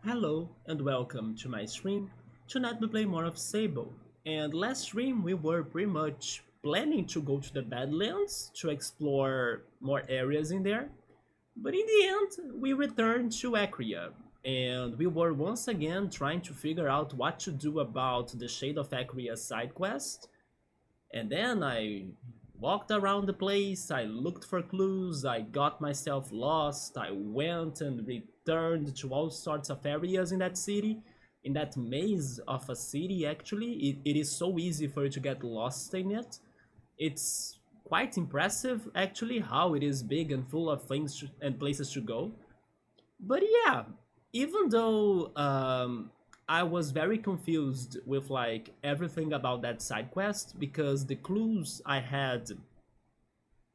Hello and welcome to my stream. Tonight we play more of Sable. And last stream we were pretty much planning to go to the Badlands to explore more areas in there. But in the end we returned to Acria. And we were once again trying to figure out what to do about the Shade of Acria side quest. And then I walked around the place, I looked for clues, I got myself lost, I went and returned to all sorts of areas in that city, in that maze of a city actually. It is so easy for you to get lost in it. It's quite impressive actually how it is big and full of and places to go. But yeah, even though I was very confused with like everything about that side quest because the clues I had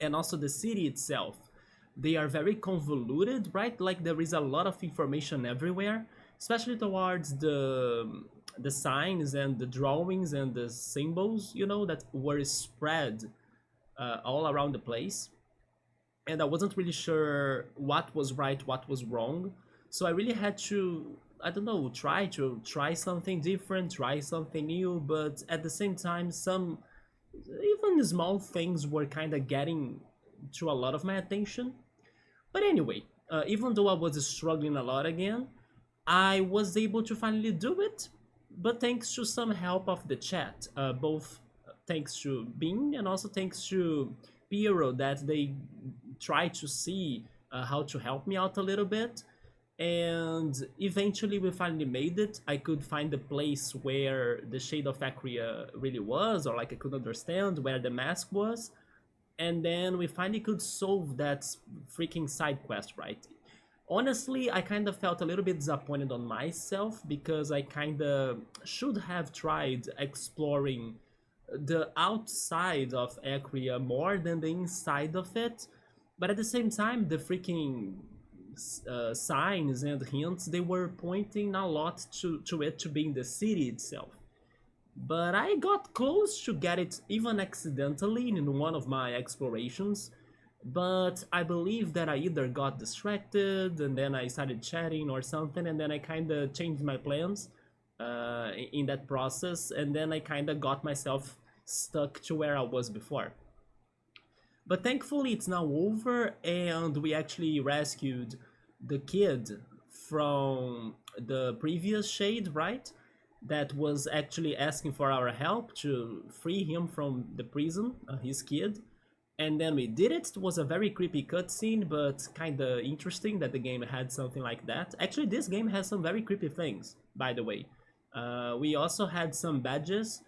and also the city itself, they are very convoluted, right? Like there is a lot of information everywhere, especially towards the signs and the drawings and the symbols, that were spread all around the place, and I wasn't really sure what was right, what was wrong. So I really had to, I don't know, try something different, try something new, but at the same time, some even small things were kind of getting to a lot of my attention. But anyway, even though I was struggling a lot again, I was able to finally do it. But thanks to some help of the chat, both thanks to Bing and also thanks to Piero, that they tried to see how to help me out a little bit. And eventually we finally made it. I could find the place where the Shade of Acria really was, or like I could understand where the mask was. And then we finally could solve that freaking side quest, right? Honestly, I kind of felt a little bit disappointed on myself because I kind of should have tried exploring the outside of Acria more than the inside of it. But at the same time, the freaking signs and hints, they were pointing a lot to it to be in the city itself. But I got close to get it even accidentally in one of my explorations. But I believe that I either got distracted and then I started chatting or something, and then I kind of changed my plans in that process, and then I kind of got myself stuck to where I was before. But thankfully, it's now over, and we actually rescued the kid from the previous shade, right? That was actually asking for our help to free him from the prison, his kid. And then we did it. It was a very creepy cutscene, but kind of interesting that the game had something like that. Actually, this game has some very creepy things, by the way. We also had some badges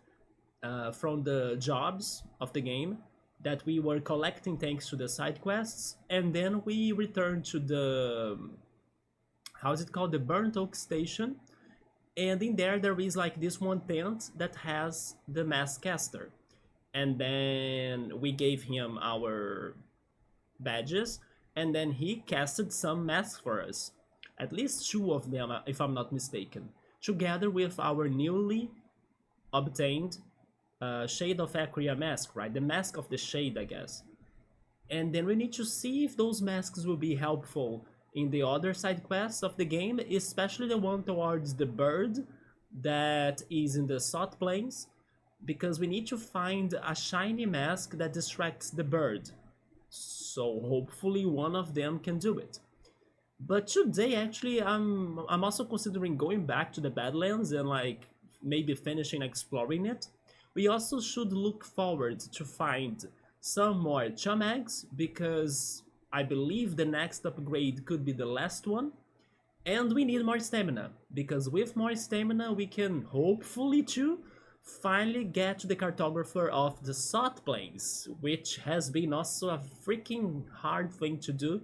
from the jobs of the game that we were collecting thanks to the side quests, and then we returned to the how's it called, the Burnt Oak Station, and in there is like this one tent that has the mask caster, and then we gave him our badges, and then he casted some masks for us, at least two of them if I'm not mistaken, together with our newly obtained Shade of Acria mask, right? The mask of the shade, I guess. And then we need to see if those masks will be helpful in the other side quests of the game, especially the one towards the bird that is in the Salt Plains, because we need to find a shiny mask that distracts the bird. So hopefully one of them can do it. But today, actually, I'm also considering going back to the Badlands and like maybe finishing exploring it. We also should look forward to find some more chum eggs because I believe the next upgrade could be the last one. And we need more stamina because with more stamina we can hopefully too finally get to the cartographer of the Salt Plains, which has been also a freaking hard thing to do,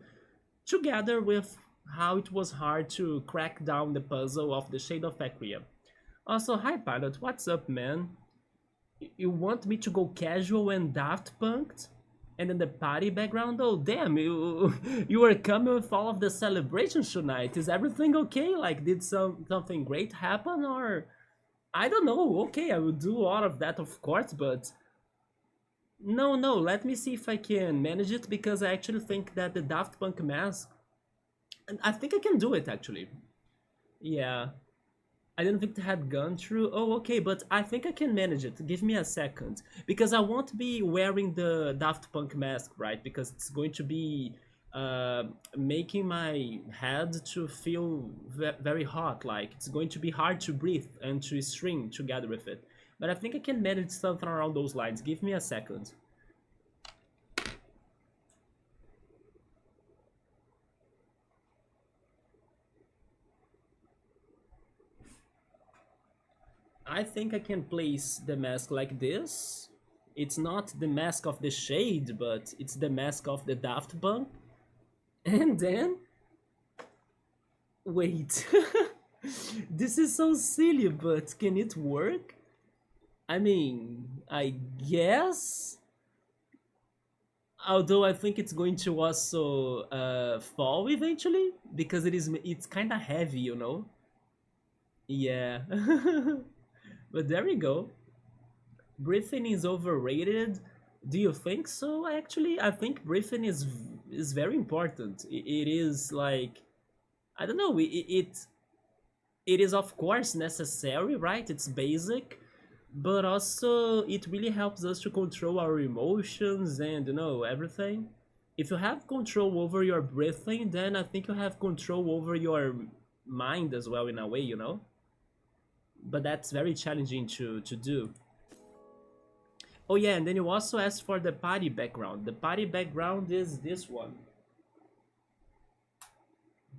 together with how it was hard to crack down the puzzle of the Shade of Acria. Also, hi Pilot, what's up, man? You want me to go casual and Daft Punked? And in the party background, oh damn, you you were coming with all of the celebrations tonight. Is everything okay? Like, did something great happen, or I don't know? Okay, I will do all of that, of course, but no, no. Let me see if I can manage it because I actually think that the Daft Punk mask, and I think I can do it actually. Yeah. I didn't think it had gone through. Oh, okay, but I think I can manage it. Give me a second. Because I won't be wearing the Daft Punk mask, right? Because it's going to be making my head to feel very hot. Like, it's going to be hard to breathe and to string together with it. But I think I can manage something around those lines. Give me a second. I think I can place the mask like this. It's not the mask of the shade, but it's the mask of the Daft Punk. And then, wait, this is so silly, but can it work? I mean, I guess. Although I think it's going to also fall eventually because it's kind of heavy, you know. Yeah, but there we go. Breathing is overrated. Do you think so? Actually, I think breathing is very important. It is like I don't know. It is of course necessary, right? It's basic, but also it really helps us to control our emotions and everything. If you have control over your breathing, then I think you have control over your mind as well in a way, you know. But that's very challenging to do. Oh yeah, and then you also asked for the party background. The party background is this one.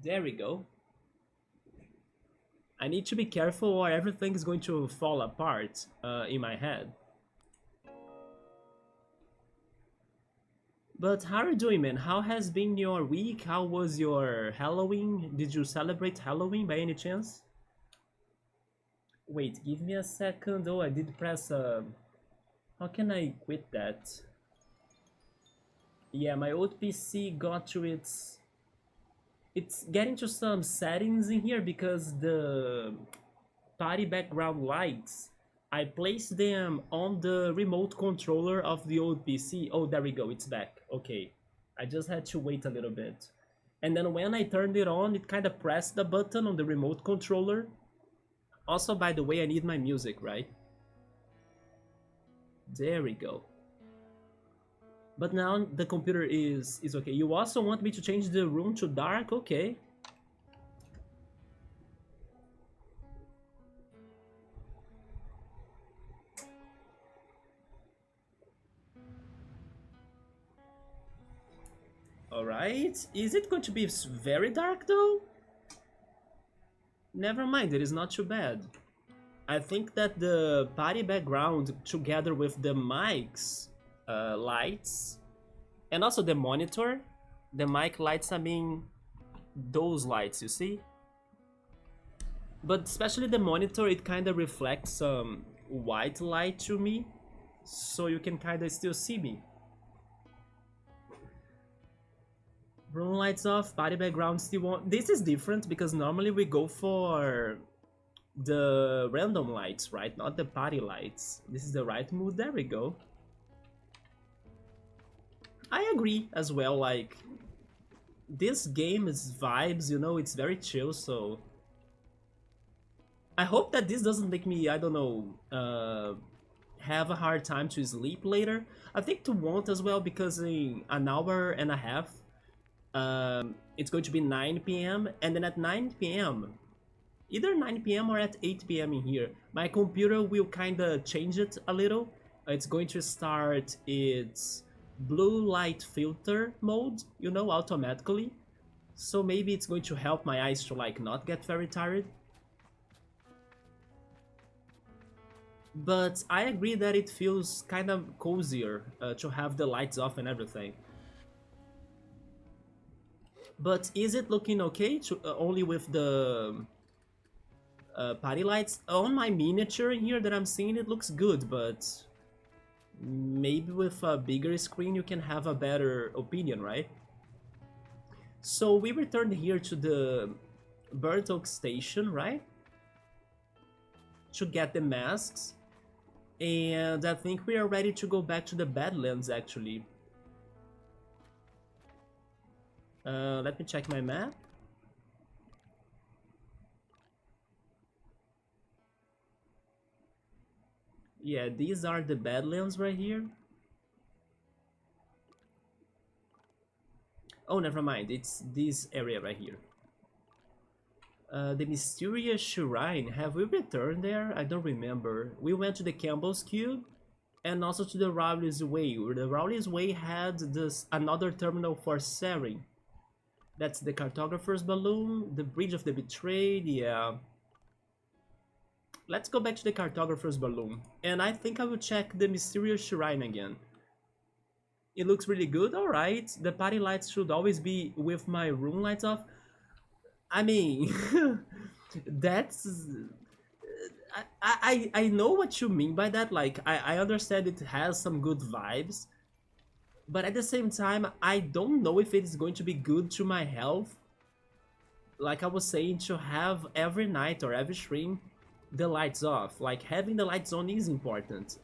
There we go. I need to be careful or everything is going to fall apart in my head. But how are you doing, man? How has been your week? How was your Halloween? Did you celebrate Halloween by any chance? Wait, give me a second. Oh, I did press. How can I quit that? Yeah, my old PC got to it's getting to some settings in here because the party background lights, I placed them on the remote controller of the old PC. Oh, there we go, it's back. Okay, I just had to wait a little bit. And then when I turned it on, it kind of pressed the button on the remote controller. Also, by the way, I need my music, right? There we go. But now the computer is okay. You also want me to change the room to dark? Okay. Alright. Is it going to be very dark though? Never mind, it is not too bad. I think that the party background together with the mics lights and also the mic lights, I mean those lights, you see? But especially the monitor, it kind of reflects some white light to me, so you can kind of still see me. Room lights off, party background still on. This is different because normally we go for the random lights, right? Not the party lights. This is the right mood. There we go. I agree as well. Like, this game is vibes, you know, it's very chill, so I hope that this doesn't make me, I don't know, have a hard time to sleep later. I think to won't as well because in an hour and a half, it's going to be 9 p.m. and then at 9 p.m., either 9 p.m. or at 8 p.m. in here, my computer will kind of change it a little. It's going to start its blue light filter mode, you know, automatically. So maybe it's going to help my eyes to like not get very tired. But I agree that it feels kind of cozier to have the lights off and everything. But is it looking okay to only with the party lights? On my miniature in here that I'm seeing, it looks good, but maybe with a bigger screen you can have a better opinion, right? So we returned here to the Burnt Oak Station, right? To get the masks. And I think we are ready to go back to the Badlands, actually. Let me check my map. Yeah, these are the Badlands right here. Oh, never mind. It's this area right here. The mysterious shrine. Have we returned there? I don't remember. We went to the Campbell's Cube and also to the Rowley's Way. The Rowley's Way had this another terminal for Sarin. That's the cartographer's balloon, the bridge of the betrayed. Yeah. Let's go back to the cartographer's balloon, and I think I will check the mysterious shrine again. It looks really good. All right, the party lights should always be with my room lights off. I mean, that's I know what you mean by that. Like I understand it has some good vibes, but at the same time, I don't know if it is going to be good to my health. Like I was saying, to have every night or every stream the lights off. Like having the lights on is important.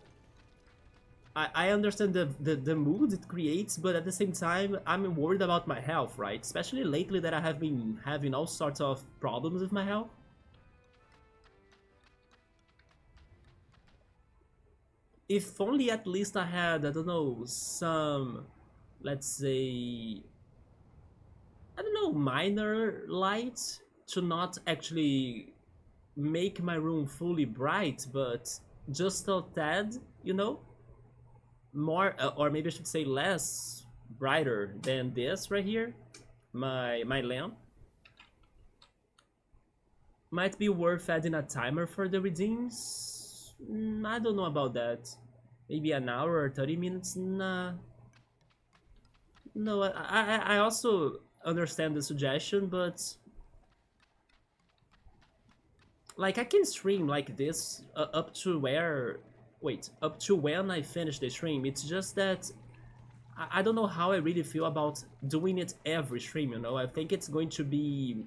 I understand the mood it creates, but at the same time, I'm worried about my health, right? Especially lately that I have been having all sorts of problems with my health. If only at least I had, I don't know, some, let's say, I don't know, minor lights to not actually make my room fully bright, but just a tad, you know? More, or maybe I should say less brighter than this right here. My lamp. Might be worth adding a timer for the redeems. I don't know about that. Maybe an hour or 30 minutes? Nah. No, I also understand the suggestion, but like I can stream like this up to where, wait, up to when I finish the stream. It's just that I don't know how I really feel about doing it every stream, you know? I think it's going to be,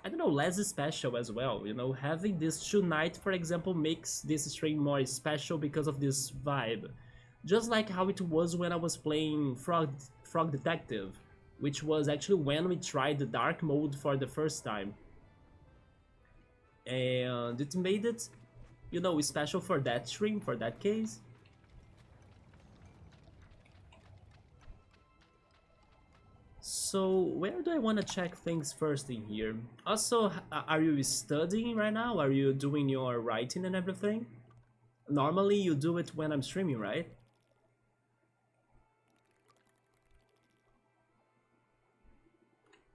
I don't know, less special as well, you know? Having this tonight, for example, makes this stream more special because of this vibe. Just like how it was when I was playing Frog Detective, which was actually when we tried the dark mode for the first time. And it made it, you know, special for that stream, for that case. So where do I want to check things first in here? Also, are you studying right now? Are you doing your writing and everything? Normally you do it when I'm streaming, right?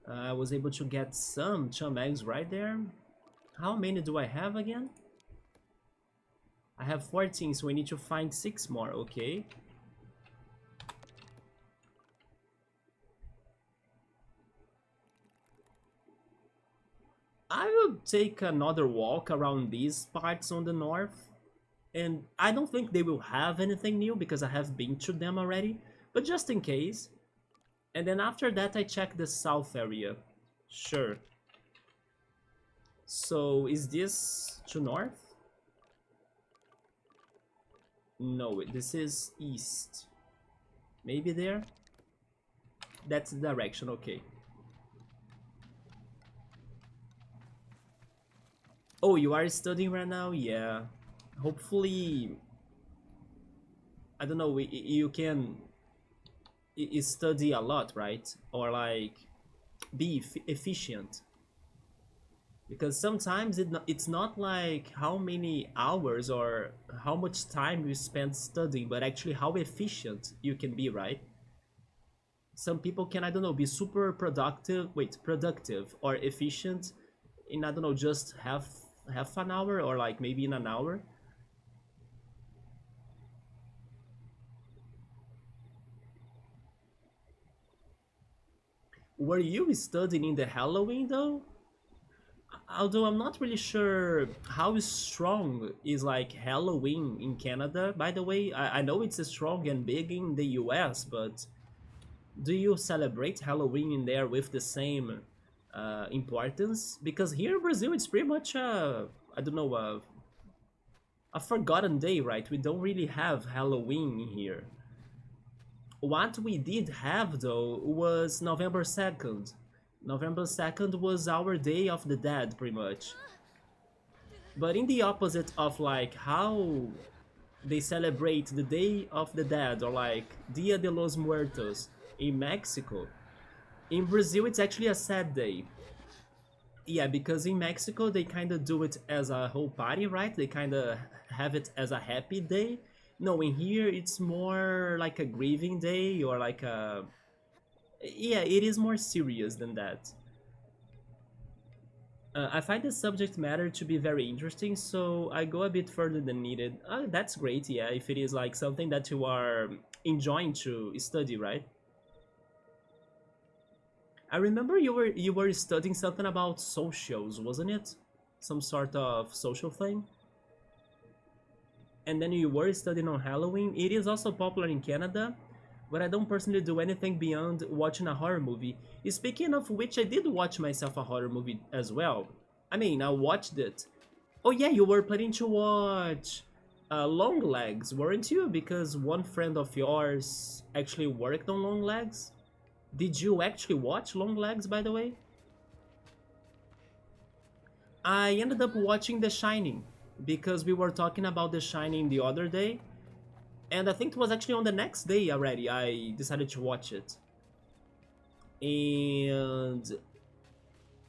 I was able to get some chum eggs right there. How many do I have again? I have 14, so we need to find 6 more, okay. I will take another walk around these parts on the north. And I don't think they will have anything new because I have been to them already. But just in case. And then after that I check the south area. Sure. So is this to north? No, this is east. Maybe there? That's the direction, okay. Oh, you are studying right now? Yeah. Hopefully, I don't know, you can study a lot, right? Or like, be efficient. Because sometimes it's not like how many hours or how much time you spend studying, but actually how efficient you can be, right? Some people can, I don't know, be super productive or efficient in, I don't know, just half an hour or like maybe in an hour. Were you studying in the Halloween though? Although I'm not really sure how strong is like Halloween in Canada. By the way, I know it's strong and big in the US, but do you celebrate Halloween in there with the same importance? Because here in Brazil, it's pretty much I don't know, a forgotten day, right? We don't really have Halloween here. What we did have though was November 2nd. November 2nd was our Day of the Dead, pretty much. But in the opposite of like how they celebrate the Day of the Dead or like Dia de los Muertos in Mexico, in Brazil it's actually a sad day. Yeah, because in Mexico they kind of do it as a whole party, right? They kind of have it as a happy day. No, in here it's more like a grieving day or like a, yeah, it is more serious than that. I find the subject matter to be very interesting, so I go a bit further than needed. That's great, yeah, if it is like something that you are enjoying to study, right? I remember you were studying something about socials, wasn't it? Some sort of social thing. And then you were studying on Halloween. It is also popular in Canada, but I don't personally do anything beyond watching a horror movie. Speaking of which, I did watch myself a horror movie as well. I mean, I watched it. Oh yeah, you were planning to watch Long Legs, weren't you? Because one friend of yours actually worked on Long Legs. Did you actually watch Long Legs, by the way? I ended up watching The Shining because we were talking about The Shining the other day, and I think it was actually on the next day already. I decided to watch it, and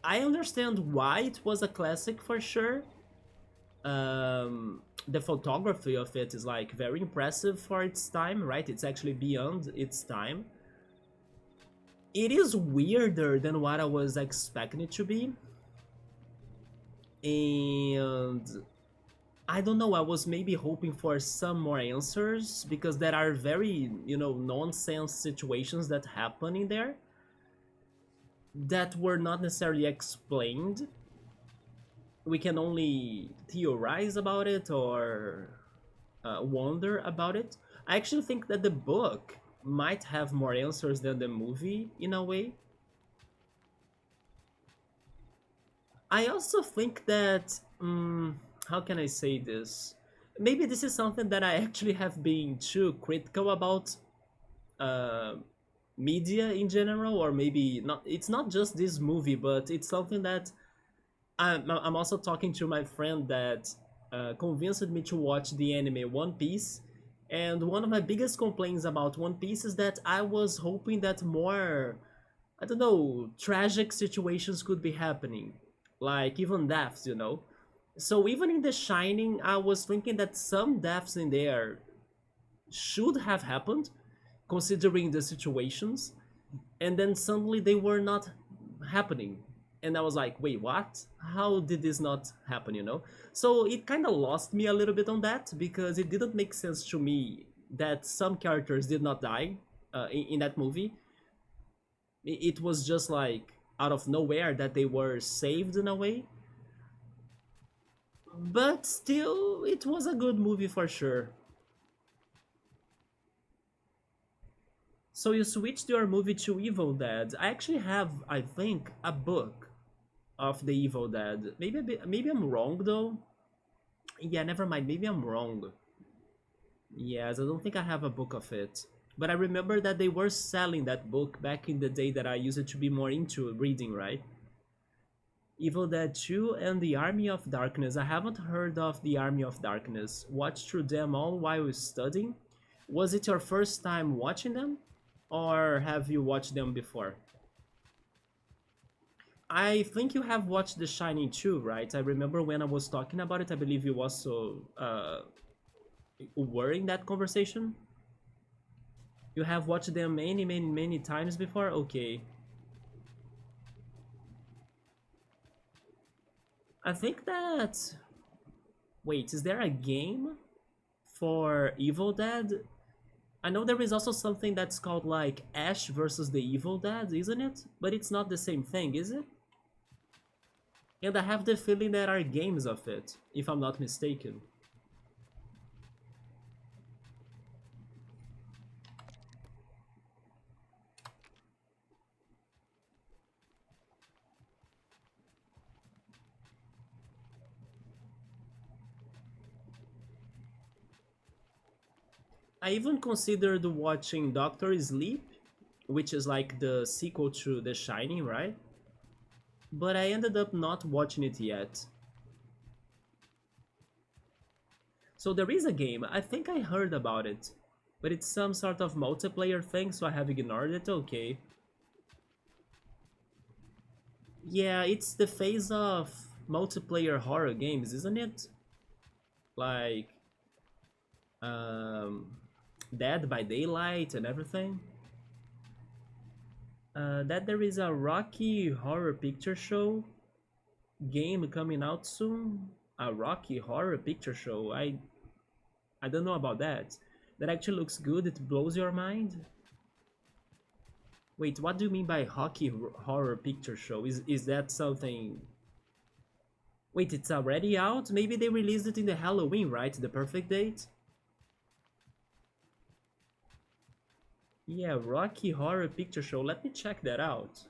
I understand why it was a classic for sure. The photography of it is like very impressive for its time, right? It's actually beyond its time. It is weirder than what I was expecting it to be, and I don't know, I was maybe hoping for some more answers because there are very, nonsense situations that happen in there that were not necessarily explained. We can only theorize about it or wonder about it. I actually think that the book might have more answers than the movie in a way. I also think that, how can I say this? Maybe this is something that I actually have been too critical about uh, media in general, or maybe not. It's not just this movie, but it's something that I'm also talking to my friend that convinced me to watch the anime One Piece. And one of my biggest complaints about One Piece is that I was hoping that more, I don't know, tragic situations could be happening, like even deaths. So even in The Shining, I was thinking that some deaths in there should have happened, considering the situations, and then suddenly they were not happening. And I was like, wait, what? How did this not happen? So it kind of lost me a little bit on that because it didn't make sense to me that some characters did not die in that movie. It was just like out of nowhere that they were saved in a way. But still, it was a good movie for sure. So you switched your movie to Evil Dead. I actually have, I think, a book of the Evil Dead. Maybe I'm wrong though. Yeah, never mind. Maybe I'm wrong. Yes, I don't think I have a book of it. But I remember that they were selling that book back in the day that I used to be more into reading, right? Evil Dead 2 and The Army of Darkness. I haven't heard of The Army of Darkness. Watched through them all while studying. Was it your first time watching them? Or have you watched them before? I think you have watched The Shining too, right? I remember when I was talking about it, I believe you also were in that conversation. You have watched them many, many, many times before? Okay. I think that... Wait, is there a game for Evil Dead? I know there is also something that's called like Ash versus the Evil Dead, isn't it? But it's not the same thing, is it? And I have the feeling there are games of it, if I'm not mistaken. I even considered watching Doctor Sleep, which is like the sequel to The Shining, right? But I ended up not watching it yet. So there is a game. I think I heard about it, but it's some sort of multiplayer thing, so I have ignored it. Okay. Yeah, it's the phase of multiplayer horror games, isn't it? Like um, Dead by Daylight and everything. That there is a Rocky Horror Picture Show game coming out soon. A Rocky Horror Picture Show. I don't know about that. That actually looks good. It blows your mind. Wait, what do you mean by horror picture show? Is that something? Wait, it's already out? Maybe they released it in the Halloween, right? The perfect date? Yeah, Rocky Horror Picture Show. Let me check that out.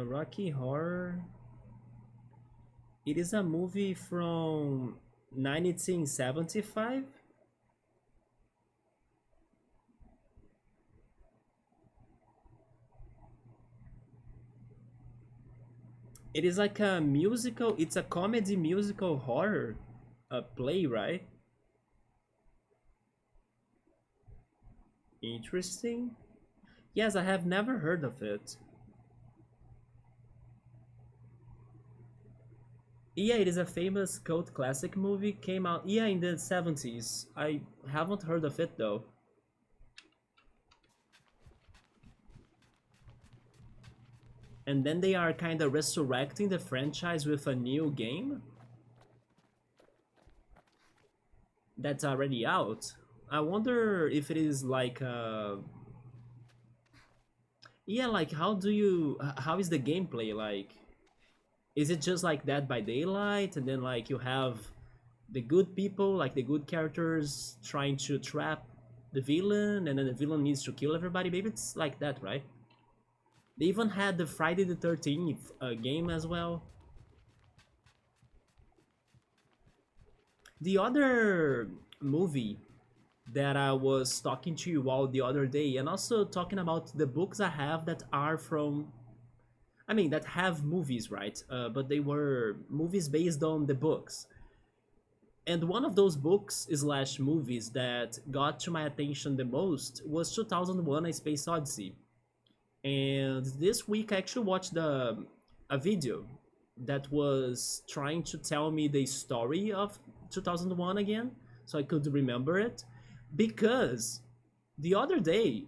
Rocky Horror. It is a movie from 1975. It is like a musical. It's a comedy musical horror play, right? Interesting. Yes, I have never heard of it. Yeah, it is a famous cult classic movie. Came out, yeah, in the 70s. I haven't heard of it though. And then they are kind of resurrecting the franchise with a new game that's already out. I wonder if it is like, yeah, like how is the gameplay like? Is it just like Dead by Daylight, and then like you have the good people, like the good characters, trying to trap the villain, and then the villain needs to kill everybody? Maybe it's like that, right? They even had the Friday the 13th game as well. The other movie that I was talking to you all the other day, and also talking about the books I have that are from, I mean, that have movies, right? But they were movies based on the books. And one of those books slash movies that got to my attention the most was 2001: A Space Odyssey. And this week I actually watched a video that was trying to tell me the story of 2001 again, so I could remember it. Because the other day,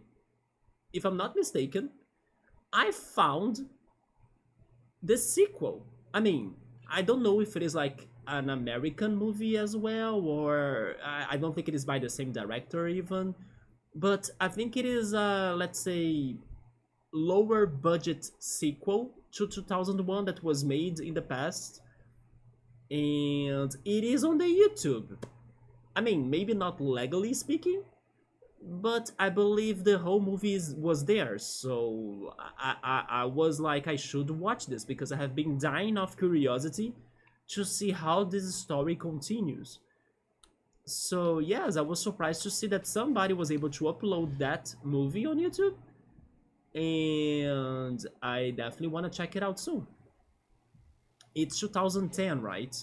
if I'm not mistaken, I found the sequel. I mean, I don't know if it is like an American movie as well, or I don't think it is by the same director even. But I think it is, let's say, lower budget sequel to 2001 that was made in the past, and it is on the YouTube. I mean, maybe not legally speaking, but I believe the whole movie was there. So I was like, I should watch this because I have been dying of curiosity to see how this story continues. So yes, I was surprised to see that somebody was able to upload that movie on YouTube, and I definitely want to check it out soon. It's 2010, right?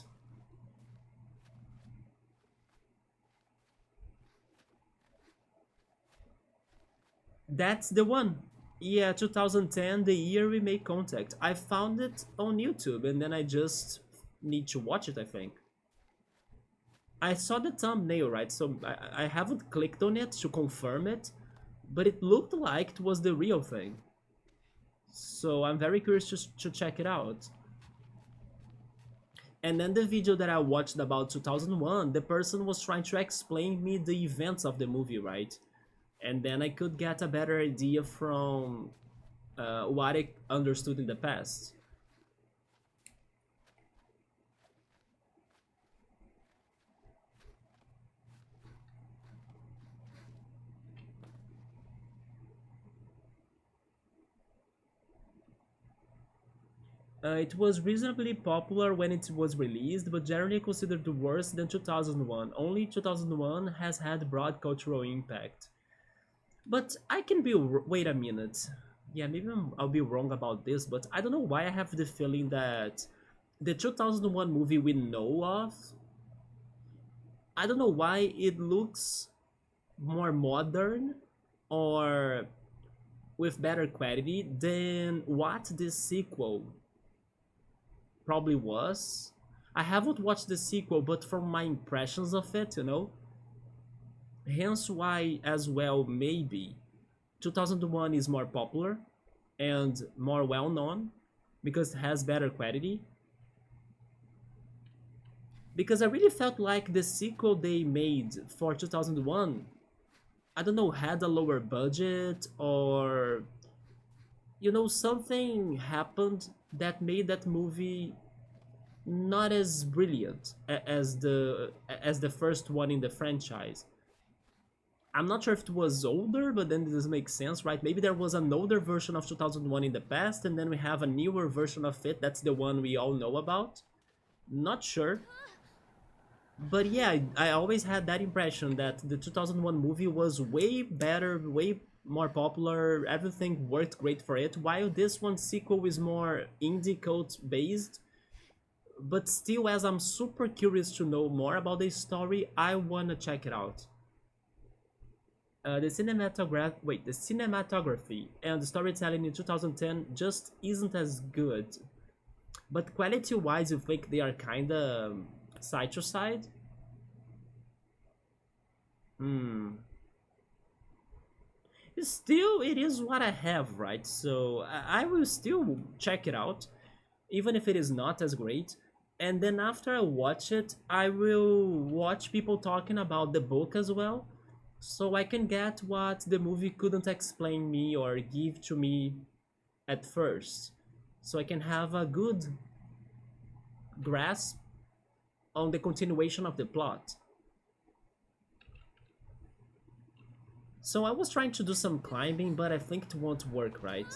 That's the one. Yeah, 2010, the year we made contact. I found it on YouTube, and then I just need to watch it, I think. I saw the thumbnail, right? So I haven't clicked on it to confirm it, but it looked like it was the real thing. So I'm very curious to check it out. And then the video that I watched about 2001, the person was trying to explain me the events of the movie, right? And then I could get a better idea from what I understood in the past. It was reasonably popular when it was released, but generally considered worse than 2001. Only 2001 has had broad cultural impact. But I can be. Wait a minute. Yeah, maybe I'll be wrong about this, but I don't know why I have the feeling that the 2001 movie we know of, I don't know why it looks more modern or with better quality than what the sequel probably was. I haven't watched the sequel, but from my impressions of it, hence why as well maybe 2001 is more popular and more well known because it has better quality. Because I really felt like the sequel they made for 2001, I don't know, had a lower budget or something happened that made that movie not as brilliant as the first one in the franchise. I'm not sure if it was older, but then it doesn't make sense, right? Maybe there was an older version of 2001 in the past, and then we have a newer version of it. That's the one we all know about. Not sure. But yeah, I always had that impression that the 2001 movie was way better, way more popular, everything worked great for it, while this one sequel is more indie cult based. But still, as I'm super curious to know more about the story, I wanna check it out. The cinematography and the storytelling in 2010 just isn't as good. But quality-wise, you think they are kinda side to side? Hmm. Still, it is what I have, right? So I will still check it out, even if it is not as great. And then after I watch it, I will watch people talking about the book as well, so I can get what the movie couldn't explain me or give to me at first. So I can have a good grasp on the continuation of the plot. So I was trying to do some climbing, but I think it won't work right.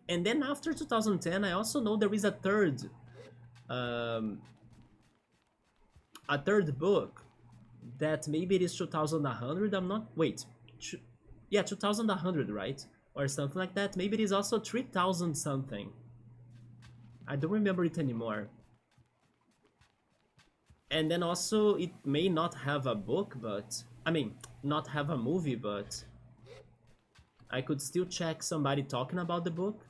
And then after 2010, I also know there is um, a third book that maybe it is 2100. I'm not. Wait, yeah, 2100, right? Or something like that. Maybe it is also 3000 something. I don't remember it anymore. And then also, it may not have a book, but I mean, not have a movie, but I could still check somebody talking about the book.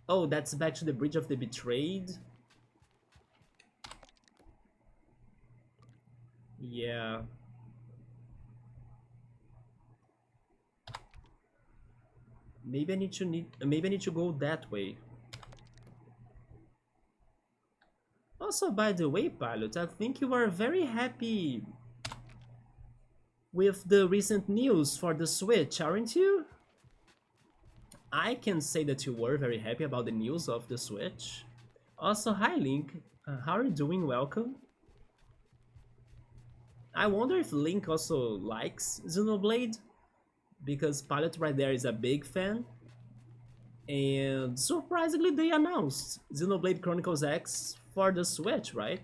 Oh, that's back to the Bridge of the Betrayed. Yeah. Maybe I need to go that way. Also, by the way, Pilot, I think you are very happy with the recent news for the Switch, aren't you? I can say that you were very happy about the news of the Switch. Also, hi Link, how are you doing? Welcome. I wonder if Link also likes Xenoblade, because Pilot right there is a big fan. And surprisingly, they announced Xenoblade Chronicles X for the Switch, right?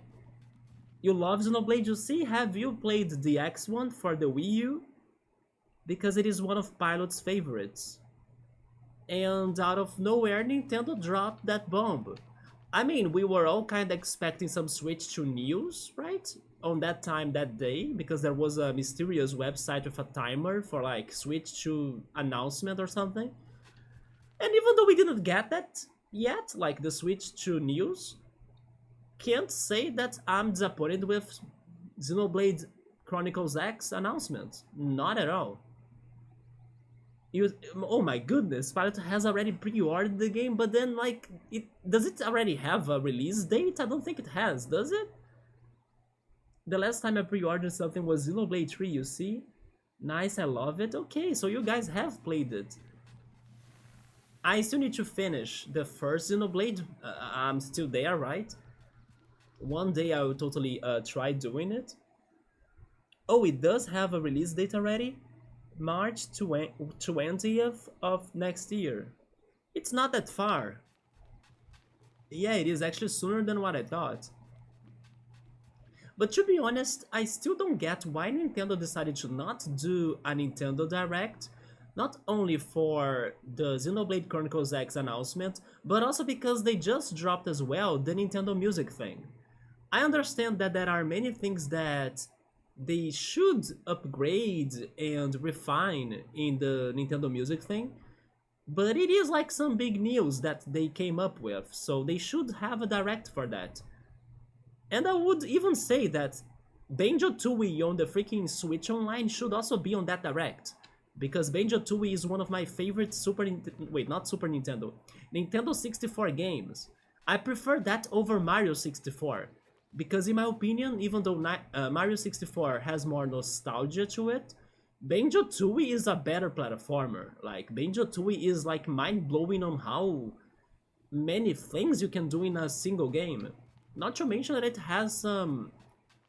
You love Xenoblade, you see? Have you played the X one for the Wii U? Because it is one of Pilot's favorites. And out of nowhere, Nintendo dropped that bomb. I mean, we were all kind of expecting some Switch 2 news, right? On that time, that day, because there was a mysterious website with a timer for like Switch 2 announcement or something. And even though we didn't get that yet, like the Switch 2 news, can't say that I'm disappointed with Xenoblade Chronicles X announcement. Not at all. Oh my goodness, Pilot has already pre-ordered the game, but then like, does it already have a release date? I don't think it has, does it? The last time I pre-ordered something was Xenoblade 3, you see? Nice, I love it. Okay, so you guys have played it. I still need to finish the first Xenoblade. I'm still there, right? One day I will totally try doing it. Oh, it does have a release date already? March 20th of next year. It's not that far. Yeah, it is actually sooner than what I thought. But to be honest, I still don't get why Nintendo decided to not do a Nintendo Direct, not only for the Xenoblade Chronicles X announcement, but also because they just dropped as well the Nintendo Music thing. I understand that there are many things that they should upgrade and refine in the Nintendo Music thing, but it is like some big news that they came up with, so they should have a direct for that. And I would even say that Banjo Tooie on the freaking Switch Online should also be on that direct. Because Banjo Tooie is one of my favorite wait, not Super Nintendo. Nintendo 64 games. I prefer that over Mario 64. Because in my opinion, even though Mario 64 has more nostalgia to it, Banjo Tooie is a better platformer. Like, Banjo Tooie is like mind-blowing on how many things you can do in a single game. Not to mention that it has some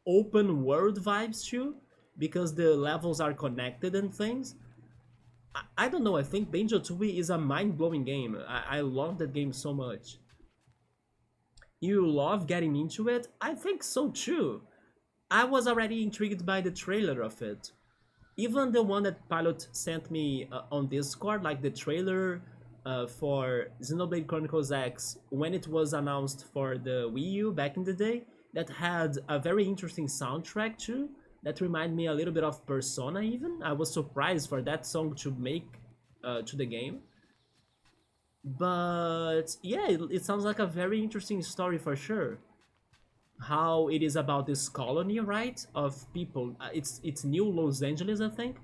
open world vibes too, because the levels are connected and things. I don't know, I think Banjo Tooie is a mind blowing game. I love that game so much. You love getting into it? I think so too. I was already intrigued by the trailer of it. Even the one that Pilot sent me on Discord, like the trailer for Xenoblade Chronicles X, when it was announced for the Wii U back in the day, that had a very interesting soundtrack too. That reminded me a little bit of Persona even. I was surprised for that song to make to the game. But yeah, it sounds like a very interesting story for sure. How it is about this colony, right, of people. It's New Los Angeles, I think.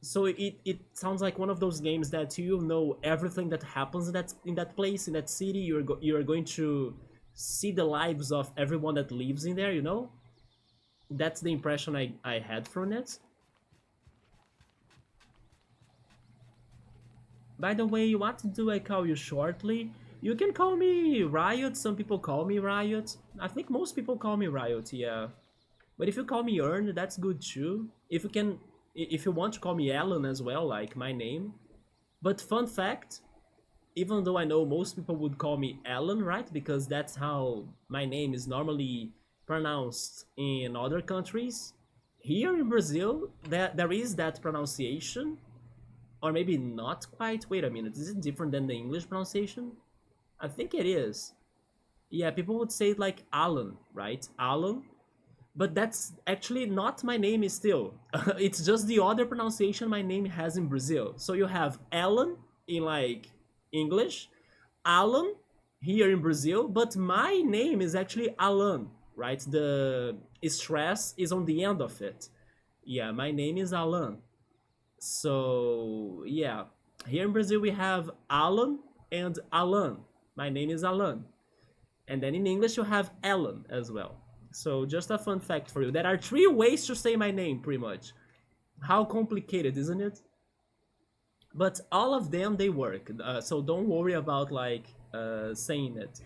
So it sounds like one of those games that you know everything that happens in that place, in that city. You're going to see the lives of everyone that lives in there. You know, that's the impression I had from it. By the way, what do I call you shortly? You can call me Riot. Some people call me Riot. I think most people call me Riot. Yeah. But if you call me Earn, that's good too. If you can, if you want to call me Alan as well, like my name. But fun fact, even though I know most people would call me Alan, right? Because that's how my name is normally pronounced in other countries. Here in Brazil, there is that pronunciation, or maybe not quite. Wait a minute, is it different than the English pronunciation? I think it is. Yeah, people would say it like Alan, right? Alan, but that's actually not my name is still. It's just the other pronunciation my name has in Brazil. So you have Alan in like English, Alan here in Brazil, but my name is actually Alan, right? The stress is on the end of it. Yeah, my name is Alan. So yeah, here in Brazil we have Alan and Alan. My name is Alan. And then in English you have Ellen as well. So just a fun fact for you. There are three ways to say my name, pretty much. How complicated, isn't it? But all of them they work. So don't worry about like saying it.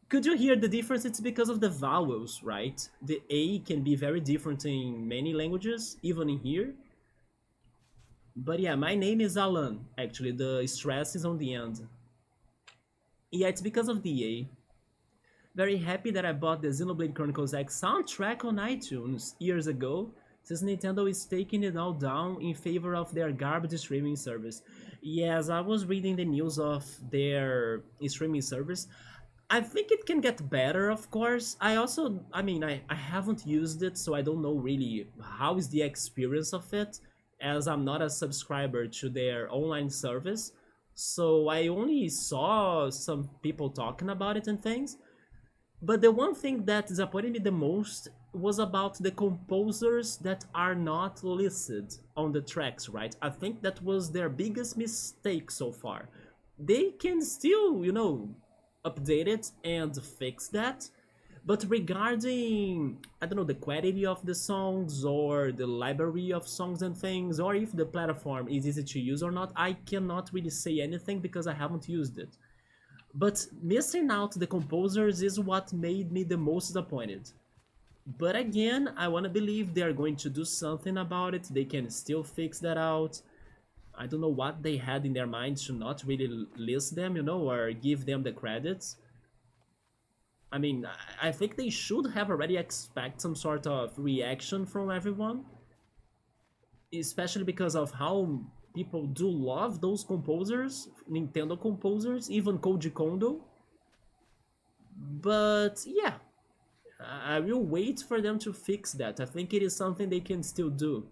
Could you hear the difference? It's because of the vowels, right? The A can be very different in many languages, even in here. But yeah, my name is Alan. Actually, the stress is on the end. Yeah, it's because of the A. Very happy that I bought the Xenoblade Chronicles X soundtrack on iTunes years ago, since Nintendo is taking it all down in favor of their garbage streaming service. Yes, I was reading the news of their streaming service. I think it can get better, of course. I haven't used it, so I don't know really how is the experience of it, as I'm not a subscriber to their online service. So I only saw some people talking about it and things. But the one thing that disappointed me the most was about the composers that are not listed on the tracks, right? I think that was their biggest mistake so far. They can still, update it and fix that. But regarding, I don't know, the quality of the songs or the library of songs and things, or if the platform is easy to use or not, I cannot really say anything because I haven't used it. But missing out the composers is what made me the most disappointed. But again, I want to believe they are going to do something about it. They can still fix that out. I don't know what they had in their minds to not really list them, or give them the credits. I mean, I think they should have already expect some sort of reaction from everyone, especially because of how people do love those composers, Nintendo composers, even Koji Kondo. But yeah, I will wait for them to fix that. I think it is something they can still do.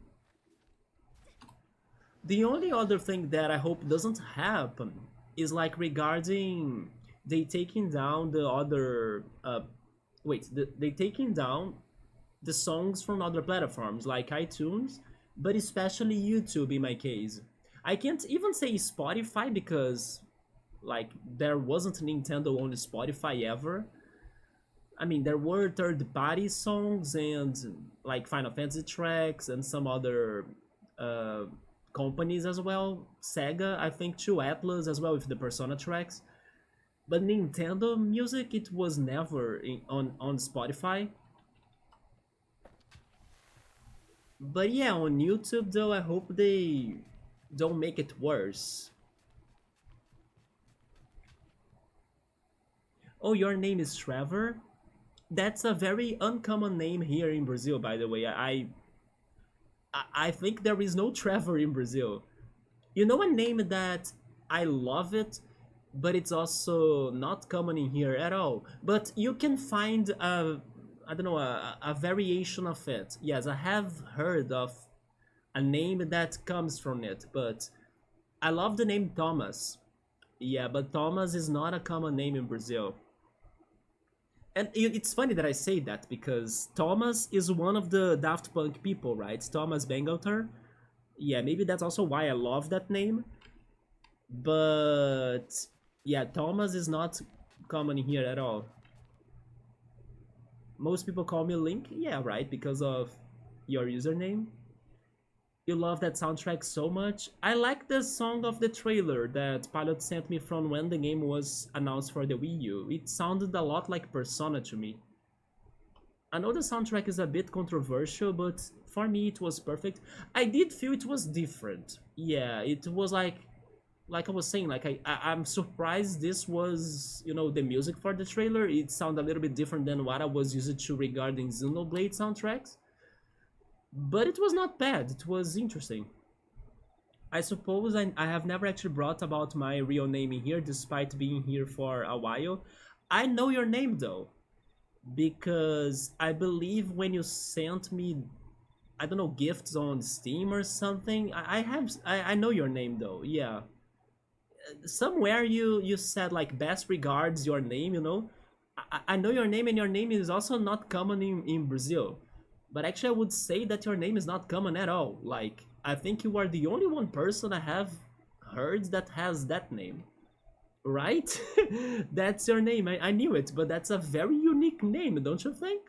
The only other thing that I hope doesn't happen is like regarding they taking down the other they taking down the songs from other platforms like iTunes, but especially YouTube in my case. I can't even say Spotify because like there wasn't Nintendo on Spotify ever. I mean, there were third-party songs and like Final Fantasy tracks and some other uh, companies as well. Sega, I think, too. Atlas as well with the Persona tracks. But Nintendo music, it was never on Spotify. But yeah, on YouTube though, I hope they don't make it worse. Oh, your name is Trevor? That's a very uncommon name here in Brazil, by the way. I think there is no Trevor in Brazil. You know a name that I love it, but it's also not common in here at all. But you can find I don't know, a variation of it. Yes, I have heard of a name that comes from it, but I love the name Thomas. Yeah, but Thomas is not a common name in Brazil. And it's funny that I say that because Thomas is one of the Daft Punk people, right? Thomas Bangalter. Yeah, maybe that's also why I love that name. But yeah, Thomas is not common here at all. Most people call me Link. Yeah, right, because of your username. You love that soundtrack so much. I like the song of the trailer that Pilot sent me from when the game was announced for the Wii U. It sounded a lot like Persona to me. I know the soundtrack is a bit controversial, but for me it was perfect. I did feel it was different. Yeah, it was like I was saying, like I'm surprised this was, the music for the trailer. It sounded a little bit different than what I was used to regarding Xenoblade soundtracks. But it was not bad, it was interesting. I suppose I have never actually brought about my real name in here despite being here for a while. I know your name though, because I believe when you sent me, I don't know, gifts on Steam or something, I know your name though, yeah. Somewhere you said like best regards your name. I know your name, and your name is also not common in Brazil. But actually I would say that your name is not common at all. Like I think you are the only one person I have heard that has that name, right? That's your name. I knew it, but that's a very unique name, don't you think?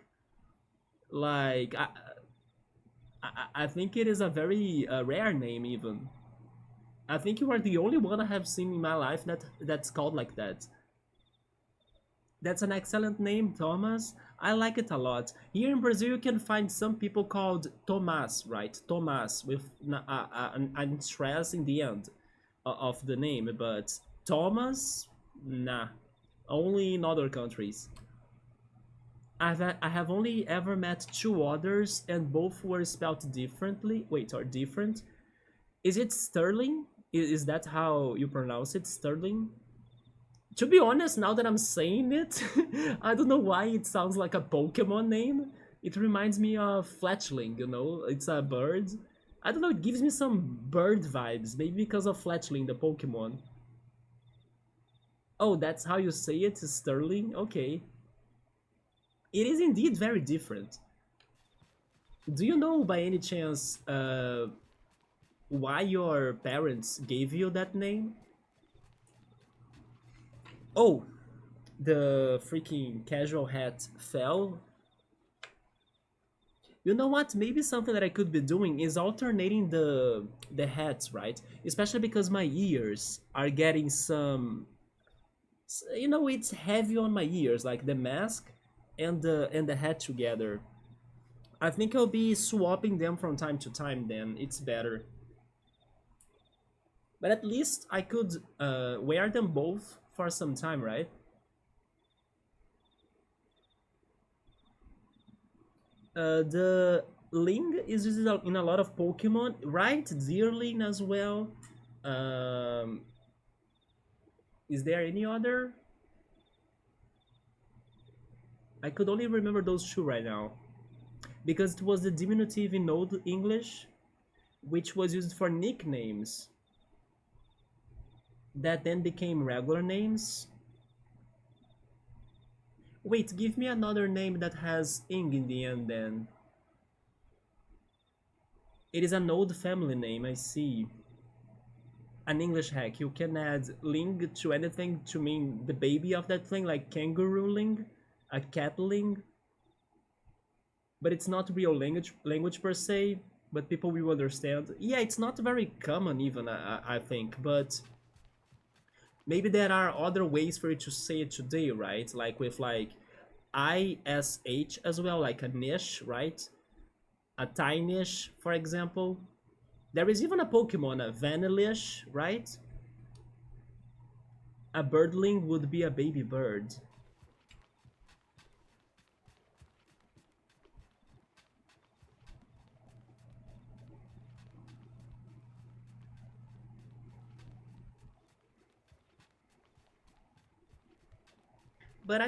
Like I think it is a very rare name even. I think you are the only one I have seen in my life that's called like that. That's an excellent name, Thomas. I like it a lot. Here in Brazil, you can find some people called Tomás, right? Tomás with an stress in the end of the name, but Thomas, nah, only in other countries. I have only ever met two others, and both were spelled differently. Wait, or different? Is it Sterling? Is that how you pronounce it, Sterling? To be honest, now that I'm saying it, I don't know why it sounds like a Pokemon name. It reminds me of Fletchling. It's a bird. I don't know, it gives me some bird vibes, maybe because of Fletchling, the Pokemon. Oh, that's how you say it, Sterling? Okay. It is indeed very different. Do you know by any chance why your parents gave you that name? Oh, the freaking casual hat fell. You know what? Maybe something that I could be doing is alternating the hats, right? Especially because my ears are getting some. It's heavy on my ears, like the mask and the hat together. I think I'll be swapping them from time to time. Then it's better. But at least I could wear them both for some time, right? The Ling is used in a lot of Pokemon, right? Deerling as well. Um, is there any other? I could only remember those two right now because it was the diminutive in Old English, which was used for nicknames that then became regular names. Wait, give me another name that has ing in the end then. It is an old family name, I see. An English hack. You can add ling to anything to mean the baby of that thing, like kangaroo ling, a cat ling, but it's not real language per se, but people will understand. Yeah, it's not very common even, I think, but maybe there are other ways for you to say it today, right? Like with like ish as well, like a niche, right? A Tinish, for example. There is even a Pokemon, a Vanillish, right? A birdling would be a baby bird. But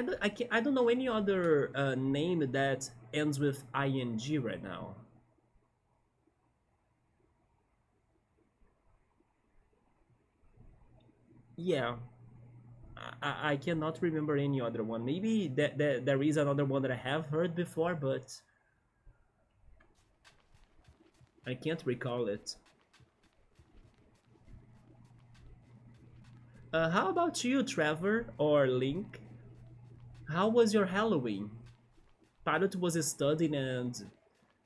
I don't know any other name that ends with ing right now. Yeah, I cannot remember any other one. Maybe there is another one that I have heard before, but I can't recall it. How about you, Trevor or Link? How was your Halloween? Pilot was studying and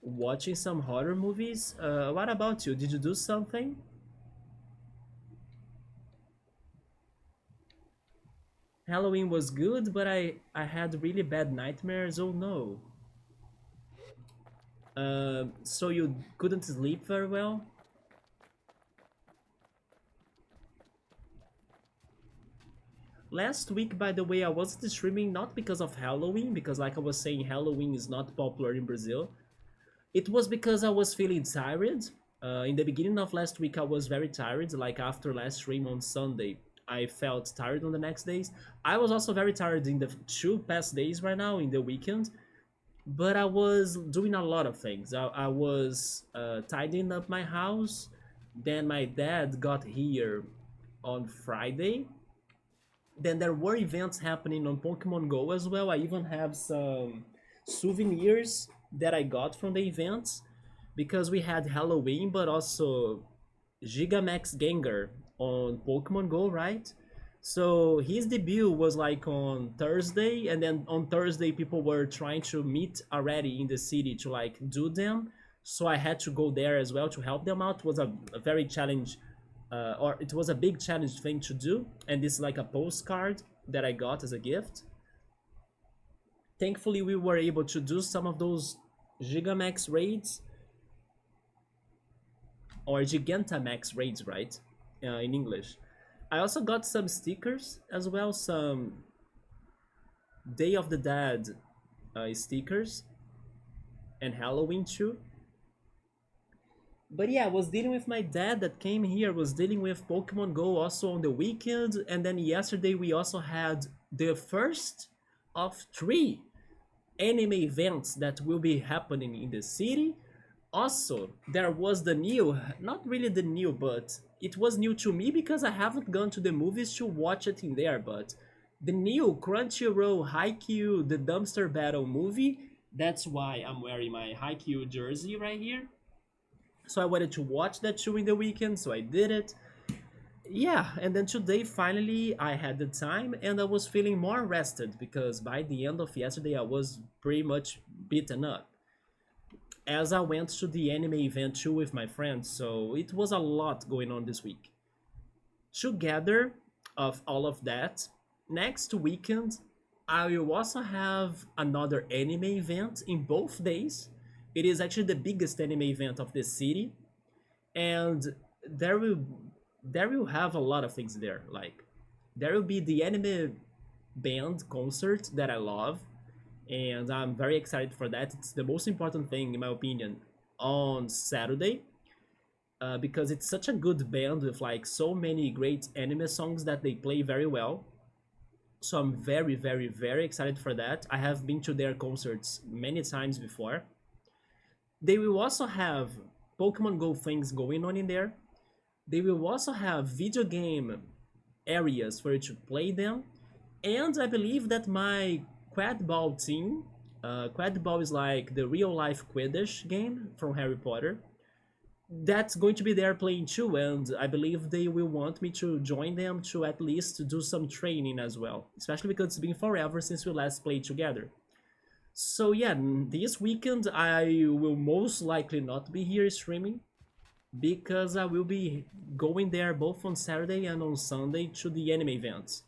watching some horror movies. What about you? Did you do something? Halloween was good, but I had really bad nightmares. Oh no. So you couldn't sleep very well? Last week, by the way, I wasn't streaming not because of Halloween, because like I was saying, Halloween is not popular in Brazil. It was because I was feeling tired. In the beginning of last week, I was very tired. Like after last stream on Sunday, I felt tired on the next days. I was also very tired in the two past days right now in the weekend, but I was doing a lot of things. I was tidying up my house. Then my dad got here on Friday. Then there were events happening on Pokemon Go as well. I even have some souvenirs that I got from the events because we had Halloween, but also Gigamax Gengar on Pokemon Go, right? So his debut was like on Thursday, and then on Thursday people were trying to meet already in the city to like do them. So I had to go there as well to help them out. It was a very challenge, or it was a big challenge thing to do. And this is like a postcard that I got as a gift. Thankfully, we were able to do some of those Gigamax raids or Gigantamax raids, right? In English. I also got some stickers as well, some Day of the Dead stickers, and Halloween too. But yeah, I was dealing with my dad that came here, was dealing with Pokemon Go also on the weekend, and then yesterday we also had the first of three anime events that will be happening in the city. Also, there was the new, not really the new, but it was new to me because I haven't gone to the movies to watch it in there, but the new Crunchyroll Haikyuu The Dumpster Battle movie, that's why I'm wearing my Haikyuu jersey right here. So I wanted to watch that show in the weekend, so I did it. Yeah, and then today finally I had the time and I was feeling more rested because by the end of yesterday I was pretty much beaten up as I went to the anime event too with my friends, so it was a lot going on this week. Together of all of that, next weekend I will also have another anime event in both days. It is actually the biggest anime event of the city, and there will there will have a lot of things there. Like there will be the anime band concert that I love, and I'm very excited for that. It's the most important thing, in my opinion, on Saturday, because it's such a good band with like so many great anime songs that they play very well. So I'm very, very, very excited for that. I have been to their concerts many times before. They will also have Pokemon Go things going on in there. They will also have video game areas for you to play them. And I believe that my Quad Ball team, Quad Ball is like the real life Quidditch game from Harry Potter, that's going to be there playing too, and I believe they will want me to join them to at least do some training as well, especially because it's been forever since we last played together. So yeah, this weekend I will most likely not be here streaming because I will be going there both on Saturday and on Sunday to the anime events,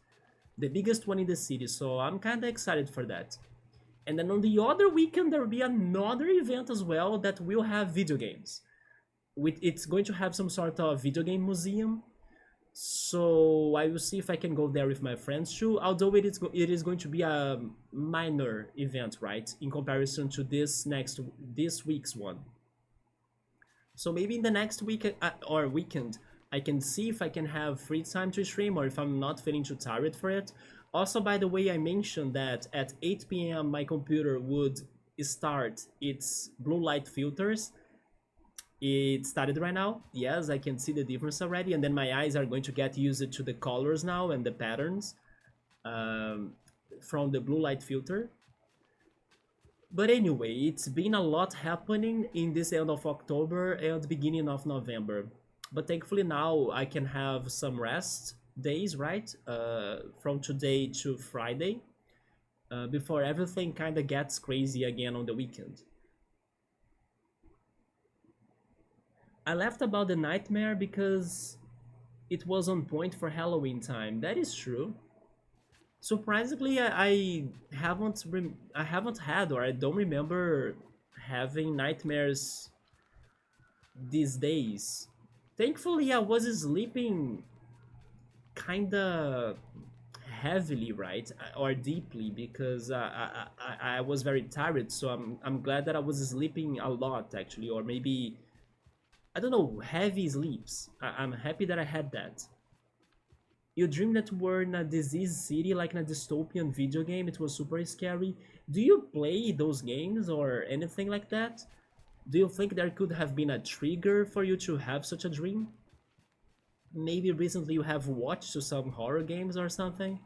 the biggest one in the city, so I'm kind of excited for that. And then on the other weekend there will be another event as well that will have video games. It's going to have some sort of video game museum, so I will see if I can go there with my friends too. Although it is going to be a minor event, right, in comparison to this week's one. So maybe in the next week or weekend, I can see if I can have free time to stream or if I'm not feeling too tired for it. Also, by the way, I mentioned that at 8 p.m. my computer would start its blue light filters. It started right now. Yes, I can see the difference already, and then my eyes are going to get used to the colors now and the patterns um, from the blue light filter. But anyway, it's been a lot happening in this end of October and beginning of November. But thankfully now I can have some rest days, right? From today to Friday, before everything kind of gets crazy again on the weekend. I laughed about the nightmare because it was on point for Halloween time. That is true. Surprisingly, I haven't had, or I don't remember having nightmares these days. Thankfully, I was sleeping kinda heavily, right, or deeply, because I was very tired. So I'm glad that I was sleeping a lot actually, or maybe I don't know, heavy sleeps. I'm happy that I had that. You dreamed that you were in a diseased city, like in a dystopian video game. It was super scary. Do you play those games or anything like that? Do you think there could have been a trigger for you to have such a dream? Maybe recently you have watched some horror games or something?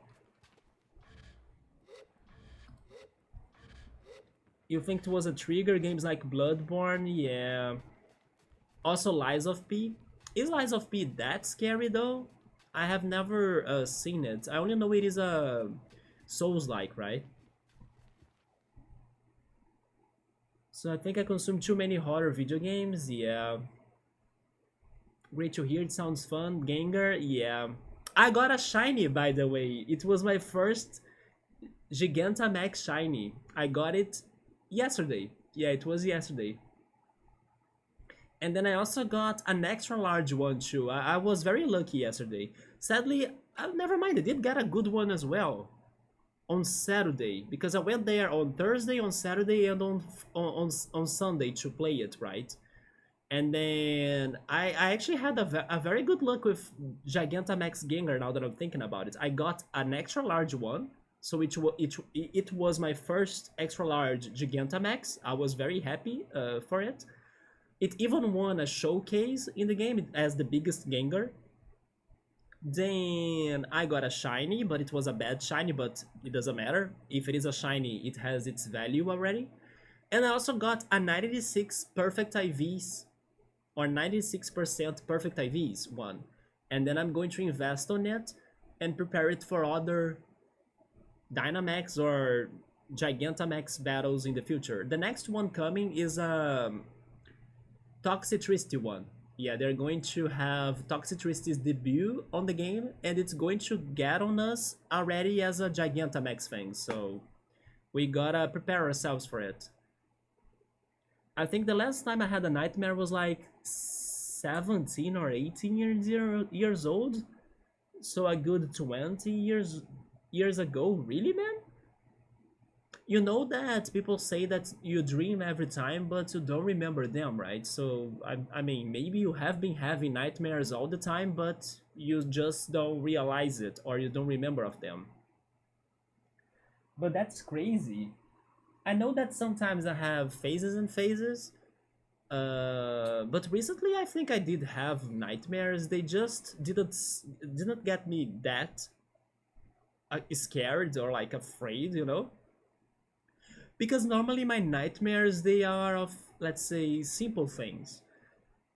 You think it was a trigger? Games like Bloodborne? Yeah. Also, Lies of P. Is Lies of P that scary though? I have never seen it. I only know it is a Souls-like, right? So I think I consume too many horror video games. Yeah. Great to hear. It sounds fun. Gengar. Yeah. I got a shiny, by the way. It was my first Gigantamax shiny. I got it yesterday. Yeah, it was yesterday. And then I also got an extra large one too. I was very lucky yesterday. Sadly, never mind. I did get a good one as well on Saturday because I went there on Thursday, on Saturday, and on Sunday to play it, right? And then I actually had a very good luck with Gigantamax Gengar now that I'm thinking about it. I got an extra large one, so it was my first extra large Gigantamax. I was very happy for it. It even won a showcase in the game as the biggest Gengar. Then I got a shiny, but it was a bad shiny, but it doesn't matter. If it is a shiny, it has its value already. And I also got a 96 perfect IVs, or 96% perfect IVs one. And then I'm going to invest on it and prepare it for other Dynamax or Gigantamax battles in the future. The next one coming is a Toxicity one. Yeah, they're going to have Toxicity's debut on the game, and it's going to get on us already as a Gigantamax thing, so we gotta prepare ourselves for it. I think the last time I had a nightmare was like 17 or 18 years old. So a good 20 years ago. Really, man? You know that people say that you dream every time, but you don't remember them, right? So, I mean, maybe you have been having nightmares all the time, but you just don't realize it or you don't remember of them. But that's crazy. I know that sometimes I have phases and phases, but recently I think I did have nightmares. They just didn't get me that scared or like afraid, you know? Because normally my nightmares they are of, let's say, simple things.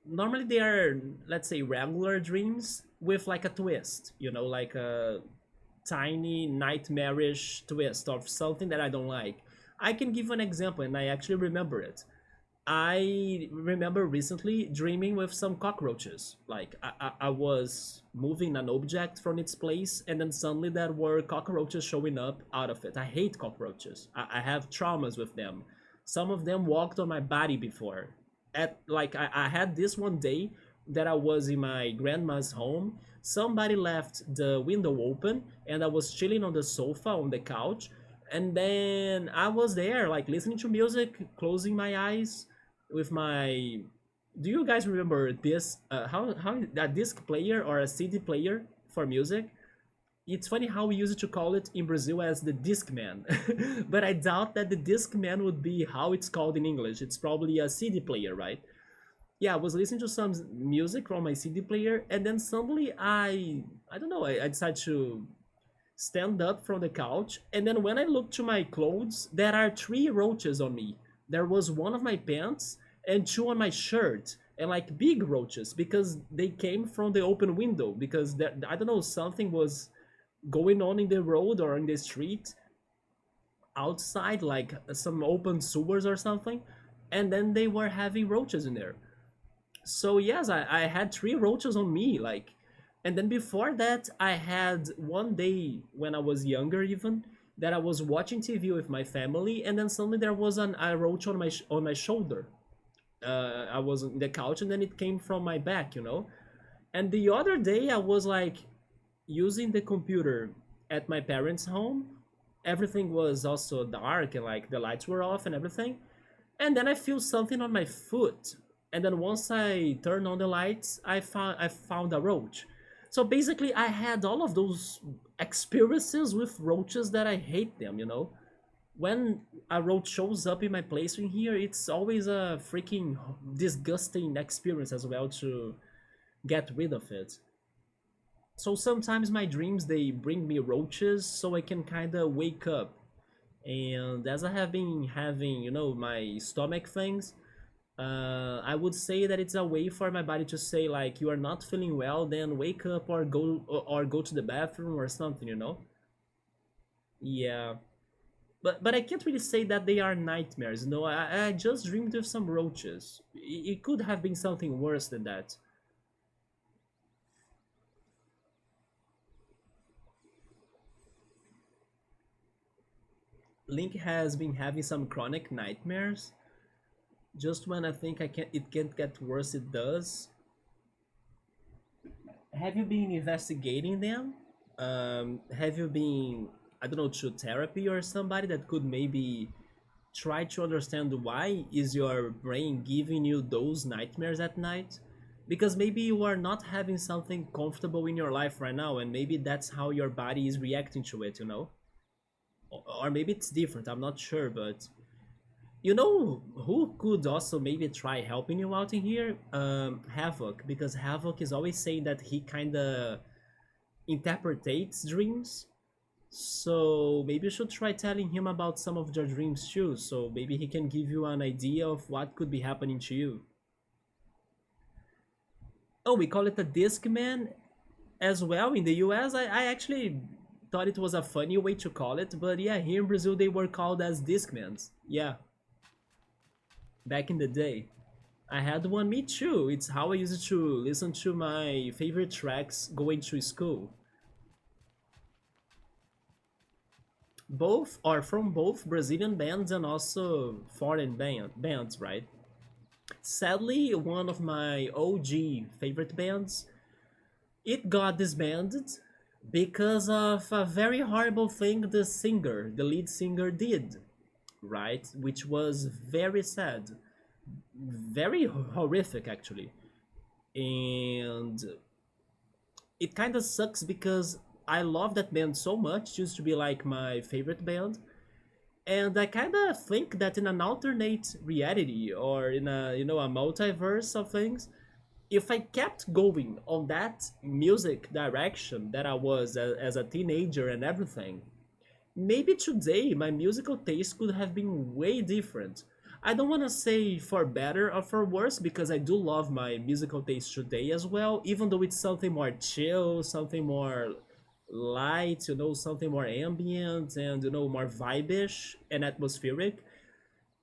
Normally they are, let's say, regular dreams with like a twist, you know, like a tiny nightmarish twist of something that I don't like. I can give an example and I actually remember it. I remember recently dreaming with some cockroaches. Like I was moving an object from its place, and then suddenly there were cockroaches showing up out of it. I hate cockroaches. I have traumas with them. Some of them walked on my body before. I had this one day that I was in my grandma's home. Somebody left the window open, and I was chilling on the sofa on the couch, and then I was there, like listening to music, closing my eyes with my. Do you guys remember this? How a disc player or a CD player for music? It's funny how we used to call it in Brazil as the Discman, but I doubt that the Discman would be how it's called in English. It's probably a CD player, right? Yeah, I was listening to some music from my CD player, and then suddenly I don't know, I decided to stand up from the couch, and then when I look to my clothes, there are three roaches on me. There was one of my pants and two on my shirt, and like big roaches because they came from the open window. Because there, I don't know, something was going on in the road or in the street outside, like some open sewers or something, and then they were having roaches in there. So yes, I had three roaches on me, like, and then before that, I had one day when I was younger, even that I was watching TV with my family, and then suddenly there was a roach on on my shoulder. I was on the couch, and then it came from my back, you know. And the other day, I was like using the computer at my parents' home. Everything was also dark, and like the lights were off and everything. And then I feel something on my foot, and then once I turned on the lights, I found a roach. So basically, I had all of those experiences with roaches that I hate them. You know, when a roach shows up in my place in here, it's always a freaking disgusting experience as well to get rid of it. So sometimes my dreams they bring me roaches so I can kind of wake up. And as I have been having, you know, my stomach things, I would say that it's a way for my body to say like you are not feeling well, then wake up or go to the bathroom or something, you know. Yeah, but I can't really say that they are nightmares. No, I just dreamed of some roaches. It could have been something worse than that. Link has been having some chronic nightmares. Just when I think it can't get worse, it does. Have you been investigating them? Have you been, I don't know, to therapy or somebody that could maybe try to understand why is your brain giving you those nightmares at night? Because maybe you are not having something comfortable in your life right now, and maybe that's how your body is reacting to it, you know? Or maybe it's different, I'm not sure, but you know who could also maybe try helping you out in here? Havoc, because Havoc is always saying that he kind of interpretates dreams. So maybe you should try telling him about some of your dreams too. So maybe he can give you an idea of what could be happening to you. Oh, we call it a Discman as well in the US. I actually thought it was a funny way to call it, but yeah, here in Brazil they were called as Discmans. Yeah, back in the day. I had one, me too. It's how I used to listen to my favorite tracks going to school. Both are from both Brazilian bands and also foreign bands, right? Sadly, one of my OG favorite bands, it got disbanded because of a very horrible thing the lead singer did, right? Which was very sad, very horrific actually. And it kind of sucks because I love that band so much, used to be like my favorite band. And I kind of think that in an alternate reality or in a a multiverse of things, if I kept going on that music direction that I was as a teenager and everything, maybe today my musical taste could have been way different. I don't want to say for better or for worse because I do love my musical taste today as well, even though it's something more chill, something more light, something more ambient and more vibe-ish and atmospheric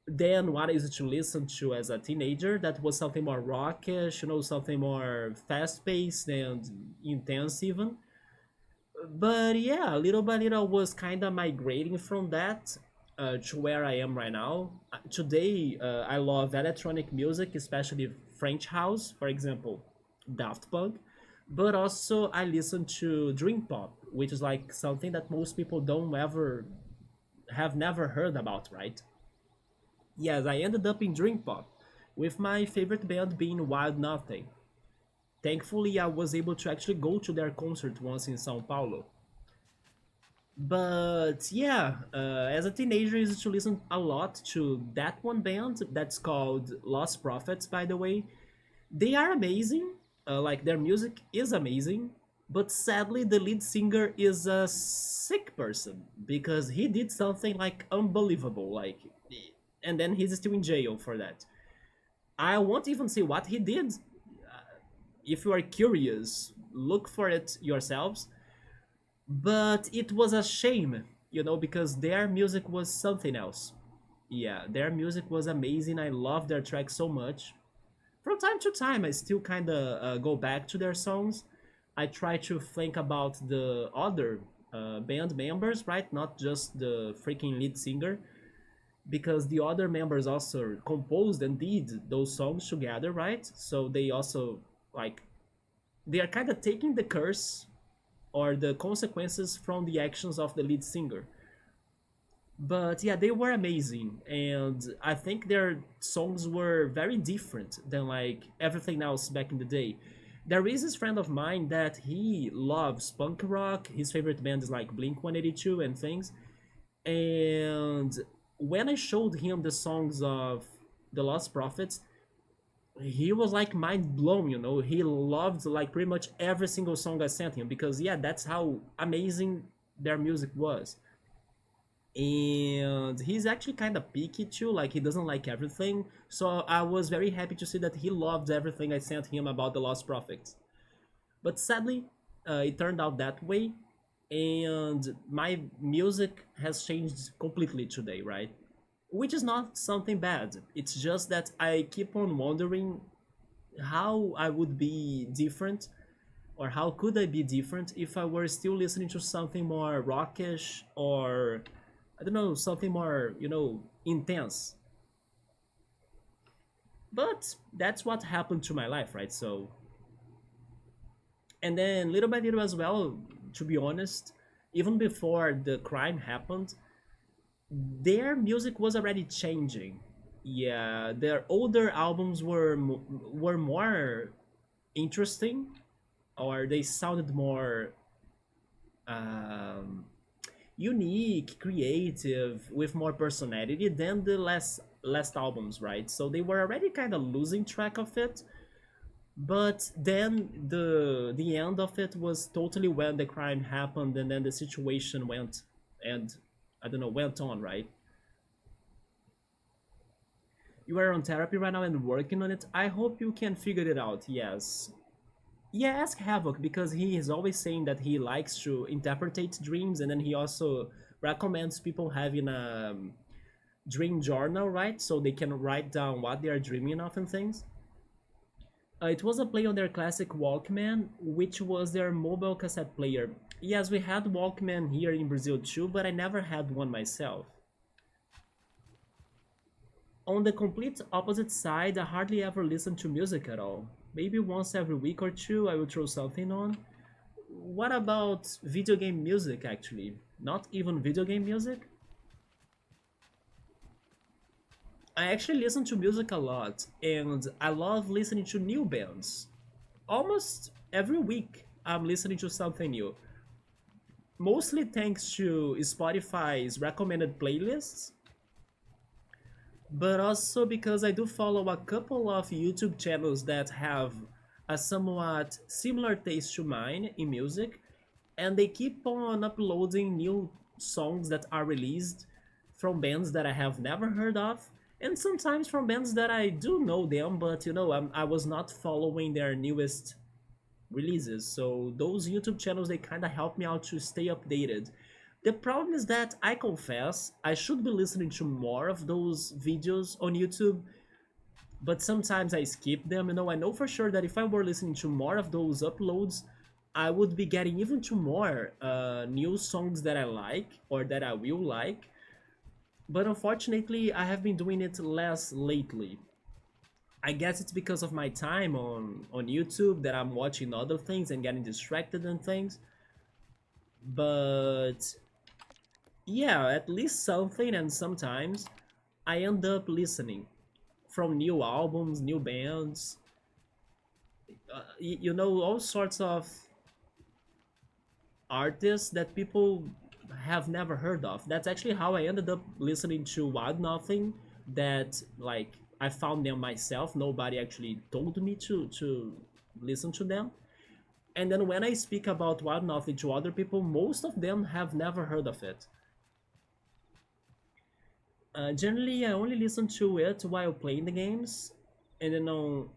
than what I used to listen to as a teenager. That was something more rockish, something more fast-paced and intense even. But yeah, little by little, I was kind of migrating from that to where I am right now. Today, I love electronic music, especially French house, for example, Daft Punk. But also, I listen to dream pop, which is like something that most people don't ever have never heard about, right? Yes, I ended up in dream pop, with my favorite band being Wild Nothing. Thankfully, I was able to actually go to their concert once in Sao Paulo. But yeah, as a teenager, I used to listen a lot to that one band that's called Lost Prophets, by the way. They are amazing, like their music is amazing, but sadly, the lead singer is a sick person because he did something like unbelievable, like, and then he's still in jail for that. I won't even say what he did. If you are curious, look for it yourselves. But it was a shame, because their music was something else. Yeah, their music was amazing. I love their tracks so much. From time to time, I still kind of go back to their songs. I try to think about the other band members, right? Not just the freaking lead singer, because the other members also composed and did those songs together, right? So they also, like, they are kind of taking the curse or the consequences from the actions of the lead singer. But yeah, they were amazing, and I think their songs were very different than like everything else back in the day. There is this friend of mine that he loves punk rock. His favorite band is like Blink 182 and things. And when I showed him the songs of the Lost Prophets, he was like mind blown. He loved like pretty much every single song I sent him because yeah, that's how amazing their music was. And he's actually kind of picky too, like he doesn't like everything. So I was very happy to see that he loved everything I sent him about the Lost Prophets. But sadly, it turned out that way, and my music has changed completely today, right? Which is not something bad. It's just that I keep on wondering how I would be different, or how could I be different if I were still listening to something more rockish, or I don't know, something more, intense. But that's what happened to my life, right? So, and then little by little as well, to be honest, even before the crime happened, their music was already changing. Yeah, their older albums were more interesting, or they sounded more um, unique, creative, with more personality than the last albums, right? So they were already kind of losing track of it. But then the end of it was totally when the crime happened, and then the situation went and I don't know went on, right? You are on therapy right now and working on it. I hope you can figure it out. Yes. Yeah, ask Havoc because he is always saying that he likes to interpretate dreams, and then he also recommends people having a dream journal, right? So they can write down what they are dreaming of and things. It was a play on their classic Walkman, which was their mobile cassette player. Yes, we had Walkman here in Brazil too, but I never had one myself. On the complete opposite side, I hardly ever listen to music at all. Maybe once every week or two I will throw something on. What about video game music actually? Not even video game music? I actually listen to music a lot and I love listening to new bands. Almost every week I'm listening to something new. Mostly thanks to Spotify's recommended playlists, but also because I do follow a couple of YouTube channels that have a somewhat similar taste to mine in music, and they keep on uploading new songs that are released from bands that I have never heard of, and sometimes from bands that I do know them, but I was not following their newest releases. So those YouTube channels they kind of help me out to stay updated. The problem is that I confess I should be listening to more of those videos on YouTube, but sometimes I skip them. I know for sure that if I were listening to more of those uploads, I would be getting even to more new songs that I like or that I will like. But unfortunately, I have been doing it less lately. I guess it's because of my time on YouTube that I'm watching other things and getting distracted and things. But yeah, at least something, and sometimes I end up listening from new albums, new bands, all sorts of artists that people have never heard of. That's actually how I ended up listening to Wild Nothing. That like I found them myself. Nobody actually told me to listen to them. And then when I speak about Wild Nothing to other people, most of them have never heard of it. Generally, I only listen to it while playing the games, and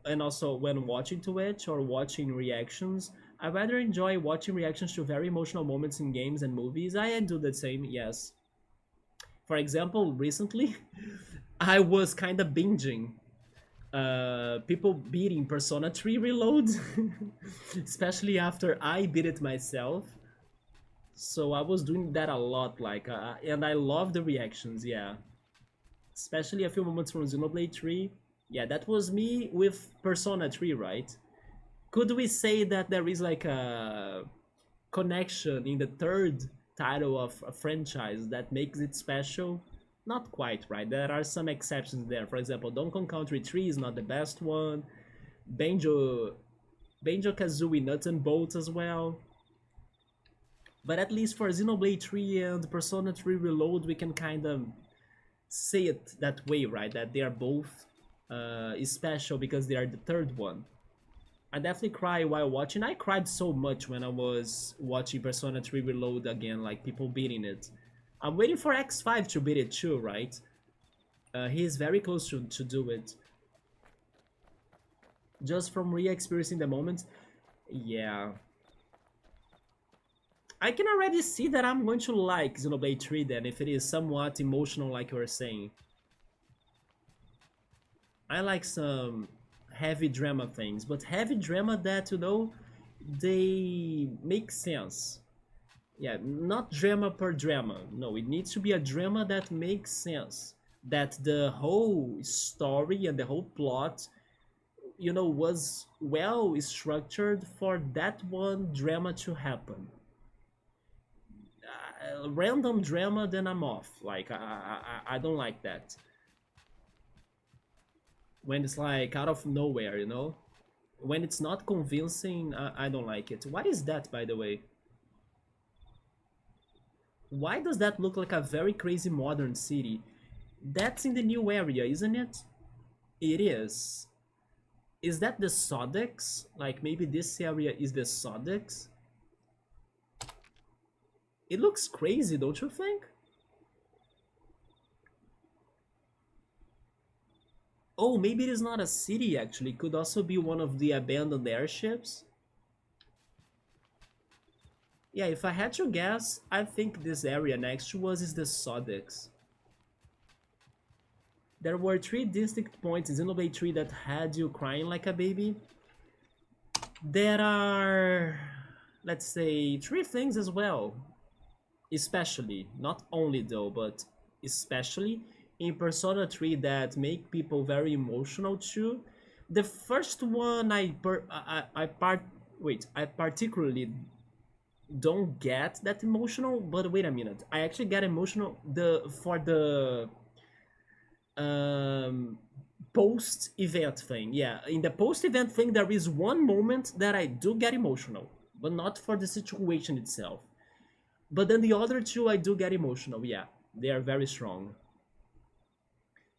and also when watching to it or watching reactions. I rather enjoy watching reactions to very emotional moments in games and movies. I do the same, yes. For example, recently, I was kind of binging people beating Persona 3 Reload, especially after I beat it myself. So I was doing that a lot, and I love the reactions, yeah. Especially a few moments from Xenoblade 3. Yeah, that was me with Persona 3, right? Could we say that there is like a connection in the third title of a franchise that makes it special? Not quite, right? There are some exceptions there. For example, Donkey Kong Country 3 is not the best one. Banjo Banjo Kazooie Nuts and Bolts as well. But at least for Xenoblade 3 and Persona 3 Reload, we can kind of say it that way, right? That they are both special because they are the third one. I definitely cry while watching. I cried so much when I was watching Persona 3 Reload again, like people beating it. I'm waiting for X5 to beat it too, right? He is very close to do it. Just from re-experiencing the moment, yeah. I can already see that I'm going to like Xenoblade 3 then, if it is somewhat emotional like you were saying. I like some heavy drama things, but heavy drama that, they make sense. Yeah, not drama per drama. No, it needs to be a drama that makes sense. That the whole story and the whole plot, was well structured for that one drama to happen. Random drama, then I'm off. Like, I don't like that. When it's like out of nowhere, when it's not convincing, I don't like it. What is that, by the way? Why does that look like a very crazy modern city? That's in the new area, isn't it? It is. Is that the Sodex? Like maybe this area is the Sodex? It looks crazy, don't you think? Oh, maybe it is not a city actually. It could also be one of the abandoned airships. Yeah, if I had to guess, I think this area next to us is the Sodex. There were three distinct points in Xenoblade 3 that had you crying like a baby. There are, let's say, three things as well. Especially, not only though, but especially in Persona 3 that make people very emotional too. The first one I part wait, I particularly don't get that emotional, but wait a minute. I actually get emotional the um post event thing. Yeah, in the post event thing there is one moment that I do get emotional, but not for the situation itself. But then the other two I do get emotional. Yeah, they are very strong.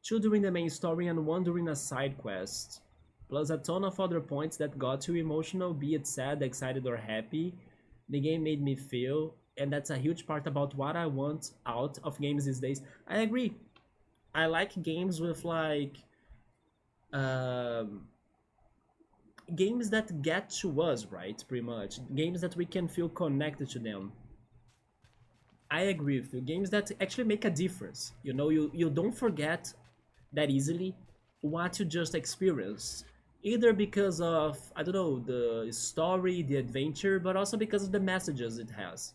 Two during the main story and one during a side quest. Plus a ton of other points that got you emotional, be it sad, excited, or happy. The game made me feel, and that's a huge part about what I want out of games these days. I agree. I like games with um, games that get to us, right? Pretty much games that we can feel connected to them. I agree with you. Games that actually make a difference. You know, you don't forget that easily what you just experienced. Either because of, I don't know, the story, the adventure, but also because of the messages it has.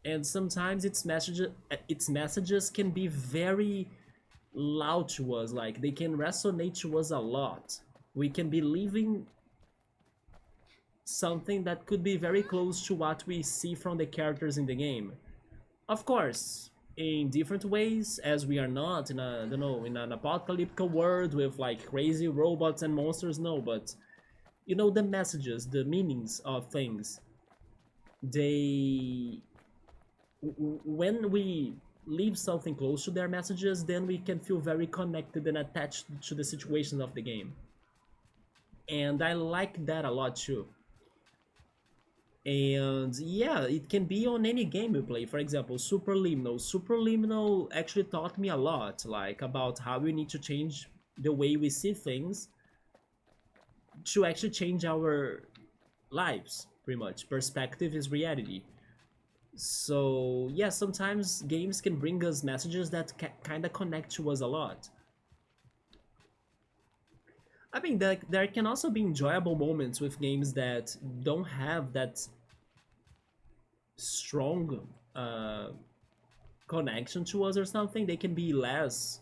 And sometimes its messages can be very loud to us, like they can resonate to us a lot. We can be living something that could be very close to what we see from the characters in the game. Of course, in different ways, as we are not in a, I don't know, in an apocalyptic world with like crazy robots and monsters. No, but you know the messages, the meanings of things. They, when we leave something close to their messages, then we can feel very connected and attached to the situations of the game. And I like that a lot too. And yeah, it can be on any game you play. For example, Superliminal actually taught me a lot, like about how we need to change the way we see things to actually change our lives. Pretty much, perspective is reality. So yeah, sometimes games can bring us messages that kind of connect to us a lot. I mean, there can also be enjoyable moments with games that don't have that strong connection to us or something. They can be less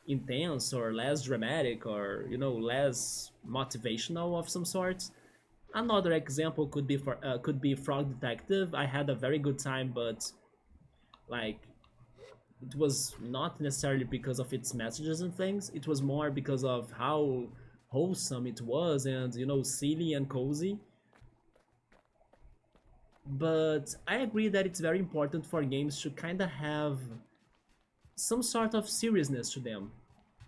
intense or less dramatic or less motivational of some sorts. Another example could be Frog Detective. I had a very good time, but like it was not necessarily because of its messages and things. It was more because of how wholesome it was and silly and cozy. But I agree that it's very important for games to kind of have some sort of seriousness to them,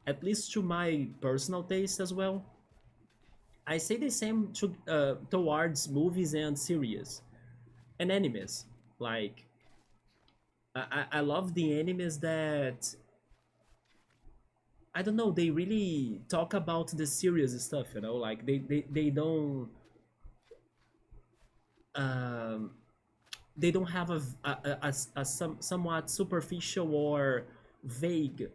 at least to my personal taste as well. I say the same towards movies and series and animes. Like, I love the animes that, I don't know, they really talk about the serious stuff, like they don't um, they don't have a somewhat superficial or vague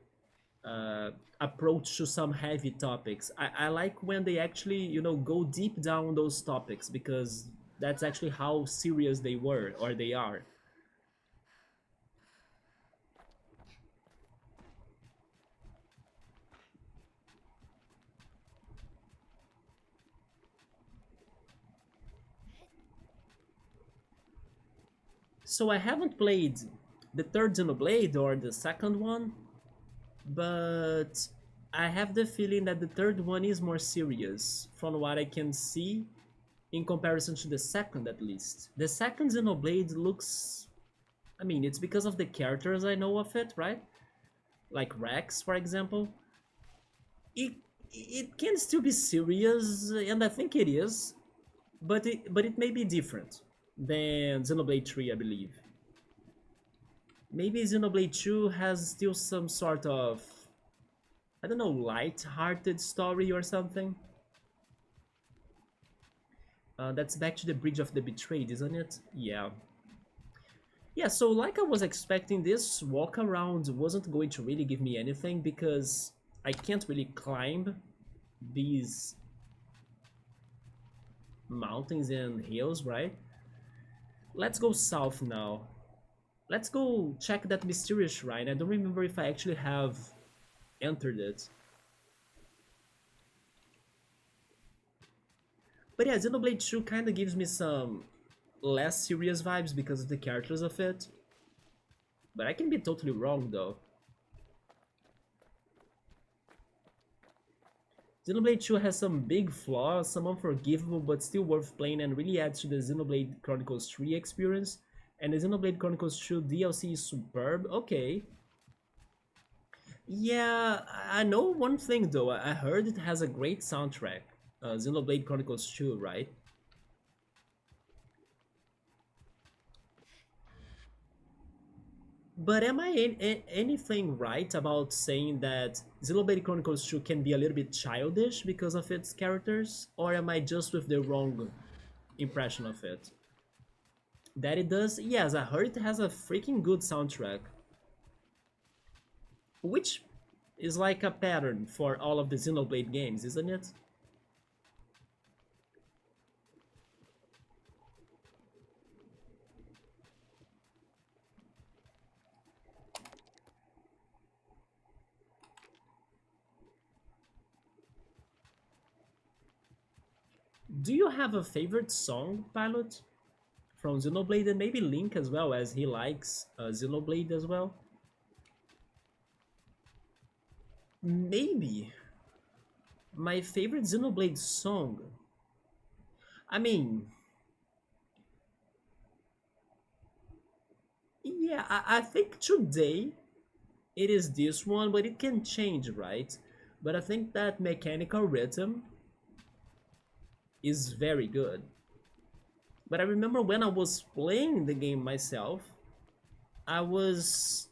approach to some heavy topics. I like when they actually, go deep down those topics because that's actually how serious they were or they are. So I haven't played the third Xenoblade or the second one, but I have the feeling that the third one is more serious from what I can see in comparison to the second at least. The second Xenoblade looks, I mean, it's because of the characters I know of it, right? Like Rex, for example. It it can still be serious, and I think it is, but it may be different than Xenoblade 3, I believe. Maybe Xenoblade 2 has still some sort of, I don't know, light-hearted story or something. That's back to the Bridge of the Betrayed, isn't it? Yeah. Yeah, so like I was expecting, this walk around wasn't going to really give me anything because I can't really climb these mountains and hills, right? Let's go south now. Let's go check that mysterious shrine. I don't remember if I actually have. entered it. But yeah, Xenoblade 2 kind of gives me some less serious vibes because of the characters of it. But I can be totally wrong though. Xenoblade 2 has some big flaws, some unforgivable but still worth playing and really adds to the Xenoblade Chronicles 3 experience. And the Xenoblade Chronicles 2 DLC is superb. Okay. Yeah, I know one thing though. I heard it has a great soundtrack. Xenoblade Chronicles 2, right? But am I anything right about saying that Xenoblade Chronicles 2 can be a little bit childish because of its characters? Or am I just with the wrong impression of it? That it does? Yes, I heard it has a freaking good soundtrack. Which is like a pattern for all of the Xenoblade games, isn't it? Do you have a favorite song, Pilot? From Xenoblade and maybe Link as well, as he likes Xenoblade as well? Maybe. My favorite Xenoblade song. I mean, yeah, I think today it is this one, but it can change, right? But I think that mechanical rhythm is very good. But I remember when I was playing the game myself, I was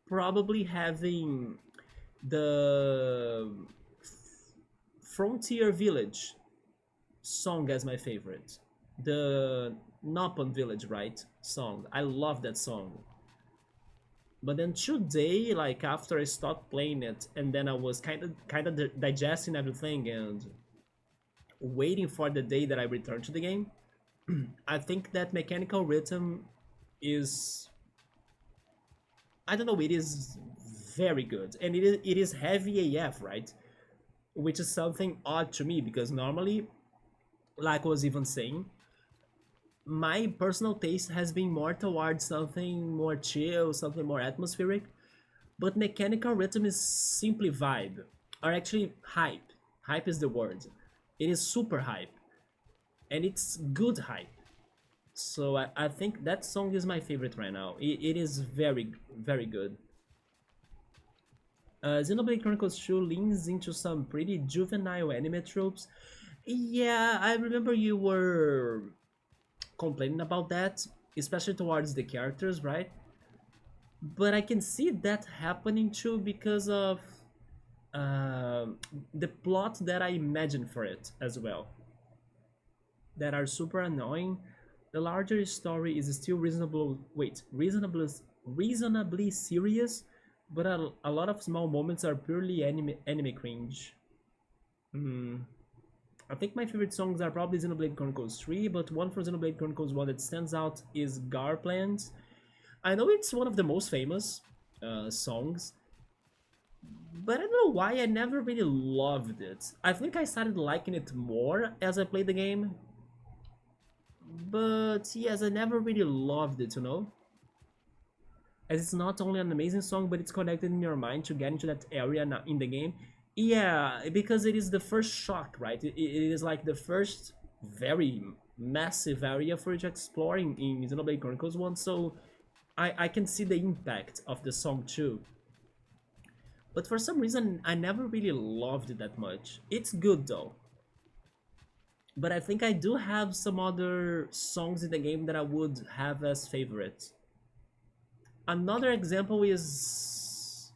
probably having the Frontier Village song as my favorite. The Nopon Village, right? Song. I love that song. But then today, like after I stopped playing it, and then I was kind of digesting everything and waiting for the day that I return to the game, I think that mechanical rhythm is, I don't know, it is very good, and it is heavy AF, right? Which is something odd to me because normally, like I was even saying, my personal taste has been more towards something more chill, something more atmospheric, but mechanical rhythm is simply vibe, or actually hype. Hype is the word. It is super hype, and it's good hype. So I think that song is my favorite right now. It is very, very good. Xenoblade Chronicles 2 leans into some pretty juvenile anime tropes. Yeah, I remember you were complaining about that, especially towards the characters, right? But I can see that happening too because of the plot that I imagine for it as well, that are super annoying. The larger story is still reasonable. Wait, reasonably serious, but a lot of small moments are purely anime cringe. Hmm. I think my favorite songs are probably Xenoblade Chronicles 3, but one from Xenoblade Chronicles 1 that stands out is Garplands. I know it's one of the most famous songs, but I don't know why I never really loved it. I think I started liking it more as I played the game, but yes, I never really loved it, you know? As it's not only an amazing song, but it's connected in your mind to get into that area in the game. Yeah, because it is the first shock, right? It is like the first very massive area for you to explore in Xenoblade Chronicles 1, so I can see the impact of the song too. But for some reason, I never really loved it that much. It's good though. But I think I do have some other songs in the game that I would have as favorites. Another example is...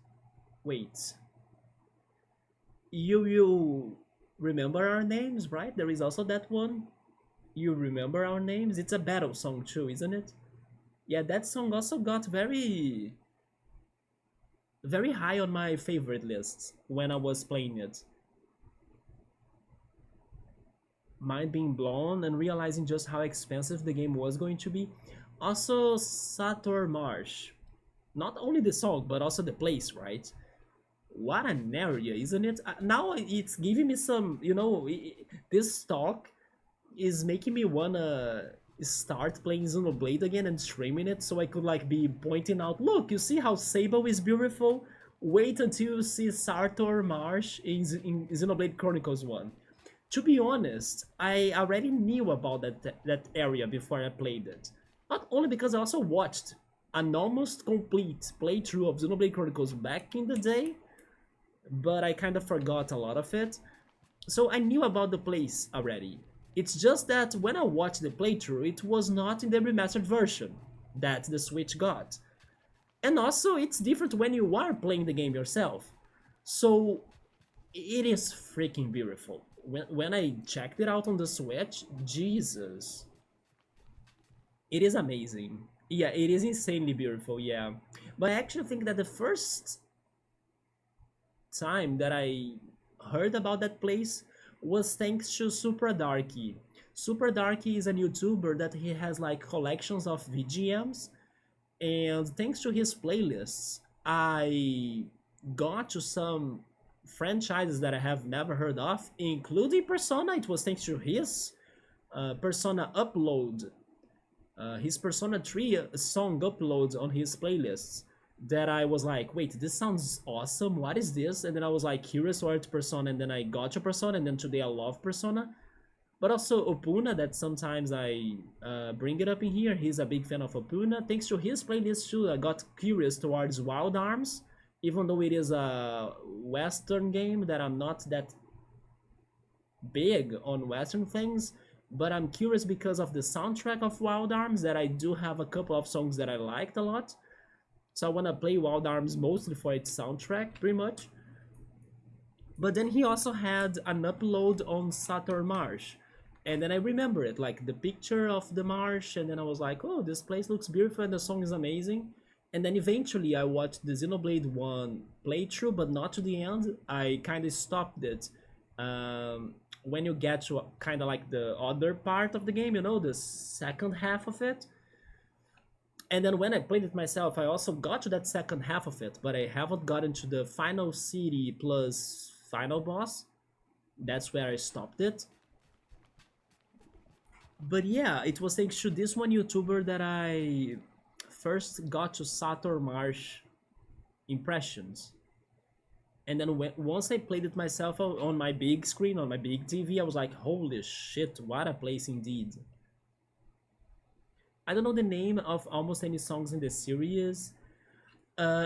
Wait. You remember our names, right? There is also that one. You remember our names? It's a battle song too, isn't it? Yeah, that song also got very high on my favorite lists when I was playing it. Mind being blown and realizing just how expensive the game was going to be. Also, Sator Marsh. Not only the song, but also the place, right? What an area, isn't it? Now it's giving me some, this talk is making me wanna start playing Xenoblade again and streaming it so I could like be pointing out, look, you see how Sable is beautiful? Wait until you see Sartor Marsh in Xenoblade Chronicles 1. To be honest, I already knew about that area before I played it. Not only because I also watched an almost complete playthrough of Xenoblade Chronicles back in the day, but I kind of forgot a lot of it. So I knew about the place already. It's just that when I watched the playthrough, it was not in the remastered version that the Switch got. And also, it's different when you are playing the game yourself. So it is freaking beautiful. When I checked it out on the Switch, Jesus, it is amazing. Yeah, it is insanely beautiful, yeah. But I actually think that the first time that I heard about that place was thanks to Super Darky. Super Darky is a YouTuber that he has like collections of VGMs, and thanks to his playlists, I got to some franchises that I have never heard of, including Persona. It was thanks to his Persona upload, his Persona 3 song uploads on his playlists that I was like, wait, this sounds awesome. What is this? And then I was like curious about Persona, and then I got to Persona, and then today I love Persona. But also Opuna, that sometimes I bring it up in here. He's a big fan of Opuna. Thanks to his playlist too, I got curious towards Wild Arms, even though it is a Western game that I'm not that big on Western things. But I'm curious because of the soundtrack of Wild Arms that I do have a couple of songs that I liked a lot. So I want to play Wild Arms mostly for its soundtrack, pretty much. But then he also had an upload on Sator Marsh. And then I remember it, like the picture of the marsh, and then I was like, oh, this place looks beautiful and the song is amazing. And then eventually I watched the Xenoblade 1 playthrough, but not to the end. I kind of stopped it when you get to kind of like the other part of the game, the second half of it. And then when I played it myself, I also got to that second half of it, but I haven't gotten to the final city plus final boss. That's where I stopped it. But yeah, it was thanks to this one YouTuber that I first got to Sator Marsh impressions. And then once I played it myself on my big screen, on my big TV, I was like, holy shit, what a place indeed. I don't know the name of almost any songs in the series.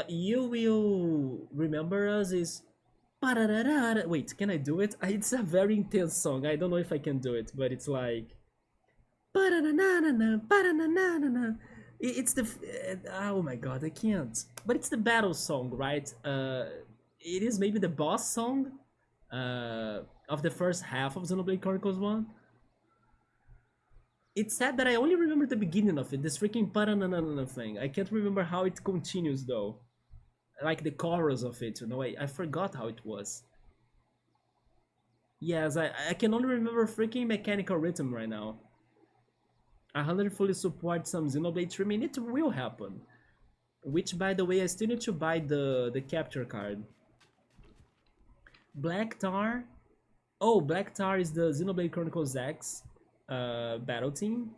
You Will Remember Us is... Wait, can I do it? It's a very intense song. I don't know if I can do it, but it's like... It's the... Oh my god, I can't. But it's the battle song, right? It is maybe the boss song of the first half of Xenoblade Chronicles 1. It's sad that I only remember the beginning of it, this freaking parananana thing. I can't remember how it continues though. Like the chorus of it, I forgot how it was. Yes, I can only remember freaking mechanical rhythm right now. I 100 fully support some Xenoblade streaming, it will happen. Which, by the way, I still need to buy the capture card. Black Tar? Oh, Black Tar is the Xenoblade Chronicles X battle team.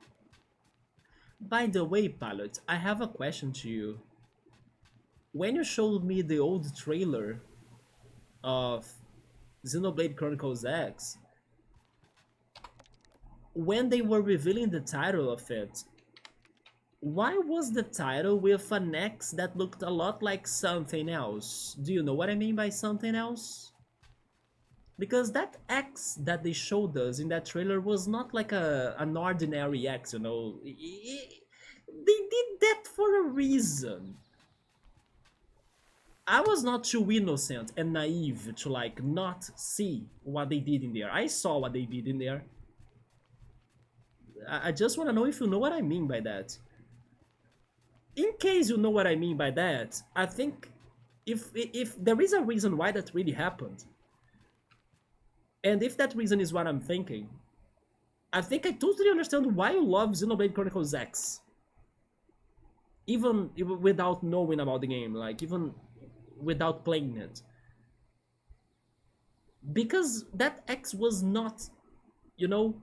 By the way, Pilot, I have a question to you. When you showed me the old trailer of Xenoblade Chronicles X, when they were revealing the title of it, why was the title with an X that looked a lot like something else? Do you know what I mean by something else? Because that X that they showed us in that trailer was not like an ordinary X, they did that for a reason. I was not too innocent and naive to like not see what they did in there. I saw what they did in there. I just want to know if you know what I mean by that. In case you know what I mean by that, I think if there is a reason why that really happened, and if that reason is what I'm thinking, I think I totally understand why you love Xenoblade Chronicles X. Even without knowing about the game, like even without playing it. because that X was not, you know,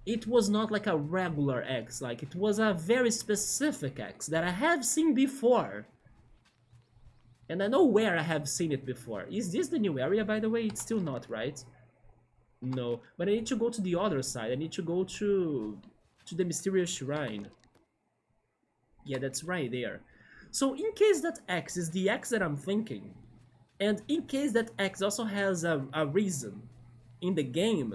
it was not like a regular X, like it was a very specific X that I have seen before. And I know where I have seen it before. Is this the new area, by the way? It's still not, right? No, but I need to go to the other side. I need to go to the mysterious shrine. Yeah, that's right there. So in case that X is the X that I'm thinking, and in case that X also has a reason in the game,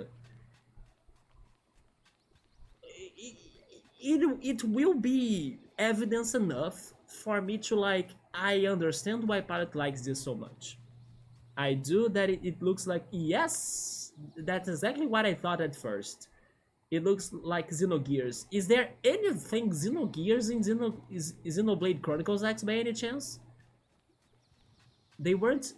it will be evidence enough for me to like, I understand why Pilot likes this so much. I do that it looks like, yes, that's exactly what I thought at first. It looks like Xenogears. Is there anything Xenogears in Xenoblade Chronicles X by any chance? They weren't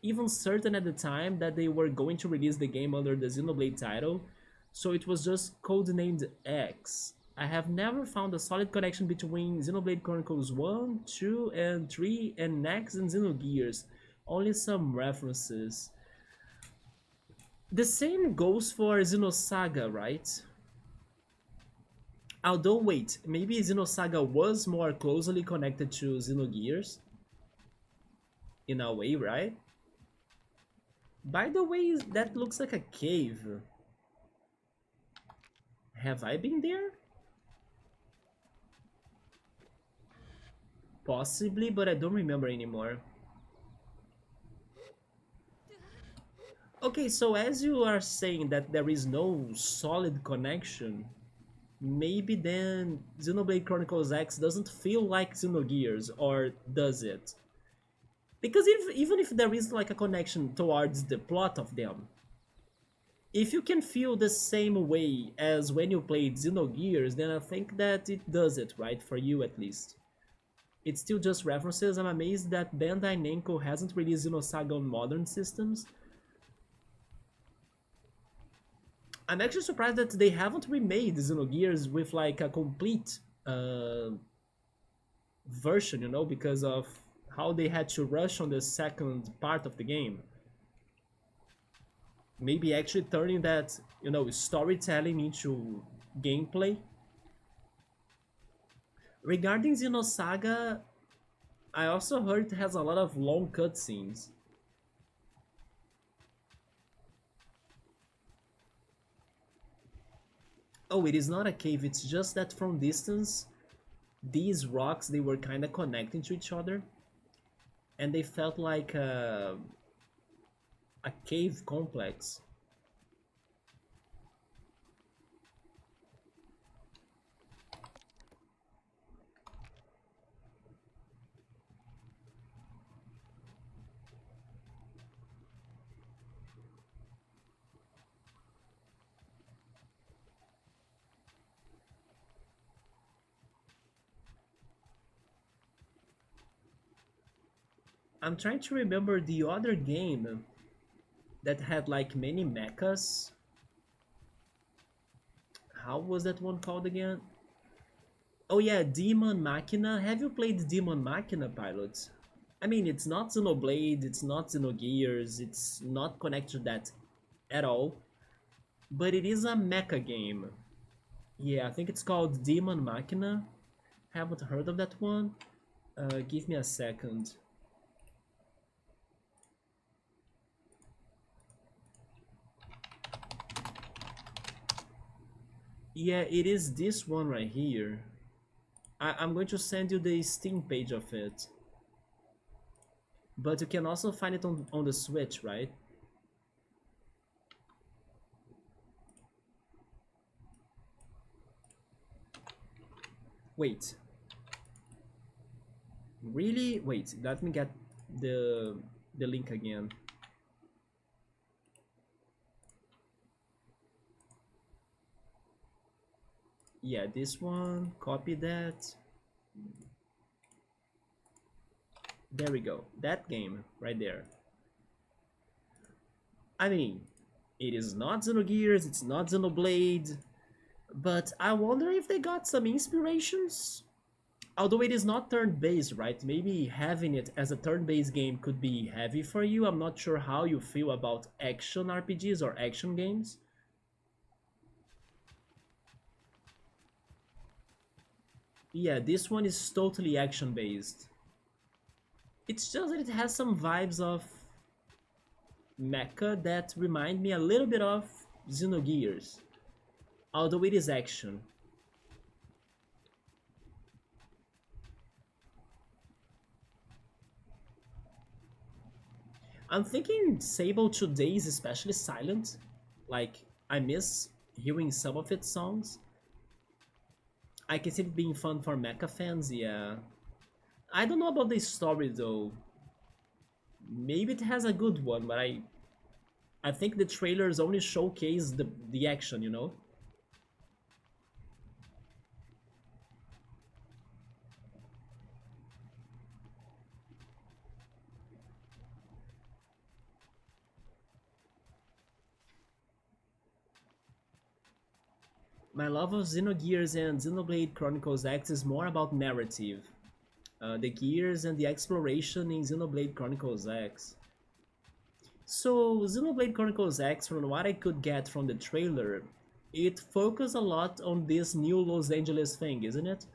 even certain at the time that they were going to release the game under the Xenoblade title, so it was just codenamed X. I have never found a solid connection between Xenoblade Chronicles 1, 2, and 3 and X and Xenogears. Only some references. The same goes for Xenosaga, right? Although, wait, maybe Xenosaga was more closely connected to Xenogears in a way, right? By the way, that looks like a cave. Have I been there? Possibly, but I don't remember anymore. Okay, so as you are saying that there is no solid connection, maybe then Xenoblade Chronicles X doesn't feel like Xenogears, or does it? Because even if there is like a connection towards the plot of them, if you can feel the same way as when you played Xenogears, then I think that it does it, right? For you at least. It's still just references. I'm amazed that Bandai Namco hasn't released Xenosaga on modern systems. I'm actually surprised that they haven't remade Xenogears with like a complete version, you know, because of how they had to rush on the second part of the game. Maybe actually turning that, you know, storytelling into gameplay. Regarding Xenosaga, I also heard it has a lot of long cutscenes. Oh, it is not a cave, it's just that from distance, these rocks, they were kind of connecting to each other. And they felt like a cave complex. I'm trying to remember the other game that had like many mechas. How was that one called again? Oh yeah, Demon Machina. Have you played Demon Machina, Pilot? I mean, it's not Xenoblade, it's not Xenogears, it's not connected to that at all. But it is a mecha game. Yeah, I think it's called Demon Machina. Haven't heard of that one. Give me a second. Yeah, it is this one right here. I'm going to send you the Steam page of it. But you can also find it on the Switch, right? Wait. Really? Wait, let me get the link again. Yeah, this one, copy that. There we go. That game right there. I mean, it is not Xenogears, it's not Xenoblade, but I wonder if they got some inspirations. Although it is not turn-based, right? Maybe having it as a turn-based game could be heavy for you. I'm not sure how you feel about action RPGs or action games. Yeah, this one is totally action-based. It's just that it has some vibes of mecha that remind me a little bit of Xenogears, although it is action. I'm thinking Sable today is especially silent. Like, I miss hearing some of its songs. I can see it being fun for mecha fans, yeah. I don't know about the story though. Maybe it has a good one, but I think the trailers only showcase the action, you know? My love of Xenogears and Xenoblade Chronicles X is more about narrative. The gears and the exploration in Xenoblade Chronicles X. So, Xenoblade Chronicles X, from what I could get from the trailer, it focused a lot on this new Los Angeles thing, isn't it?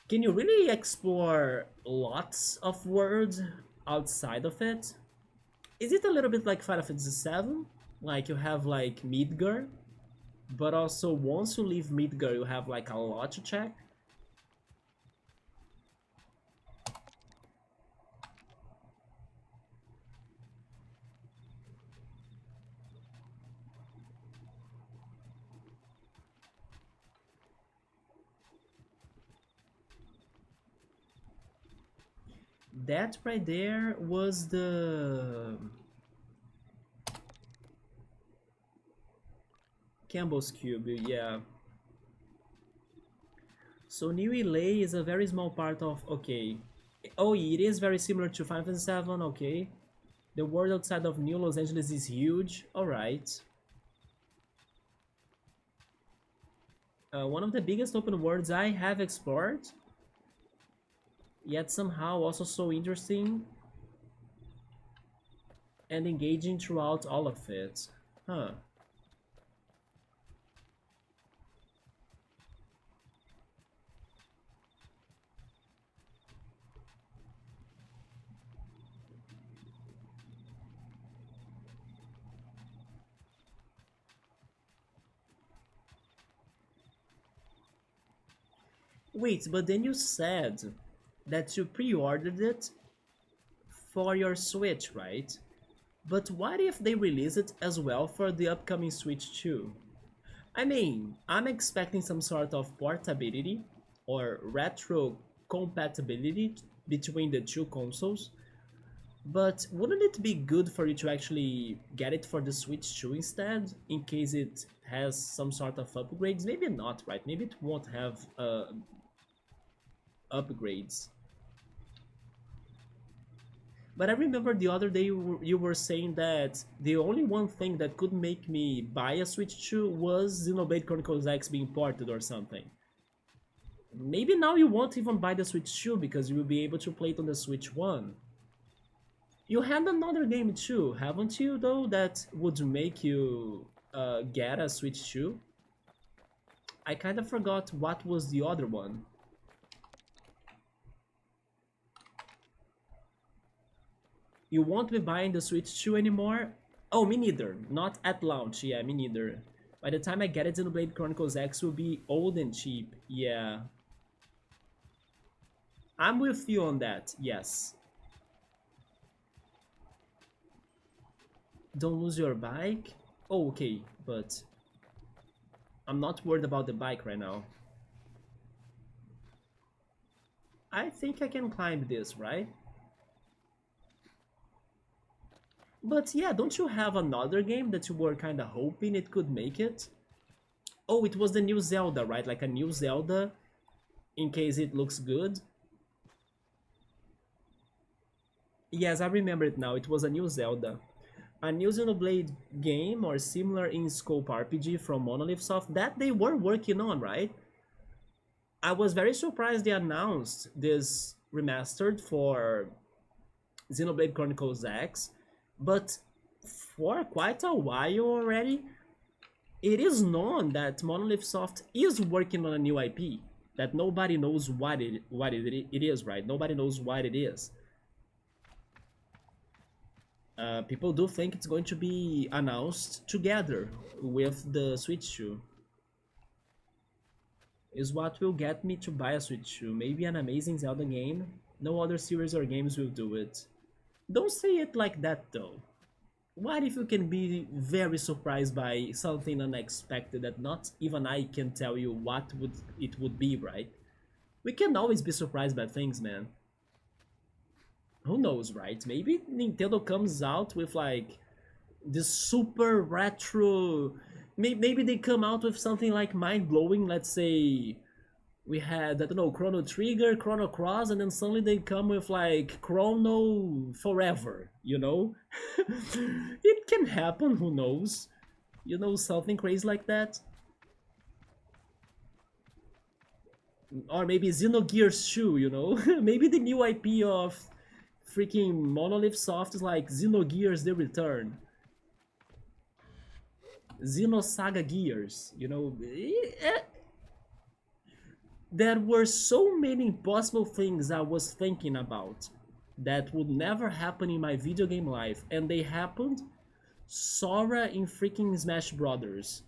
Can you really explore lots of worlds outside of it? Is it a little bit like Final Fantasy VII? Like you have like Midgar, but also once you leave Midgar, you have like a lot to check? That right there was the Campbell's Cube, yeah. So New LA is a very small part of, okay. Oh, it is very similar to Final Fantasy VII, okay. The world outside of New Los Angeles is huge, alright. One of the biggest open worlds I have explored, yet somehow also so interesting and engaging throughout all of it. Huh. Wait, but then you said that you pre-ordered it for your Switch, right? But what if they release it as well for the upcoming Switch too? I mean, I'm expecting some sort of portability or retro compatibility between the two consoles, but wouldn't it be good for you to actually get it for the Switch 2 instead, in case it has some sort of upgrades? Maybe not, right? Maybe it won't have upgrades. But I remember the other day you were saying that the only one thing that could make me buy a Switch 2 was Xenoblade Chronicles X being ported or something. Maybe now you won't even buy the Switch 2 because you will be able to play it on the Switch 1. You had another game too, haven't you, though, that would make you get a Switch 2? I kind of forgot what was the other one. You won't be buying the Switch 2 anymore? Oh, me neither. Not at launch, yeah, me neither. By the time I get it, Xenoblade Chronicles X will be old and cheap, yeah. I'm with you on that, yes. Don't lose your bike? Oh, okay, but I'm not worried about the bike right now. I think I can climb this, right? But yeah, don't you have another game that you were kinda hoping it could make it? Oh, it was the new Zelda, right? Like a new Zelda, in case it looks good. Yes, I remember it now. It was a new Zelda. A new Xenoblade game or similar in scope RPG from Monolith Soft that they were working on, right? I was very surprised they announced this remastered for Xenoblade Chronicles X, but for quite a while already, it is known that Monolith Soft is working on a new IP that nobody knows it is, right? Nobody knows what it is. People do think it's going to be announced together with the Switch 2. Is what will get me to buy a Switch 2. Maybe an amazing Zelda game. No other series or games will do it. Don't say it like that though. What if you can be very surprised by something unexpected that not even I can tell you what would it would be, right? We can always be surprised by things, man. Who knows, right? Maybe Nintendo comes out with like this super retro. Maybe they come out with something like mind blowing. Let's say we had, I don't know, Chrono Trigger, Chrono Cross, and then suddenly they come with like Chrono Forever, you know? It can happen, who knows? You know, something crazy like that. Or maybe Xenogears 2, you know? Maybe the new IP of freaking Monolith Soft is like Xenogears The Return. Xenosaga Gears, you know? There were so many possible things I was thinking about that would never happen in my video game life, and they happened. Sora in freaking Smash Brothers,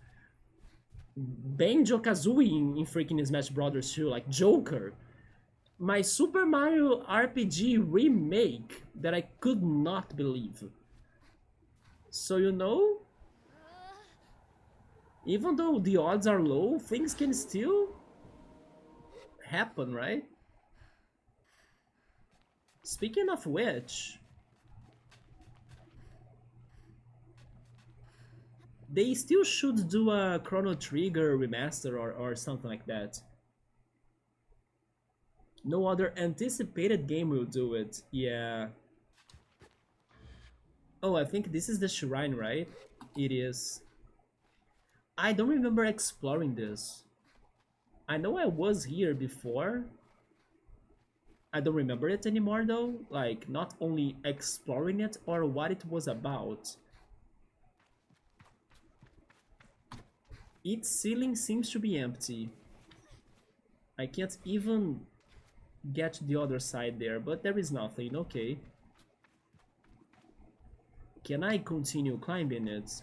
Banjo-Kazooie in freaking Smash Brothers too, like Joker. My Super Mario RPG remake that I could not believe. So you know, even though the odds are low, things can still happen, right? Speaking of which, they still should do a Chrono Trigger remaster or something like that. No other anticipated game will do it. Yeah. Oh, I think this is the shrine, right? It is. I don't remember exploring this. I know I was here before. I don't remember it anymore though. Like, not only exploring it or what it was about. Its ceiling seems to be empty. I can't even get to the other side there, but there is nothing, okay. Can I continue climbing it?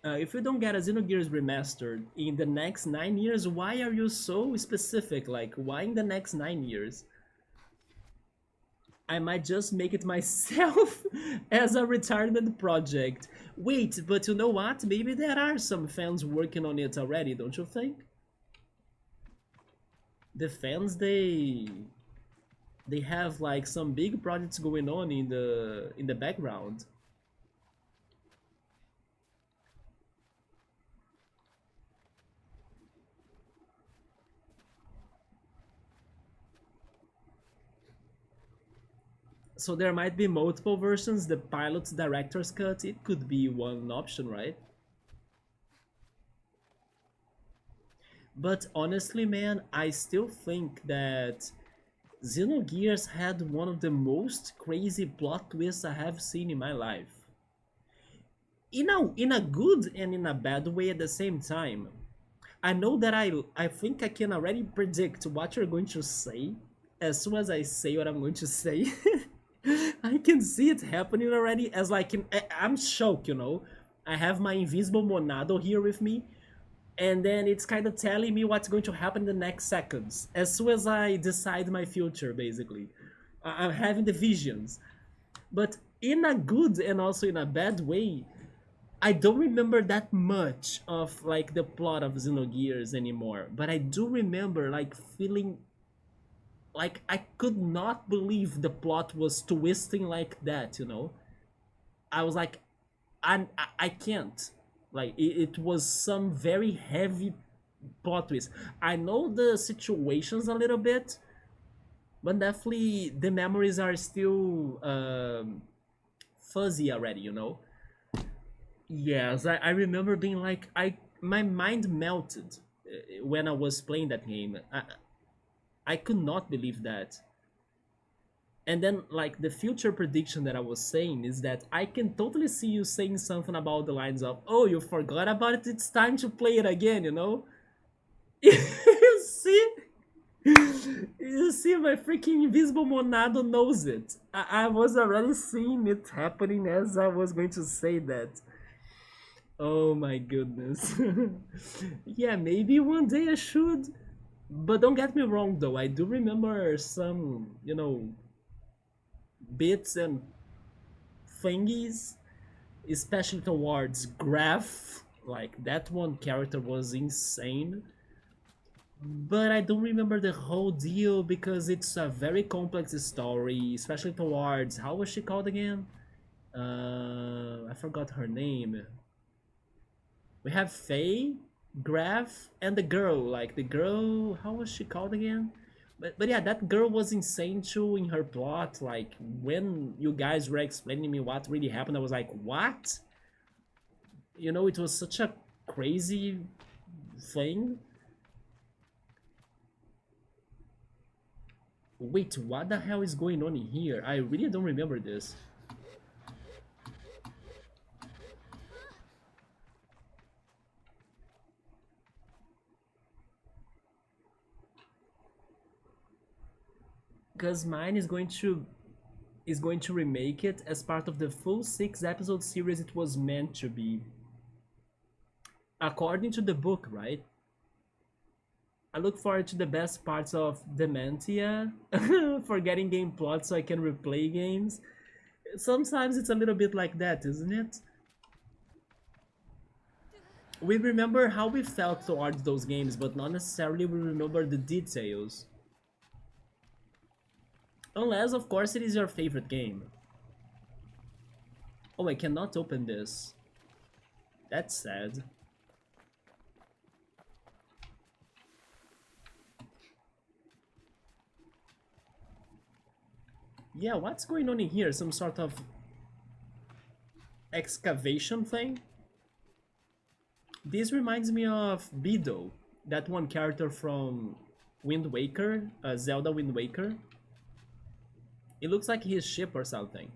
If you don't get a Xenogears remastered in the next 9 years, why are you so specific? Like, why in the next 9 years? I might just make it myself as a retirement project. Wait, but you know what? Maybe there are some fans working on it already, don't you think? The fans, they have like some big projects going on in the background. So there might be multiple versions. The pilot's director's cut, it could be one option, right? But honestly, man, I still think that Xenogears had one of the most crazy plot twists I have seen in my life. In a good and in a bad way at the same time. I know that I think I can already predict what you're going to say as soon as I say what I'm going to say. I can see it happening already as like I'm shocked, you know. I have my invisible Monado here with me, and then it's kind of telling me what's going to happen in the next seconds as soon as I decide my future. Basically, I'm having the visions, but in a good and also in a bad way. I don't remember that much of like the plot of Xenogears anymore, but I do remember like feeling like I could not believe the plot was twisting like that, you know. I was like, I can't. Like it was some very heavy plot twist. I know the situations a little bit, But definitely the memories are still fuzzy already, you know. Yes, I remember being like, my mind melted when I was playing that game. I could not believe that. And then, like, the future prediction that I was saying is that I can totally see you saying something about the lines of, "Oh, you forgot about it. It's time to play it again." You know? You see? You see, my freaking invisible monado knows it. I was already seeing it happening as I was going to say that. Oh my goodness. Yeah, maybe one day I should. But don't get me wrong though, I do remember some, bits and thingies, especially towards Graph. Like, that one character was insane. But I don't remember the whole deal because it's a very complex story, especially towards, how was she called again? I forgot her name. We have Faye, Graf, and the girl. Like, the girl, how was she called again? But yeah, that girl was insane too in her plot. Like, when you guys were explaining me what really happened, I was like, what? It was such a crazy thing. Wait, what the hell is going on in here? I really don't remember this. Because mine is going to remake it as part of the full 6 episode series it was meant to be. According to the book, right? I look forward to the best parts of Dementia for getting game plots so I can replay games. Sometimes it's a little bit like that, isn't it? We remember how we felt towards those games, but not necessarily we remember the details. Unless, of course, it is your favorite game. Oh, I cannot open this. That's sad. Yeah, what's going on in here? Some sort of excavation thing? This reminds me of Beedle, that one character from Wind Waker, Zelda Wind Waker. It looks like his ship or something.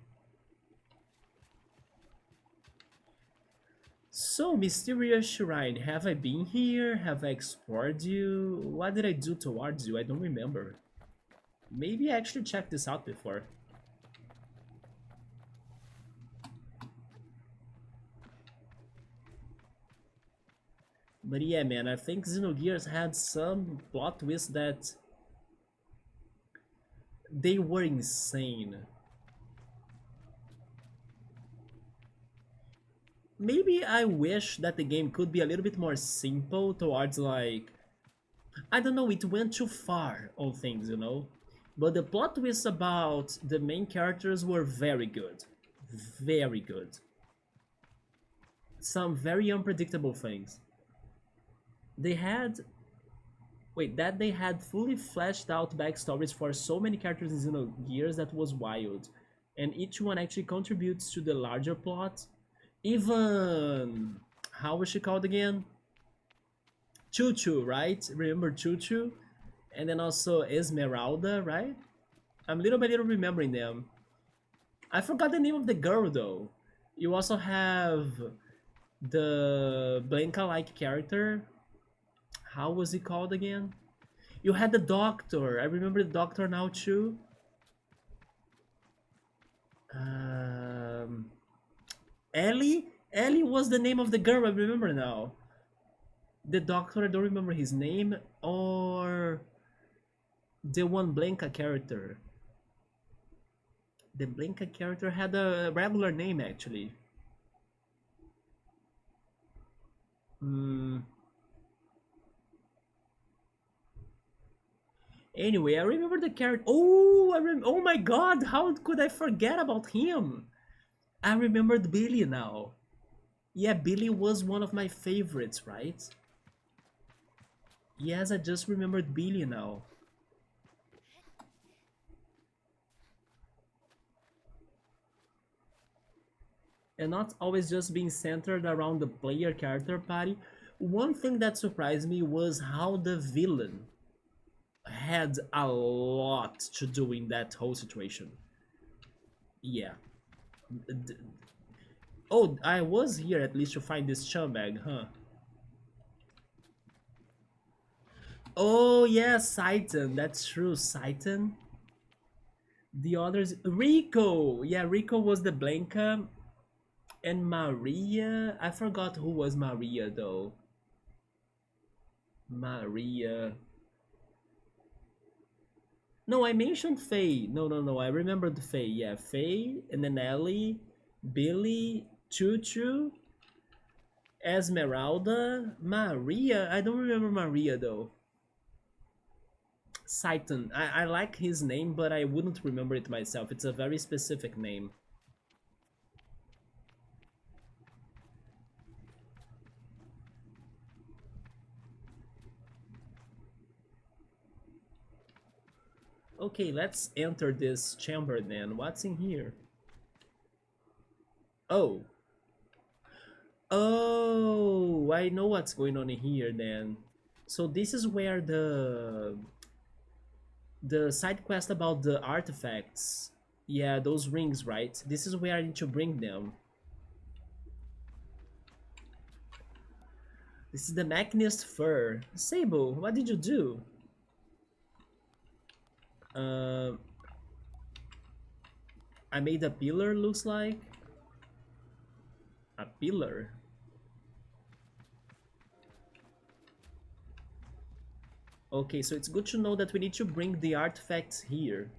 So, mysterious shrine, have I been here? Have I explored you? What did I do towards you? I don't remember. Maybe I actually checked this out before. But yeah, man, I think Xenogears had some plot twists that they were insane. Maybe I wish that the game could be a little bit more simple towards, like, I don't know, it went too far on things. But the plot twists about the main characters were very good. Very good. Some very unpredictable things. They had Wait, they had fully fleshed out backstories for so many characters in Xenogears that was wild. And each one actually contributes to the larger plot. Even, how was she called again? Choo Choo, right? Remember Choo Choo? And then also Esmeralda, right? I'm little by little remembering them. I forgot the name of the girl though. You also have the Blanca-like character. How was he called again? You had the doctor. I remember the doctor now too. Um, Ellie? Ellie was the name of the girl, I remember now. The doctor, I don't remember his name. Or the one Blanca character. The Blanca character had a regular name actually. Hmm. Anyway, I remember the character. Oh, oh my god, how could I forget about him? I remembered Billy now. Yeah, Billy was one of my favorites, right? Yes, I just remembered Billy now. and not always just being centered around the player character party. One thing that surprised me was how the villain had a lot to do in that whole situation. Yeah. D- Oh, I was here at least to find this scumbag, huh? Oh, yeah, Saitan. That's true, Saitan. The others, Rico. Yeah, Rico was the Blanca, and Maria. I forgot who was Maria though. Maria. No, I mentioned Faye. No, no, no. I remembered Faye. Yeah, Faye, and then Ellie, Billy, Choo Choo, Esmeralda, Maria. I don't remember Maria though. Saitan. I like his name, but I wouldn't remember it myself. It's a very specific name. Okay, let's enter this chamber then. What's in here? Oh. Oh, I know what's going on in here then. So this is where the side quest about the artifacts. Yeah, those rings, right? This is where I need to bring them. This is the Machinist Fur. Sable, what did you do? Uh, I made a pillar, looks like. A pillar? Okay, so it's good to know that we need to bring the artifacts here.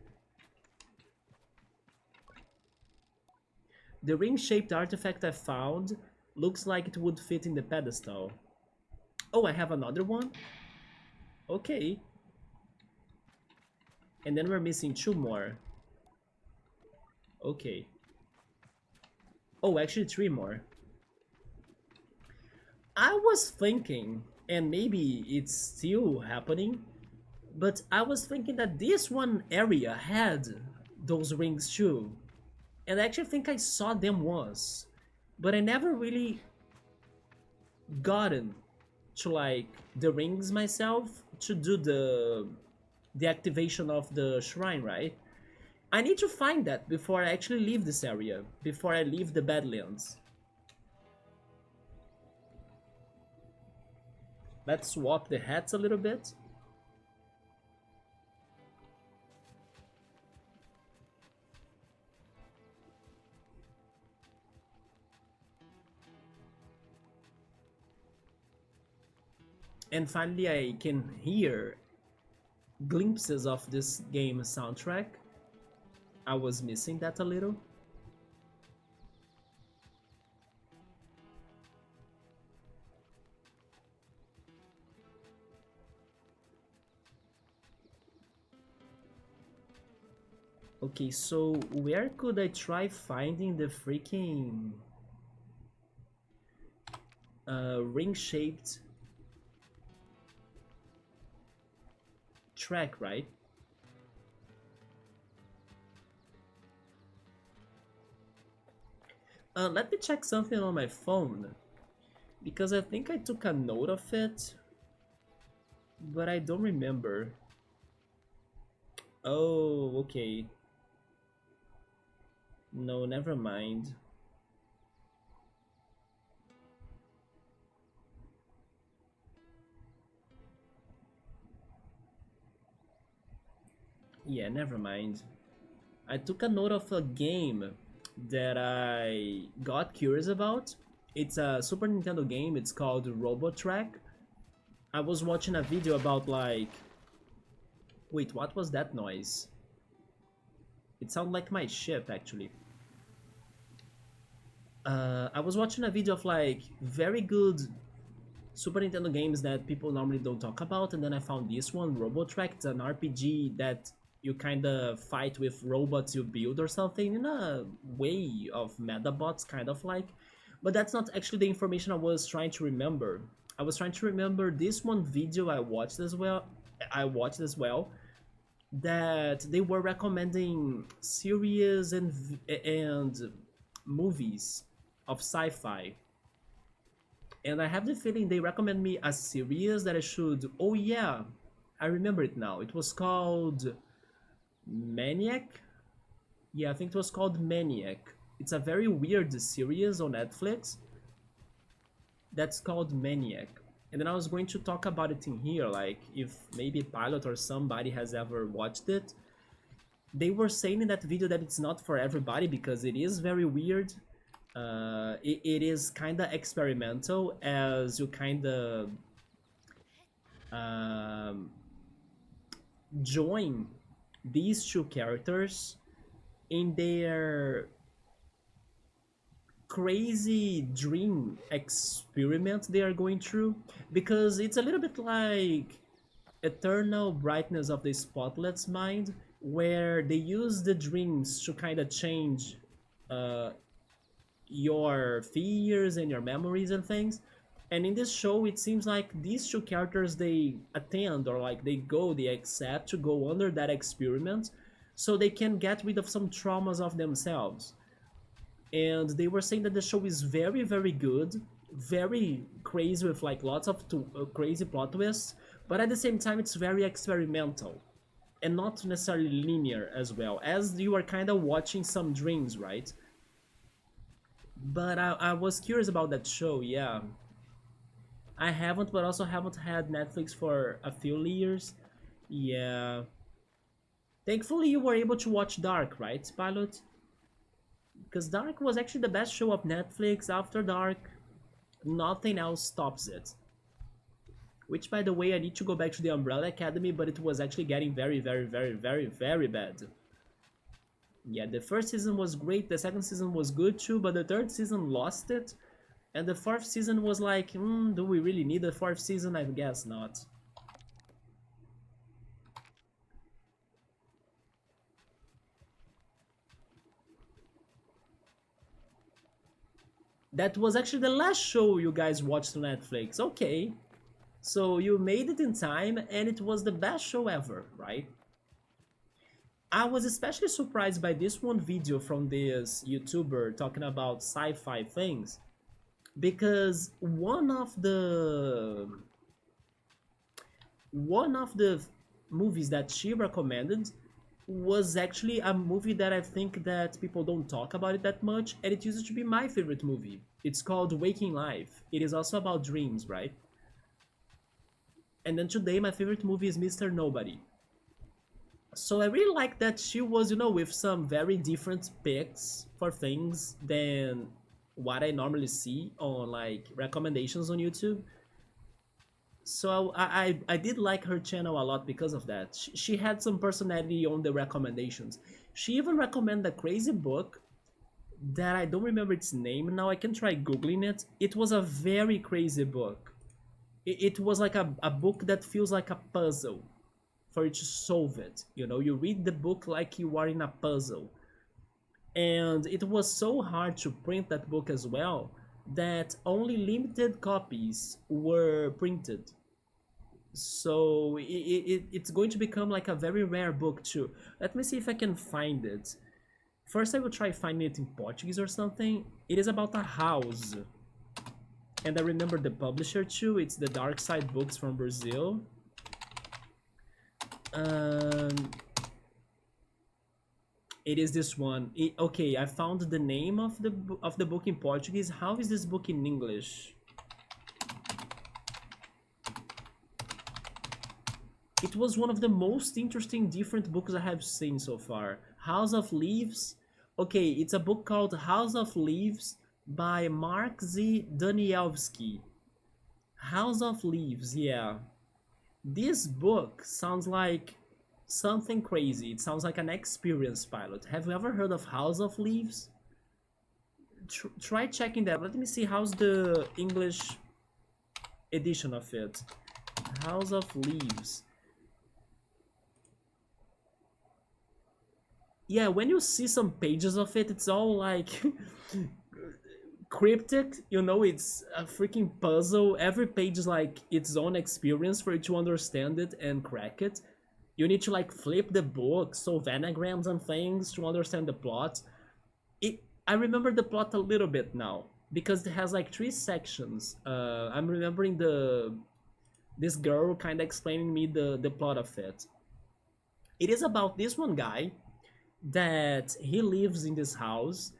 The ring-shaped artifact I found looks like it would fit in the pedestal. Oh, I have another one? Okay. And then we're missing two more. Okay. Oh, actually three more. I was thinking, and maybe it's still happening, but I was thinking that this one area had those rings too. And I actually think I saw them once. But I never really gotten to like the rings myself to do the activation of the shrine, right? I need to find that before I actually leave this area, before I leave the Badlands. Let's swap the hats a little bit. And finally I can hear glimpses of this game soundtrack. I was missing that a little. Okay, so where could I try finding the freaking ring-shaped track, right? Let me check something on my phone, because I think I took a note of it, but I don't remember. Oh, okay. No, never mind. Yeah, never mind. I took a note of a game that I got curious about. It's a Super Nintendo game. It's called Robotrack. I was watching a video about like... Wait, what was that noise? It sounded like my ship, actually. I was watching a video of like very good Super Nintendo games that people normally don't talk about, and then I found this one, Robotrack. It's an RPG that you kind of fight with robots you build or something in a way of Metabots, kind of like. But that's not actually the information I was trying to remember. I was trying to remember this one video I watched as well. That they were recommending series and movies of sci-fi. And I have the feeling they recommend me a series that I should. Oh yeah, I remember it now. It was called Maniac. Yeah, I think it was called Maniac. It's a very weird series on Netflix that's called Maniac. And then I was going to talk about it in here, like if maybe Pilot or somebody has ever watched it. They were saying in that video that it's not for everybody because it is very weird. It is kind of experimental as you kind of um, join these two characters in their crazy dream experiment they are going through, because it's a little bit like Eternal Brightness of the Spotless Mind, where they use the dreams to kind of change uh, your fears and your memories and things. And in this show, it seems like these two characters, they attend, or like they accept to go under that experiment so they can get rid of some traumas of themselves. And they were saying that the show is very, very good, very crazy with like lots of crazy plot twists, but at the same time, it's very experimental and not necessarily linear as well, as you are kind of watching some dreams, right? But I was curious about that show, yeah. I haven't, but also haven't had Netflix for a few years. Yeah. Thankfully, you were able to watch Dark, right, Pilot? Because Dark was actually the best show of Netflix after Dark. Nothing else tops it. Which, by the way, I need to go back to the Umbrella Academy, but it was actually getting very, very, very, very, very bad. Yeah, the first season was great, the second season was good too, but the third season lost it. And the fourth season was like, do we really need a fourth season? I guess not. That was actually the last show you guys watched on Netflix. Okay. So you made it in time and it was the best show ever, right? I was especially surprised by this one video from this YouTuber talking about sci-fi things, because one of the movies that she recommended was actually a movie that I think that people don't talk about it that much, and it used to be my favorite movie. It's called Waking Life. It is also about dreams, right? And then today my favorite movie is Mr. Nobody. So I really like that she was, with some very different picks for things than what I normally see on like recommendations on YouTube. So I did like her channel a lot because of that. She had some personality on the recommendations. She even recommended a crazy book that I don't remember its name now. I can try googling it. It was a very crazy book. It was like a book that feels like a puzzle for you to solve it. You read the book like you are in a puzzle. And it was so hard to print that book as well that only limited copies were printed. So it's going to become like a very rare book too. Let me see if I can find it. First I will try finding it in Portuguese or something. It is about a house. And I remember the publisher too. It's the Dark Side Books from Brazil. It is this one. Okay, I found the name of the book in Portuguese. How is this book in English? It was one of the most interesting different books I have seen so far. House of Leaves. Okay, it's a book called House of Leaves by Mark Z. Danielewski. House of Leaves, yeah. This book sounds like something crazy. It sounds like an experience, Pilot. Have you ever heard of House of Leaves? Try checking that. Let me see how's the English edition of it. House of Leaves. Yeah, when you see some pages of it, it's all like cryptic. It's a freaking puzzle. Every page is like its own experience for you to understand it and crack it. You need to like flip the book, solve anagrams and things to understand the plot. I remember the plot a little bit now. because it has like three sections. I'm remembering this girl kind of explaining me the plot of it. It is about this one guy that he lives in this house,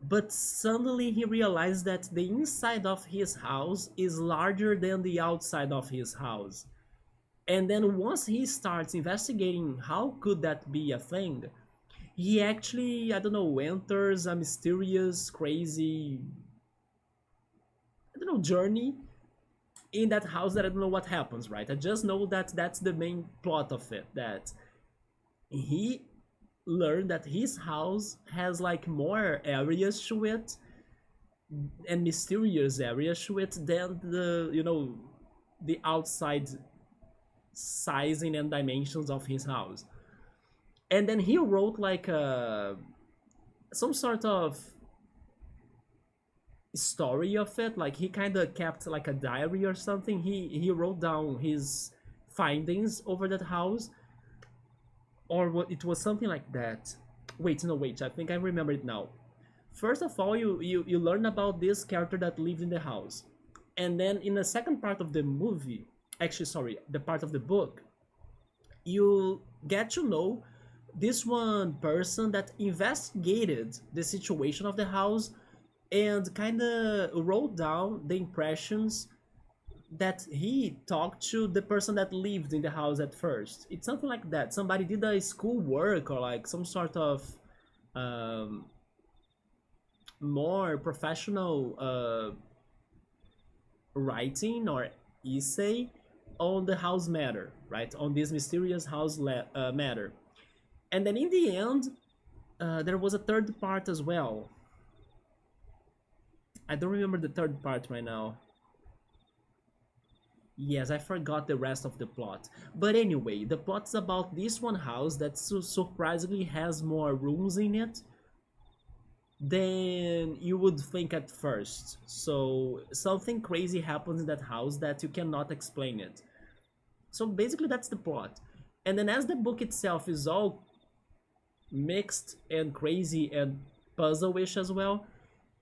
but suddenly he realized that the inside of his house is larger than the outside of his house. And then once he starts investigating how could that be a thing, he actually, I don't know, enters a mysterious, crazy, I don't know, journey in that house that I don't know what happens, right? I just know that that's the main plot of it, that he learned that his house has like more areas to it and mysterious areas to it than the outside sizing and dimensions of his house. And then he wrote like some sort of story of it, like he kind of kept like a diary or something. He wrote down his findings over that house, or what, it was something like that. Wait, no, wait, I think I remember it now. First of all, you learn about this character that lived in the house, and then in the second part of the movie, actually sorry, the part of the book, you get to know this one person that investigated the situation of the house and kind of wrote down the impressions that he talked to the person that lived in the house at first. It's something like that. Somebody did a school work or like some sort of um, more professional writing or essay on the house matter, right? On this mysterious house matter. And then in the end, there was a third part as well. I don't remember the third part right now. Yes, I forgot the rest of the plot. But anyway, the plot's about this one house that surprisingly has more rooms in it than you would think at first. So something crazy happens in that house that you cannot explain it. So basically that's the plot. And then as the book itself is all mixed and crazy and puzzle-ish as well,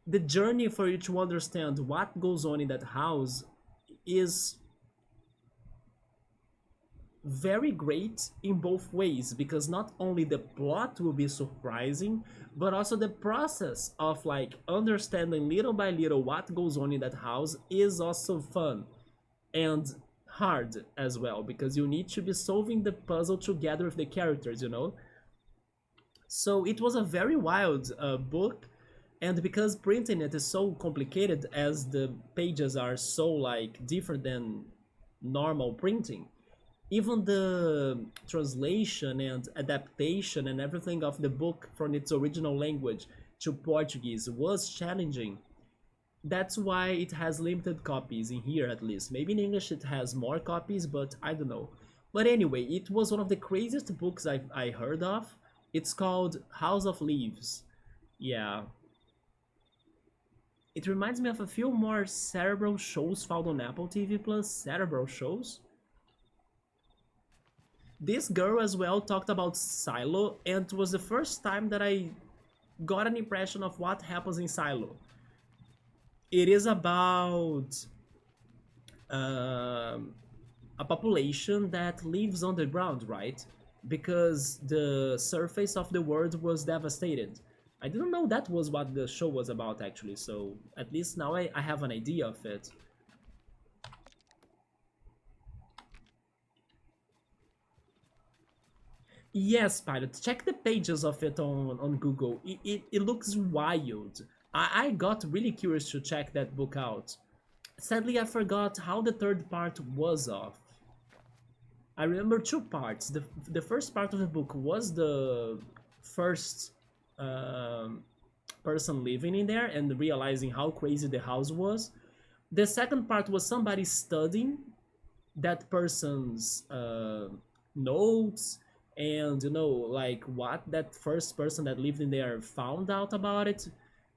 the journey for you to understand what goes on in that house is very great in both ways, because not only the plot will be surprising, but also the process of like understanding little by little what goes on in that house is also fun and hard as well, because you need to be solving the puzzle together with the characters, you know. So it was a very wild book, and because printing it is so complicated, as the pages are so like different than normal printing, even the translation and adaptation and everything of the book from its original language to Portuguese was challenging. That's why it has limited copies in here, at least. Maybe in English it has more copies, but I don't know. But anyway, it was one of the craziest books I heard of. It's called House of Leaves. Yeah. It reminds me of a few more Cerebral shows found on Apple TV Plus. Cerebral shows? This girl as well talked about Silo, and it was the first time that I got an impression of what happens in Silo. It is about um, a population that lives underground, right? Because the surface of the world was devastated. I didn't know that was what the show was about actually, so at least now I have an idea of it. Yes, Pilot, check the pages of it on Google. It looks wild. I got really curious to check that book out. Sadly, I forgot how the third part was of. I remember two parts. The first part of the book was the first um, person living in there and realizing how crazy the house was. The second part was somebody studying that person's notes, and you know, like what that first person that lived in there found out about it.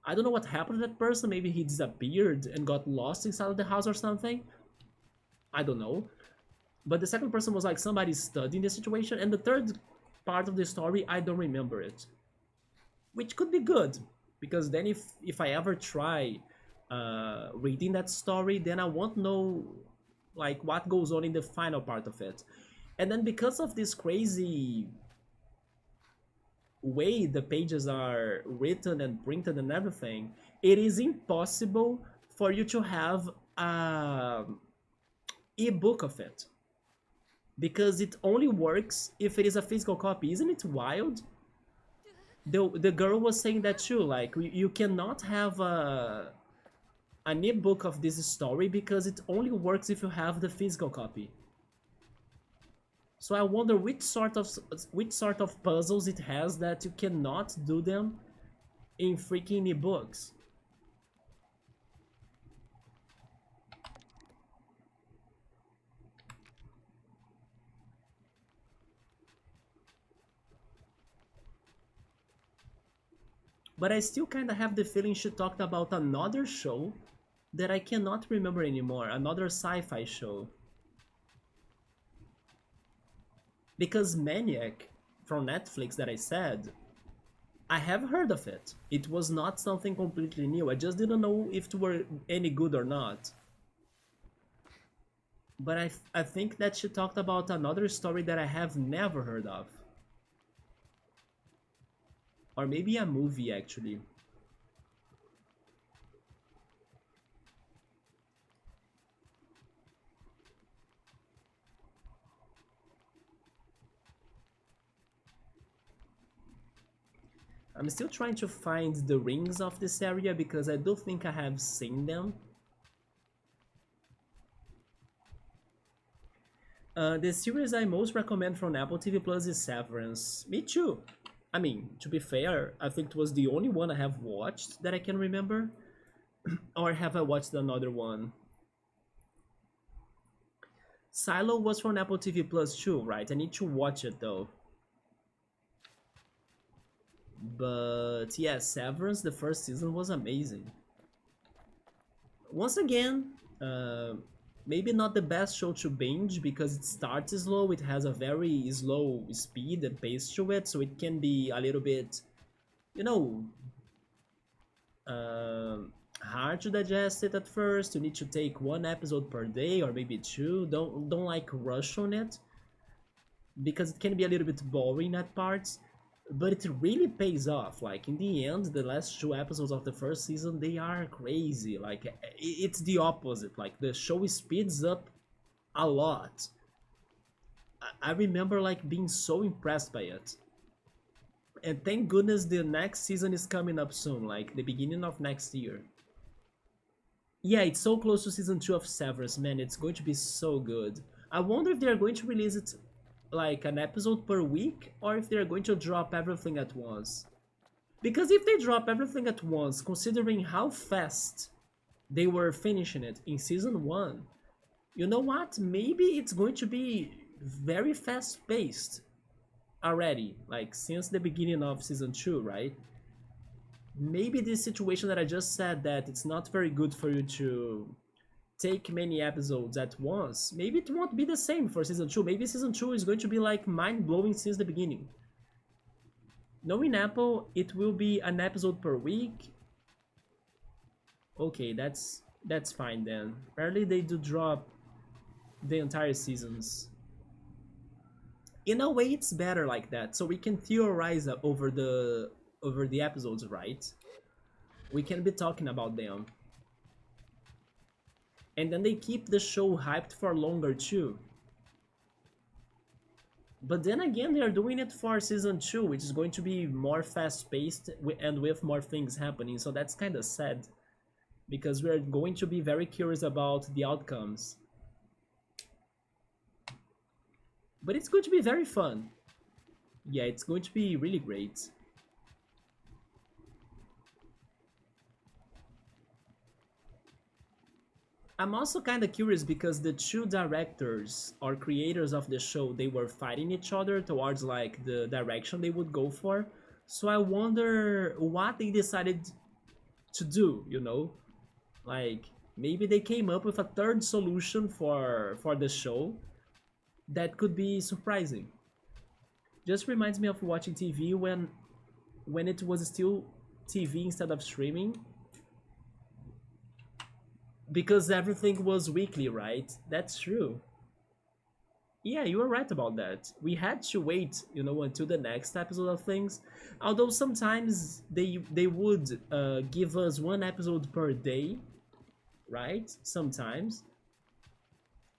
I don't know what happened to that person. Maybe he disappeared and got lost inside of the house or something. I don't know. But the second person was like somebody studying the situation, and the third part of the story, I don't remember it, which could be good, because then if I ever try reading that story, then I won't know like what goes on in the final part of it. And then because of this crazy way the pages are written and printed and everything, it is impossible for you to have a ebook of it because it only works if it is a physical copy. Isn't it wild? The girl was saying that too. Like you cannot have an ebook of this story because it only works if you have the physical copy. So I wonder which sort of puzzles it has that you cannot do them in freaking ebooks. But I still kind of have the feeling she talked about another show that I cannot remember anymore, another sci-fi show. Because Maniac from Netflix that I said, I have heard of it. It was not something completely new. I just didn't know if it were any good or not. But I think that she talked about another story that I have never heard of. Or maybe a movie actually. I'm still trying to find the rings of this area because I do think I have seen them. The series I most recommend from Apple TV Plus is Severance. Me too. I mean, to be fair, I think it was the only one I have watched that I can remember. Or have I watched another one? Silo was from Apple TV Plus too, right? I need to watch it though. But yeah, Severance, the first season was amazing. Once again, maybe not the best show to binge because it starts slow, it has a very slow speed and pace to it, so it can be a little bit, you know, hard to digest it at first. You need to take one episode per day or maybe two. Don't like rush on it because it can be a little bit boring at parts, but it really pays off. Like in the end, the last two episodes of the first season, they are crazy. Like it's the opposite. Like the show speeds up a lot. I remember like being so impressed by it. And thank goodness the next season is coming up soon, like the beginning of next year. Yeah, it's so close to season 2 of Severance, man. It's going to be so good. I wonder if they're going to release it like an episode per week or if they're going to drop everything at once. Because if they drop everything at once, considering how fast they were finishing it in season 1, you know what? Maybe it's going to be very fast paced already, like since the beginning of season 2, right? Maybe this situation that I just said that it's not very good for you to take many episodes at once, maybe it won't be the same for season 2. Maybe season 2 is going to be like mind-blowing since the beginning. Knowing Apple, it will be an episode per week. Okay, that's fine then. Apparently they do drop the entire seasons. In a way it's better like that, so we can theorize over the episodes, right? We can be talking about them. And then they keep the show hyped for longer too. But then again, they are doing it for season 2, which is going to be more fast-paced and with more things happening, so that's kind of sad. Because we're going to be very curious about the outcomes. But it's going to be very fun. Yeah, it's going to be really great. I'm also kind of curious because the two directors or creators of the show, they were fighting each other towards like the direction they would go for. So I wonder what they decided to do, you know? Like maybe they came up with a third solution for the show that could be surprising. Just reminds me of watching TV when it was still TV instead of streaming. because everything was weekly, right? That's true. Yeah, you were right about that. We had to wait, until the next episode of things. Although sometimes they would give us one episode per day, right? Sometimes,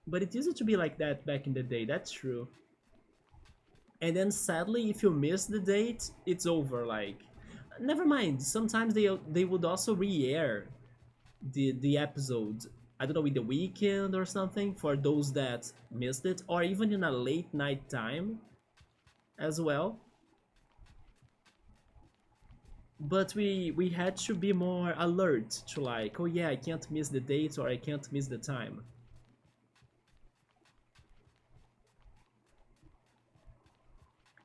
but it used to be like that back in the day. That's true. And then sadly, if you miss the date, it's over. Like, never mind. Sometimes they would also re-air the episode. I don't know, in the weekend or something for those that missed it, or even in a late night time as well. But we had to be more alert to, like, oh yeah, I can't miss the date or I can't miss the time.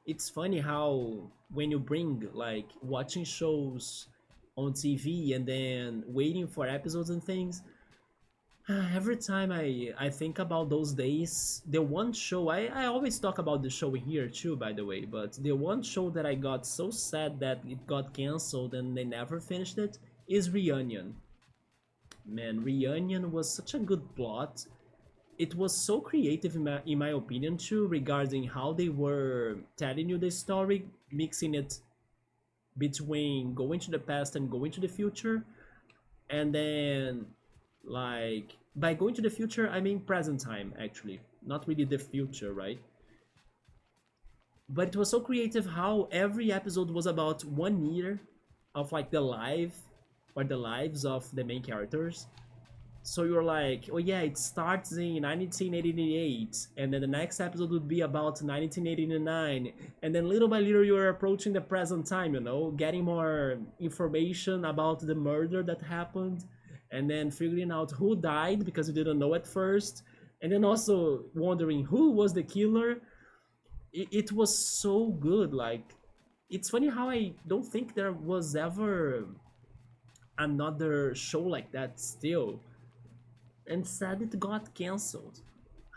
It's funny how when you bring like watching shows on TV and then waiting for episodes and things, every time I think about those days, the one show I always talk about the show here too, by the way, but the one show that I got so sad that it got canceled and they never finished it is Reunion. Man, Reunion was such a good plot. It was so creative in my opinion too, regarding how they were telling you the story, mixing it between going to the past and going to the future, and then, like, by going to the future I mean present time, actually, not really the future, right? But it was so creative how every episode was about 1 year of like the life or the lives of the main characters. So you're like, oh yeah, it starts in 1988, and then the next episode would be about 1989, and then little by little you're approaching the present time, getting more information about the murder that happened, and then figuring out who died because you didn't know at first, and then also wondering who was the killer. It was so good. Like, it's funny how I don't think there was ever another show like that still, and said it got cancelled.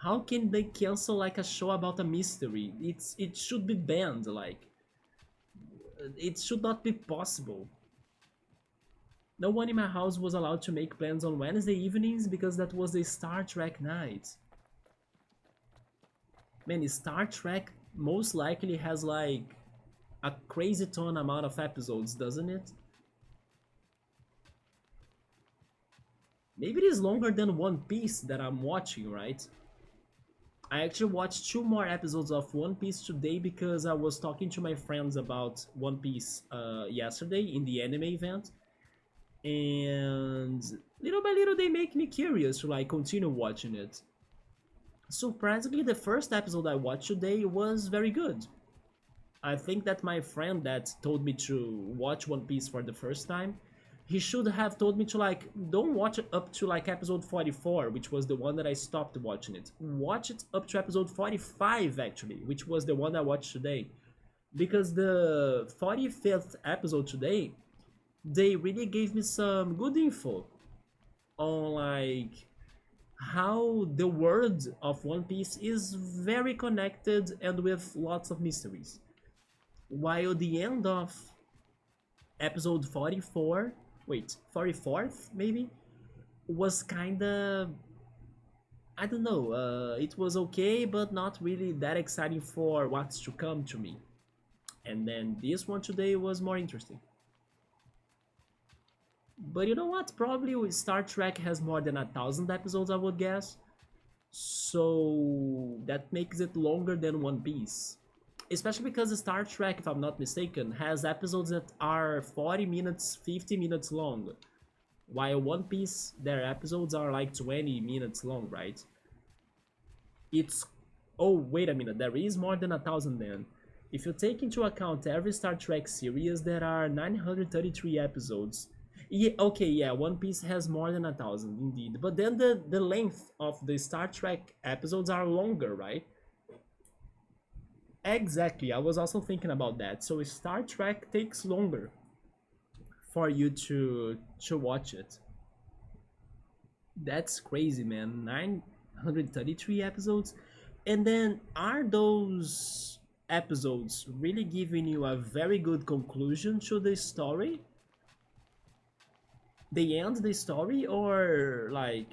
How can they cancel like a show about a mystery? It should be banned. Like, it should not be possible. No one in my house was allowed to make plans on Wednesday evenings because that was the Star Trek night. Man, Star Trek most likely has like a crazy ton amount of episodes, doesn't it? Maybe it is longer than One Piece that I'm watching, right? I actually watched two more episodes of One Piece today because I was talking to my friends about One Piece yesterday in the anime event, and little by little they make me curious to like continue watching it. Surprisingly, the first episode I watched today was very good. I think that my friend that told me to watch One Piece for the first time, he should have told me to, like, don't watch it up to like episode 44, which was the one that I stopped watching it. Watch it up to episode 45 actually, which was the one I watched today. Because the 45th episode today, they really gave me some good info on like how the world of One Piece is very connected and with lots of mysteries. While the end of episode 44, wait, 44th maybe, was kinda, I don't know, it was okay, but not really that exciting for what's to come to me. And then this one today was more interesting. But you know what? Probably Star Trek has more than 1,000 episodes, I would guess. So that makes it longer than One Piece. Especially because Star Trek, if I'm not mistaken, has episodes that are 40 minutes, 50 minutes long. While One Piece, their episodes are like 20 minutes long, right? It's... Oh, wait a minute, there is more than 1,000 then. If you take into account every Star Trek series, there are 933 episodes. Yeah, okay, yeah, One Piece has more than 1,000, indeed. But then the length of the Star Trek episodes are longer, right? Exactly, I was also thinking about that. So Star Trek takes longer for you to watch it. That's crazy, man. 933 episodes. And then are those episodes really giving you a very good conclusion to the story? they end the story, or like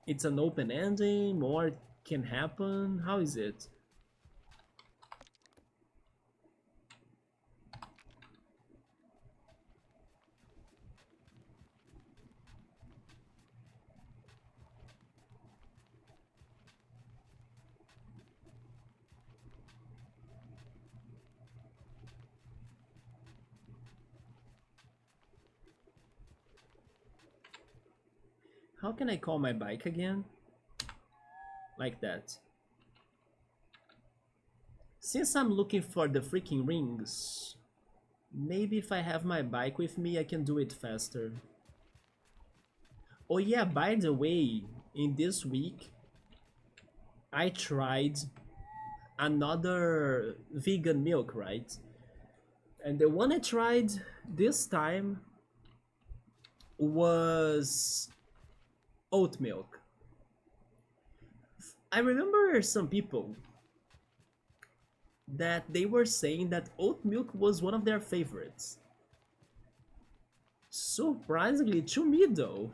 it's an open ending, more can happen? How is it? How can I call my bike again? Like that. Since I'm looking for the freaking rings, maybe if I have my bike with me, I can do it faster. Oh yeah, by the way, in this week, I tried another vegan milk, right? And the one I tried this time was oat milk. I remember some people that they were saying that oat milk was one of their favorites. Surprisingly to me though,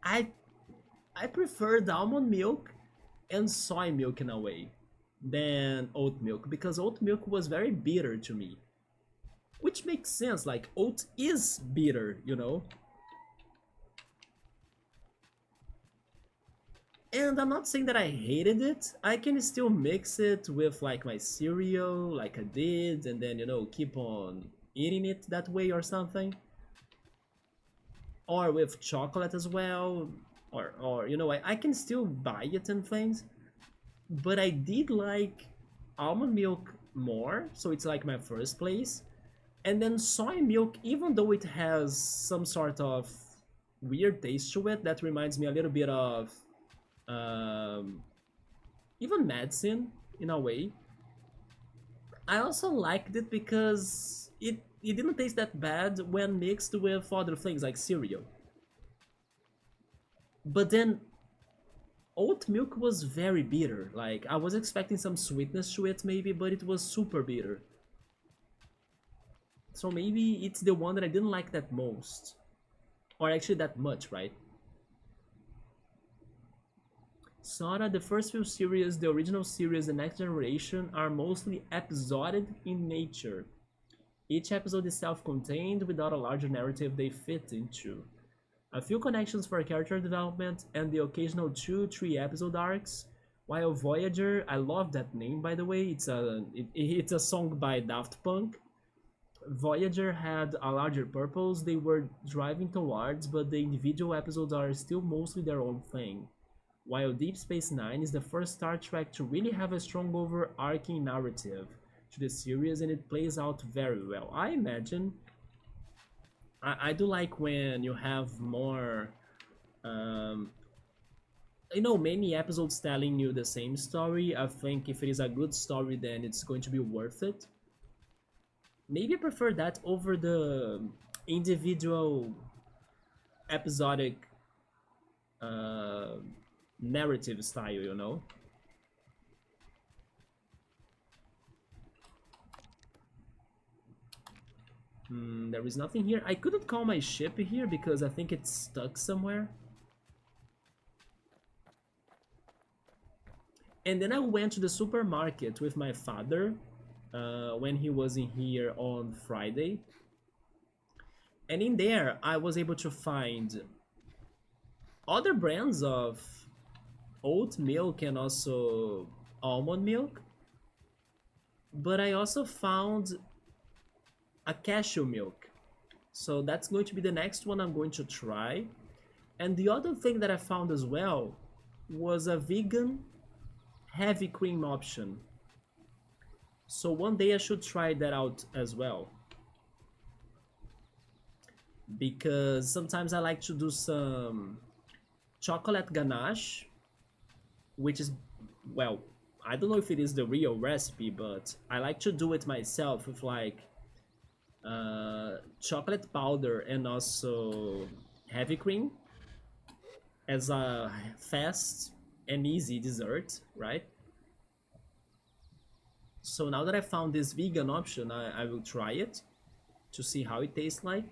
I I preferred almond milk and soy milk in a way than oat milk because oat milk was very bitter to me. Which makes sense, like oat is bitter, you know? And I'm not saying that I hated it. I can still mix it with like my cereal, like I did, and then keep on eating it that way or something. Or with chocolate as well. Or I can still buy it and things. But I did like almond milk more, so it's like my first place. And then soy milk, even though it has some sort of weird taste to it that reminds me a little bit of um, even medicine in a way. I also liked it because it didn't taste that bad when mixed with other things like cereal. But then oat milk was very bitter. Like I was expecting some sweetness to it maybe, but it was super bitter. So maybe it's the one that I didn't like that most. Or actually that much, right? Sora, the first few series, the original series, the next generation, are mostly episodic in nature. Each episode is self-contained without a larger narrative they fit into. A few connections for character development and the occasional 2-3 episode arcs. While Voyager, I love that name by the way, it's a song by Daft Punk. Voyager had a larger purpose they were driving towards, but the individual episodes are still mostly their own thing. While Deep Space Nine is the first Star Trek to really have a strong overarching narrative to the series and it plays out very well. I imagine. I do like when you have more, um, many episodes telling you the same story. I think if it is a good story, then it's going to be worth it. Maybe I prefer that over the individual episodic uh, narrative style. There is nothing here. I couldn't call my ship here because I think it's stuck somewhere. And then I went to the supermarket with my father when he was in here on Friday. And in there, I was able to find other brands of oat milk and also almond milk. But I also found a cashew milk. So that's going to be the next one I'm going to try. And the other thing that I found as well was a vegan heavy cream option. So one day I should try that out as well. Because sometimes I like to do some chocolate ganache, which is, well, I don't know if it is the real recipe, but I like to do it myself with like chocolate powder and also heavy cream as a fast and easy dessert, right? So now that I found this vegan option, I will try it to see how it tastes like.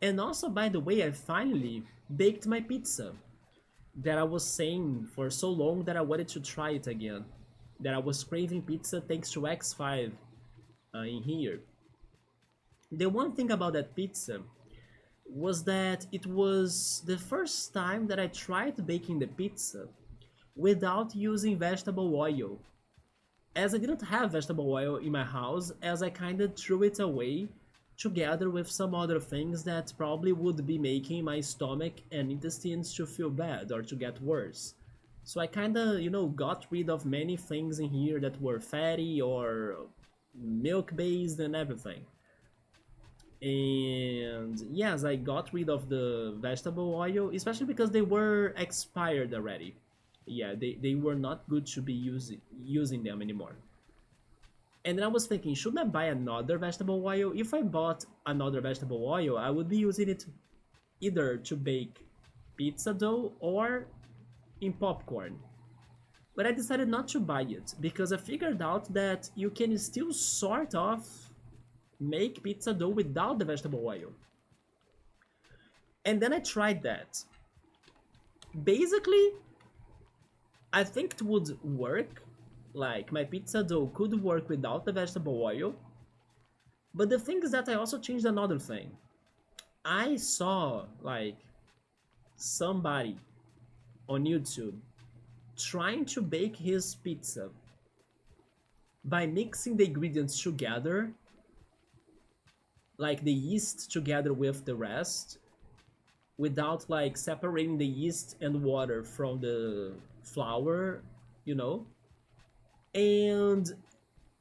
And also, by the way, I finally baked my pizza that I was saying for so long that I wanted to try it again. That I was craving pizza thanks to X5 in here. The one thing about that pizza was that it was the first time that I tried baking the pizza without using vegetable oil. As I didn't have vegetable oil in my house, as I kinda threw it away together with some other things that probably would be making my stomach and intestines to feel bad or to get worse. So I kinda, got rid of many things in here that were fatty or milk based and everything. And yes, I got rid of the vegetable oil, especially because they were expired already. Yeah, they were not good to be using them anymore. And then I was thinking, should I buy another vegetable oil? If I bought another vegetable oil, I would be using it either to bake pizza dough or in popcorn. But I decided not to buy it because I figured out that you can still sort of make pizza dough without the vegetable oil. And then I tried that. Basically, I think it would work. Like, my pizza dough could work without the vegetable oil. But the thing is that I also changed another thing. I saw, like, somebody on YouTube trying to bake his pizza by mixing the ingredients together, like the yeast together with the rest, without like separating the yeast and water from the flour, you know? And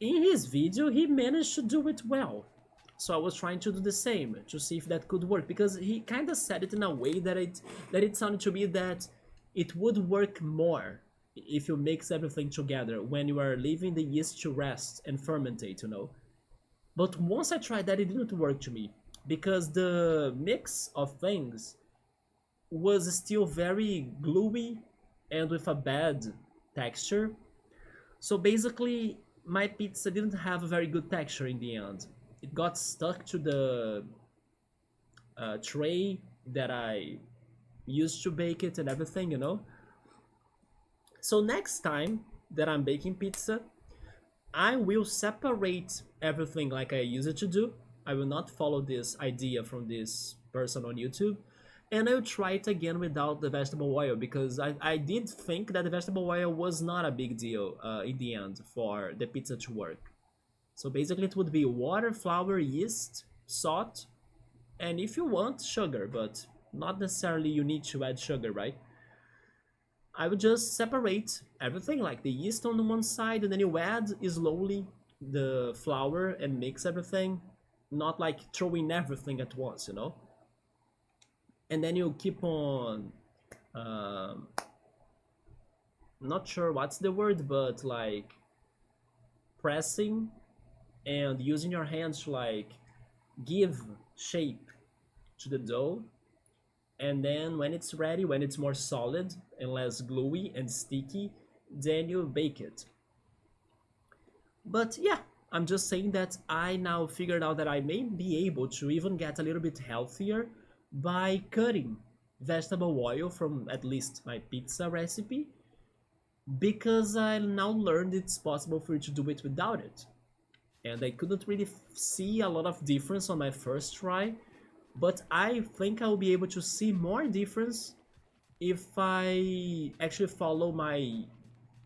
in his video, he managed to do it well. So I was trying to do the same to see if that could work because he kind of said it in a way that it sounded to me that it would work more if you mix everything together when you are leaving the yeast to rest and fermentate, you know. But once I tried that, it didn't work to me because the mix of things was still very gluey and with a bad texture. So basically, my pizza didn't have a very good texture in the end. It got stuck to the tray that I used to bake it and everything, you know? So next time that I'm baking pizza, I will separate everything like I used to do. I will not follow this idea from this person on YouTube. And I'll try it again without the vegetable oil because I did think that the vegetable oil was not a big deal in the end for the pizza to work. So basically it would be water, flour, yeast, salt, and if you want, sugar, but not necessarily you need to add sugar, right? I would just separate everything, like the yeast on the one side, and then you add slowly the flour and mix everything, not like throwing everything at once, you know? And then you keep on, um, not sure what's the word, but like pressing and using your hands to like give shape to the dough. And then when it's ready, when it's more solid and less gluey and sticky, then you bake it. But yeah, I'm just saying that I now figured out that I may be able to even get a little bit healthier by cutting vegetable oil from at least my pizza recipe because I now learned it's possible for you to do it without it. And I couldn't really see a lot of difference on my first try, but I think I'll be able to see more difference if I actually follow my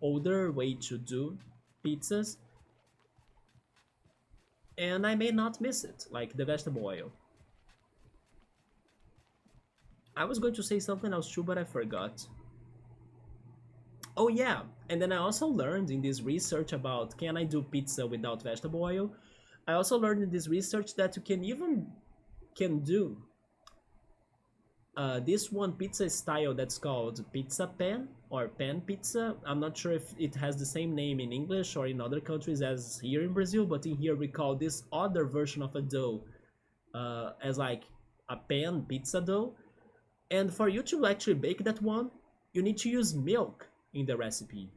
older way to do pizzas, and I may not miss it, like the vegetable oil. I was going to say something else too, but I forgot. Oh yeah, and then I also learned in this research about can I do pizza without vegetable oil. I also learned in this research that you can do this one pizza style that's called pizza pan or pan pizza. I'm not sure if it has the same name in English or in other countries as here in Brazil, but in here we call this other version of a dough as like a pan pizza dough. And for you to actually bake that one, you need to use milk in the recipe.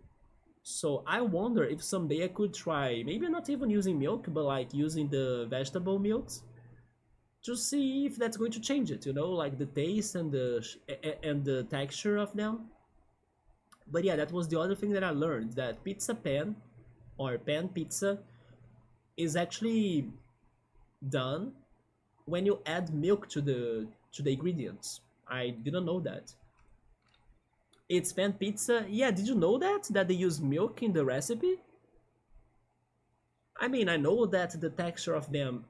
So I wonder if someday I could try, maybe not even using milk, but like using the vegetable milks to see if that's going to change it, you know, like the taste and the texture of them. But yeah, that was the other thing that I learned, that pizza pan or pan pizza is actually done when you add milk to the ingredients. I didn't know that. It's pan pizza. Yeah, did you know that they use milk in the recipe? I mean, I know that the texture of them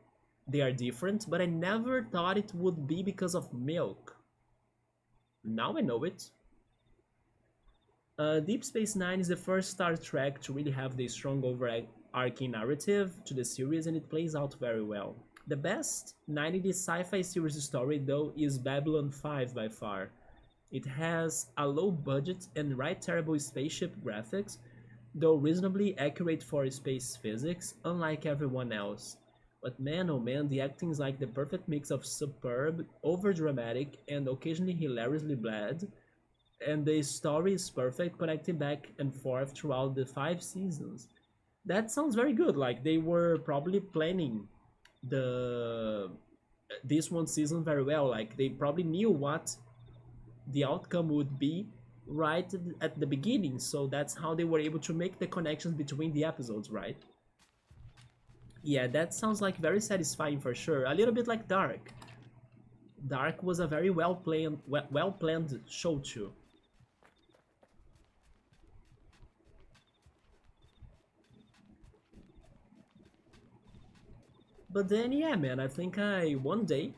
they are different, but I never thought it would be because of milk. Now I know it. Deep Space Nine is the first Star Trek to really have the strong overarching narrative to the series, and it plays out very well. The best 90s sci-fi series story, though, is Babylon 5 by far. It has a low budget and right terrible spaceship graphics, though reasonably accurate for space physics, unlike everyone else. But man oh man, the acting is like the perfect mix of superb, overdramatic, and occasionally hilariously bland, and the story is perfect, connecting back and forth throughout the 5 seasons. That sounds very good. Like they were probably planning the this one season very well. Like they probably knew what the outcome would be right at the beginning, so that's how they were able to make the connections between the episodes, right? Yeah, that sounds like very satisfying for sure. A little bit like Dark. Dark was a very well planned show too. But then yeah, man, I think I one day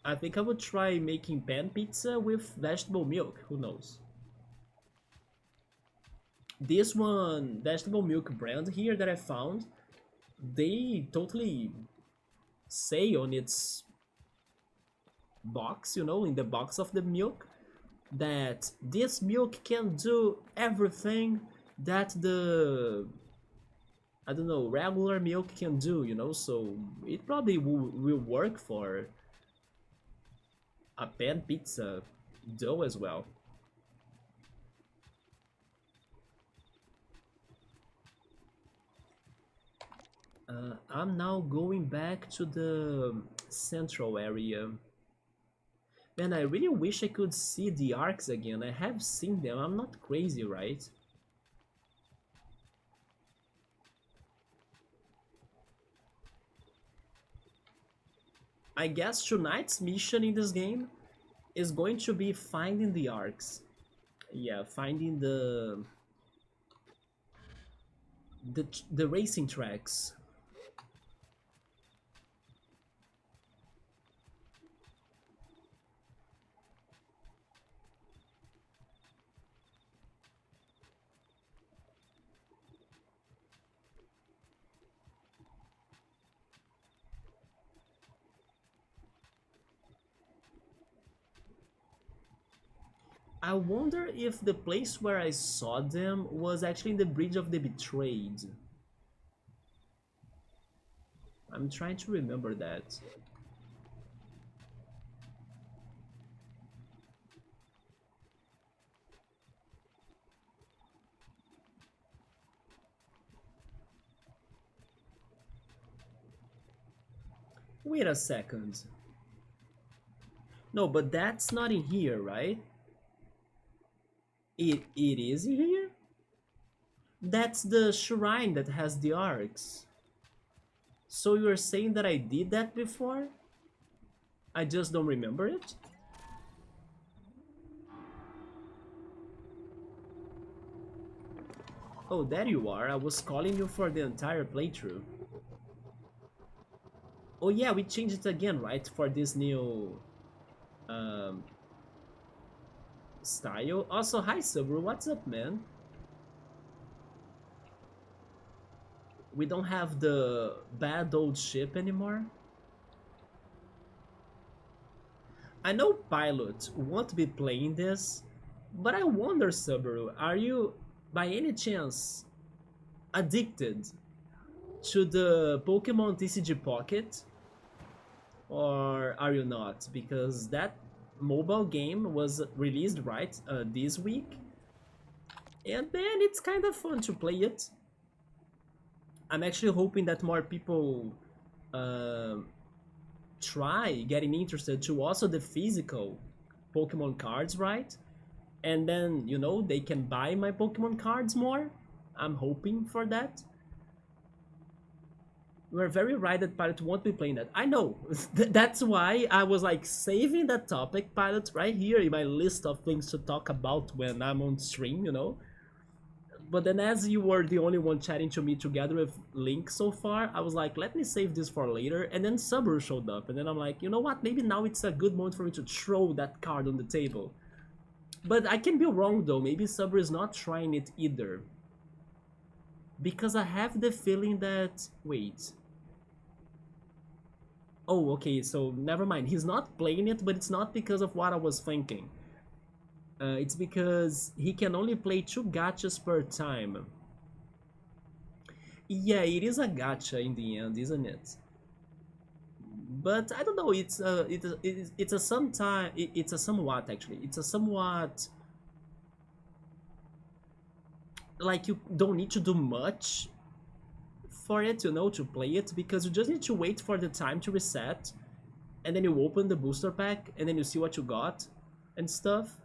I think I would try making pan pizza with vegetable milk. Who knows? This one vegetable milk brand here that I found, they totally say on its box, you know, in the box of the milk, that this milk can do everything that the I don't know regular milk can do, you know. So it probably will work for a pan pizza dough as well. I'm now going back to the central area. Man, I really wish I could see the arcs again. I have seen them. I'm not crazy, right? I guess tonight's mission in this game is going to be finding the arcs. Yeah, finding the racing tracks. I wonder if the place where I saw them was actually in the Bridge of the Betrayed. I'm trying to remember that. Wait a second. No, but that's not in here, right? It is in here? That's the shrine that has the arcs. So you're saying that I did that before? I just don't remember it? Oh, there you are. I was calling you for the entire playthrough. Oh yeah, we changed it again, right? For this new um, style. Also, hi Silver, what's up, man? We don't have the bad old ship anymore. I know Pilot won't be playing this, but I wonder, Subaru, are you by any chance addicted to the Pokemon TCG Pocket? Or are you not? Because that mobile game was released right this week, and then it's kind of fun to play it. I'm actually hoping that more people uh, try getting interested to also the physical Pokemon cards, right? And then, they can buy my Pokemon cards more. I'm hoping for that. We're very right that Pilot won't be playing that. I know. That's why I was like saving that topic, Pilot, right here in my list of things to talk about when I'm on stream. But then as you were the only one chatting to me together with Link so far, I was like, let me save this for later. And then Subaru showed up. And then I'm like, you know what? Maybe now it's a good moment for me to throw that card on the table. But I can be wrong though. Maybe Subaru is not trying it either. Because I have the feeling that... Wait. Oh, okay, so never mind. He's not playing it, but it's not because of what I was thinking. It's because he can only play 2 gachas per time. Yeah, it is a gacha in the end, isn't it? But I don't know. It's a sometime. It's a somewhat actually. It's a somewhat like you don't need to do much for it, to play it, because you just need to wait for the time to reset, and then you open the booster pack, and then you see what you got and stuff.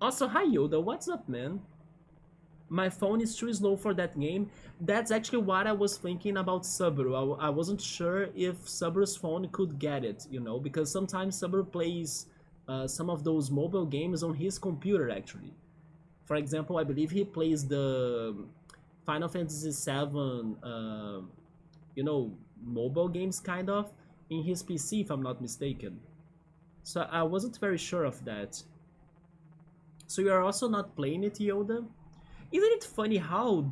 Also, hi Yoda, what's up, man? My phone is too slow for that game. That's actually what I was thinking about Subaru. I wasn't sure if Subaru's phone could get it, because sometimes Subaru plays some of those mobile games on his computer, actually. For example, I believe he plays the Final Fantasy VII, mobile games, kind of, in his PC, if I'm not mistaken. So I wasn't very sure of that. So you are also not playing it, Yoda? Isn't it funny how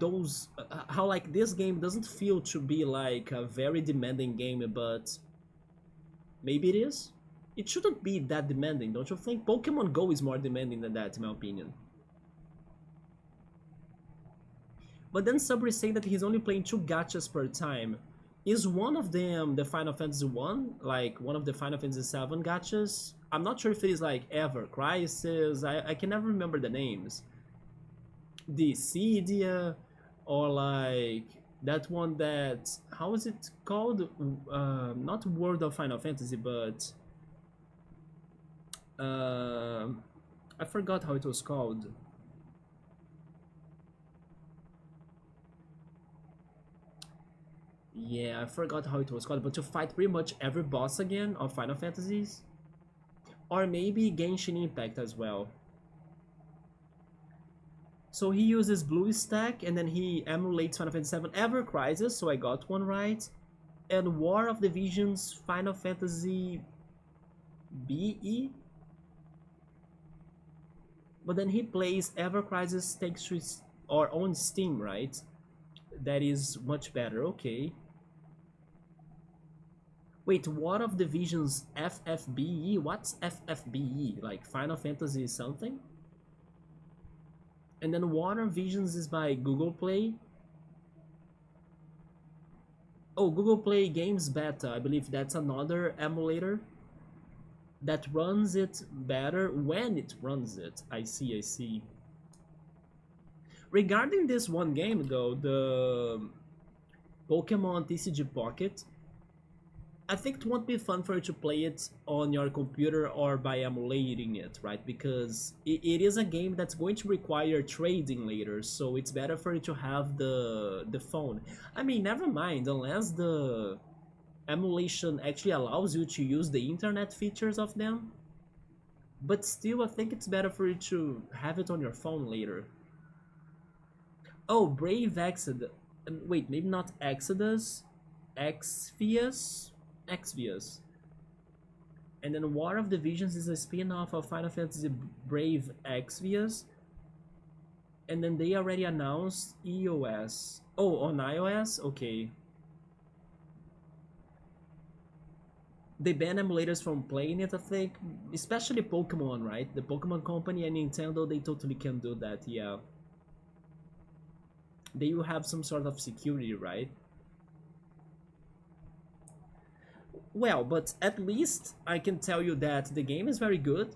like this game doesn't feel to be like a very demanding game, but maybe it is? It shouldn't be that demanding, don't you think? Pokemon Go is more demanding than that, in my opinion. But then Sabri is saying that he's only playing 2 gachas per time. Is one of them the Final Fantasy 1? Like one of the Final Fantasy 7 gachas? I'm not sure if it is like Ever Crisis, I can never remember the names. Dissidia, or like that one that, how is it called? Not World of Final Fantasy, but I forgot how it was called. Yeah, I forgot how it was called, but to fight pretty much every boss again of Final Fantasies. Or maybe Genshin Impact as well. So he uses Blue Stack, and then he emulates Final Fantasy VII Ever Crisis, so I got one right. And War of the Visions Final Fantasy BE. But then he plays Ever Crisis takes to or on Steam, right? That is much better, okay. Wait, War of the Visions FFBE? What's FFBE? Like Final Fantasy something? And then Water Visions is by Google Play. Oh, Google Play Games Beta. I believe that's another emulator that runs it better when it runs it. I see, I see. Regarding this one game though, the Pokemon TCG Pocket, I think it won't be fun for you to play it on your computer or by emulating it, right? Because it is a game that's going to require trading later, so it's better for you to have the phone. I mean, never mind, unless the emulation actually allows you to use the internet features of them. But still, I think it's better for you to have it on your phone later. Oh, Brave Exodus. Wait, maybe not Exodus. Exvius? Exvius. And then War of the Visions is a spin-off of Final Fantasy Brave Exvius. And then they already announced EOS. Oh, on iOS? Okay. They ban emulators from playing it, I think. Especially Pokemon, right? The Pokemon Company and Nintendo, they totally can do that, yeah. They will have some sort of security, right? Well, but at least I can tell you that the game is very good.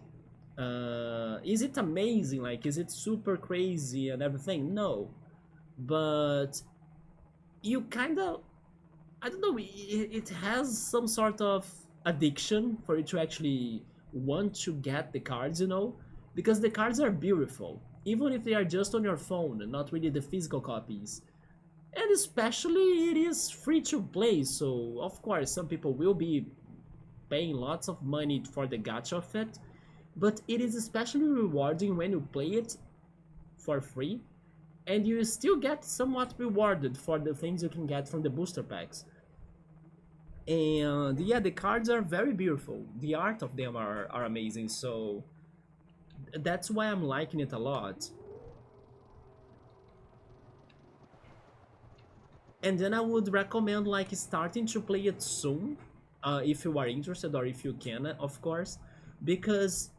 Is it amazing? Like, is it super crazy and everything? No. But you kind of, I don't know, it has some sort of addiction for you to actually want to get the cards, you know, because the cards are beautiful, even if they are just on your phone and not really the physical copies. And especially it is free to play, so of course some people will be paying lots of money for the gacha of it, but it is especially rewarding when you play it for free and you still get somewhat rewarded for the things you can get from the booster packs. And yeah, the cards are very beautiful. The art of them are amazing, so that's why I'm liking it a lot. And then I would recommend like starting to play it soon, if you are interested or if you can, of course, because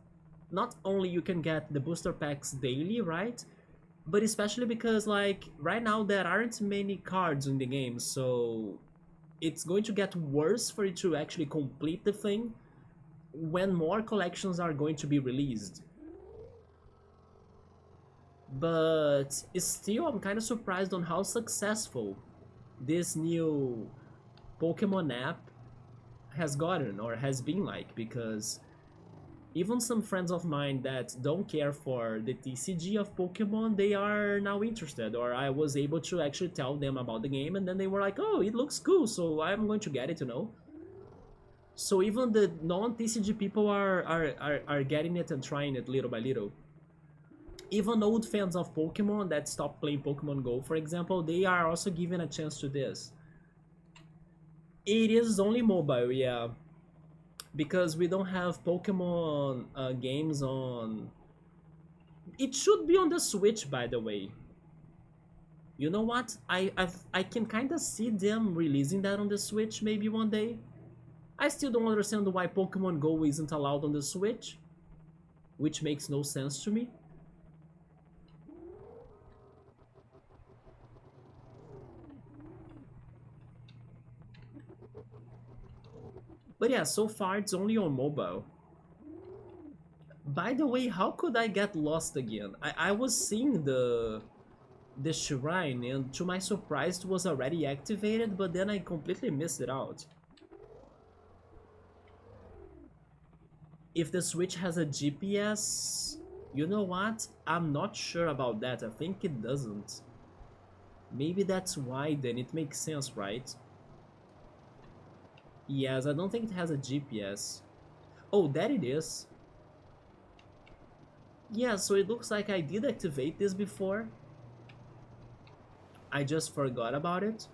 not only you can get the booster packs daily, right? But especially because like right now there aren't many cards in the game, so it's going to get worse for you to actually complete the thing when more collections are going to be released. But still, I'm kind of surprised on how successful this new Pokemon app has gotten or has been like, because even some friends of mine that don't care for the TCG of Pokemon, they are now interested, or I was able to actually tell them about the game and then they were like, oh, it looks cool, so I'm going to get it, you know? So even the non-TCG people are getting it and trying it little by little. Even old fans of Pokemon that stopped playing Pokemon Go, for example, they are also given a chance to this. It is only mobile, yeah, because we don't have Pokemon games on. It should be on the Switch, by the way. You know what? I can kind of see them releasing that on the Switch maybe one day. I still don't understand why Pokemon Go isn't allowed on the Switch, which makes no sense to me. But yeah, so far it's only on mobile. By the way, how could I get lost again? I was seeing the shrine and to my surprise it was already activated, but then I completely missed it out. If the Switch has a GPS, you know what? I'm not sure about that. I think it doesn't. Maybe that's why then it makes sense, right? Yes, I don't think it has a GPS. Oh, that it is. Yeah, so it looks like I did activate this before. I just forgot about it.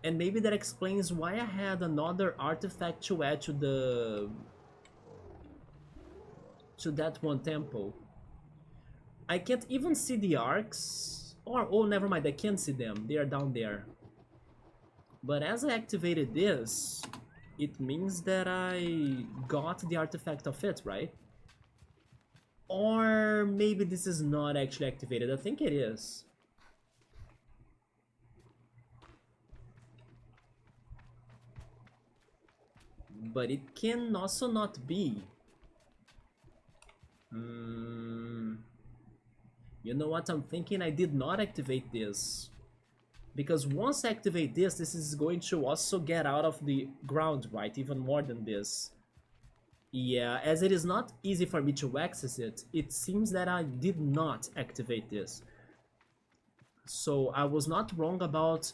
And maybe that explains why I had another artifact to add to that one temple. I can't even see the arcs. Or, oh, never mind, I can see them. They are down there. But as I activated this, it means that I got the artifact of it, right? Or maybe this is not actually activated. I think it is. But it can also not be. You know what I'm thinking? I did not activate this. Because once I activate this, this is going to also get out of the ground, right? Even more than this. Yeah, as it is not easy for me to access it, it seems that I did not activate this. So I was not wrong about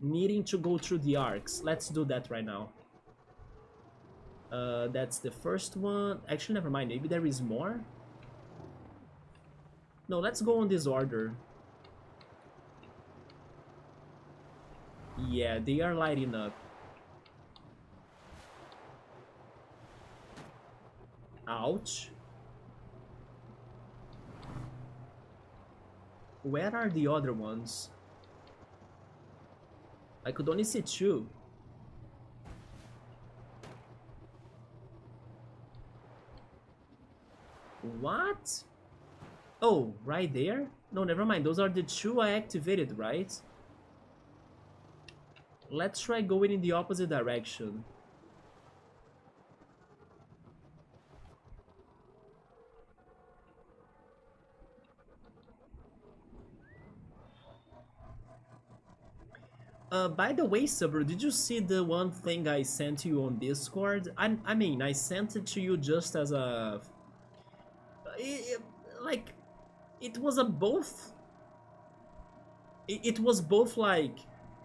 needing to go through the arcs. Let's do that right now. That's the first one. Actually, never mind. Maybe there is more? No, let's go on this order. Yeah, they are lighting up. Ouch. Where are the other ones? I could only see two. What? Oh, right there? No, never mind. Those are the two I activated, right? Let's try going in the opposite direction. By the way, Sabro, did you see the one thing I sent you on Discord? I mean, I sent it to you just as a... It, like, it was a both... It was both, like,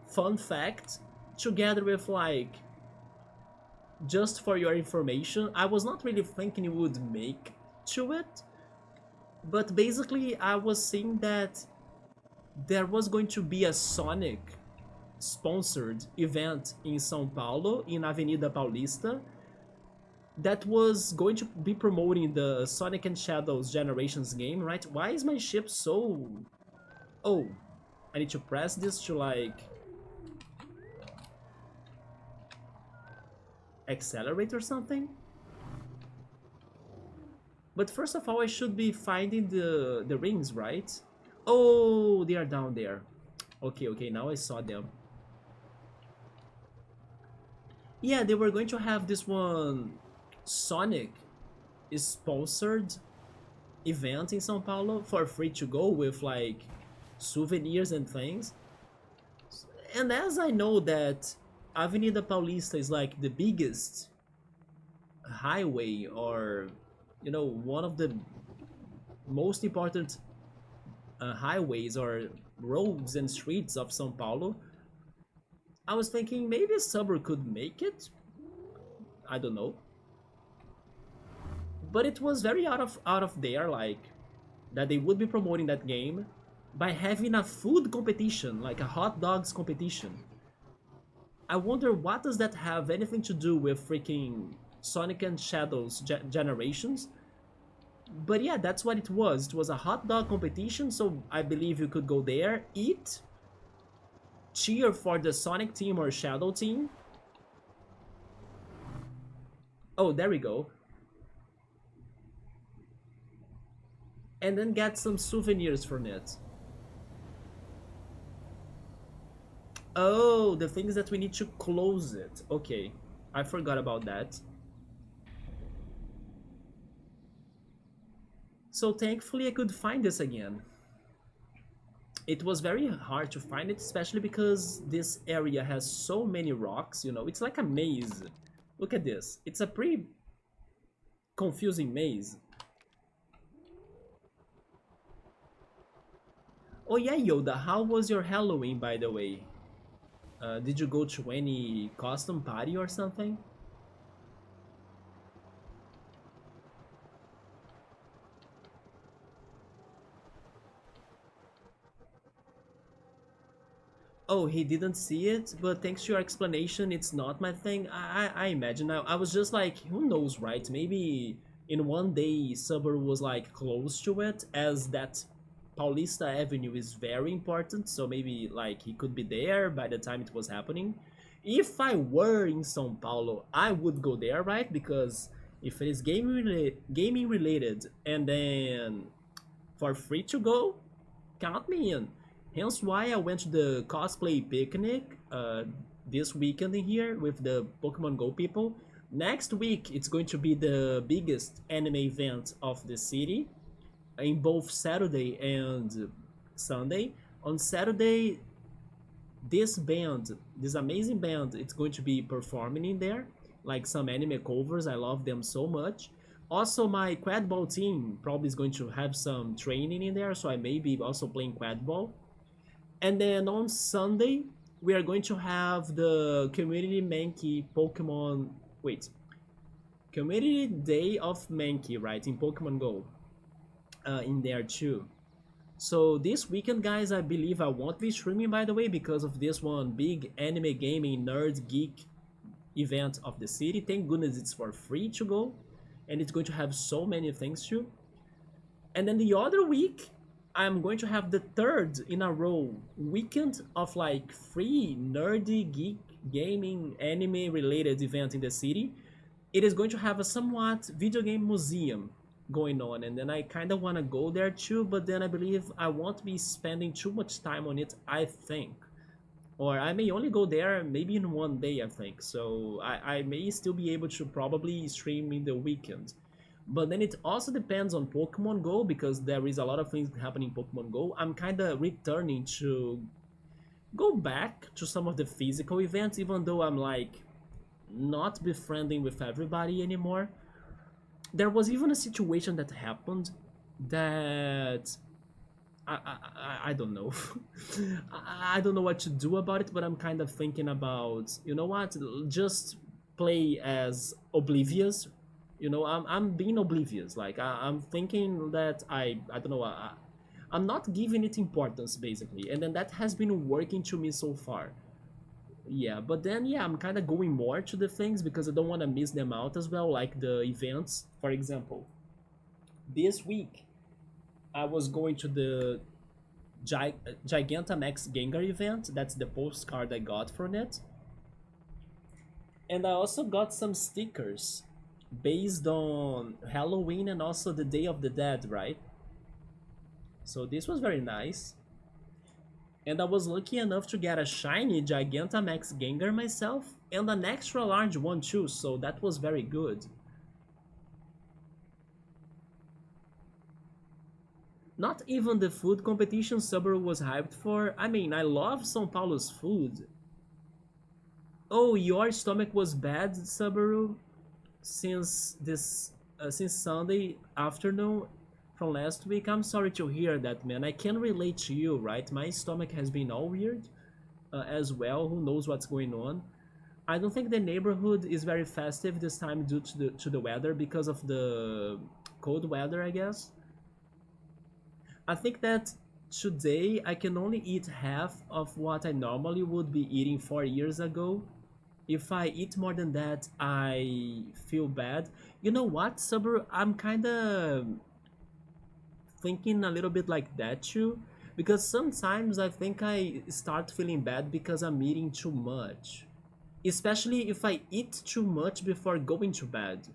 fun fact, together with, like, just for your information. I was not really thinking you would make to it, but basically I was seeing that there was going to be a Sonic sponsored event in São Paulo, in Avenida Paulista, that was going to be promoting the Sonic and Shadows Generations game, right? Why is my ship so... Oh, I need to press this to, like, accelerate or something? But first of all, I should be finding the rings, right? Oh, they are down there. Okay, okay, now I saw them. Yeah, they were going to have this one Sonic sponsored event in São Paulo for free to go with, like, souvenirs and things. And as I know that Avenida Paulista is like the biggest highway, or one of the most important highways or roads and streets of São Paulo, I was thinking maybe a suburb could make it. I don't know, but it was very out of there, like, that they would be promoting that game by having a food competition, like a hot dogs competition. I wonder, what does that have anything to do with freaking Sonic and Shadows Generations? But yeah, that's what it was. It was a hot dog competition, so I believe you could go there, eat, cheer for the Sonic team or Shadow team. Oh, there we go. And then get some souvenirs from it. Oh, the thing is that we need to close it. Okay, I forgot about that. So thankfully I could find this again. It was very hard to find it, especially because this area has so many rocks, it's like a maze. Look at this. It's a pretty confusing maze. Oh yeah, Yoda, how was your Halloween, by the way? Did you go to any costume party or something? Oh, he didn't see it, but thanks to your explanation, it's not my thing. I imagine. I was just like, who knows, right? Maybe in one day, Suburb was like close to it, as that Paulista Avenue is very important, so maybe like he could be there by the time it was happening. If I were in São Paulo, I would go there, right? Because if it is gaming related and then for free to go, count me in. Hence why I went to the cosplay picnic this weekend in here with the Pokemon Go people. Next week, it's going to be the biggest anime event of the city in both Saturday and Sunday. On Saturday, this amazing band, it's going to be performing in there, like some anime covers. I love them so much. Also, my quad ball team probably is going to have some training in there, so I may be also playing quad ball. And then on Sunday, we are going to have the Community Mankey Pokemon. Wait. Community Day of Mankey, right? In Pokemon Go. In there too. So this weekend, guys, I believe I won't be streaming, by the way, because of this one big anime gaming nerd geek event of the city. Thank goodness it's for free to go. And it's going to have so many things too. And then the other week, I'm going to have the third in a row weekend of like free nerdy geek gaming anime related event in the city. It is going to have a somewhat video game museum going on, and then I kind of want to go there too, but then I believe I won't be spending too much time on it, I think. Or I may only go there maybe in one day, I think. So I may still be able to probably stream in the weekend. But then it also depends on Pokemon Go, because there is a lot of things happening in Pokemon Go. I'm kind of returning to go back to some of the physical events, even though I'm like not befriending with everybody anymore. There was even a situation that happened that I don't know. I don't know what to do about it, but I'm kind of thinking about, you know what, just play as oblivious. I'm being oblivious. Like I'm thinking that I don't know. I'm not giving it importance basically, and then that has been working to me so far. Yeah, but then yeah, I'm kind of going more to the things because I don't want to miss them out as well, like the events. For example, this week I was going to the Gigantamax Gengar event. That's the postcard I got from it. And I also got some stickers based on Halloween and also the Day of the Dead, right? So this was very nice. And I was lucky enough to get a shiny Gigantamax Gengar myself and an extra large one too, so that was very good. Not even the food competition Subaru was hyped for. I mean, I love São Paulo's food. Oh, your stomach was bad, Subaru, since Sunday afternoon from last week. I'm sorry to hear that, man. I can relate to you, right? My stomach has been all weird as well. Who knows what's going on? I don't think the neighborhood is very festive this time due to the weather because of the cold weather, I guess. I think that today I can only eat half of what I normally would be eating 4 years ago. If I eat more than that, I feel bad. You know what, Subaru? I'm kind of thinking a little bit like that too. Because sometimes I think I start feeling bad because I'm eating too much. Especially if I eat too much before going to bed.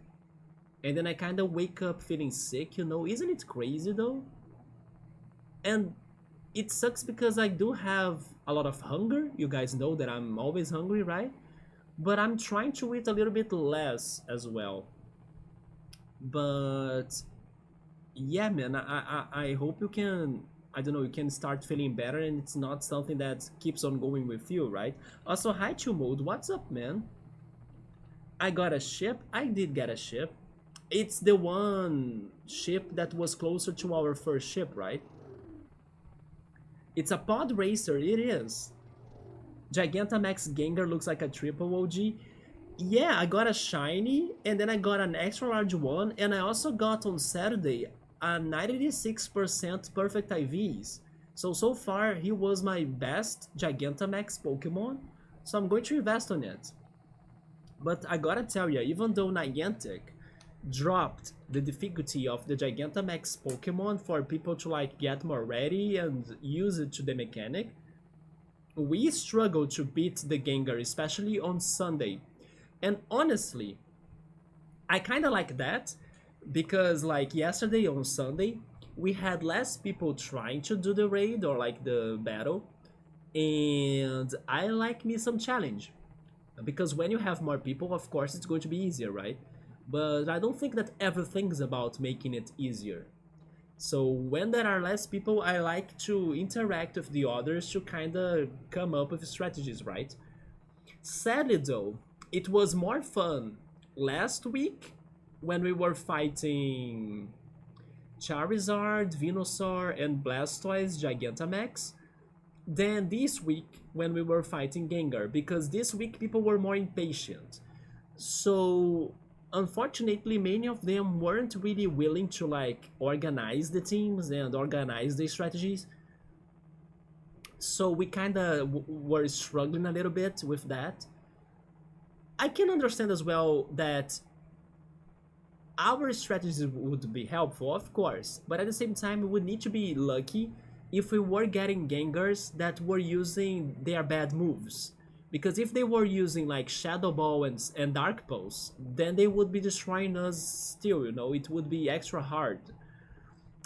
And then I kind of wake up feeling sick, you know? Isn't it crazy though? And it sucks because I do have a lot of hunger. You guys know that I'm always hungry, right? But I'm trying to eat a little bit less as well. But yeah, man, I hope you can. I don't know. You can start feeling better, and it's not something that keeps on going with you, right? Also, hi, Two Mode. What's up, man? I got a ship. I did get a ship. It's the one ship that was closer to our first ship, right? It's a pod racer. It is. Gigantamax Gengar looks like a triple OG. Yeah, I got a shiny, and then I got an extra large one, and I also got on Saturday a 96% perfect IVs. So far, he was my best Gigantamax Pokemon, so I'm going to invest on it. But I gotta tell you, even though Niantic dropped the difficulty of the Gigantamax Pokemon for people to like get more ready and use it to the mechanic, we struggled to beat the Gengar, especially on Sunday. And honestly, I kind of like that because like yesterday on Sunday, we had less people trying to do the raid or like the battle, and I like me some challenge because when you have more people, of course it's going to be easier, right? But I don't think that everything's about making it easier. So when there are less people, I like to interact with the others to kind of come up with strategies, right? Sadly though, it was more fun last week when we were fighting Charizard, Venusaur, and Blastoise Gigantamax than this week when we were fighting Gengar, because this week people were more impatient. So unfortunately, many of them weren't really willing to like organize the teams and organize the strategies. So we kind of were struggling a little bit with that. I can understand as well that our strategies would be helpful, of course, but at the same time, we would need to be lucky if we were getting Gengars that were using their bad moves. Because if they were using like Shadow Ball and Dark Pulse, then they would be destroying us still, you know, it would be extra hard.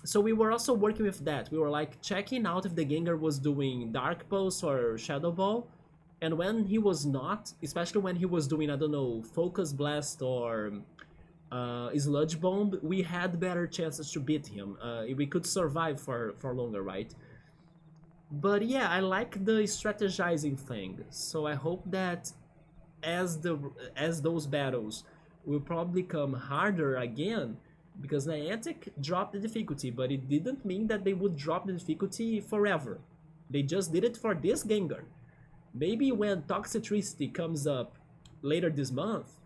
So we were also working with that. We were like checking out if the Gengar was doing Dark Pulse or Shadow Ball. And when he was not, especially when he was doing, I don't know, Focus Blast or Sludge Bomb, we had better chances to beat him. We could survive for longer, right? But yeah, I like the strategizing thing. So I hope that as the as those battles will probably come harder again, because Niantic dropped the difficulty, but it didn't mean that they would drop the difficulty forever. They just did it for this Gengar. Maybe when Toxicity comes up later this month,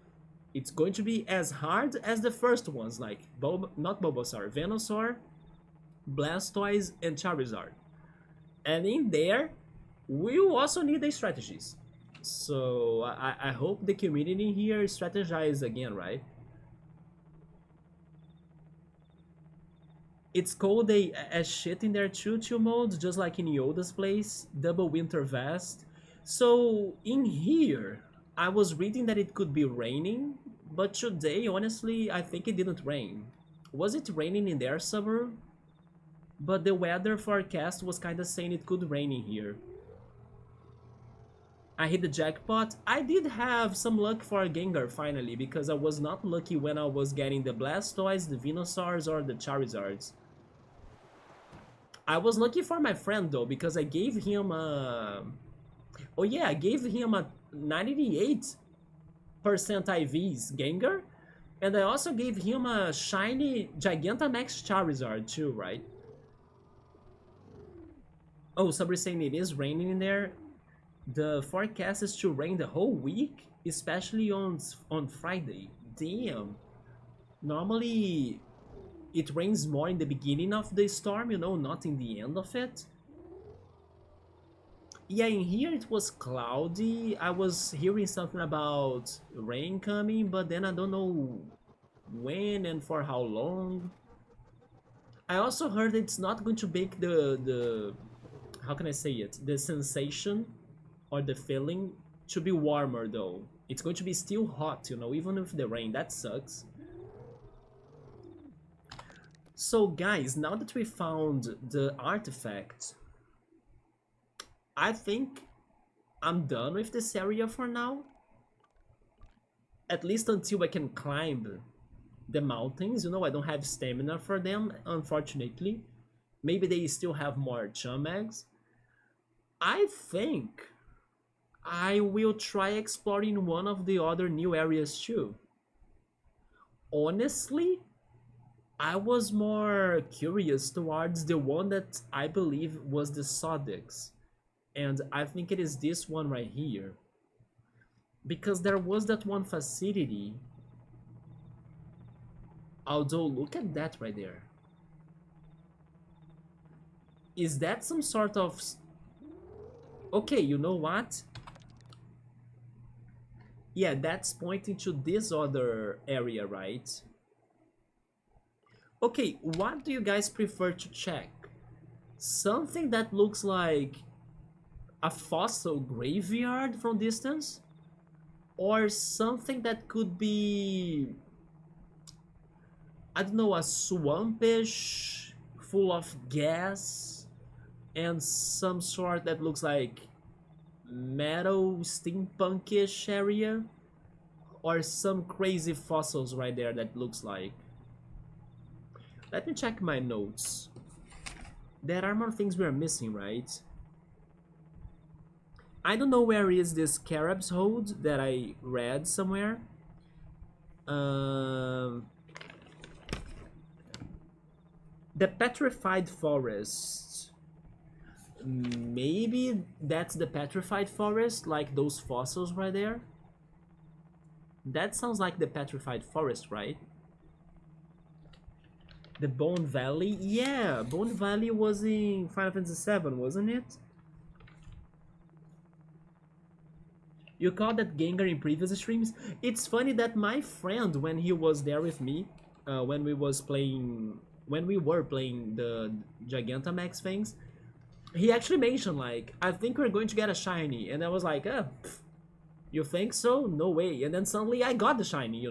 it's going to be as hard as the first ones, like not Bulbasaur, Venusaur, Blastoise, and Charizard. And in there, we also need the strategies. So I hope the community here strategize again, right? It's cold as shit in their choo-choo mode, just like in Yoda's place, double winter vest. So in here, I was reading that it could be raining, but today, honestly, I think it didn't rain. Was it raining in their suburb? But the weather forecast was kinda saying it could rain in here. I hit the jackpot. I did have some luck for Gengar finally, because I was not lucky when I was getting the Blastoise, the Venusaurs, or the Charizards. I was lucky for my friend though, because I gave him a... Oh yeah, I gave him a 98% IVs Gengar, and I also gave him a shiny Gigantamax Charizard too, right? Oh, somebody saying it is raining in there. The forecast is to rain the whole week, especially on Friday. Damn. Normally, it rains more in the beginning of the storm, not in the end of it. Yeah, in here it was cloudy. I was hearing something about rain coming, but then I don't know when and for how long. I also heard it's not going to make the how can I say it? The sensation or the feeling to be warmer though. It's going to be still hot, even with the rain. That sucks. So guys, now that we found the artifact, I think I'm done with this area for now. At least until I can climb the mountains. I don't have stamina for them, unfortunately. Maybe they still have more chum eggs. I think I will try exploring one of the other new areas too. Honestly, I was more curious towards the one that I believe was the Sodix. And I think it is this one right here. Because there was that one facility. Although, look at that right there. Is that some sort of... Okay, you know what? Yeah, that's pointing to this other area, right? Okay, what do you guys prefer to check? Something that looks like a fossil graveyard from distance? Or something that could be, I don't know, a swampish, full of gas, and some sort that looks like metal steampunkish area? Or some crazy fossils right there that looks like. Let me check my notes. There are more things we are missing, right? I don't know where is this Carib's Hold that I read somewhere. The Petrified Forest. Maybe that's the Petrified Forest, like those fossils right there. That sounds like the Petrified Forest, right? The Bone Valley? Yeah, Bone Valley was in Final Fantasy VII, wasn't it? You caught that Gengar in previous streams? It's funny that my friend, when he was there with me, when we were playing the Gigantamax things, he actually mentioned like, I think we're going to get a shiny, and I was like, you think so? No way. And then suddenly I got the shiny.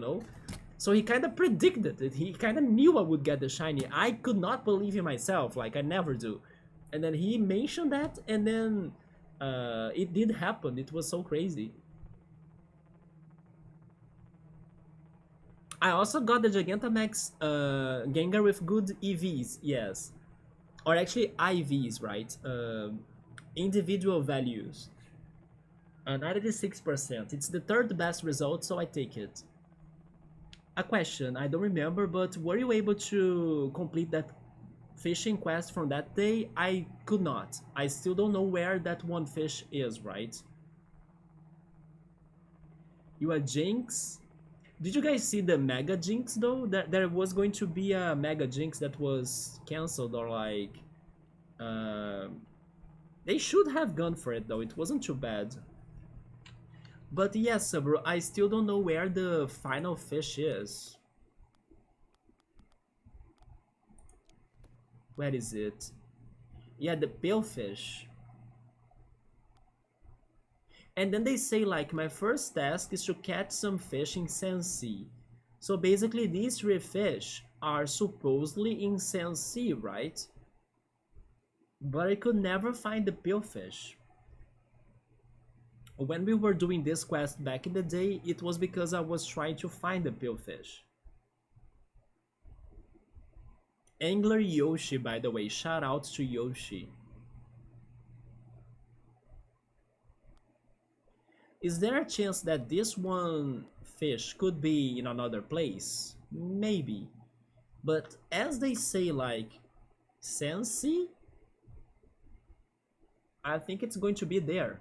So he kind of predicted it. He kind of knew I would get the shiny. I could not believe in myself, like I never do. And then he mentioned that, and then it did happen. It was so crazy. I also got the Gigantamax Gengar with good EVs, yes. Or actually IVs, right? Individual values. 96%. It's the third best result, so I take it. A question, I don't remember, but were you able to complete that fishing quest from that day? I could not. I still don't know where that one fish is, right? You are Jinx? Did you guys see the Mega Jinx though? There was going to be a Mega Jinx that was cancelled or like... Uh, they should have gone for it though, it wasn't too bad. But yes, bro, I still don't know where the final fish is. Where is it? Yeah, the pale fish. And then they say like, my first task is to catch some fish in Sea. So basically these three fish are supposedly in Sea, right? But I could never find the pale fish. When we were doing this quest back in the day, it was because I was trying to find the pale fish. Angler Yoshi, by the way, shout out to Yoshi. Is there a chance that this one fish could be in another place? Maybe. But as they say, like, Sensi, I think it's going to be there.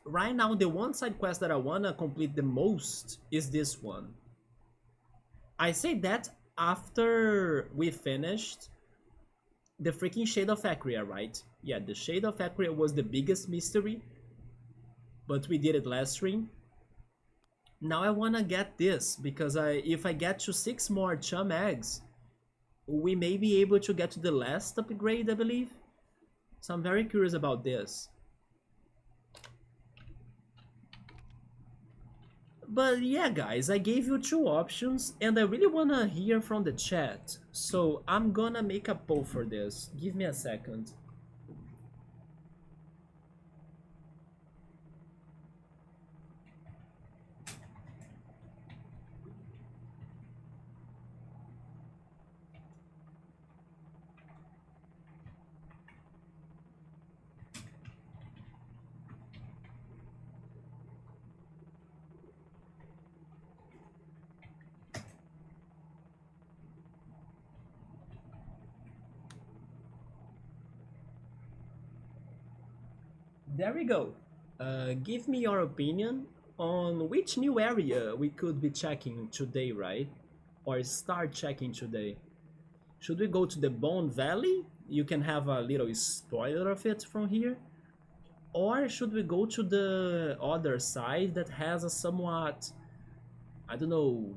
Right now, the one side quest that I wanna complete the most is this one. I say that after we finished the freaking Shade of Acria, right? Yeah, the Shade of Acria was the biggest mystery, but we did it last stream. Now I wanna get this, because if I get to 6 more chum eggs, we may be able to get to the last upgrade, I believe. So I'm very curious about this. But yeah, guys, I gave you 2 options, and I really wanna hear from the chat. So I'm gonna make a poll for this. Give me a second. There we go. Give me your opinion on which new area we could be checking today, right? Or start checking today. Should we go to the Bone Valley? You can have a little spoiler of it from here. Or should we go to the other side that has a somewhat, I don't know,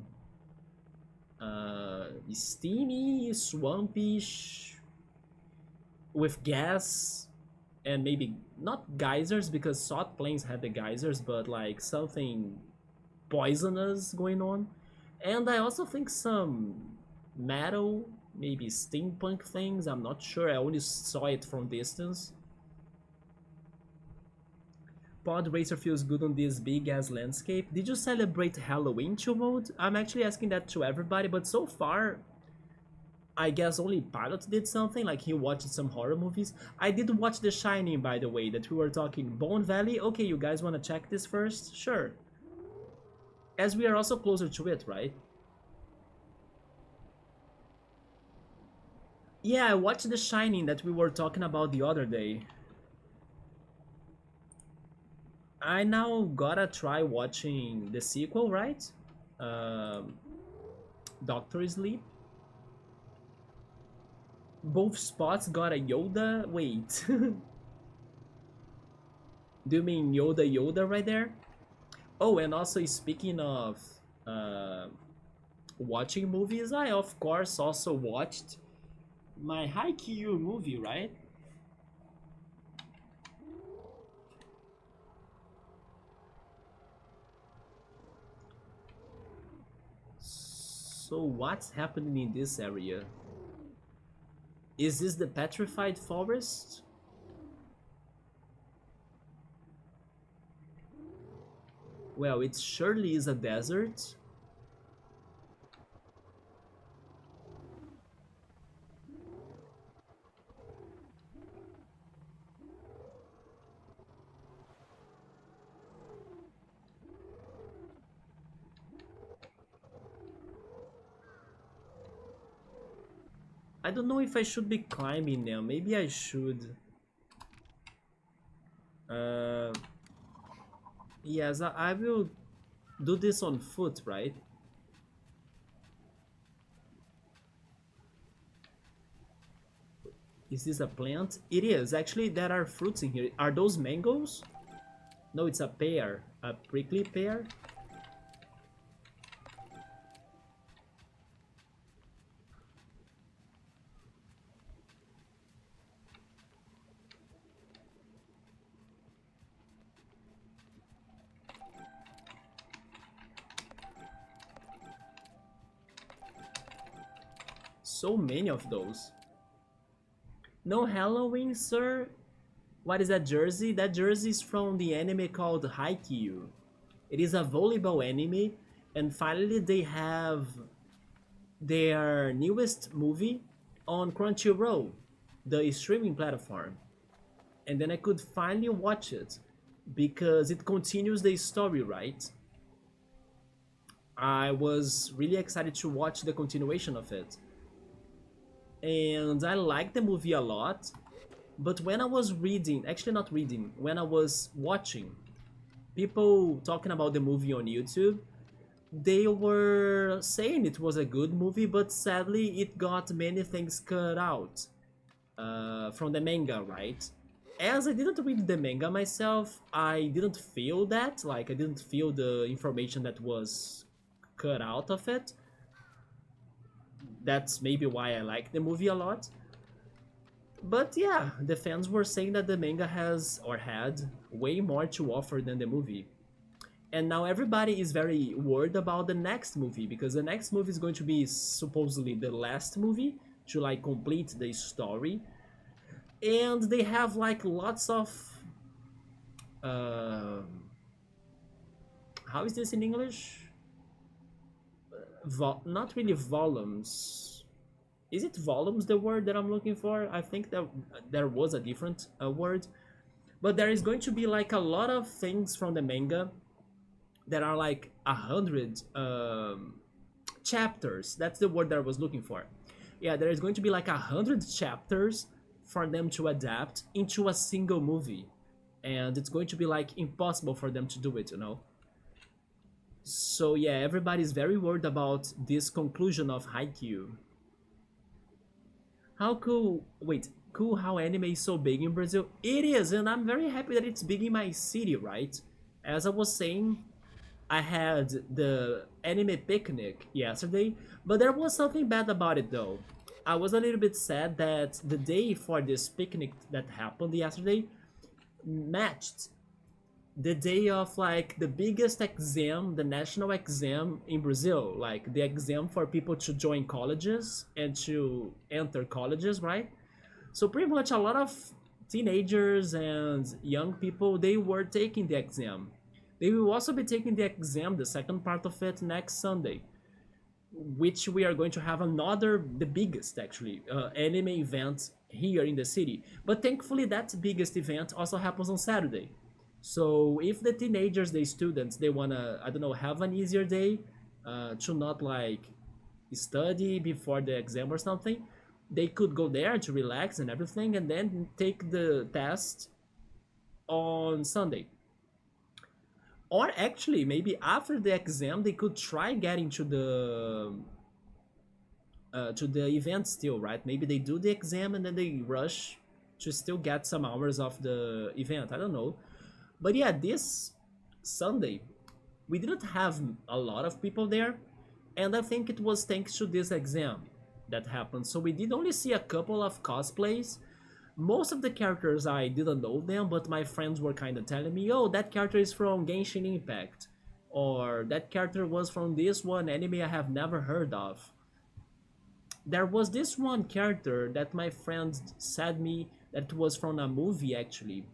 steamy, swampish, with gas, and maybe not geysers because salt plains had the geysers, but like something poisonous going on. And I also think some metal, maybe steampunk things. I'm not sure. I only saw it from distance. Pod Racer feels good on this big ass landscape. Did you celebrate Halloween to mode? I'm actually asking that to everybody, but so far I guess only Pilot did something, like he watched some horror movies. I did watch The Shining, by the way, that we were talking. Bone Valley? Okay, you guys wanna check this first? Sure. As we are also closer to it, right? Yeah, I watched The Shining that we were talking about the other day. I now gotta try watching the sequel, right? Um, Doctor Sleep. Both spots got a Yoda. Wait. Do you mean Yoda Yoda right there? Oh, and also speaking of uh, watching movies, I of course also watched my Haikyuu movie, right? So what's happening in this area? Is this the petrified forest? Well, it surely is a desert. I don't know if I should be climbing them. Maybe I should. Uh, yes, I will do this on foot, right? Is this a plant? It is. Actually, there are fruits in here. Are those mangoes? No, it's a pear. A prickly pear? So many of those. No Halloween, sir? What is that jersey? That jersey is from the anime called Haikyuu. It is a volleyball anime, and finally they have their newest movie on Crunchyroll, the streaming platform. And then I could finally watch it because it continues the story, right? I was really excited to watch the continuation of it. And I liked the movie a lot, but when I was reading, actually not reading, when I was watching people talking about the movie on YouTube, they were saying it was a good movie, but sadly it got many things cut out from the manga, right? As I didn't read the manga myself, I didn't feel that, like I didn't feel the information that was cut out of it. That's maybe why I like the movie a lot. But yeah, the fans were saying that the manga has or had way more to offer than the movie. And now everybody is very worried about the next movie because the next movie is going to be supposedly the last movie to like complete the story. And they have like lots of uh, how is this in English? Not really volumes. Is it volumes the word that I'm looking for? I think that there was a different word, but there is going to be like a lot of things from the manga that are like 100 chapters. That's the word that I was looking for. Yeah, there is going to be like 100 chapters for them to adapt into a single movie, and it's going to be like impossible for them to do it, you know. So yeah, everybody's very worried about this conclusion of Haikyuu. How cool! Wait, cool how anime is so big in Brazil. It is, and I'm very happy that it's big in my city, right? As I was saying, I had the anime picnic yesterday, but there was something bad about it though. I was a little bit sad that the day for this picnic that happened yesterday matched the day of like the biggest exam, the national exam in Brazil, like the exam for people to join colleges and to enter colleges, right? So pretty much a lot of teenagers and young people they were taking the exam. They will also be taking the exam, the second part of it, next Sunday, which we are going to have another, the biggest actually, anime event here in the city. But thankfully, that biggest event also happens on Saturday. So if the teenagers, the students, they wanna, I don't know, have an easier day to not like study before the exam or something, they could go there to relax and everything, and then take the test on Sunday. Or actually, maybe after the exam, they could try getting to the event still, right? Maybe they do the exam and then they rush to still get some hours of the event. I don't know, but yeah, this Sunday we didn't have a lot of people there, and I think it was thanks to this exam that happened. So we did only see a couple of cosplays. Most of the characters I didn't know them, but my friends were kind of telling me, "Oh, that character is from Genshin Impact," or "That character was from this one anime I have never heard of." There was this one character that my friend said me that was from a movie actually.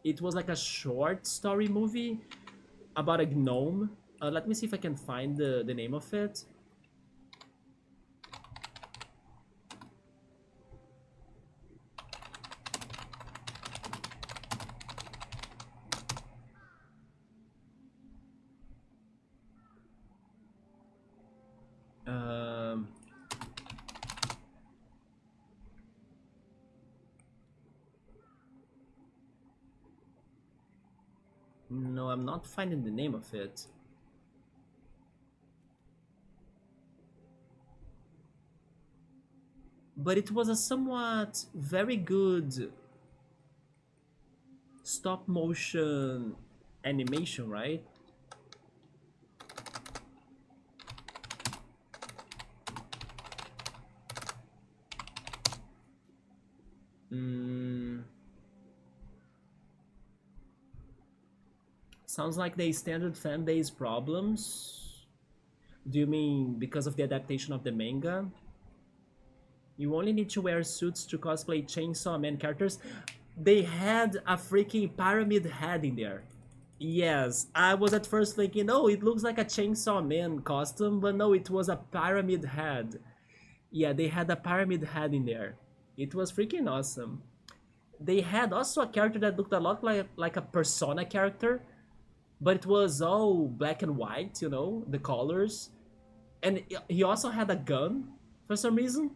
It was like a short story movie about a gnome. Let me see if I can find the name of it. Um, No, I'm not finding the name of it. But it was a somewhat very good stop motion animation, right? Mm, sounds like the standard fan base problems. Do you mean because of the adaptation of the manga? You only need to wear suits to cosplay Chainsaw Man characters. They had a freaking pyramid head in there. Yes, I was at first thinking, oh, it looks like a Chainsaw Man costume, but no, it was a pyramid head. Yeah, they had a pyramid head in there. It was freaking awesome. They had also a character that looked a lot like a Persona character, but it was all black and white, the colors. And he also had a gun for some reason.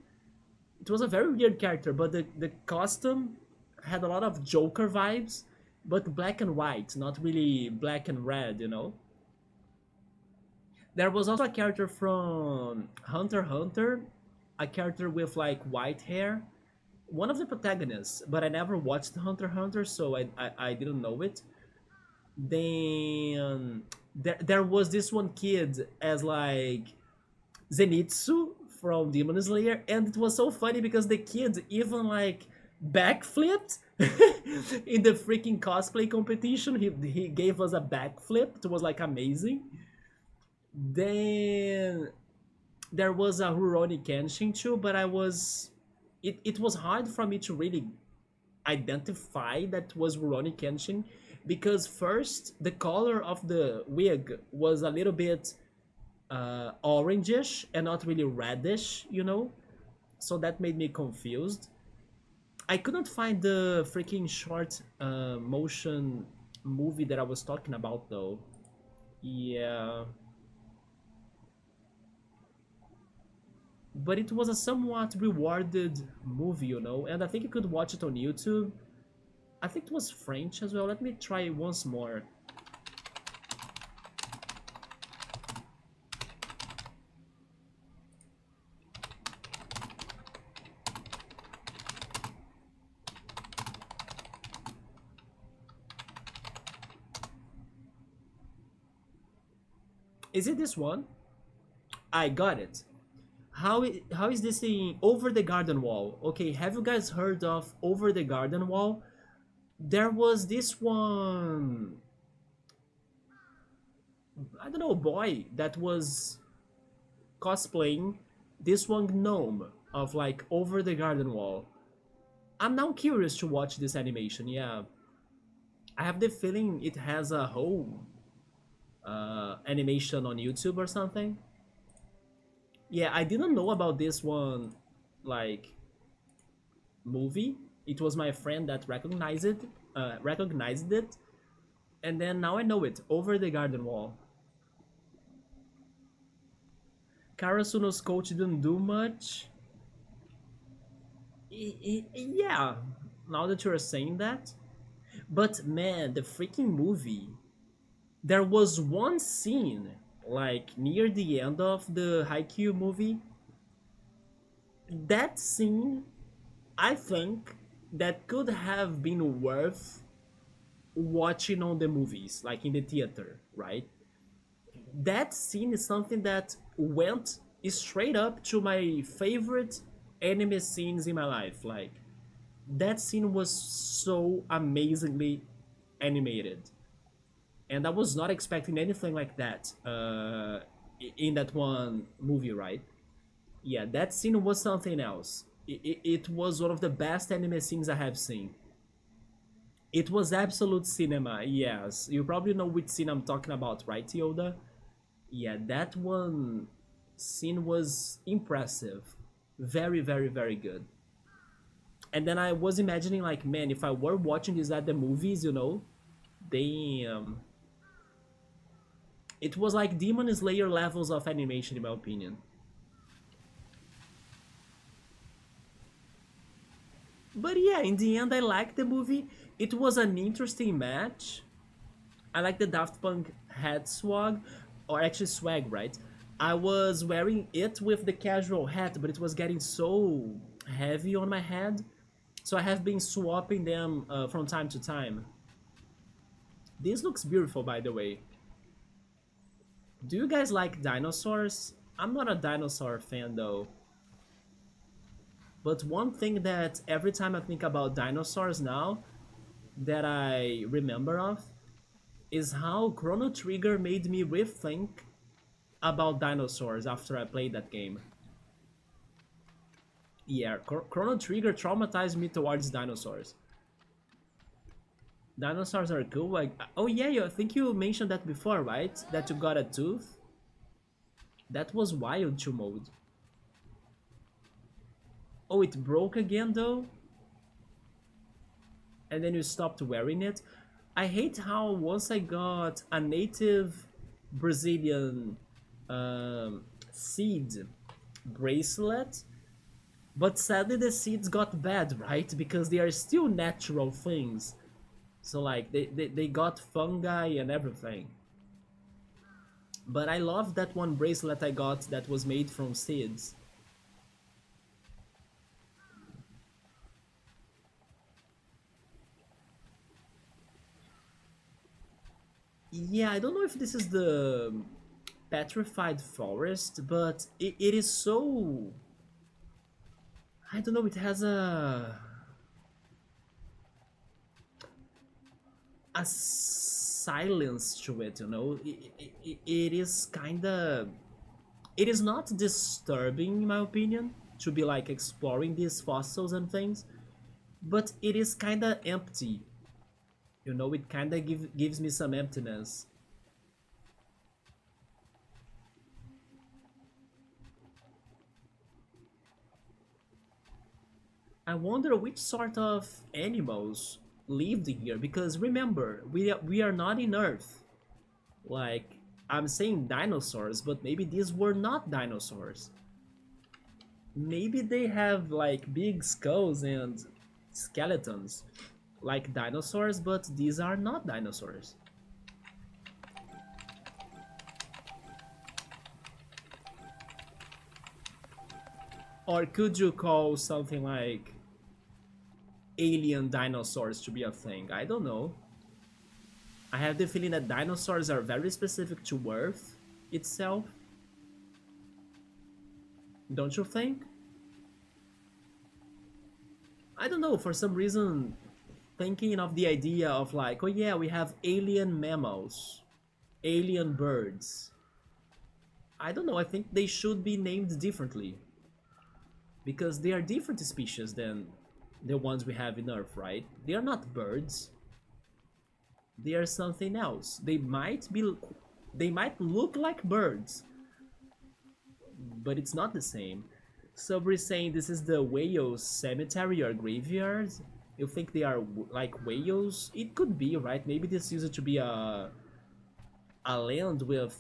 It was a very weird character, but the costume had a lot of Joker vibes, but black and white, not really black and red. There was also a character from Hunter x Hunter, a character with like white hair, one of the protagonists, but I never watched Hunter x Hunter, so I didn't know it. Then there was this one kid as like Zenitsu from Demon Slayer, and it was so funny because the kid even like backflipped in the freaking cosplay competition. He gave us a backflip. It was like amazing. Then there was a Rurouni Kenshin too, but it was hard for me to really identify that was Rurouni Kenshin because first the color of the wig was a little bit orangish and not really reddish. So that made me confused. I couldn't find the freaking short motion movie that I was talking about though. Yeah, but it was a somewhat rewarded movie, and I think you could watch it on YouTube. I think it was French as well. Let me try it once more. Is it this one? I got it. How is this in Over the Garden Wall? Okay, have you guys heard of Over the Garden Wall? There was this one, I don't know, boy that was cosplaying this one gnome of like Over the Garden Wall. I'm now curious to watch this animation. Yeah, I have the feeling it has a whole animation on YouTube or something. Yeah, I didn't know about this one, like movie. It was my friend that recognized it, and then now I know it. Over the Garden Wall. Karasuno's coach didn't do much. Yeah, now that you're saying that. But man, the freaking movie. There was one scene, like near the end of the Haikyuu movie. That scene, I think, that could have been worth watching on the movies, like in the theater, right? That scene is something that went straight up to my favorite anime scenes in my life. Like, that scene was so amazingly animated. And I was not expecting anything like that in that one movie, right? Yeah, that scene was something else. It was one of the best anime scenes I have seen. It was absolute cinema, yes. You probably know which scene I'm talking about, right, Yoda? Yeah, that one scene was impressive. Very, very, very good. And then I was imagining, like, man, if I were watching this at the movies, damn. It was like Demon Slayer levels of animation, in my opinion. But yeah, in the end, I liked the movie. It was an interesting match. I like the Daft Punk hat swag, or actually swag, right? I was wearing it with the casual hat, but it was getting so heavy on my head, so I have been swapping them from time to time. This looks beautiful, by the way. Do you guys like dinosaurs? I'm not a dinosaur fan though, but one thing that every time I think about dinosaurs now that I remember of is how Chrono Trigger made me rethink about dinosaurs after I played that game. Yeah, Chrono Trigger traumatized me towards dinosaurs. Dinosaurs are cool. Like, oh yeah, I think you mentioned that before, right? That you got a tooth. That was wild to mode. Oh, it broke again though, and then you stopped wearing it. I hate how once I got a native Brazilian seed bracelet, but sadly the seeds got bad, right? Because they are still natural things. So like they got fungi and everything. But I love that one bracelet I got that was made from seeds. Yeah, I don't know if this is the petrified forest, but it is so... I don't know, it has a silence to it, you know? It is kinda... It is not disturbing, in my opinion, to be like exploring these fossils and things, but it is kinda empty. You know, it kinda gives me some emptiness. I wonder which sort of animals lived here, because remember, we are not in Earth. Like, I'm saying dinosaurs, but maybe these were not dinosaurs. Maybe they have like big skulls and skeletons like dinosaurs, but these are not dinosaurs. Or could you call something like alien dinosaurs to be a thing? I don't know. I have the feeling that dinosaurs are very specific to Earth itself. Don't you think? I don't know, for some reason, thinking of the idea of like, oh yeah, we have alien mammals, alien birds. I don't know, I think they should be named differently. Because they are different species than the ones we have in Earth, right? They are not birds. They are something else. They might look like birds, but it's not the same. Somebody's saying this is the whales cemetery or graveyard. You think they are like whales? It could be, right? Maybe this used to be a land with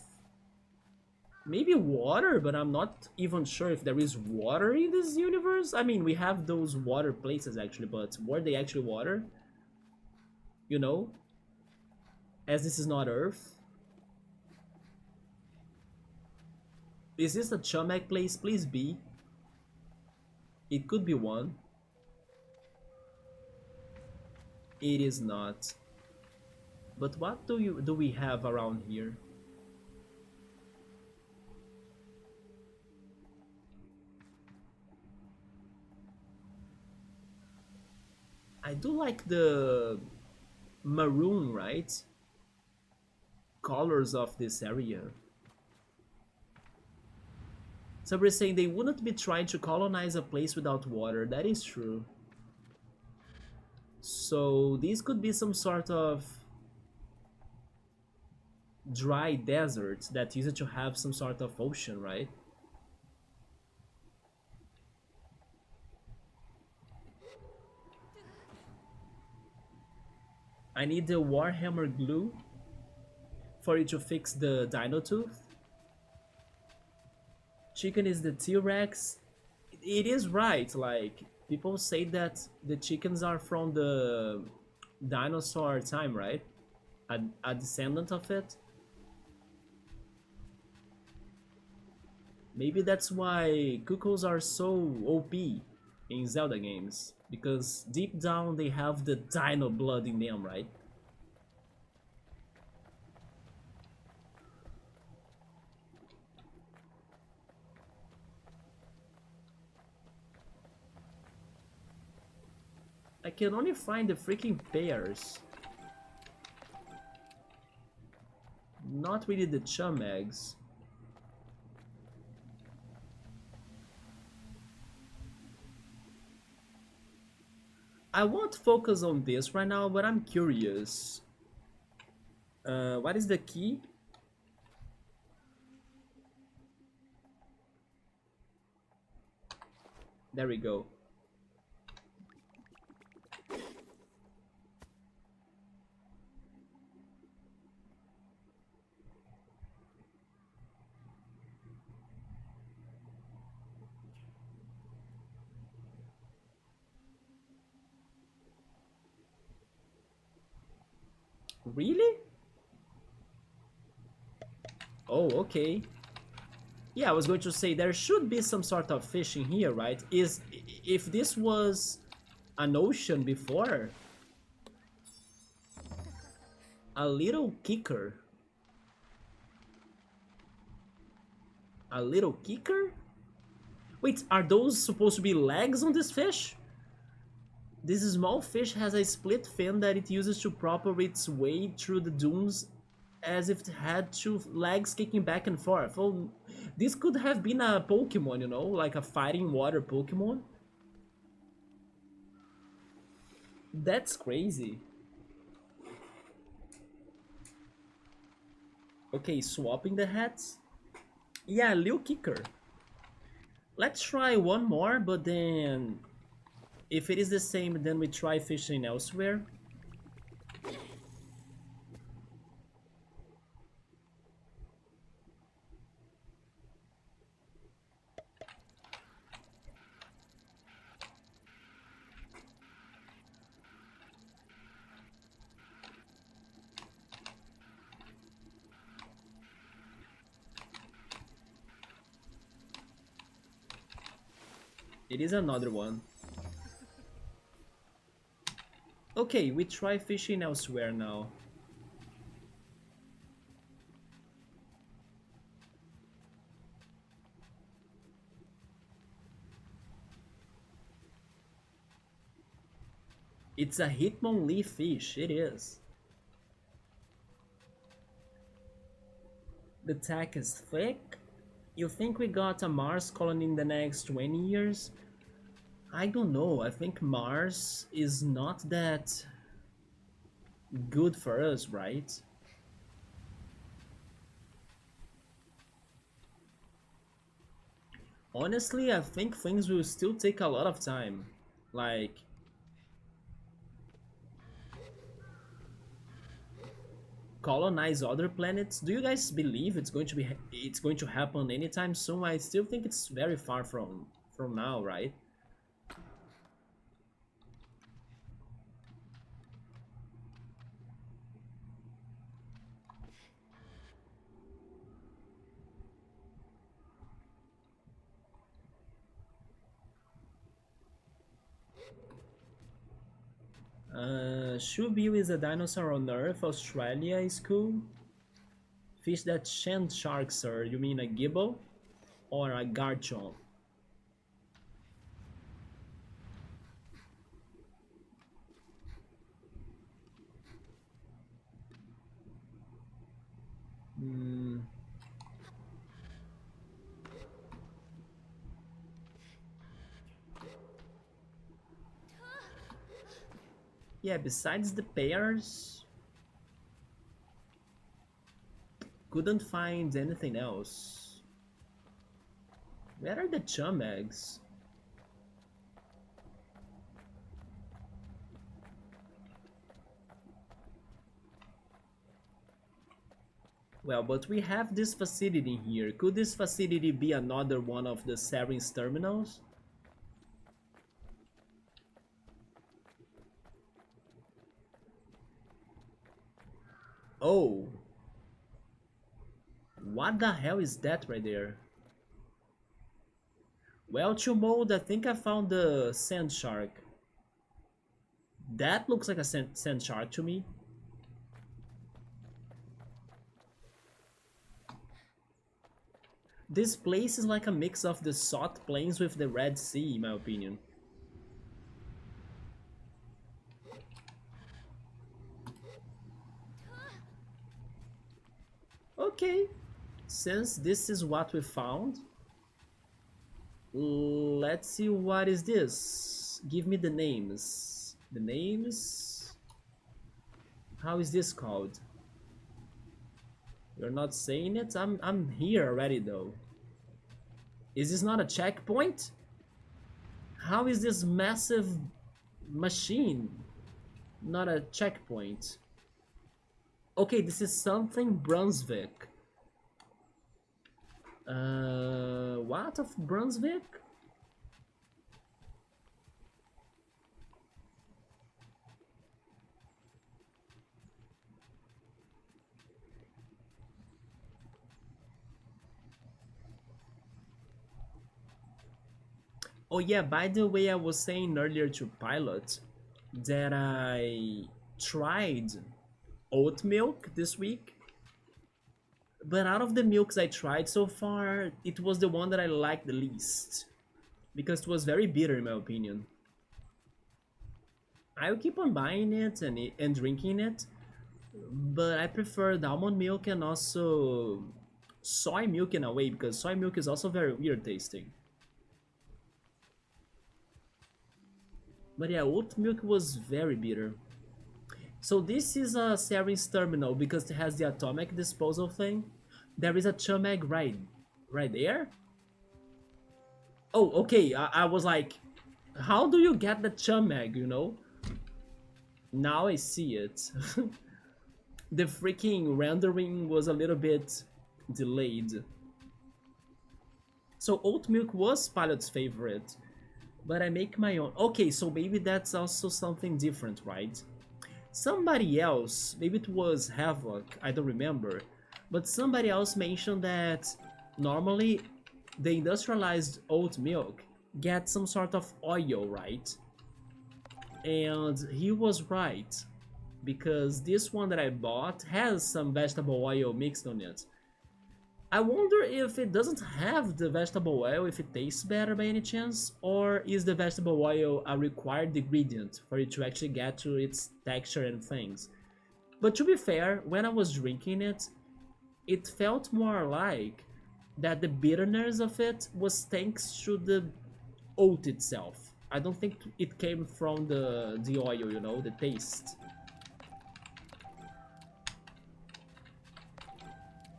maybe water, but I'm not even sure if there is water in this universe. I mean, we have those water places actually, but were they actually water? You know? As this is not Earth. Is this a Chumek place? Please be. It could be one. It is not. But what do we have around here? I do like the maroon, right? Colors of this area. So we're saying they wouldn't be trying to colonize a place without water. That is true. So these could be some sort of dry desert that used to have some sort of ocean, right? I need the Warhammer glue for you to fix the dino tooth. Chicken is the T-Rex. It is right, like, people say that the chickens are from the dinosaur time, right? a descendant of it. Maybe that's why cuckoos are so OP in Zelda games, because deep down they have the dino blood in them, right? I can only find the freaking pears. Not really the chum eggs. I won't focus on this right now, but I'm curious. What is the key? There we go. Really? Oh, okay. Yeah, I was going to say there should be some sort of fish in here, right? If this was an ocean before, a little kicker. A little kicker? Wait, are those supposed to be legs on this fish? This small fish has a split fin that it uses to propel its way through the dunes as if it had two legs kicking back and forth. Oh, this could have been a Pokemon, you know, like a fighting water Pokemon. That's crazy. Okay, swapping the hats. Yeah, Lil Kicker. Let's try one more, but then if it is the same, then we try fishing elsewhere. It is another one. Okay, we try fishing elsewhere now. It's a Hitmonlee fish, it is. The tack is thick. You think we got a Mars colony in the next 20 years? I don't know, I think Mars is not that good for us, right? Honestly, I think things will still take a lot of time. Like, colonize other planets. Do you guys believe it's going to happen anytime soon? I still think it's very far from now, right? Shubil is a dinosaur on Earth. Australia is cool. Fish that shan't sharks, sir. You mean a gibbo or a garchomp? Hmm. Yeah, besides the pears, couldn't find anything else. Where are the chum eggs? Well, but we have this facility here. Could this facility be another one of the Sarin's terminals? Oh, what the hell is that right there? Well, to mold, I think I found the sand shark. That looks like a sand shark to me. This place is like a mix of the Salt Plains with the Red Sea, in my opinion. Okay, since this is what we found, let's see what is this. Give me the names. The names. How is this called? You're not saying it? I'm here already though. Is this not a checkpoint? How is this massive machine not a checkpoint? Okay, this is something Brunswick. What of Brunswick? Oh yeah, by the way, I was saying earlier to Pilot that I tried oat milk this week, but out of the milks I tried so far, it was the one that I liked the least because it was very bitter in my opinion. I will keep on buying it and drinking it, but I prefer the almond milk and also soy milk in a way because soy milk is also very weird tasting. But yeah, oat milk was very bitter. So this is a Sarin's terminal because it has the atomic disposal thing. There is a Chumag right there. Oh, okay. I was like, how do you get the Chumag? You know. Now I see it. The freaking rendering was a little bit delayed. So oat milk was Pilot's favorite, but I make my own. Okay, so maybe that's also something different, right? Somebody else, maybe it was Havoc, I don't remember, but somebody else mentioned that normally the industrialized oat milk gets some sort of oil, right? And he was right, because this one that I bought has some vegetable oil mixed on it. I wonder if it doesn't have the vegetable oil, if it tastes better by any chance, or is the vegetable oil a required ingredient for it to actually get to its texture and things. But to be fair, when I was drinking it, it felt more like that the bitterness of it was thanks to the oat itself. I don't think it came from the oil, you know, the taste.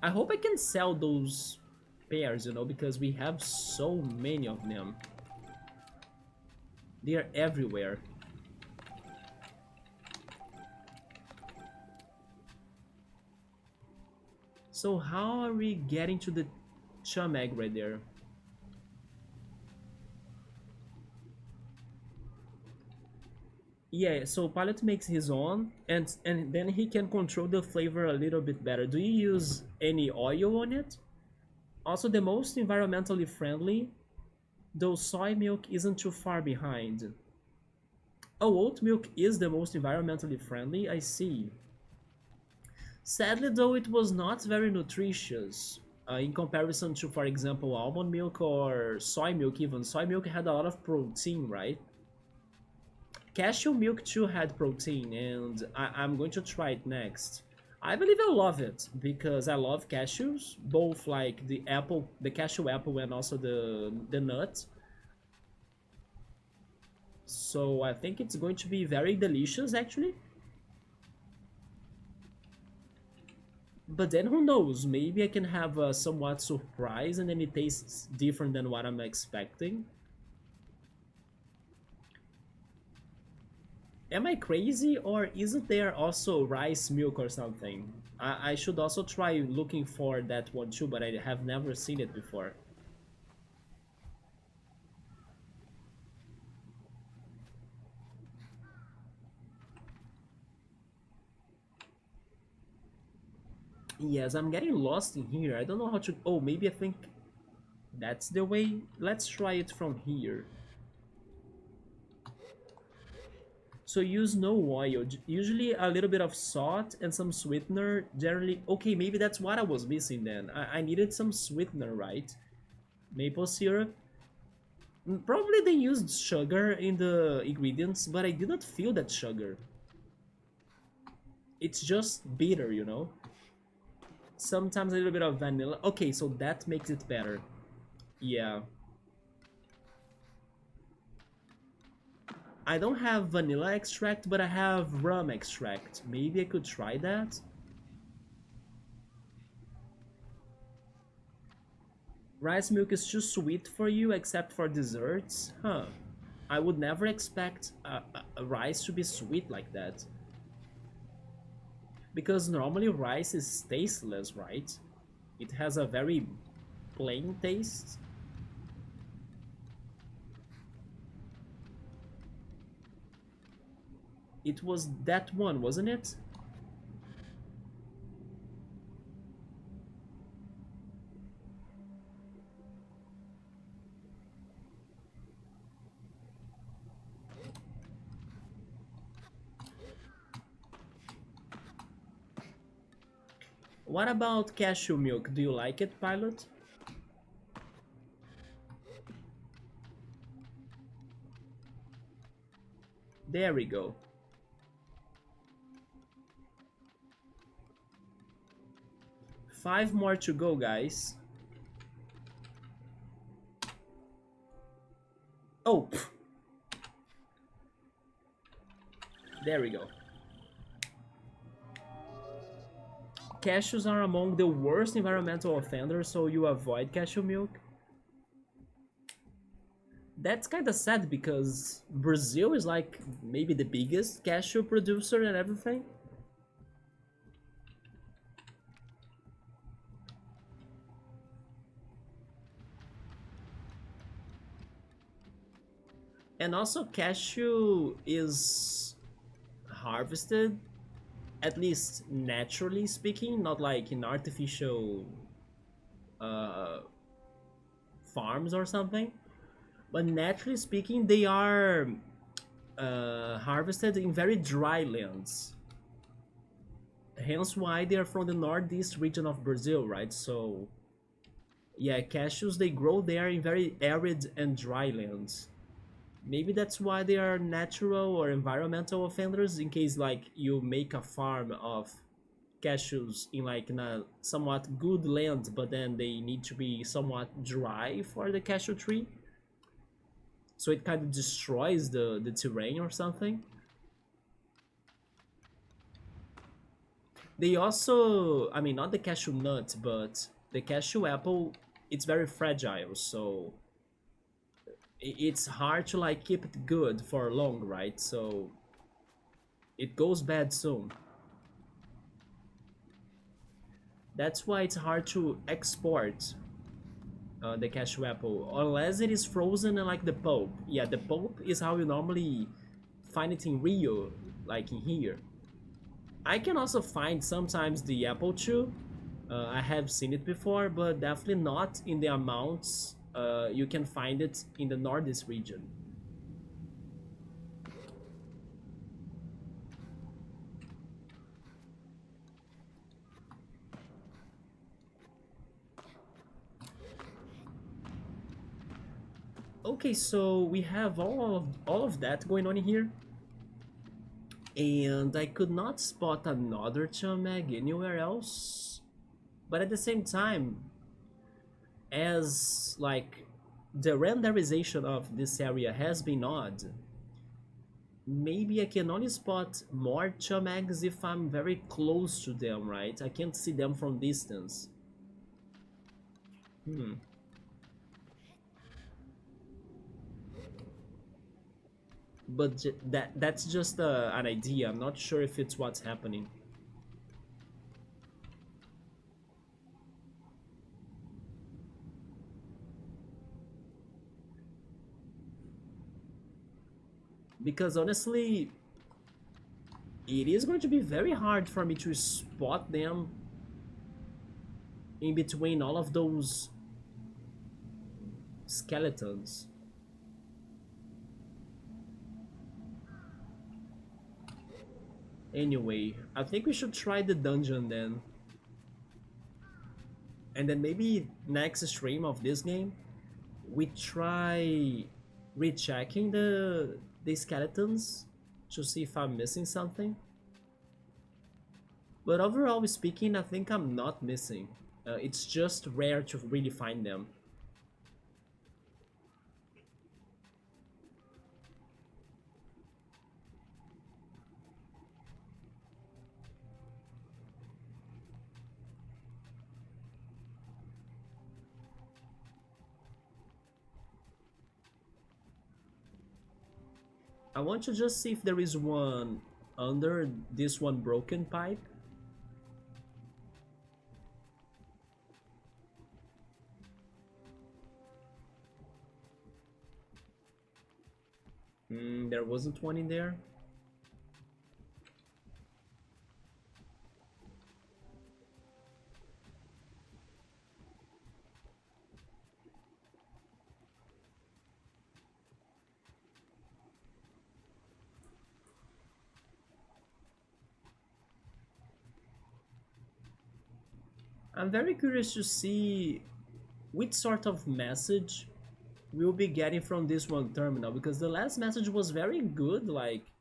I hope I can sell those pairs, you know, because we have so many of them. They are everywhere. So how are we getting to the Chumag right there? Yeah, so Pilot makes his own, and then he can control the flavor a little bit better. Do you use any oil on it? Also, the most environmentally friendly, though soy milk isn't too far behind. Oh, oat milk is the most environmentally friendly, I see. Sadly though, it was not very nutritious in comparison to, for example, almond milk or soy milk even. Soy milk had a lot of protein, right? Cashew milk too had protein, and I'm going to try it next. I believe I love it because I love cashews, both like the apple, the cashew apple, and also the nut. So I think it's going to be very delicious actually. But then who knows? Maybe I can have a somewhat surprise and then it tastes different than what I'm expecting. Am I crazy or isn't there also rice milk or something? I should also try looking for that one too, but I have never seen it before. Yes, I'm getting lost in here. I don't know how to... Oh, maybe I think that's the way. Let's try it from here. So use no oil, usually a little bit of salt and some sweetener, generally. Okay, maybe that's what I was missing then. I needed some sweetener, right? Maple syrup. Probably they used sugar in the ingredients, but I did not feel that sugar. It's just bitter, you know? Sometimes a little bit of vanilla. Okay, so that makes it better. Yeah. I don't have vanilla extract, but I have rum extract. Maybe I could try that. Rice milk is too sweet for you except for desserts? Huh. I would never expect a rice to be sweet like that. Because normally rice is tasteless, right? It has a very plain taste. It was that one, wasn't it? What about cashew milk? Do you like it, Pilot? There we go. Five more to go, guys. Oh! There we go. Cashews are among the worst environmental offenders, so you avoid cashew milk. That's kind of sad because Brazil is like maybe the biggest cashew producer and everything. And also cashew is harvested, at least naturally speaking, not like in artificial uh, farms or something. But naturally speaking, they are harvested in very dry lands. Hence why they are from the northeast region of Brazil, right? So, yeah, cashews they grow there in very arid and dry lands. Maybe that's why they are natural or environmental offenders. In case like you make a farm of cashews in like in a somewhat good land, but then they need to be somewhat dry for the cashew tree, so it kind of destroys the terrain or something. They also, I mean, not the cashew nut, but the cashew apple. It's very fragile, so it's hard to like keep it good for long, right? So it goes bad soon. That's why it's hard to export the cashew apple unless it is frozen and like the pulp. Yeah, the pulp is how you normally find it in Rio, like in here. I can also find sometimes the apple too. I have seen it before, but definitely not in the amounts you can find it in the northeast region. Okay, so we have all of that going on here, and I could not spot another Chameg anywhere else. But at the same time, as like the renderization of this area has been odd, maybe I can only spot more Chamegs if I'm very close to them, right? I can't see them from distance. Hmm. But that's just an idea. I'm not sure if it's what's happening. Because honestly, it is going to be very hard for me to spot them in between all of those skeletons. Anyway, I think we should try the dungeon then. And then maybe next stream of this game, we try rechecking the skeletons to see if I'm missing something. But overall speaking, I think I'm not missing. It's just rare to really find them. I want to just see if there is one under this one broken pipe. There wasn't one in there. I'm very curious to see which sort of message we'll be getting from this one terminal, because the last message was very good. Like,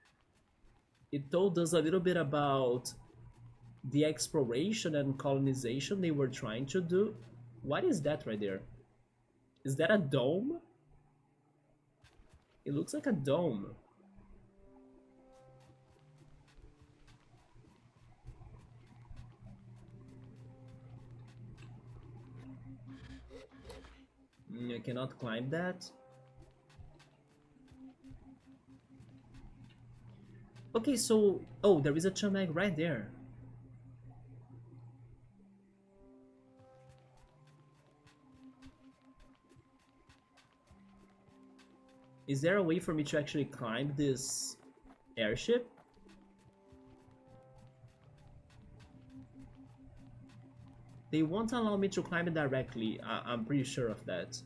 it told us a little bit about the exploration and colonization they were trying to do. What is that right there? Is that a dome? It looks like a dome. I cannot climb that. Okay, so... Oh, there is a chum egg right there. Is there a way for me to actually climb this airship? They won't allow me to climb it directly. I'm pretty sure of that.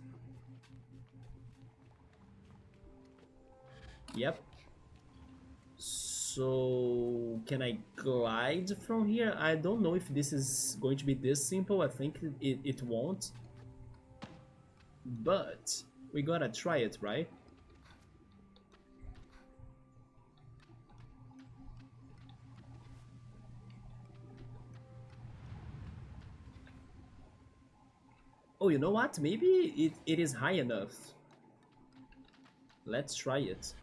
Yep. So, can I glide from here? I don't know if this is going to be this simple. I think it won't. But we gotta try it, right? Oh, you know what? Maybe it is high enough. Let's try it.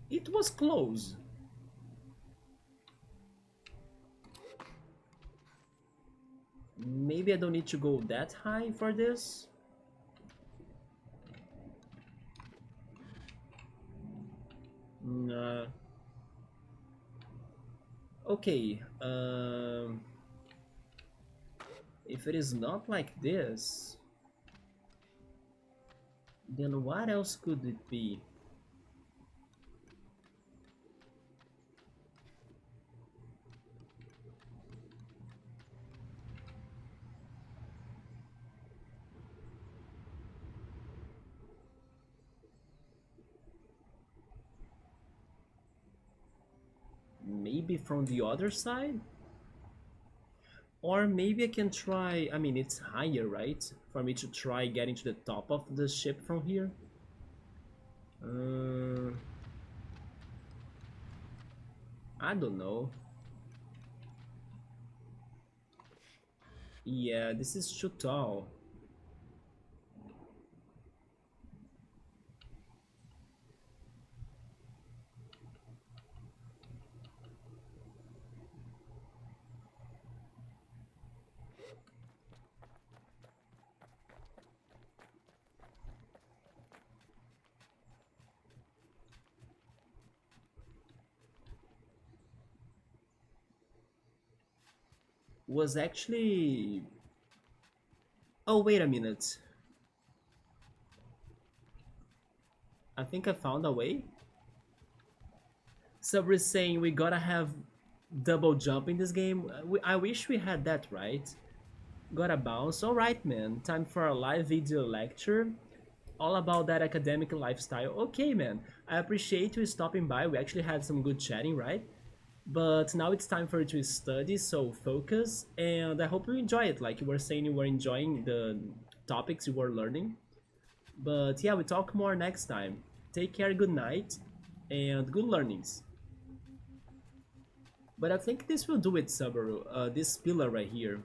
It was close. Maybe I don't need to go that high for this. Nah. Okay, if it is not like this, then what else could it be? Maybe from the other side? Or maybe I can try, I mean, it's higher, right? For me to try getting to the top of the ship from here. I don't know. Yeah, this is too tall. Was actually... Oh, wait a minute. I think I found a way. Sabri is saying we gotta have double jump in this game. I wish we had that, right? Gotta bounce. Alright, man. Time for a live video lecture. All about that academic lifestyle. Okay, man. I appreciate you stopping by. We actually had some good chatting, right? But now it's time for you to study, so focus. And I hope you enjoy it. Like you were saying, you were enjoying the topics you were learning. But yeah, we talk more next time. Take care, good night, and good learnings. But I think this will do it, Subaru. This pillar right here.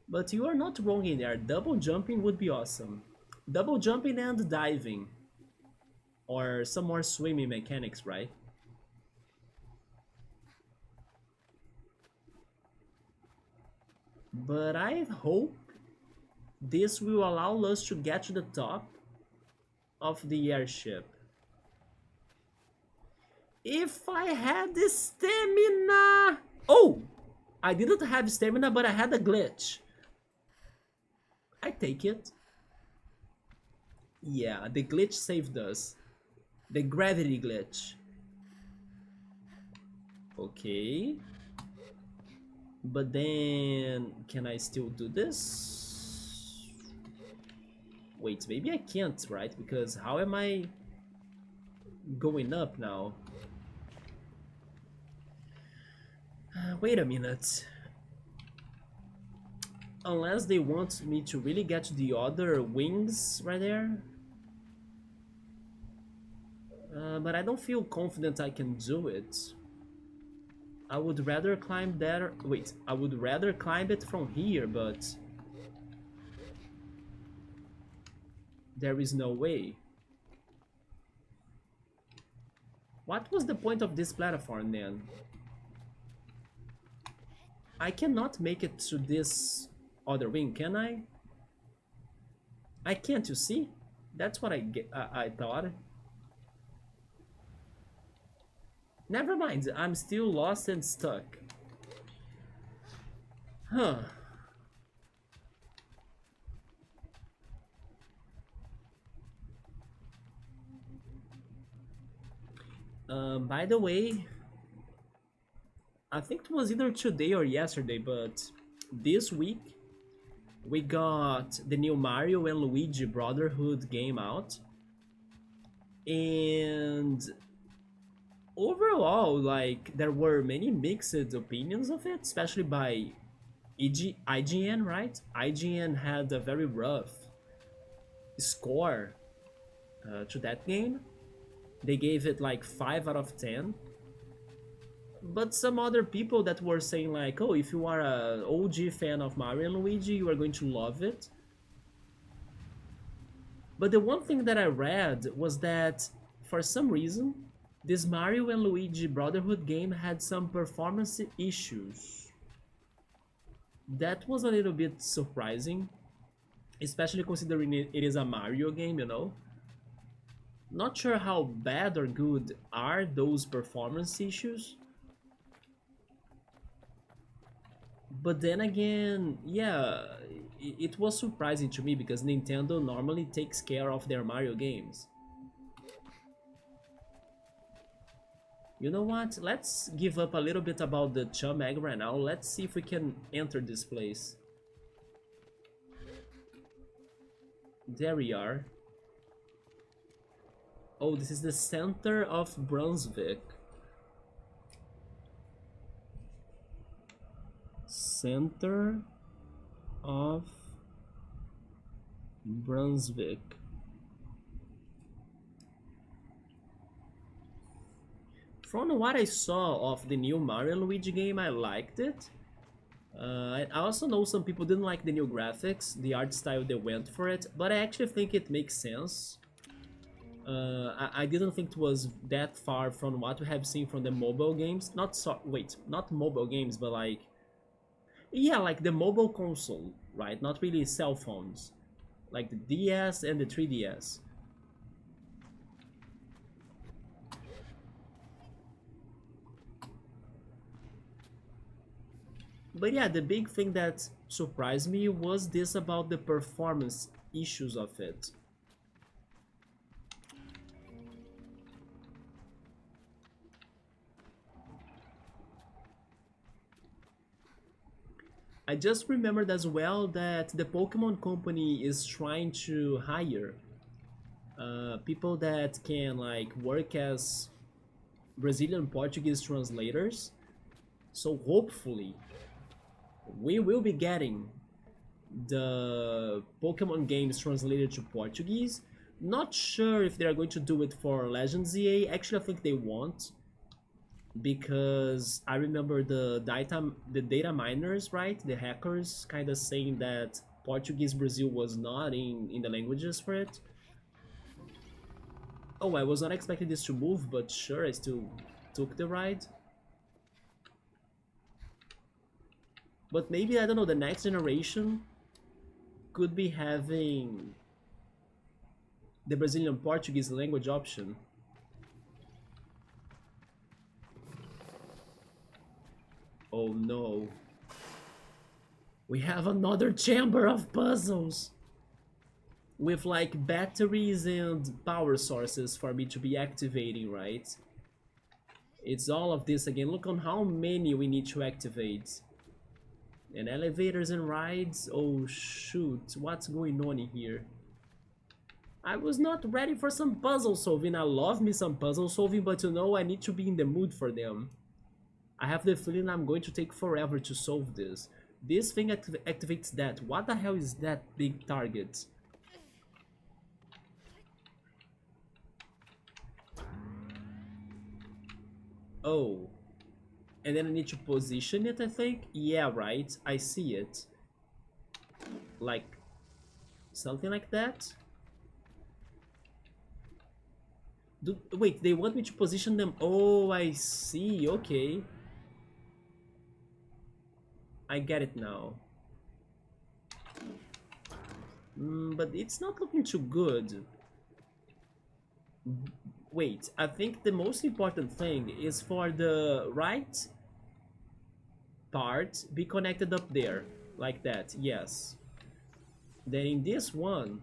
But you are not wrong in there. Double jumping would be awesome. Double jumping and diving. Or some more swimming mechanics, right? But I hope this will allow us to get to the top of the airship. If I had the stamina... Oh! I didn't have stamina, but I had a glitch. I take it. Yeah, the glitch saved us. The gravity glitch. Okay. But then... Can I still do this? Wait, maybe I can't, right? Because how am I going up now? Wait a minute. Unless they want me to really get to the other wings right there. But I don't feel confident I can do it. I would rather climb there. Wait, I would rather climb it from here, but there is no way. What was the point of this platform then? I cannot make it to this other wing, can I? I can't, you see? That's what I thought. Never mind, I'm still lost and stuck. Huh. By the way, I think it was either today or yesterday, but this week we got the new Mario and Luigi Brotherhood game out. And overall, like, there were many mixed opinions of it, especially by IGN, right? IGN had a very rough score to that game. They gave it like 5 out of 10. But some other people that were saying like, oh, if you are an OG fan of Mario and Luigi, you are going to love it. But the one thing that I read was that, for some reason, this Mario and Luigi Brotherhood game had some performance issues. That was a little bit surprising, especially considering it is a Mario game, you know? Not sure how bad or good are those performance issues. But then again, yeah, it was surprising to me because Nintendo normally takes care of their Mario games. You know what? Let's give up a little bit about the chum egg right now. Let's see if we can enter this place. There we are. Oh, this is the center of Brunswick. Center of Brunswick. From what I saw of the new Mario & Luigi game, I liked it. I also know some people didn't like the new graphics, the art style they went for it, but I actually think it makes sense. I didn't think it was that far from what we have seen from the mobile games. Not mobile games, but like... Yeah, like the mobile console, right? Not really cell phones. Like the DS and the 3DS. But yeah, the big thing that surprised me was this about the performance issues of it. I just remembered as well that the Pokemon Company is trying to hire people that can like work as Brazilian Portuguese translators. So hopefully we will be getting the Pokemon games translated to Portuguese. Not sure if they are going to do it for Legends EA. Actually, I think they won't, because I remember the data miners, right? The hackers kind of saying that Portuguese Brazil was not in the languages for it. Oh, I was not expecting this to move, but sure, I still took the ride. But maybe, I don't know, the next generation could be having the Brazilian Portuguese language option. Oh no. We have another chamber of puzzles! With like batteries and power sources for me to be activating, right? It's all of this again. Look on how many we need to activate. And elevators and rides? Oh shoot, what's going on in here? I was not ready for some puzzle solving. I love me some puzzle solving, but you know, I need to be in the mood for them. I have the feeling I'm going to take forever to solve this. This thing activates that. What the hell is that big target? Oh. And then I need to position it, I think? Yeah, right. I see it. Like, something like that? Wait, they want me to position them. Oh, I see. Okay. I get it now. But it's not looking too good. Wait, I think the most important thing is for the right part be connected up there. Like that, yes. Then in this one,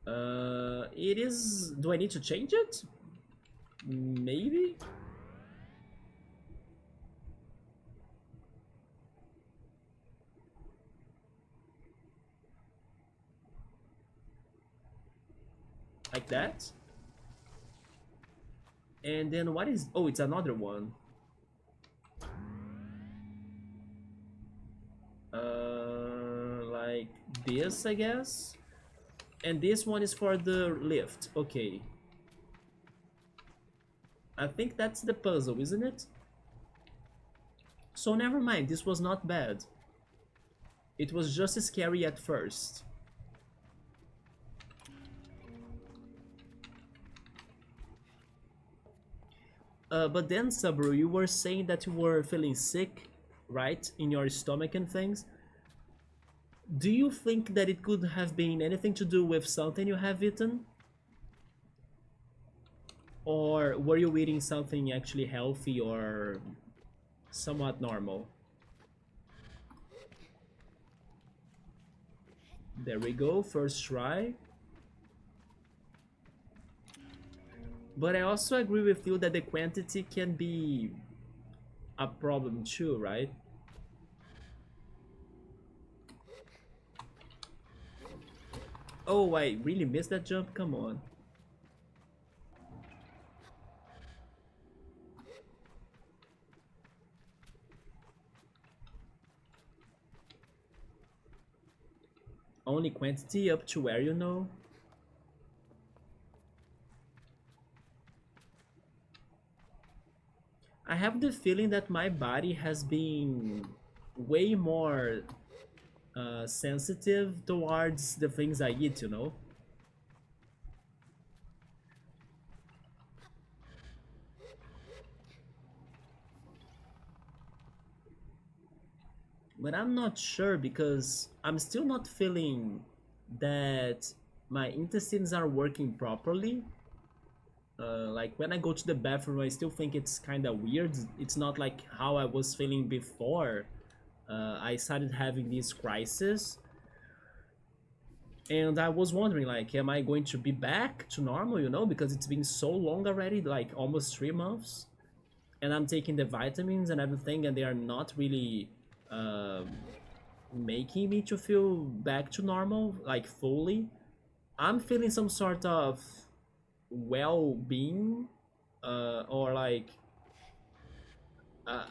it is... Do I need to change it? Maybe? Like that? And then what is... Oh, it's another one. Like this, I guess? And this one is for the lift. Okay. I think that's the puzzle, isn't it? So never mind, this was not bad. It was just scary at first. But then, Sabru, you were saying that you were feeling sick, right? In your stomach and things. Do you think that it could have been anything to do with something you have eaten? Or were you eating something actually healthy or somewhat normal? There we go, first try. But I also agree with you that the quantity can be a problem too, right? Oh, I really missed that jump? Come on. Only quantity up to where, you know? I have the feeling that my body has been way more sensitive towards the things I eat, you know? But I'm not sure because I'm still not feeling that my intestines are working properly. Like when I go to the bathroom, I still think it's kind of weird. It's not like how I was feeling before I started having these crises. And I was wondering, like, am I going to be back to normal, you know? Because it's been so long already, like almost 3 months. And I'm taking the vitamins and everything, and they are not really um, making me to feel back to normal, like fully. I'm feeling some sort of well-being, or like uh,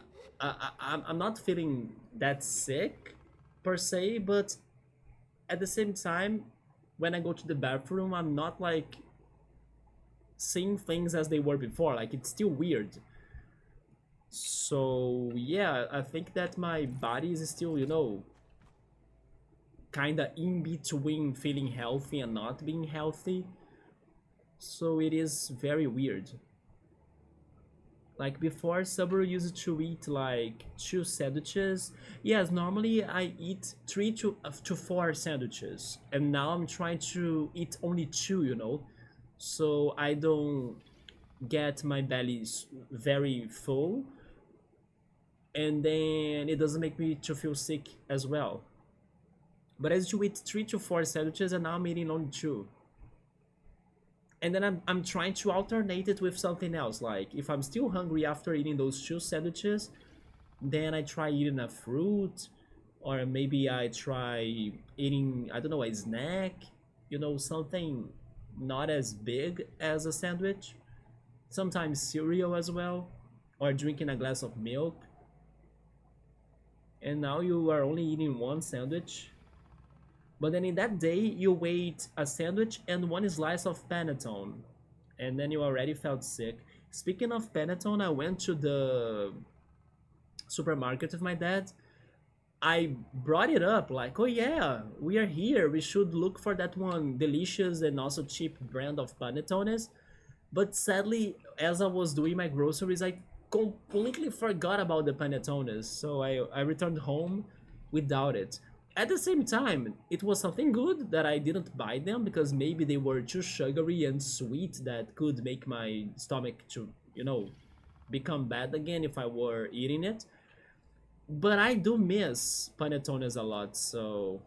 I'm not feeling that sick per se, but at the same time, when I go to the bathroom, I'm not like seeing things as they were before. Like it's still weird. So yeah, I think that my body is still, kind of in between feeling healthy and not being healthy. So it is very weird. Like before, Subaru used to eat like two sandwiches. Yes, normally I eat three to four sandwiches, and now I'm trying to eat only two. So I don't get my belly very full, and then it doesn't make me to feel sick as well. But I used to eat three to four sandwiches, and now I'm eating only two. And then I'm trying to alternate it with something else. Like if I'm still hungry after eating those two sandwiches, then I try eating a fruit, or maybe I try eating, I don't know, a snack, something not as big as a sandwich. Sometimes cereal as well, or drinking a glass of milk. And now you are only eating one sandwich. But then in that day, you ate a sandwich and one slice of panettone, and then you already felt sick. Speaking of panettone, I went to the supermarket with my dad. I brought it up like, oh yeah, we are here. We should look for that one delicious and also cheap brand of panettones. But sadly, as I was doing my groceries, I completely forgot about the panettones. So I returned home without it. At the same time, it was something good that I didn't buy them because maybe they were too sugary and sweet that could make my stomach to, become bad again if I were eating it. But I do miss panettones a lot, so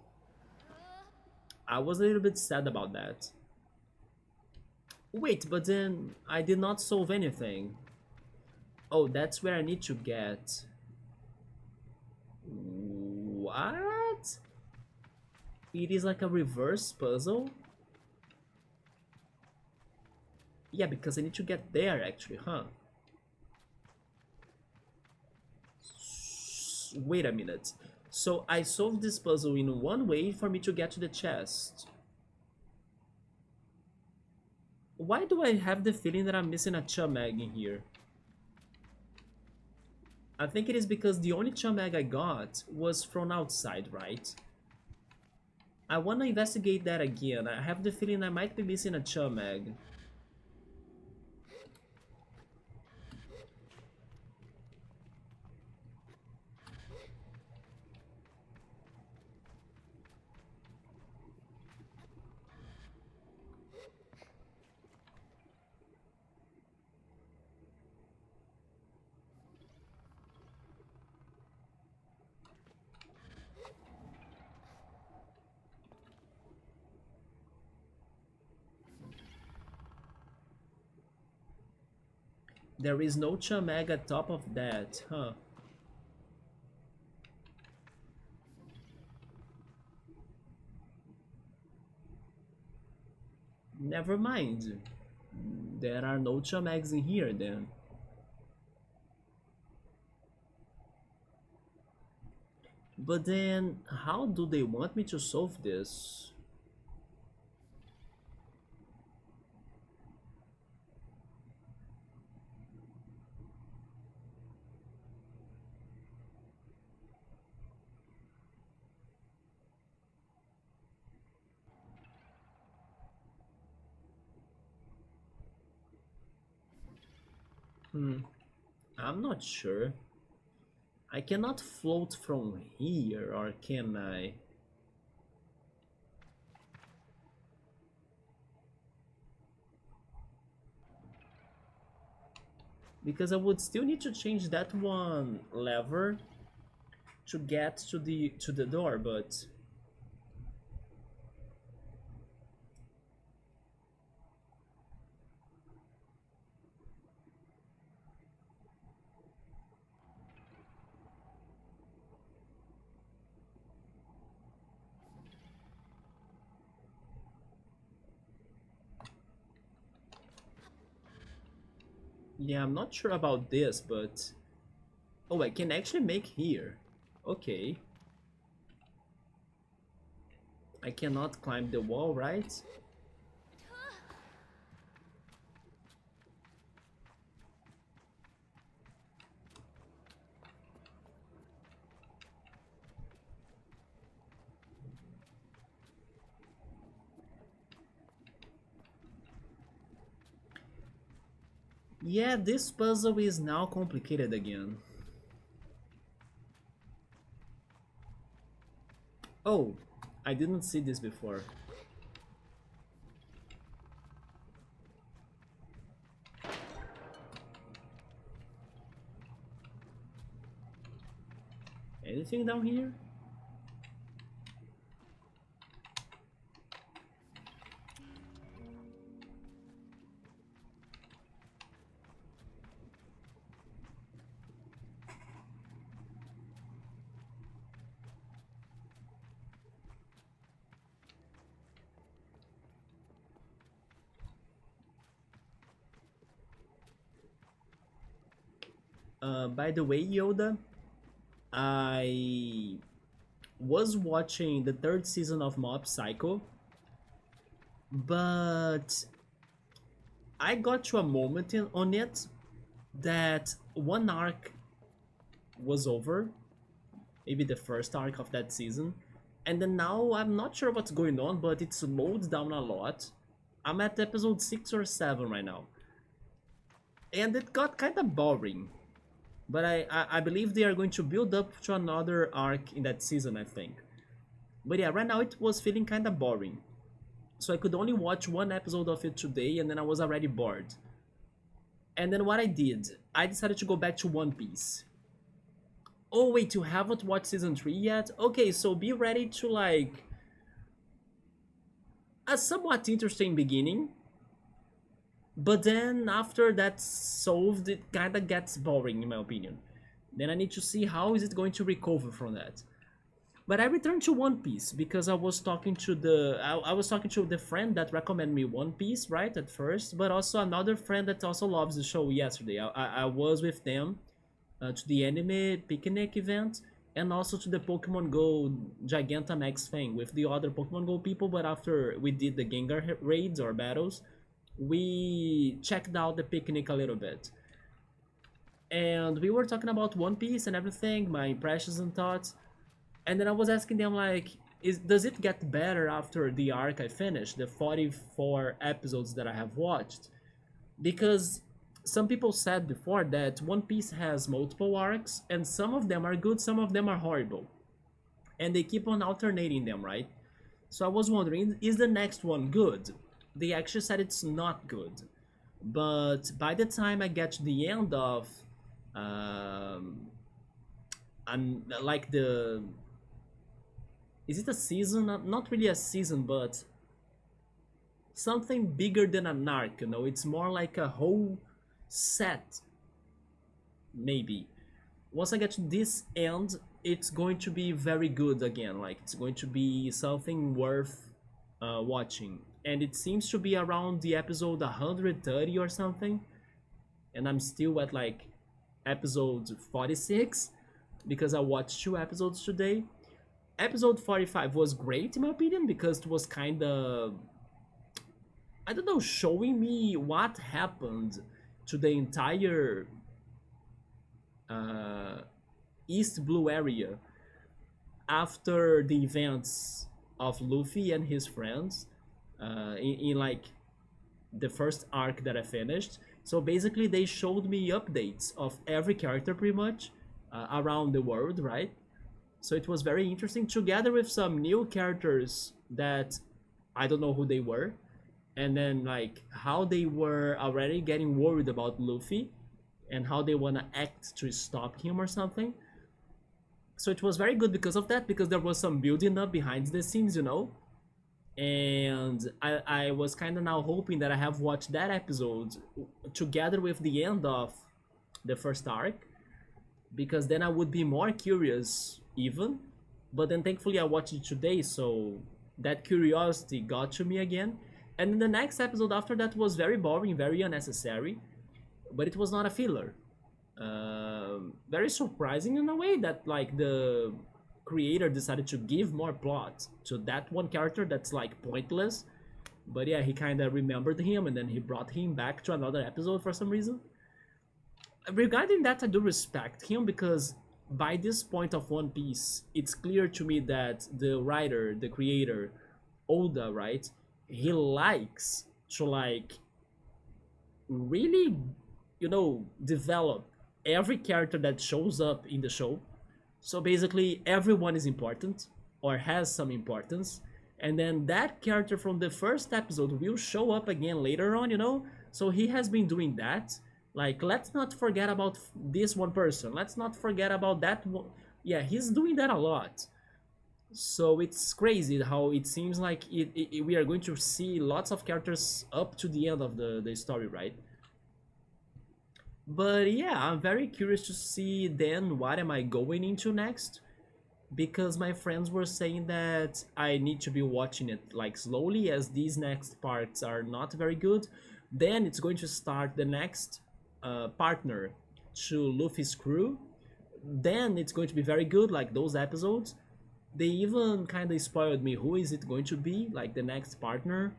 I was a little bit sad about that. Wait, but then I did not solve anything. Oh, that's where I need to get. What? It is like a reverse puzzle? Yeah, because I need to get there actually, huh? Wait a minute. So I solved this puzzle in one way for me to get to the chest. Why do I have the feeling that I'm missing a chum egg in here? I think it is because the only chum egg I got was from outside, right? I want to investigate that again. I have the feeling I might be missing a chum egg. There is no chum egg at top of that, huh? Never mind. There are no chum eggs in here then. But then, how do they want me to solve this? Hmm, I'm not sure. I cannot float from here, or can I? Because I would still need to change that one lever to get to the door, but Yeah, I'm not sure about this, but... Oh, I can actually make here. Okay. I cannot climb the wall, right? Yeah, this puzzle is now complicated again. Oh, I didn't see this before. Anything down here? By the way, Yoda, I was watching the third season of Mob Psycho, but I got to a moment on it that one arc was over, maybe the first arc of that season, and then now I'm not sure what's going on, but it slowed down a lot. I'm at episode 6 or 7 right now, and it got kind of boring. But I believe they are going to build up to another arc in that season, I think. But yeah, right now it was feeling kind of boring. So I could only watch one episode of it today and then I was already bored. And then what I did, I decided to go back to One Piece. Oh wait, you haven't watched season 3 yet? Okay, so be ready to like a somewhat interesting beginning. But then after that's solved, it kind of gets boring in my opinion. Then I need to see how is it going to recover from that. But I returned to One Piece because I was talking to I was talking to the friend that recommended me One Piece right at first, but also another friend that also loves the show yesterday. I was with them to the anime picnic event and also to the Pokemon Go Gigantamax thing with the other Pokemon Go people. But after we did the Gengar raids or battles, we checked out the picnic a little bit. And we were talking about One Piece and everything, my impressions and thoughts. And then I was asking them like, does it get better after the arc I finished, the 44 episodes that I have watched? Because some people said before that One Piece has multiple arcs, and some of them are good, some of them are horrible. And they keep on alternating them, right? So I was wondering, is the next one good? They actually said it's not good. But by the time I get to the end of I'm like the is it a season? Not really a season, but something bigger than an arc, you know? It's more like a whole set, maybe. Once I get to this end, it's going to be very good again. Like, it's going to be something worth watching. And it seems to be around the episode 130 or something. And I'm still at like episode 46 because I watched 2 episodes today. Episode 45 was great in my opinion because it was kind of, I don't know, showing me what happened to the entire uh, East Blue area after the events of Luffy and his friends in like the first arc that I finished. So basically, they showed me updates of every character pretty much around the world, right? So it was very interesting, together with some new characters that I don't know who they were, and then like how they were already getting worried about Luffy and how they wanna act to stop him or something. So it was very good because of that, because there was some building up behind the scenes, you know. And I was kind of now hoping that I have watched that episode together with the end of the first arc, because then I would be more curious even. But then thankfully I watched it today, so that curiosity got to me again. And then the next episode after that was very boring, very unnecessary. but it was not a filler. Very surprising in a way that like the creator decided to give more plot to that one character that's like pointless. But yeah, he kind of remembered him and then he brought him back to another episode for some reason. Regarding that, I do respect him because by this point of One Piece, it's clear to me that the writer, the creator, Oda, right? He likes to like really, develop every character that shows up in the show. So basically, everyone is important or has some importance, and then that character from the first episode will show up again later on. So he has been doing that. Like, let's not forget about this one person. Let's not forget about that one. Yeah, he's doing that a lot. So it's crazy how it seems like we are going to see lots of characters up to the end of the story, right? But yeah, I'm very curious to see then what am I going into next, because my friends were saying that I need to be watching it like slowly as these next parts are not very good. Then it's going to start the next partner to Luffy's crew. Then it's going to be very good, like those episodes. They even kind of spoiled me who is it going to be, like the next partner.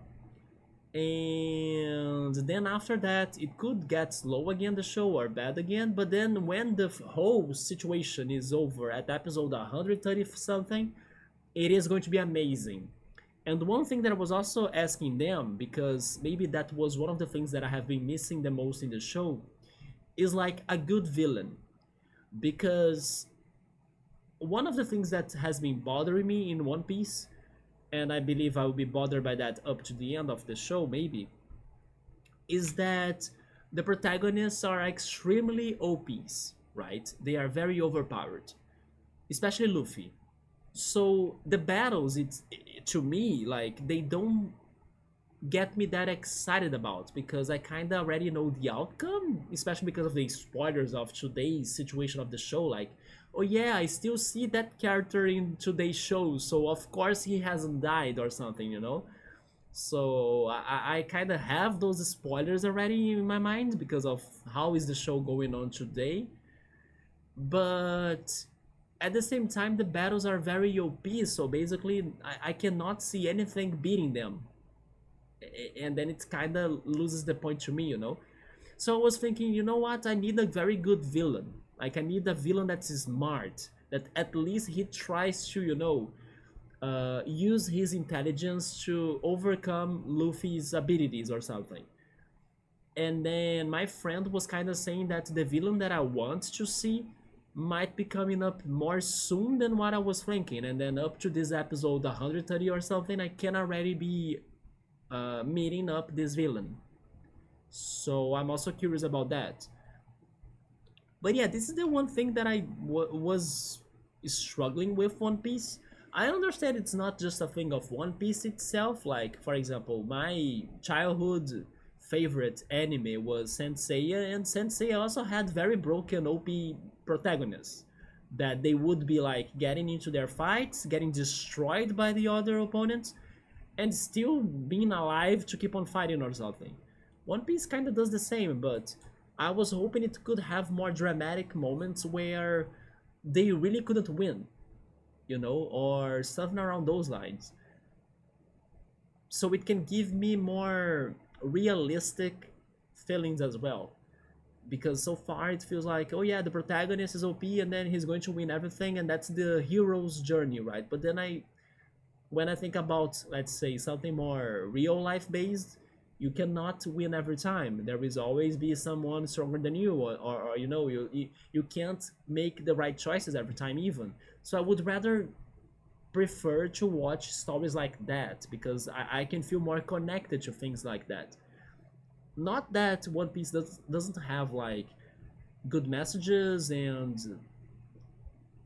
And then after that it could get slow again, the show, or bad again. But then when the whole situation is over at episode 130 something, it is going to be amazing. And one thing that I was also asking them, because maybe that was one of the things that I have been missing the most in the show, is like a good villain. Because one of the things that has been bothering me in One Piece, and I believe I will be bothered by that up to the end of the show, maybe, is that the protagonists are extremely OPs, right? They are very overpowered, especially Luffy. So the battles, it's to me like they don't get me that excited about, because I kind of already know the outcome, especially because of the spoilers of today's situation of the show. Like, oh yeah, I still see that character in today's show, so of course he hasn't died or something. So I kind of have those spoilers already in my mind because of how is the show going on today. But at the same time, the battles are very OP, so basically I cannot see anything beating them. And then it kind of loses the point to me. So I was thinking, you know what? I need a very good villain. Like, I need a villain that's smart, that at least he tries to, use his intelligence to overcome Luffy's abilities or something. And then my friend was kind of saying that the villain that I want to see might be coming up more soon than what I was thinking. And then up to this episode 130 or something, I can already be meeting up this villain. So I'm also curious about that. But yeah, this is the one thing that I was struggling with One Piece. I understand it's not just a thing of One Piece itself. Like, for example, my childhood favorite anime was Senseiya, and Senseiya also had very broken OP protagonists that they would be like getting into their fights, getting destroyed by the other opponents, and still being alive to keep on fighting or something. One Piece kind of does the same, but I was hoping it could have more dramatic moments where they really couldn't win, or something around those lines. So it can give me more realistic feelings as well. Because so far it feels like, oh yeah, the protagonist is OP and then he's going to win everything, and that's the hero's journey, right? But then when I think about, let's say, something more real life based, you cannot win every time. There will always be someone stronger than you, or you can't make the right choices every time even. So I would rather prefer to watch stories like that, because I can feel more connected to things like that. Not that One Piece doesn't have like good messages and,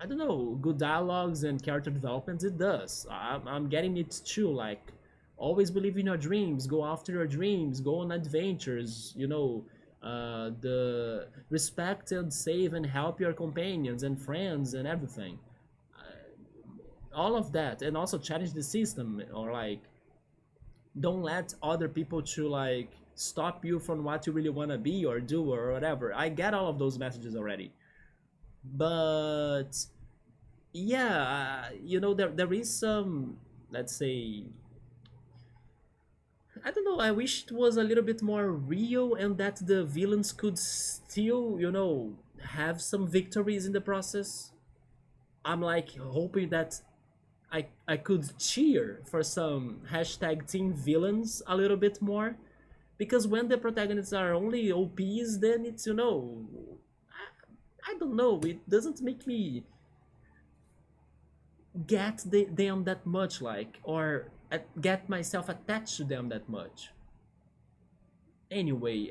I don't know, good dialogues and character development. It does. I'm getting it too. Like, always believe in your dreams, go after your dreams, go on adventures. The respect and save and help your companions and friends and everything. All of that, and also challenge the system, or like don't let other people to like stop you from what you really want to be or do or whatever. I get all of those messages already. But yeah, there is some, let's say, I don't know, I wish it was a little bit more real and that the villains could still, have some victories in the process. I'm like hoping that I could cheer for some hashtag team villains a little bit more. Because when the protagonists are only OPs, then it's, I don't know, it doesn't make me get them that much, like, or get myself attached to them that much. Anyway,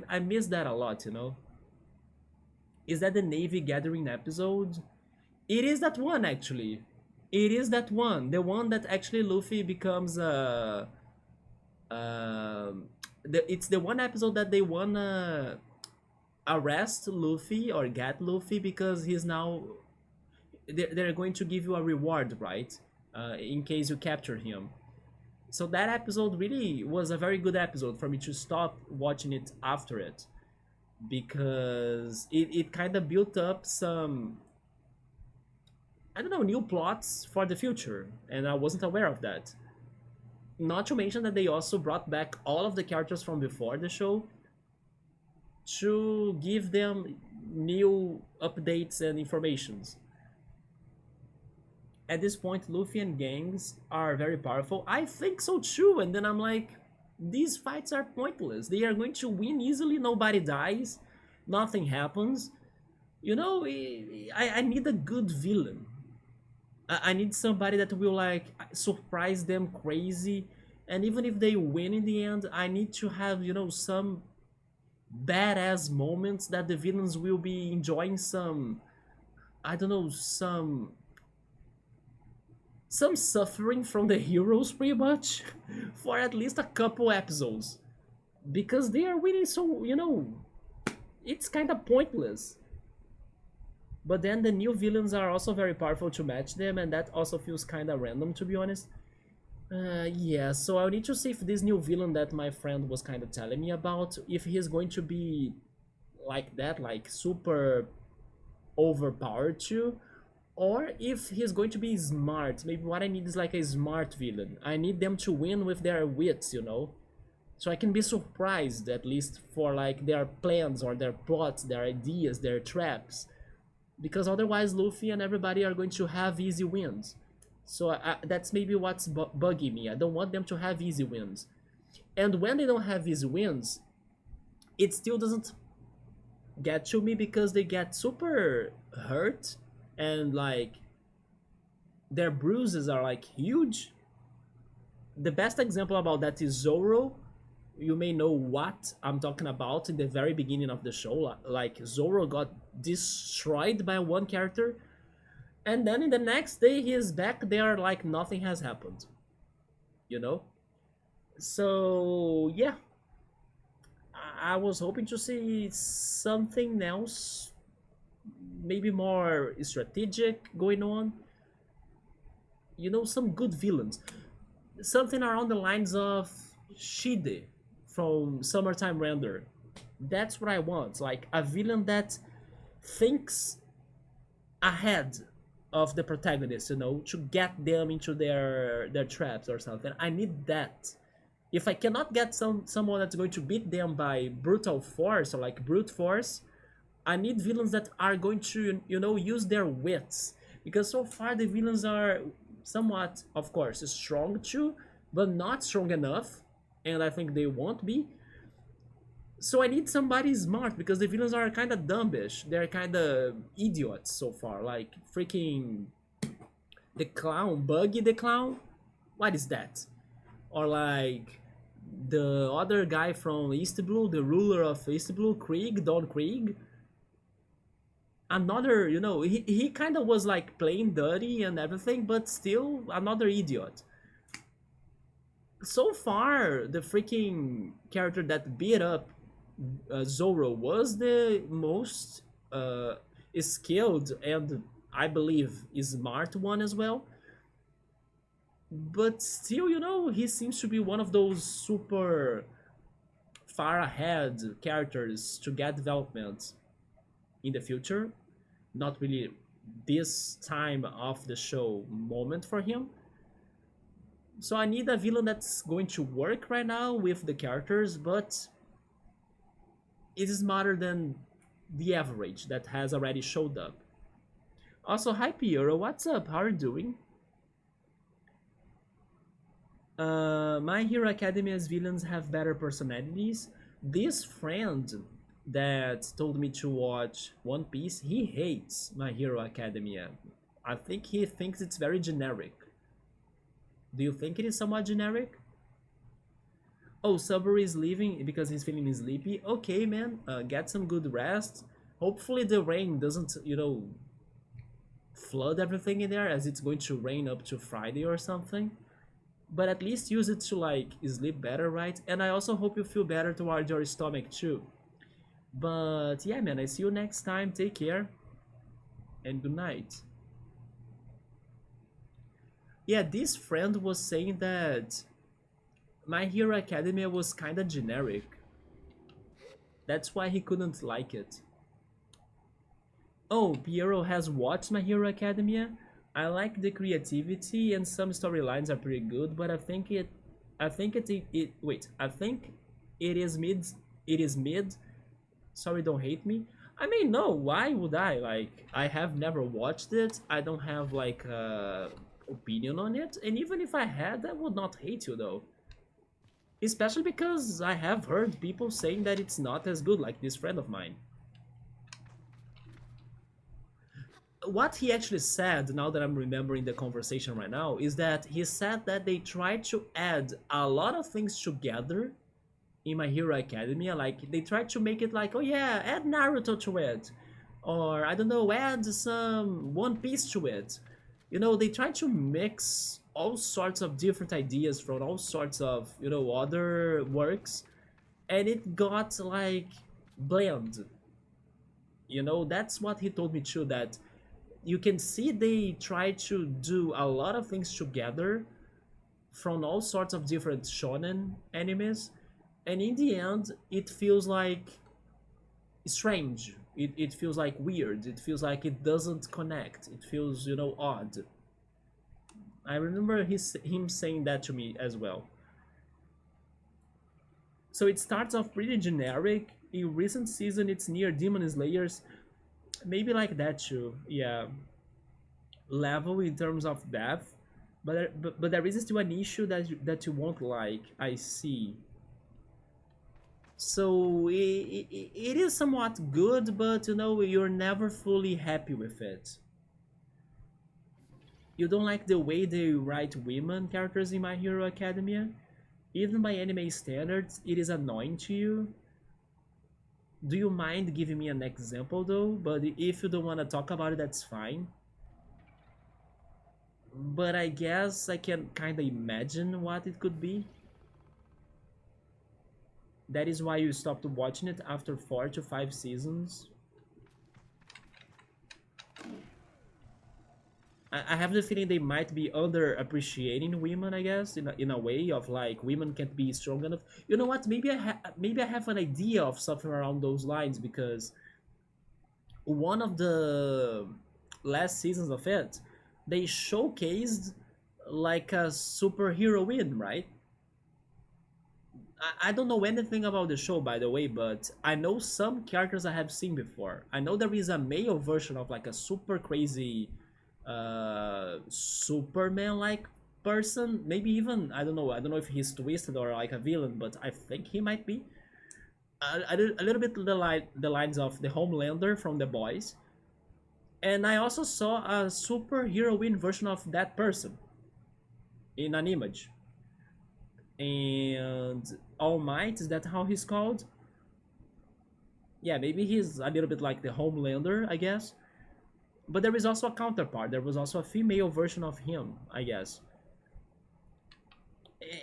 I miss that a lot, Is that the Navy Gathering episode? It is that one, actually. It is that one. The one that actually Luffy becomes it's the one episode that they wanna arrest Luffy or get Luffy because he's now they're going to give you a reward, right? In case you capture him. So that episode really was a very good episode for me to stop watching it after it because it kind of built up some, I don't know, new plots for the future, and I wasn't aware of that. Not to mention that they also brought back all of the characters from before the show to give them new updates and informations. At this point, Luffy and gangs are very powerful. I think so too, and then I'm like, these fights are pointless. They are going to win easily, nobody dies, nothing happens. I need a good villain. I need somebody that will like surprise them crazy, and even if they win in the end, I need to have some badass moments that the villains will be enjoying some, I don't know, some suffering from the heroes pretty much for at least a couple episodes because they are winning, so it's kind of pointless. But then the new villains are also very powerful to match them, and that also feels kind of random, to be honest. Yeah, so I need to see if this new villain that my friend was kind of telling me about, if he's going to be like that, like super overpowered too, or if he's going to be smart. Maybe what I need is like a smart villain. I need them to win with their wits, so I can be surprised at least for like their plans or their plots, their ideas, their traps, because otherwise Luffy and everybody are going to have easy wins. So that's maybe what's bugging me. I don't want them to have easy wins. And when they don't have easy wins, it still doesn't get to me because they get super hurt and like their bruises are like huge. The best example about that is Zoro. You may know what I'm talking about in the very beginning of the show. Like Zoro got destroyed by one character, and then in the next day he is back there like nothing has happened. You know? So yeah, I was hoping to see something else, maybe more strategic going on. Some good villains. Something around the lines of Shide from Summertime Render. That's what I want. Like a villain that thinks ahead of the protagonist, to get them into their traps or something. I need that. If I cannot get someone that's going to beat them by brutal force or like brute force, I need villains that are going to, use their wits. Because so far the villains are somewhat, of course, strong too, but not strong enough. And I think they won't be. So I need somebody smart because the villains are kind of dumbish. They're kind of idiots so far. Like freaking the clown, Buggy the clown. What is that? Or like the other guy from East Blue, the ruler of East Blue, Krieg, Don Krieg. Another, he kind of was like playing dirty and everything, but still another idiot. So far, the freaking character that beat up Zoro was the most skilled and I believe smart one as well. But still, he seems to be one of those super far ahead characters to get development in the future, not really this time of the show moment for him. So I need a villain that's going to work right now with the characters, but it is smarter than the average that has already showed up. Also, hi Piero, what's up? How are you doing? My Hero Academia's villains have better personalities. This friend that told me to watch One Piece, he hates My Hero Academia. I think he thinks it's very generic. Do you think it is somewhat generic? Oh, Subway is leaving because he's feeling sleepy. Okay, man, get some good rest. Hopefully the rain doesn't, flood everything in there as it's going to rain up to Friday or something. But at least use it to like sleep better, right? And I also hope you feel better towards your stomach too. But yeah, man, I see you next time. Take care and good night. Yeah, this friend was saying that My Hero Academia was kinda generic. That's why he couldn't like it. Oh, Piero has watched My Hero Academia. I like the creativity and some storylines are pretty good, but I think wait, I think it is mid it is mid. Sorry, don't hate me. I mean, no, why would I? Like, I have never watched it. I don't have like opinion on it, and even if I had, I would not hate you though. Especially because I have heard people saying that it's not as good, like this friend of mine. What he actually said, now that I'm remembering the conversation right now, is that he said that they tried to add a lot of things together in My Hero Academia. Like, they tried to make it like, oh yeah, add Naruto to it. Or, I don't know, add some One Piece to it. They tried to mix all sorts of different ideas from all sorts of, other works. And it got, like, bland. That's what he told me too, that you can see they try to do a lot of things together from all sorts of different shonen animes, and in the end it feels like strange. It feels like weird. It feels like it doesn't connect. It feels, odd. I remember him saying that to me as well. So it starts off pretty generic. In recent season it's near Demon Slayers, maybe like that too, yeah, level in terms of depth, but there is still an issue that you won't like. I see. So it is somewhat good, but you're never fully happy with it. You don't like the way they write women characters in My Hero Academia. Even by anime standards, it is annoying to you. Do you mind giving me an example though? But if you don't want to talk about it, that's fine. But I guess I can kind of imagine what it could be. That is why you stopped watching it after 4 to 5 seasons. I have the feeling they might be under appreciating women, I guess, in a way of like women can't be strong enough. You know what? Maybe I have an idea of something around those lines, because one of the last seasons of it, they showcased like a superheroine, right? I don't know anything about the show, by the way, but I know some characters I have seen before. I know there is a male version of like a super crazy Superman like person. Maybe even, I don't know if he's twisted or like a villain, but I think he might be. A little bit the lines of the Homelander from The Boys. And I also saw a superheroine version of that person in an image. And All Might, is that how he's called? Yeah, maybe he's a little bit like the Homelander, I guess. But there is also a counterpart. There was also a female version of him, I guess.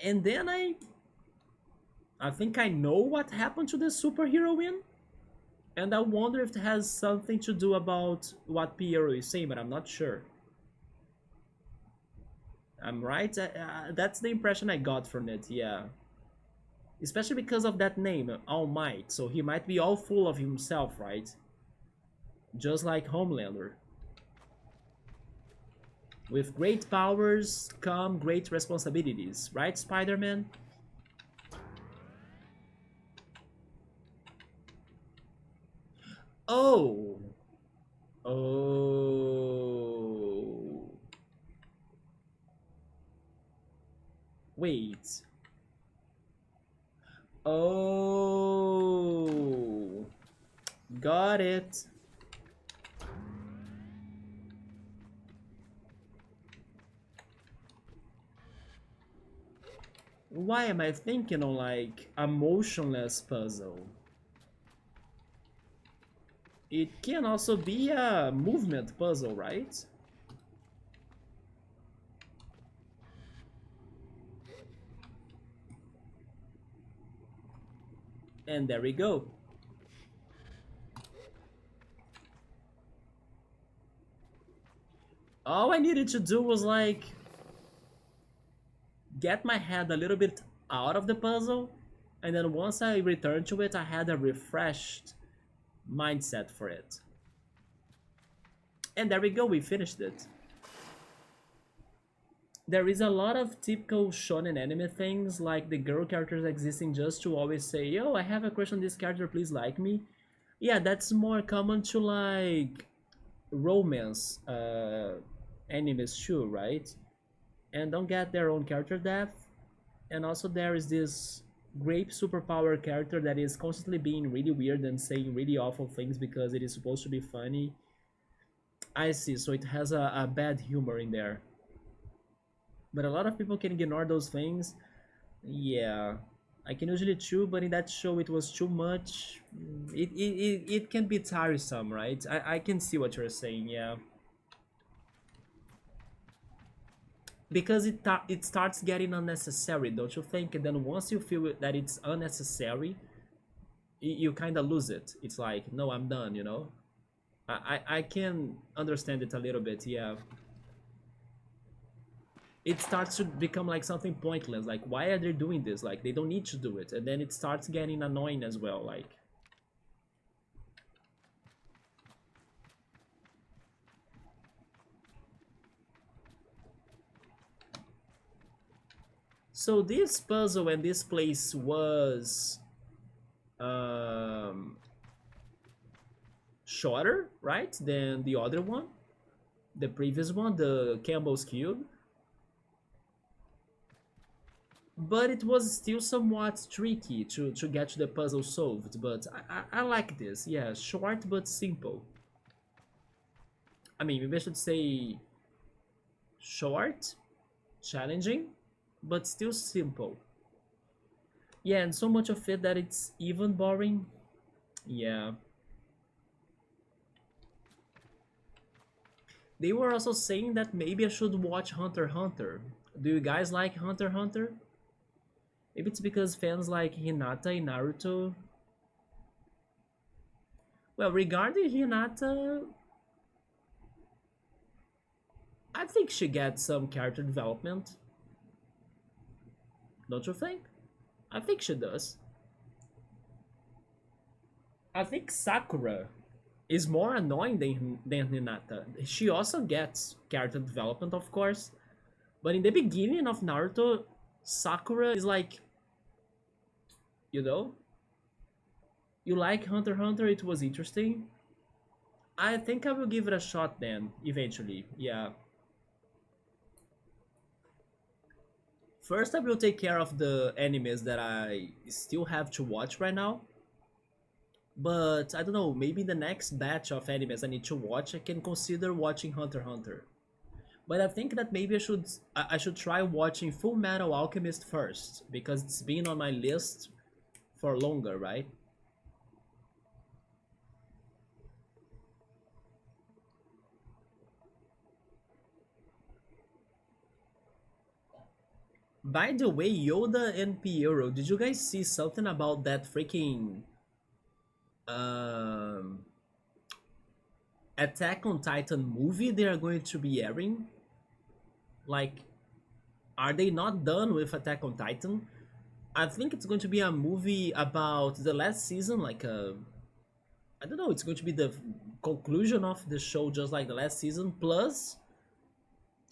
And then I think I know what happened to the superheroine, and I wonder if it has something to do about what Piero is saying, but I'm not sure. I'm right. That's the impression I got from it. Yeah. Especially because of that name, All Might. So he might be all full of himself, right? Just like Homelander. With great powers come great responsibilities, right, Spider-Man? Oh! Oh! Wait. Oh! Got it. Why am I thinking on like a motionless puzzle? It can also be a movement puzzle, right? And there we go. All I needed to do was like get my head a little bit out of the puzzle, and then once I returned to it, I had a refreshed mindset for it. And there we go, we finished it. There is a lot of typical shonen anime things, like the girl characters existing just to always say, yo, I have a crush on this character, please like me. Yeah, that's more common to like romance animes too, right? And don't get their own character depth. And also there is this great superpower character that is constantly being really weird and saying really awful things because it is supposed to be funny. I see, so it has a bad humor in there. But a lot of people can ignore those things. Yeah, I can usually chew, but in that show it was too much. It can be tiresome, right? I can see what you're saying, yeah. Because it starts getting unnecessary, don't you think? And then once you feel that it's unnecessary, you kind of lose it. It's like, no, I'm done, you know? I can understand it a little bit, yeah. It starts to become like something pointless. Like, why are they doing this? Like, they don't need to do it. And then it starts getting annoying as well. Like, so this puzzle and this place was um, shorter, right, than the other one, the previous one, the Campbell's Cube. But it was still somewhat tricky to get the puzzle solved. But I like this. Yeah, short but simple. I mean, maybe I should say short, challenging, but still simple. Yeah, and so much of it that it's even boring. Yeah. They were also saying that maybe I should watch Hunter x Hunter. Do you guys like Hunter x Hunter? Maybe it's because fans like Hinata in Naruto. Well, regarding Hinata, I think she gets some character development. Don't you think? I think she does. I think Sakura is more annoying than Hinata. She also gets character development, of course, but in the beginning of Naruto, Sakura is like, you know, you like Hunter x Hunter, it was interesting. I think I will give it a shot then, eventually, yeah. First, I will take care of the animes that I still have to watch right now. But I don't know, maybe the next batch of animes I need to watch, I can consider watching Hunter x Hunter. But I think that maybe I should try watching Full Metal Alchemist first because it's been on my list for longer, right? By the way, Yoda and Piero, did you guys see something about that freaking um, Attack on Titan movie they are going to be airing? Like, are they not done with Attack on Titan? I think it's going to be a movie about the last season, like a I don't know, it's going to be the conclusion of the show just like the last season, plus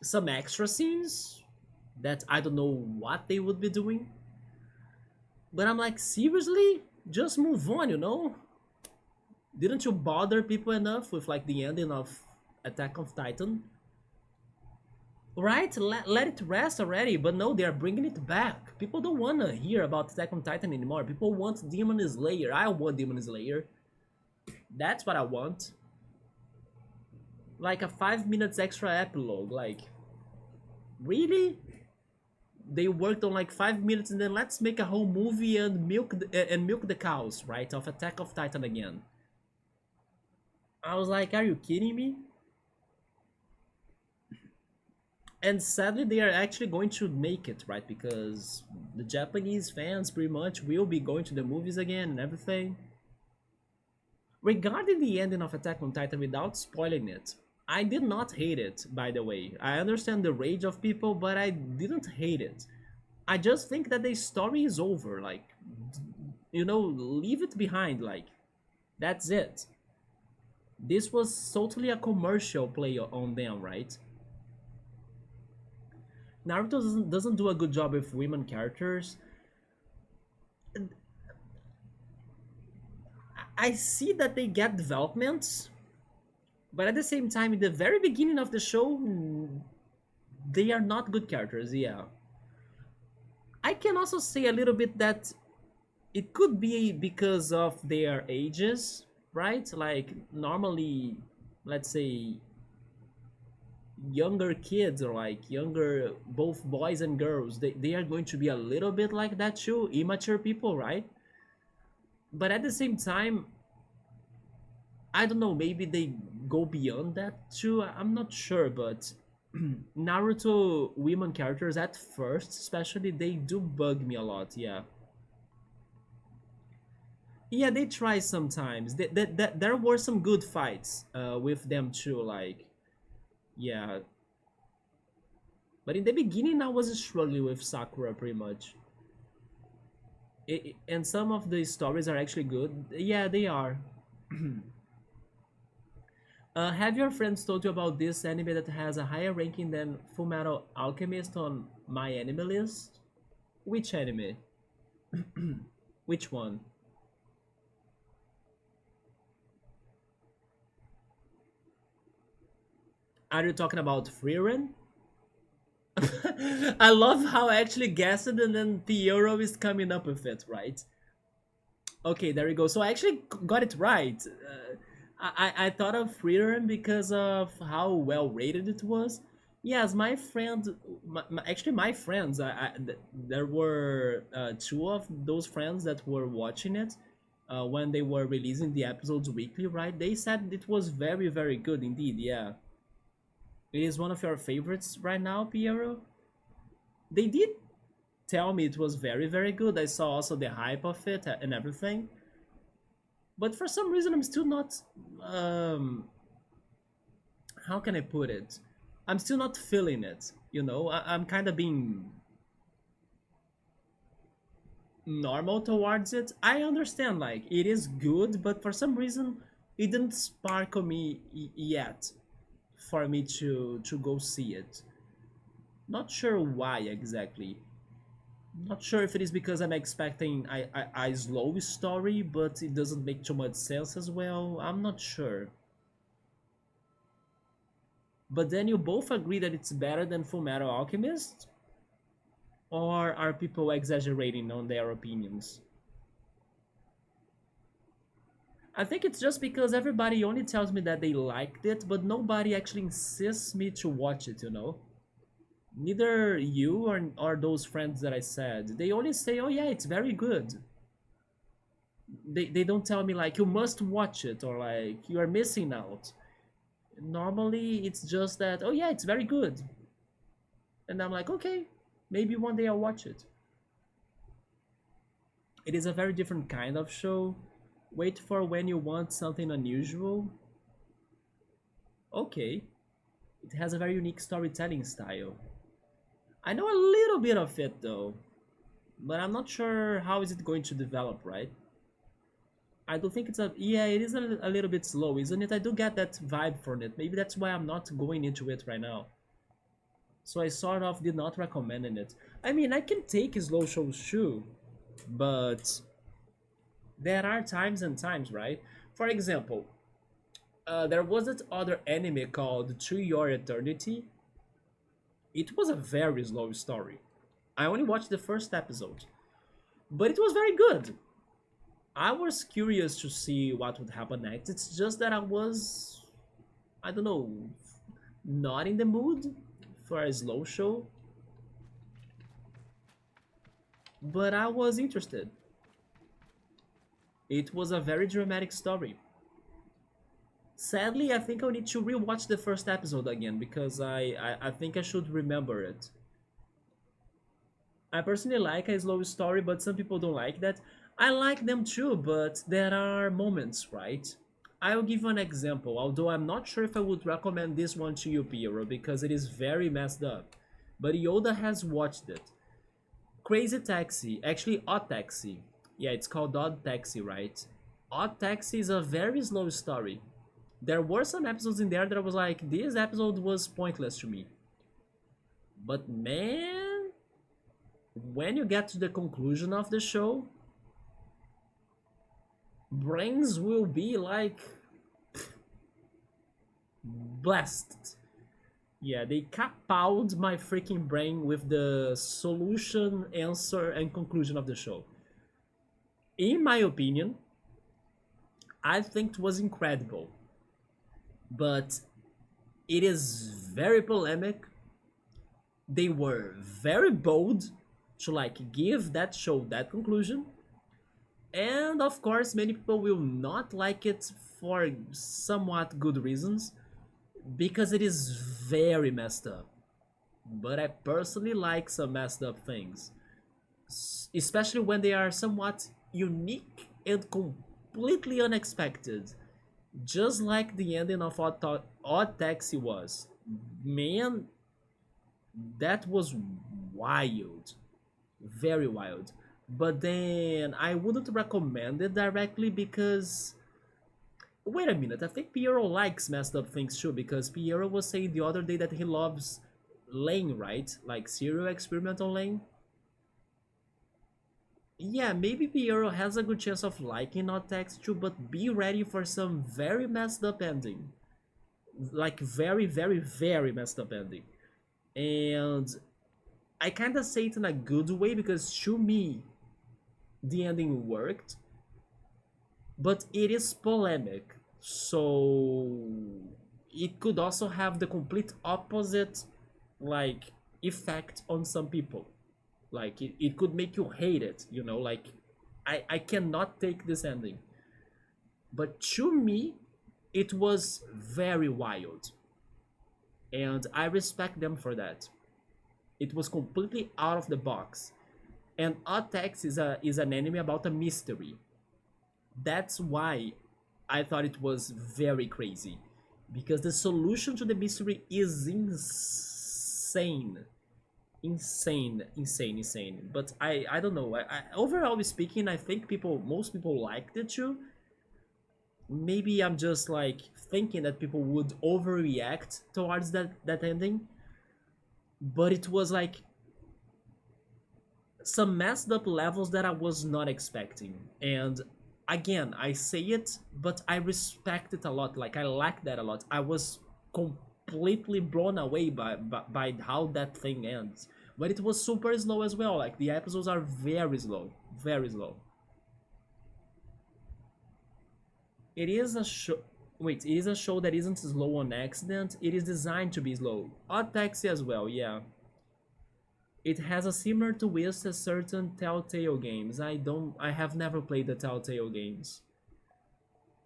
some extra scenes that I don't know what they would be doing. But I'm like, seriously? Just move on, you know? Didn't you bother people enough with like the ending of Attack of Titan? Right? Let it rest already. But no, they are bringing it back. People don't want to hear about Attack on Titan anymore. People want Demon Slayer. I want Demon Slayer. That's what I want. Like a 5 minutes extra epilogue. Like, really? They worked on like 5 minutes and then let's make a whole movie and milk the cows, right? Of Attack of Titan again. I was like, are you kidding me? And sadly, they are actually going to make it, right? Because the Japanese fans pretty much will be going to the movies again and everything. Regarding the ending of Attack on Titan, without spoiling it, I did not hate it, by the way. I understand the rage of people, but I didn't hate it. I just think that the story is over. Like, leave it behind. Like, that's it. This was totally a commercial play on them, right? Naruto doesn't do a good job with women characters. I see that they get developments, but at the same time, in the very beginning of the show, they are not good characters. Yeah, I can also say a little bit that it could be because of their ages, right? Like normally, let's say younger kids or like younger both boys and girls, they are going to be a little bit like that too, immature people, right? But at the same time, I don't know, maybe they go beyond that too. I'm not sure, but Naruto women characters at first, especially, they do bug me a lot. Yeah, yeah, they try sometimes. There were some good fights with them too. Like, yeah, but in the beginning, I was struggling with Sakura pretty much. And some of the stories are actually good. Yeah, they are. Have your friends told you about this anime that has a higher ranking than Fullmetal Alchemist on my anime list? Which anime? Which one? Are you talking about Frieren? I love how I actually guessed it and then Piero is coming up with it, right? Okay, there we go. So I actually got it right. I thought of Frieren because of how well rated it was. Yes, my friend, actually my friends, there were two of those friends that were watching it when they were releasing the episodes weekly, right? They said it was very, very good indeed. Yeah, it is one of your favorites right now, Piero. They did tell me it was very, very good. I saw also the hype of it and everything. But for some reason, I'm still not. How can I put it? I'm still not feeling it. I'm kind of being normal towards it. I understand, like, it is good, but for some reason, it didn't sparkle me yet for me to go see it. Not sure why exactly. Not sure if it is because I'm expecting a slow story, but it doesn't make too much sense as well. I'm not sure. But then you both agree that it's better than Fullmetal Alchemist? Or are people exaggerating on their opinions? I think it's just because everybody only tells me that they liked it, but nobody actually insists me to watch it, you know? Neither you or those friends that I said. They only say, oh yeah, it's very good. They don't tell me like you must watch it or like you are missing out. Normally it's just that, oh yeah, it's very good. And I'm like, okay, maybe one day I'll watch it. It is a very different kind of show. Wait for when you want something unusual. Okay. It has a very unique storytelling style. I know a little bit of it though. but I'm not sure how is it going to develop, right? I do think it's a yeah, it is a little bit slow, isn't it? I do get that vibe from it. Maybe that's why I'm not going into it right now. So I sort of did not recommend it. I mean, I can take slow shows too, but there are times and times, right? For example, there was that other anime called To Your Eternity. It was a very slow story. I only watched the first episode, but it was very good. I was curious to see what would happen next. It's just that I don't know, not in the mood for a slow show, but I was interested. It was a very dramatic story. Sadly, I think I need to rewatch the first episode again because I think I should remember it. I personally like a slow story, but some people don't like that. I like them too, but there are moments, right? I'll give you an example, although I'm not sure if I would recommend this one to you, Piero, because it is very messed up. But Yoda has watched it. Crazy Taxi, actually Odd Taxi. Yeah, it's called Odd Taxi, right? Odd Taxi is a very slow story. There were some episodes in there that I was like, this episode was pointless to me. But man, when you get to the conclusion of the show, brains will be like blessed. Yeah, they kapowed my freaking brain with the solution, answer, and conclusion of the show. In my opinion, I think it was incredible, but it is very polemic. They were very bold to like give that show that conclusion, and of course, many people will not like it for somewhat good reasons because it is very messed up. But I personally like some messed up things, especially when they are somewhat unique and completely unexpected, just like the ending of Odd Taxi was. Man, that was wild, very wild. But then I wouldn't recommend it directly because wait a minute, I think Piero likes messed up things too because Piero was saying the other day that he loves Lane, right? Like serial experimental Lane. Yeah, maybe Piero has a good chance of liking Not Text too, but be ready for some very messed up ending. Like very, very, very messed up ending. And I kind of say it in a good way because to me, the ending worked, but it is polemic. So it could also have the complete opposite like effect on some people. Like it could make you hate it, you know, like I cannot take this ending. But to me, it was very wild. And I respect them for that. It was completely out of the box. And Odd is an anime about a mystery. That's why I thought it was very crazy. Because the solution to the mystery is insane. Insane. But I don't know. Overall speaking, I think most people liked it too. Maybe I'm just like thinking that people would overreact towards that ending. But it was like some messed up levels that I was not expecting. And again, I say it, but I respect it a lot. Like I like that a lot. I was completely blown away by how that thing ends. But it was super slow as well. Like the episodes are very slow, very slow. It is a show. Wait, it is a show that isn't slow on accident. It is designed to be slow. Odd Taxi as well, yeah. It has a similar twist as certain Telltale games. I have never played the Telltale games.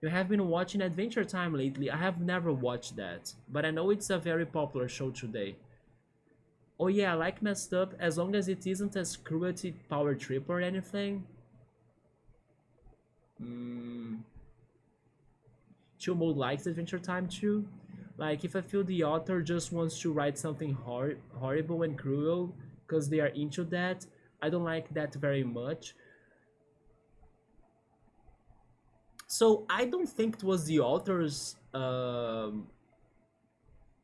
You have been watching Adventure Time lately. I have never watched that, but I know it's a very popular show today. Oh yeah, I like messed up as long as it isn't a cruelty power trip or anything. Mm, Chill Mode likes Adventure Time too. Like if I feel the author just wants to write something horrible and cruel because they are into that, I don't like that very much. So I don't think it was the author's,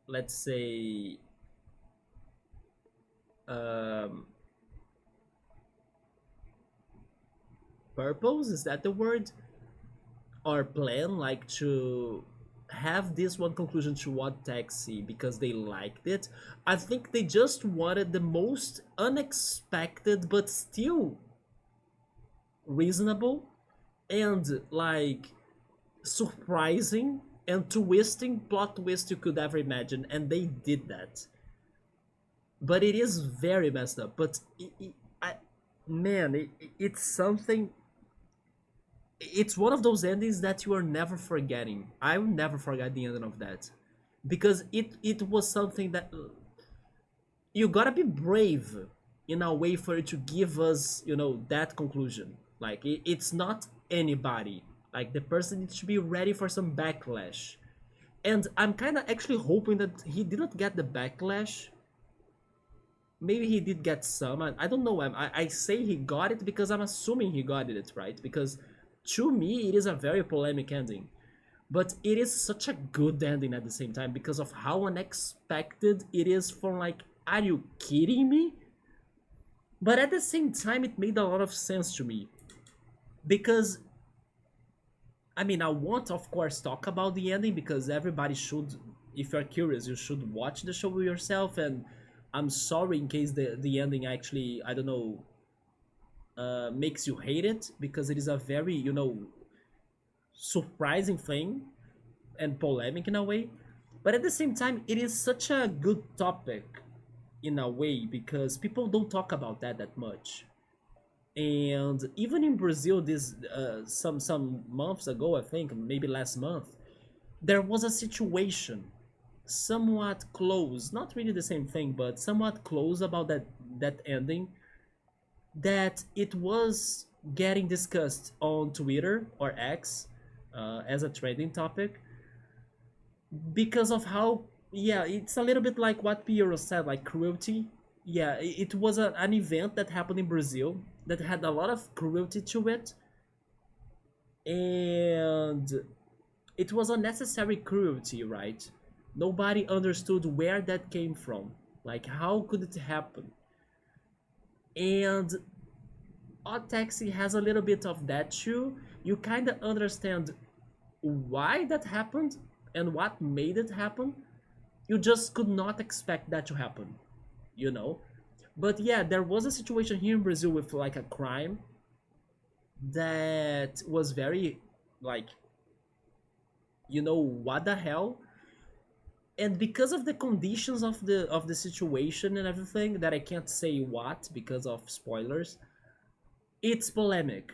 let's say, um, purpose. Is that the word? Or plan, like to have this one conclusion to what taxi because they liked it. I think they just wanted the most unexpected but still reasonable and like surprising and twisting plot twist you could ever imagine, and they did that. But it is very messed up. But I, man, it's something. It's one of those endings that you are never forgetting. I will never forget the ending of that, because it was something that you gotta be brave in a way for it to give us, that conclusion. Like it's not anybody. Like the person needs to be ready for some backlash. And I'm kind of actually hoping that he didn't get the backlash. Maybe he did get some. I don't know. I say he got it because I'm assuming he got it, right? Because to me, it is a very polemic ending. But it is such a good ending at the same time because of how unexpected it is from, like, are you kidding me? But at the same time, it made a lot of sense to me. Because, I mean, I won't, of course, talk about the ending because everybody should, if you're curious, you should watch the show yourself. And I'm sorry in case the ending actually, I don't know, makes you hate it because it is a very, surprising thing and polemic in a way. But at the same time, it is such a good topic in a way because people don't talk about that much. And even in Brazil, this some months ago, I think maybe last month, there was a situation somewhat close, not really the same thing, but somewhat close about that ending, that it was getting discussed on Twitter or X as a trending topic because of how, yeah, it's a little bit like what Piero said, like cruelty. Yeah, it was an event that happened in Brazil that had a lot of cruelty to it, and it was unnecessary cruelty, right? Nobody understood where that came from. Like, how could it happen? And Odd Taxi has a little bit of that too. You kind of understand why that happened and what made it happen. You just could not expect that to happen, you know? But yeah, there was a situation here in Brazil with like a crime that was very, like, what the hell? And because of the conditions of the situation and everything, that I can't say what because of spoilers, it's polemic.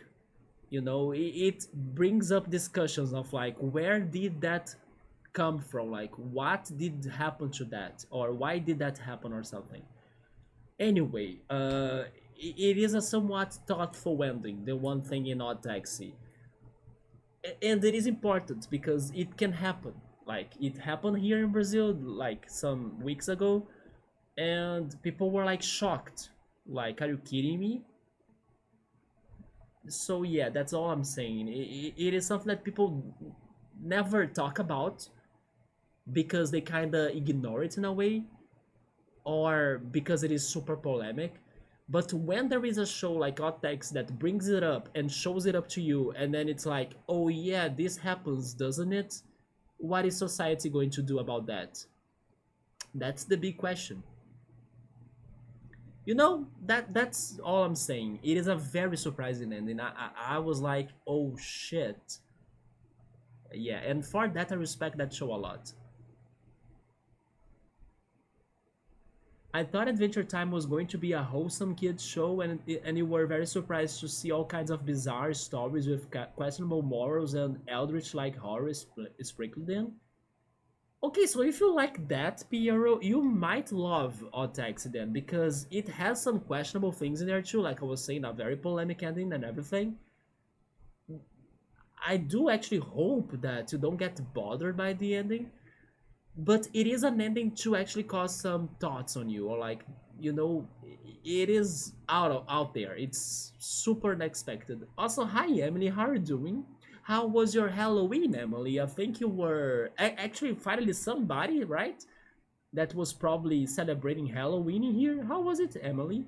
It brings up discussions of like, where did that come from? Like, what did happen to that, or why did that happen, or something. Anyway, it is a somewhat thoughtful ending, the one thing in Odd Taxi. And it is important because it can happen. Like, it happened here in Brazil like some weeks ago, and people were like shocked. Like, are you kidding me? So yeah, that's all I'm saying. It is something that people never talk about because they kind of ignore it in a way, or because it is super polemic. But when there is a show like Otex that brings it up and shows it up to you, and then it's like, oh yeah, this happens, doesn't it? What is society going to do about that? That's the big question. That's all I'm saying. It is a very surprising ending. I was like, oh shit. Yeah, and for that I respect that show a lot. I thought Adventure Time was going to be a wholesome kids show, and you were very surprised to see all kinds of bizarre stories with questionable morals and eldritch like horror sprinkled in. Okay, so if you like that, Piero, you might love Odd Taxi then, because it has some questionable things in there too, like I was saying, a very polemic ending and everything. I do actually hope that you don't get bothered by the ending, but it is an ending to actually cause some thoughts on you, or like you know, it is out there. It's super unexpected. Also, hi Emily, how are you doing? How was your Halloween, Emily? I think you were actually finally somebody, right? That was probably celebrating Halloween here. How was it, Emily?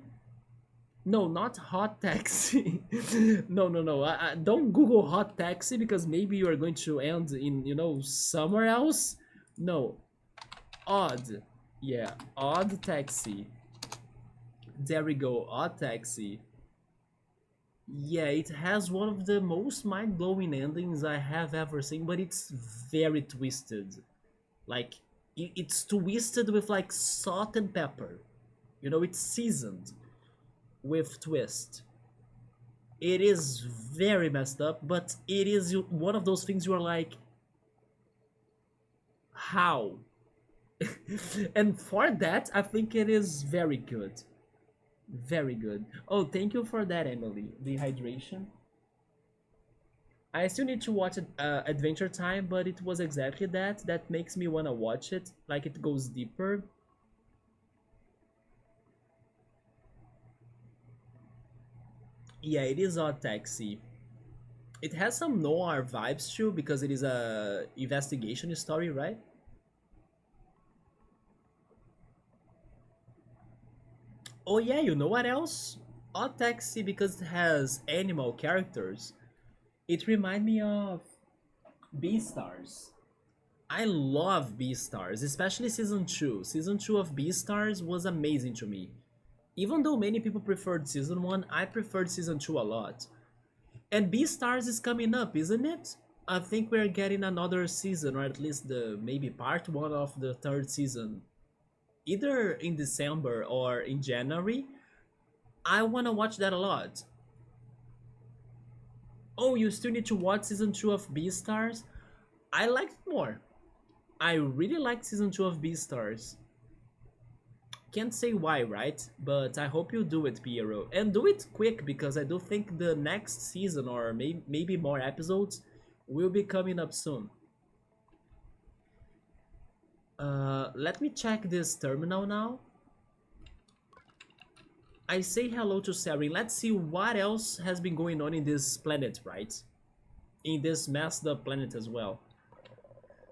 No, not hot taxi. No, no, no. Don't Google hot taxi because maybe you are going to end in, somewhere else. No, odd. Yeah, odd taxi. There we go, odd taxi. Yeah, it has one of the most mind-blowing endings I have ever seen, but it's very twisted. Like, it's twisted with like salt and pepper. It's seasoned with twist. It is very messed up, but it is one of those things you are like, how? And for that, I think it is very good. Very good. Oh, thank you for that, Emily. The hydration. I still need to watch it, Adventure Time, but it was exactly that. That makes me want to watch it. Like, it goes deeper. Yeah, it is Odd Taxi. It has some noir vibes too, because it is a investigation story, right? Oh yeah, you know what else? Odd Taxi, because it has animal characters. It remind me of Beastars. I love Beastars, especially season 2. Season 2 of Beastars was amazing to me. Even though many people preferred season 1, I preferred season 2 a lot. And Beastars is coming up, isn't it? I think we're getting another season, or at least the maybe part 1 of the third season. Either in December or in January. I wanna watch that a lot. Oh, you still need to watch season 2 of Beastars? I liked it more. I really liked season 2 of Beastars. Can't say why, right? But I hope you do it, Piero. And do it quick, because I do think the next season, or maybe more episodes, will be coming up soon. Let me check this terminal now. I say hello to Sari. Let's see what else has been going on in this planet, right? In this messed up planet as well.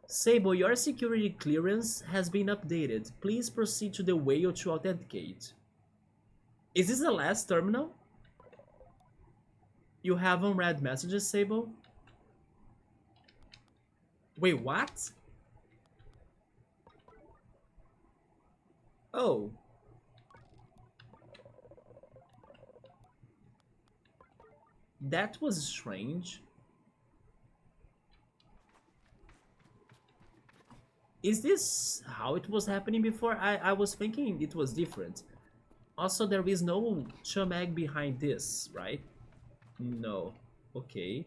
Sable, your security clearance has been updated. Please proceed to the whale to authenticate. Is this the last terminal? You have unread messages, Sable? Wait, what? Oh. That was strange. Is this how it was happening before? I was thinking it was different. Also, there is no chumag behind this, right? No. Okay.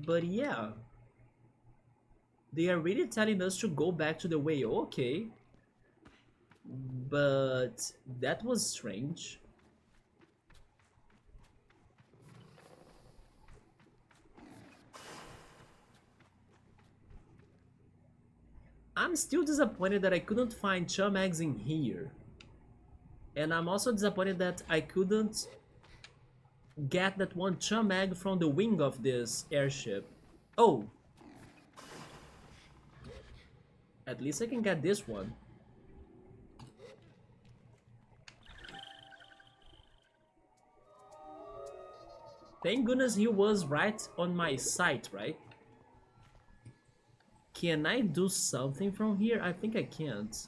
But yeah. They are really telling us to go back to the way. Okay. But that was strange. I'm still disappointed that I couldn't find chumags in here. And I'm also disappointed that I couldn't get that one chumag from the wing of this airship. Oh, at least I can get this one. Thank goodness he was right on my sight, right? Can I do something from here? I think I can't.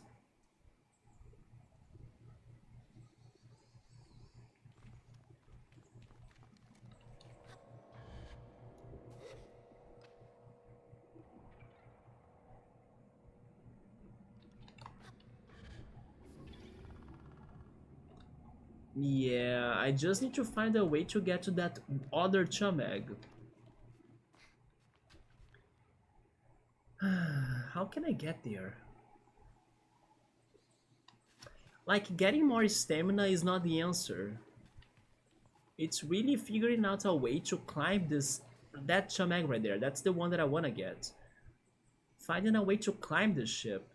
Yeah, I just need to find a way to get to that other chumag. How can I get there? Like, getting more stamina is not the answer. It's really figuring out a way to climb this That Chamag right there, that's the one that I want to get. Finding a way to climb this ship.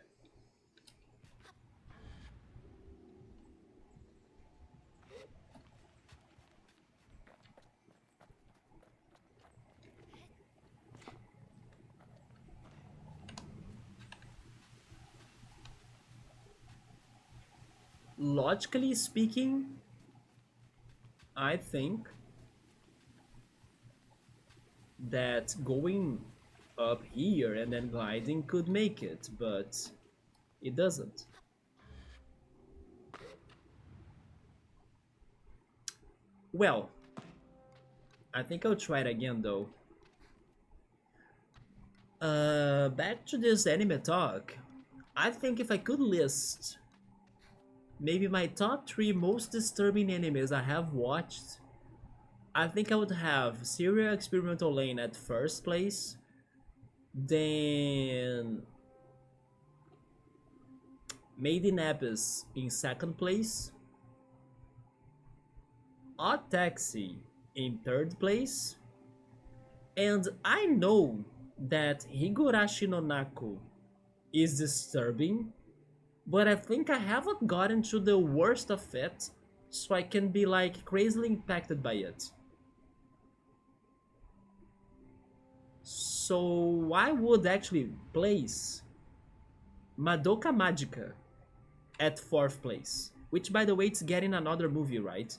Logically speaking, I think that going up here and then gliding could make it, but it doesn't. Well, I think I'll try it again though. Back to this anime talk. I think if I could list maybe my top 3 most disturbing animes I have watched, I think I would have Serial Experimental Lane at first place, then Made in Abyss in second place, Odd Taxi in third place, and I know that Higurashi no Naku is disturbing, but I think I haven't gotten to the worst of it, so I can be like crazily impacted by it. So I would actually place Madoka Magica at fourth place, which by the way it's getting another movie, right?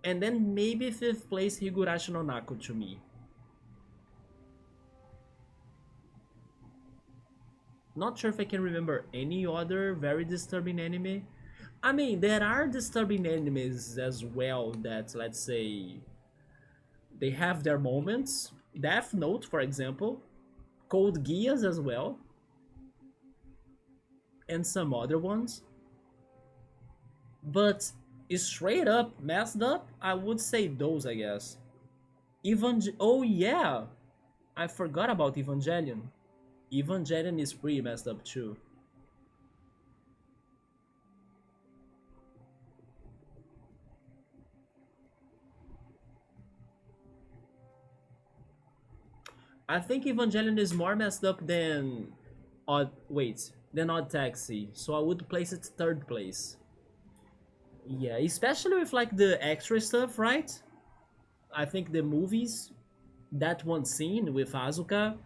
And then maybe fifth place Higurashi no Naku to me. Not sure if I can remember any other very disturbing anime. I mean, there are disturbing animes as well that, let's say, they have their moments. Death Note, for example, Code Geass as well, and some other ones. But straight up messed up, I would say those, I guess. Oh yeah, I forgot about Evangelion. Evangelion is pretty messed up too. I think Evangelion is more messed up than Odd Taxi, so I would place it third place. Yeah, especially with like the extra stuff, right? I think the movies, that one scene with Asuka,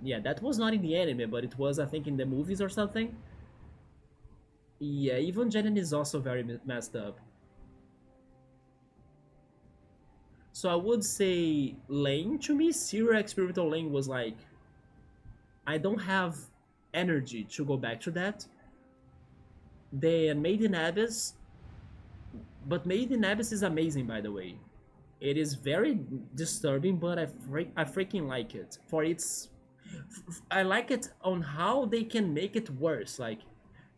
yeah, that was not in the anime, but it was I think in the movies or something. Yeah, Evangelion is also very messed up. So I would say Lane to me, Serial Experimental Lane was like, I don't have energy to go back to that. Then Made in Abyss, but Made in Abyss is amazing, by the way. It is very disturbing, but I freaking like it. I like it on how they can make it worse. Like,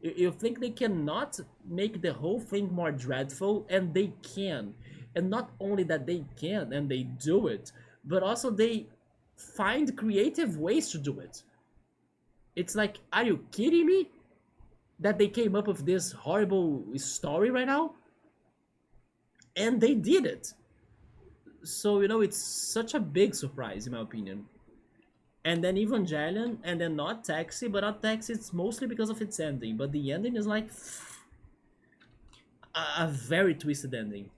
you think they cannot make the whole thing more dreadful, and they can. And not only that they can, and they do it, but also they find creative ways to do it. It's like, are you kidding me? That they came up with this horrible story right now? And they did it. So, it's such a big surprise, in my opinion. And then Evangelion, and then not Taxi, but not Taxi, it's mostly because of its ending. But the ending is like a very twisted ending.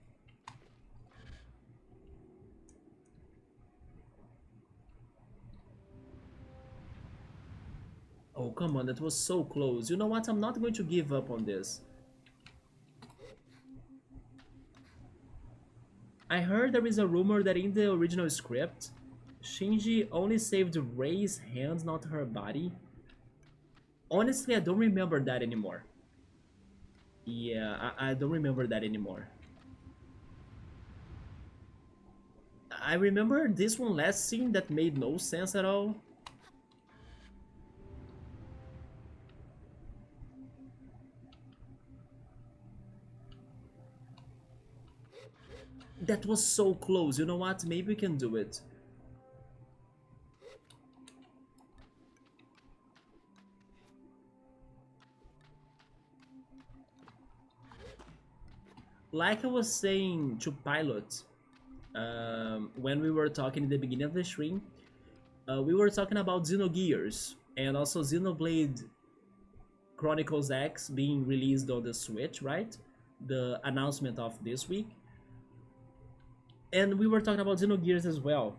Oh, come on, that was so close. You know what? I'm not going to give up on this. I heard there is a rumor that in the original script, Shinji only saved Rei's hands, not her body. Honestly, I don't remember that anymore. Yeah, I don't remember that anymore. I remember this one last scene that made no sense at all. That was so close. You know what? Maybe we can do it. Like I was saying to Pilot, When we were talking in the beginning of the stream, we were talking about Xenogears and also Xenoblade Chronicles X being released on the Switch, right? The announcement of this week. And we were talking about Xenogears as well.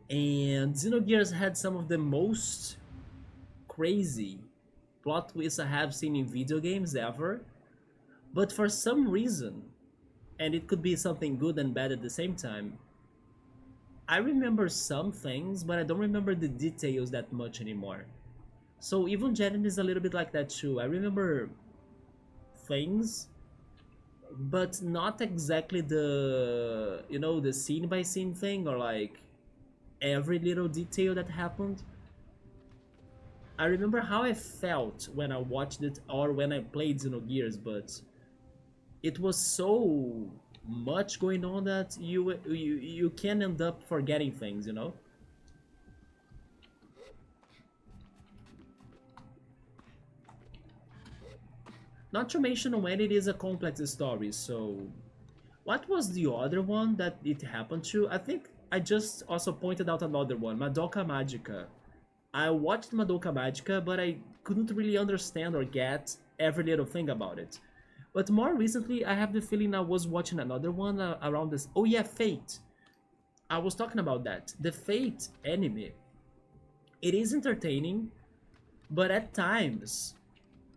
And Xenogears had some of the most crazy plot twists I have seen in video games ever. But for some reason, and it could be something good and bad at the same time, I remember some things, but I don't remember the details that much anymore. So Evangelion is a little bit like that too. I remember things, but not exactly the scene by scene thing or like every little detail that happened. I remember how I felt when I watched it or when I played Xenogears, but it was so much going on that you can end up forgetting things. Not to mention when it is a complex story. So what was the other one that it happened to? I think I just also pointed out another one, Madoka Magica. I watched Madoka Magica, but I couldn't really understand or get every little thing about it. But more recently, I have the feeling I was watching another one around this. Oh yeah, Fate. I was talking about that. The Fate anime. It is entertaining, but at times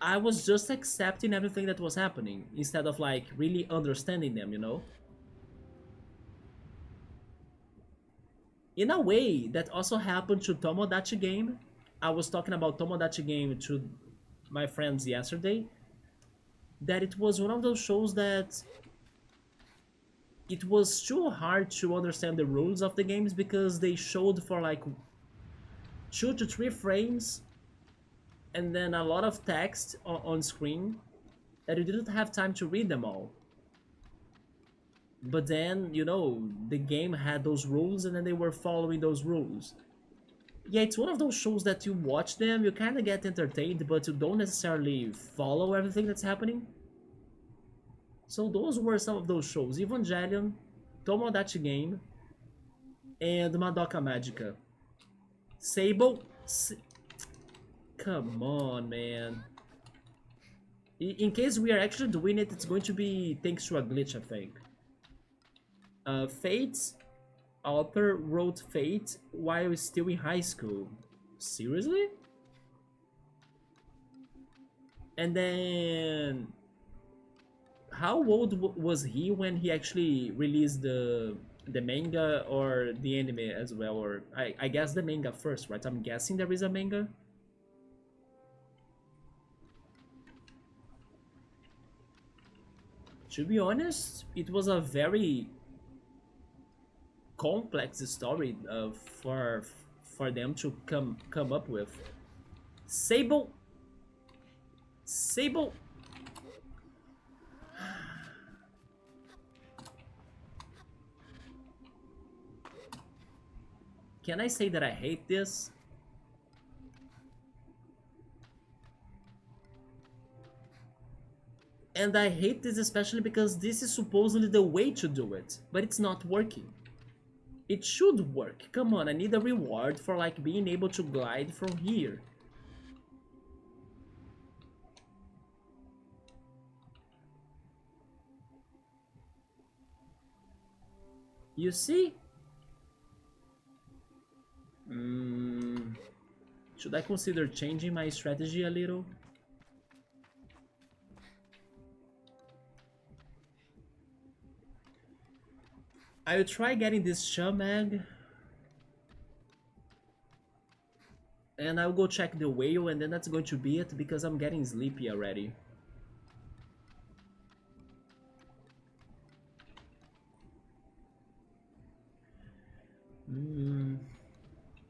I was just accepting everything that was happening instead of like really understanding them. In a way, that also happened to Tomodachi Game. I was talking about Tomodachi Game to my friends yesterday. That it was one of those shows that it was too hard to understand the rules of the games because they showed for like 2 to 3 frames and then a lot of text on screen that you didn't have time to read them all. But then, the game had those rules and then they were following those rules. Yeah, it's one of those shows that you watch them, you kind of get entertained, but you don't necessarily follow everything that's happening. So those were some of those shows: Evangelion, Tomodachi Game, and Madoka Magica. Sable, come on, man. In case we are actually doing it, it's going to be thanks to a glitch, I think. Fate's author wrote Fate while still in high school. Seriously? And then, how old was he when he actually released the manga or the anime as well? Or I guess the manga first, right? I'm guessing there is a manga. To be honest, it was a very complex story for them to come up with. Sable, Sable. Can I say that I hate this? And I hate this especially because this is supposedly the way to do it, but it's not working. It should work. Come on, I need a reward for like being able to glide from here. You see? Should I consider changing my strategy a little? I will try getting this Shamag. And I'll go check the whale and then that's going to be it because I'm getting sleepy already.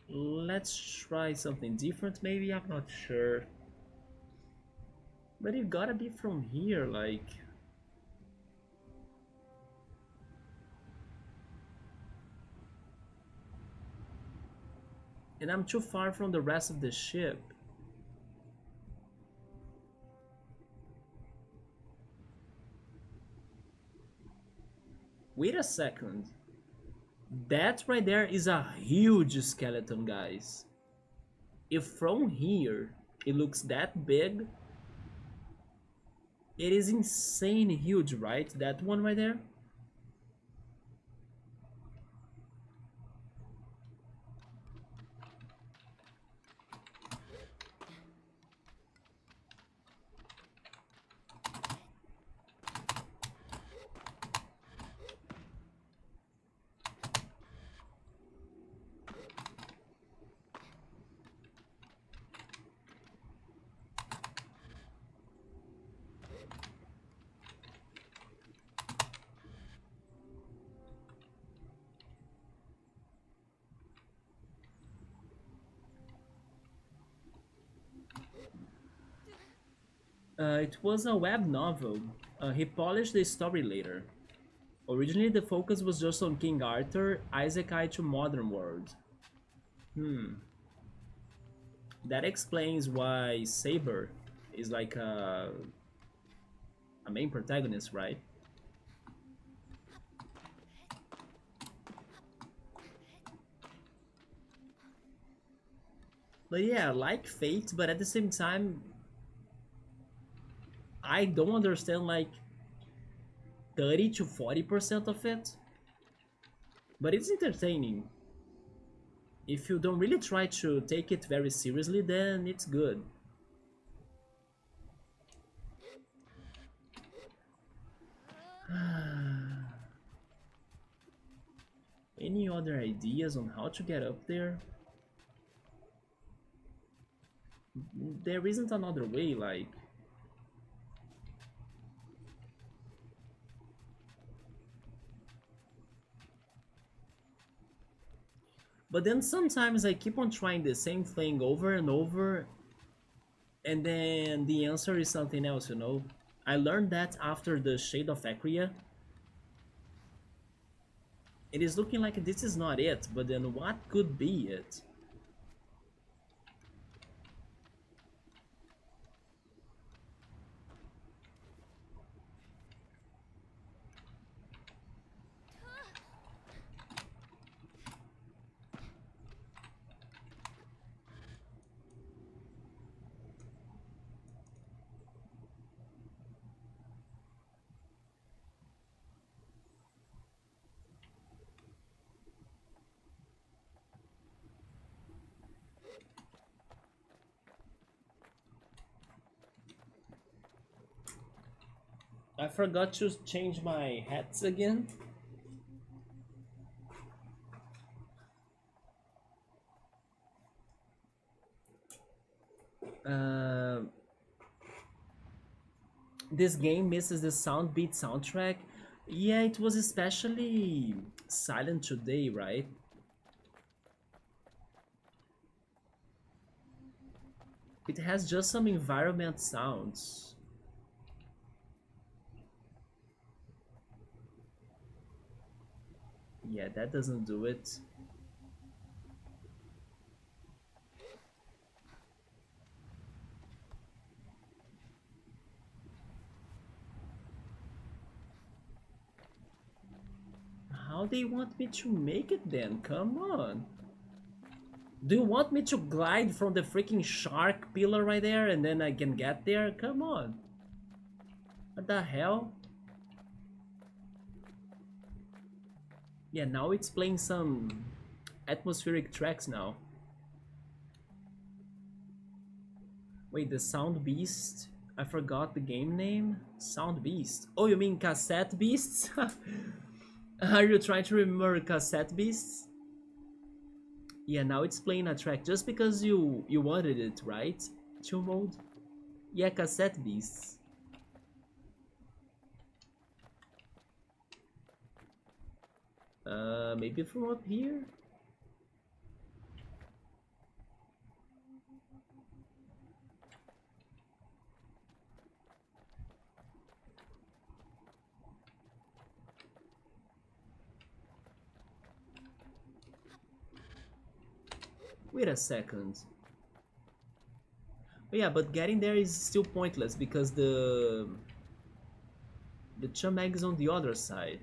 Let's try something different maybe, I'm not sure. But it gotta be from here, like... And I'm too far from the rest of the ship. Wait a second. That right there is a huge skeleton, guys. If from here it looks that big, it is insane huge, right? That one right there? It was a web novel. He polished the story later. Originally, the focus was just on King Arthur, Isaac I to modern world. Hmm, that explains why Saber is like a main protagonist, right? But yeah, like Fate, but at the same time, I don't understand like 30 to 40% of it. But it's entertaining. If you don't really try to take it very seriously, then it's good. Any other ideas on how to get up there? There isn't another way, like. But then sometimes I keep on trying the same thing over and over, and then the answer is something else, you know? I learned that after the Shade of Acria. It is looking like this is not it, but then what could be it? I forgot to change my hats again. Uh, this game misses the Soundbeat soundtrack. Yeah, it was especially silent today, right? It has just some environment sounds. Yeah, that doesn't do it. How they want me to make it then? Come on. Do you want me to glide from the freaking shark pillar right there and then I can get there? Come on. What the hell? Yeah, now it's playing some atmospheric tracks now. Wait, the Sound Beast? I forgot the game name. Sound Beast. Oh, you mean Cassette Beasts? Are you trying to remember Cassette Beasts? Yeah, now it's playing a track just because you wanted it, right? Chill mode? Yeah, Cassette Beasts. Maybe from up here? Wait a second. Oh, yeah, but getting there is still pointless because the chum egg is on the other side.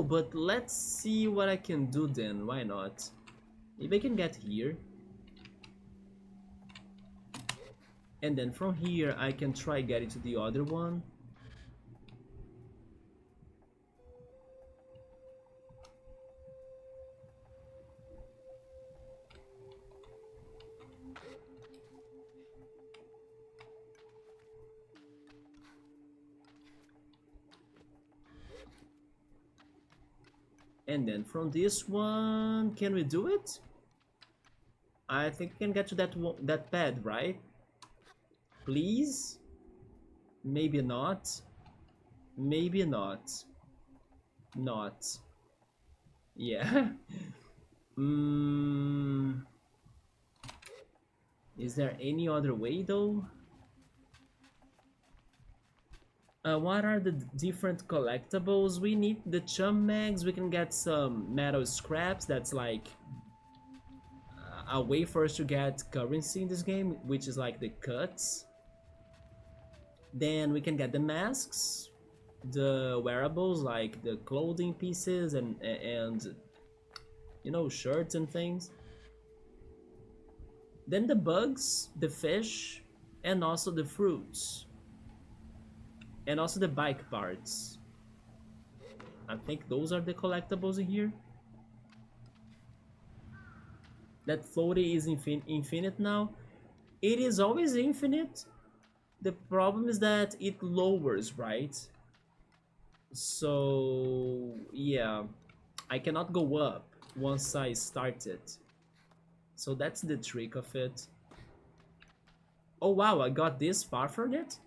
but let's see what I can do then. Why not? Maybe I can get here. And then from here, I can try getting to the other one. And then from this one, can we do it? I think we can get to that pad, right? Please? Maybe not. Maybe not. Not. Yeah. mm, is there any other way though? What are the different collectibles? We need the chum mags. We can get some metal scraps. That's like a way for us to get currency in this game, which is like the cuts. Then we can get the masks, the wearables like the clothing pieces and you know, shirts and things. Then the bugs, the fish, and also the fruits. And also the bike parts. I think those are the collectibles in here. That floaty is infinite now. It is always infinite. The problem is that it lowers, right? So yeah, I cannot go up once I start it. So that's the trick of it. Oh wow, I got this far from it?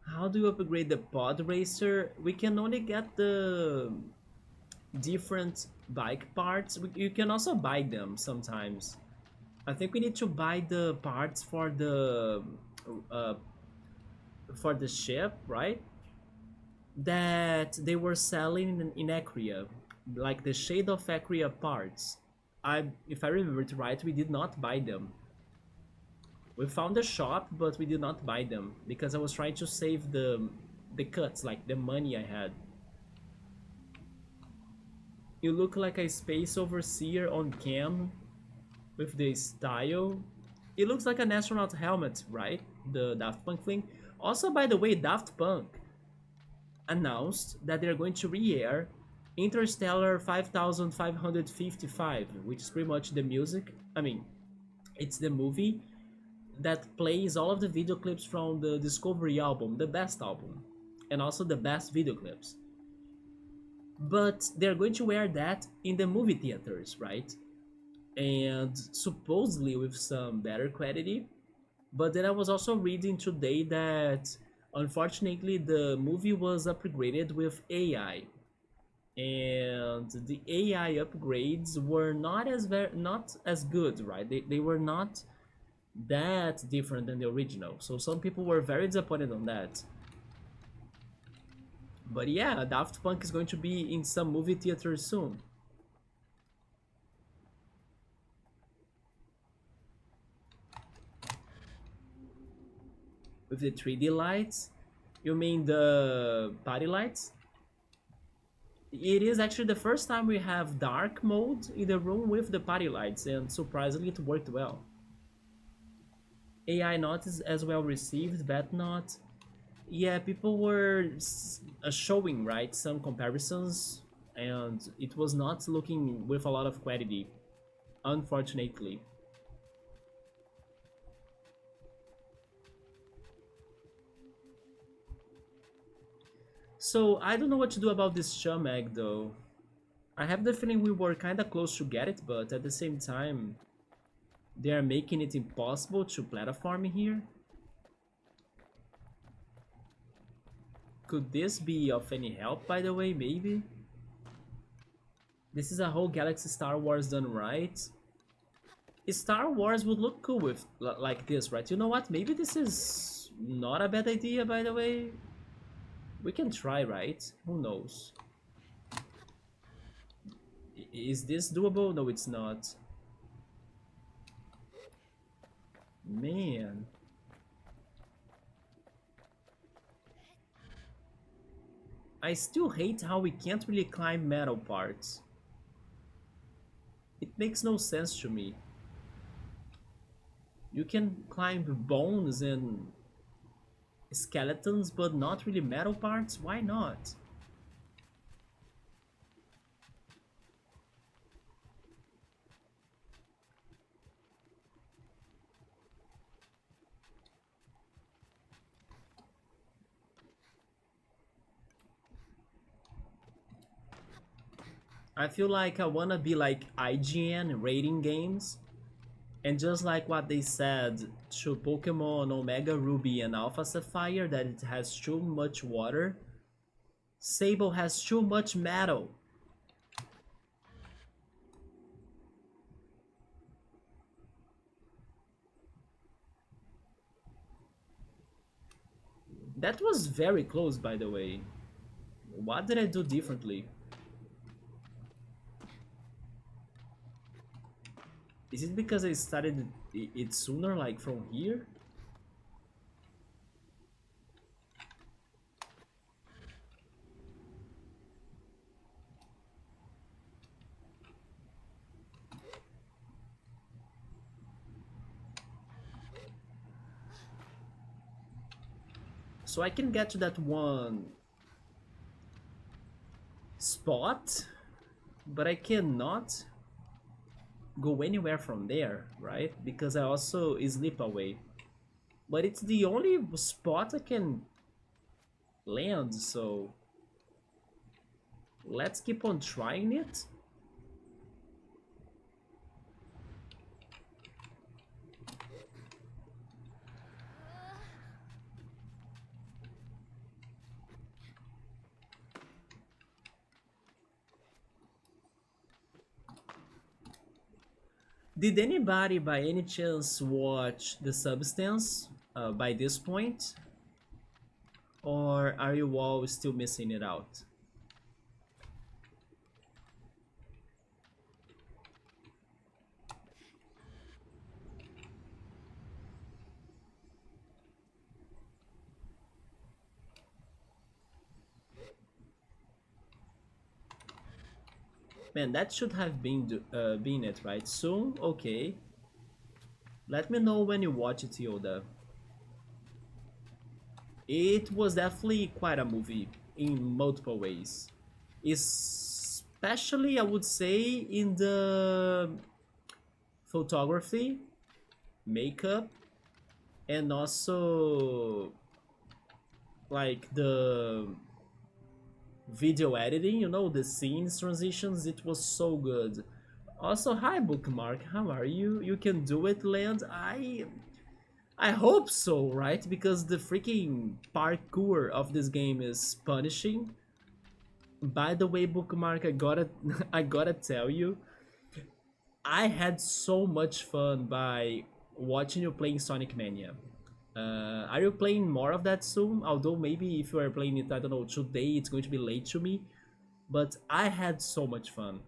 How do you upgrade the pod racer? We can only get the different bike parts. You can also buy them sometimes. I think we need to buy the parts uh, for the ship, right? That they were selling in Acria, like the Shade of Acria parts. If I remember it right, we did not buy them. We found a shop, but we did not buy them because I was trying to save the cuts, like the money I had. You look like a space overseer on cam with the style. It looks like an astronaut helmet, right? The Daft Punk thing. Also, by the way, Daft Punk announced that they're going to re-air Interstellar 5555, which is pretty much the music. I mean, it's the movie that plays all of the video clips from the Discovery album, the best album, and also the best video clips. But they're going to wear that in the movie theaters, right? And supposedly with some better quality. But then I was also reading today that unfortunately the movie was upgraded with AI, and the AI upgrades were not as good, right? They were not that different than the original. So some people were very disappointed on that. But yeah, Daft Punk is going to be in some movie theaters soon. With the 3D lights? You mean the party lights? It is actually the first time we have dark mode in the room with the party lights, and surprisingly it worked well. AI not is as well received, but not. Yeah, people were showing, right, some comparisons, and it was not looking with a lot of quality, unfortunately. So I don't know what to do about this chum egg though. I have the feeling we were kinda close to get it, but at the same time, they are making it impossible to platform here. Could this be of any help, by the way, maybe? This is a whole Galaxy Star Wars done right. Star Wars would look cool with like this, right? You know what? Maybe this is not a bad idea, by the way. We can try, right? Who knows? Is this doable? No, it's not. Man. I still hate how we can't really climb metal parts. It makes no sense to me. You can climb bones and skeletons, but not really metal parts? Why not? I feel like I wanna be like IGN rating games, and just like what they said to Pokemon Omega Ruby and Alpha Sapphire, that it has too much water, Sable has too much metal. That was very close, by the way. What did I do differently? Is it because I started it sooner, like from here? So I can get to that one spot, but I cannot go anywhere from there, right? Because I also sleep away. But it's the only spot I can land, so let's keep on trying it. Did anybody by any chance watch The Substance by this point? Or are you all still missing it out? Man, that should have been it, right? Soon? Okay. Let me know when you watch it, Yoda. It was definitely quite a movie in multiple ways. Especially, I would say, in the photography, makeup, and also like the video editing, you know, the scenes transitions, it was so good. Also, hi Bookmark, how are you? You can do it, Land. I hope so, right? Because the freaking parkour of this game is punishing. By the way, Bookmark, I gotta I gotta tell you, I had so much fun by watching you playing Sonic Mania. Are you playing more of that soon? Although maybe if you are playing it, I don't know, today it's going to be late to me. But I had so much fun.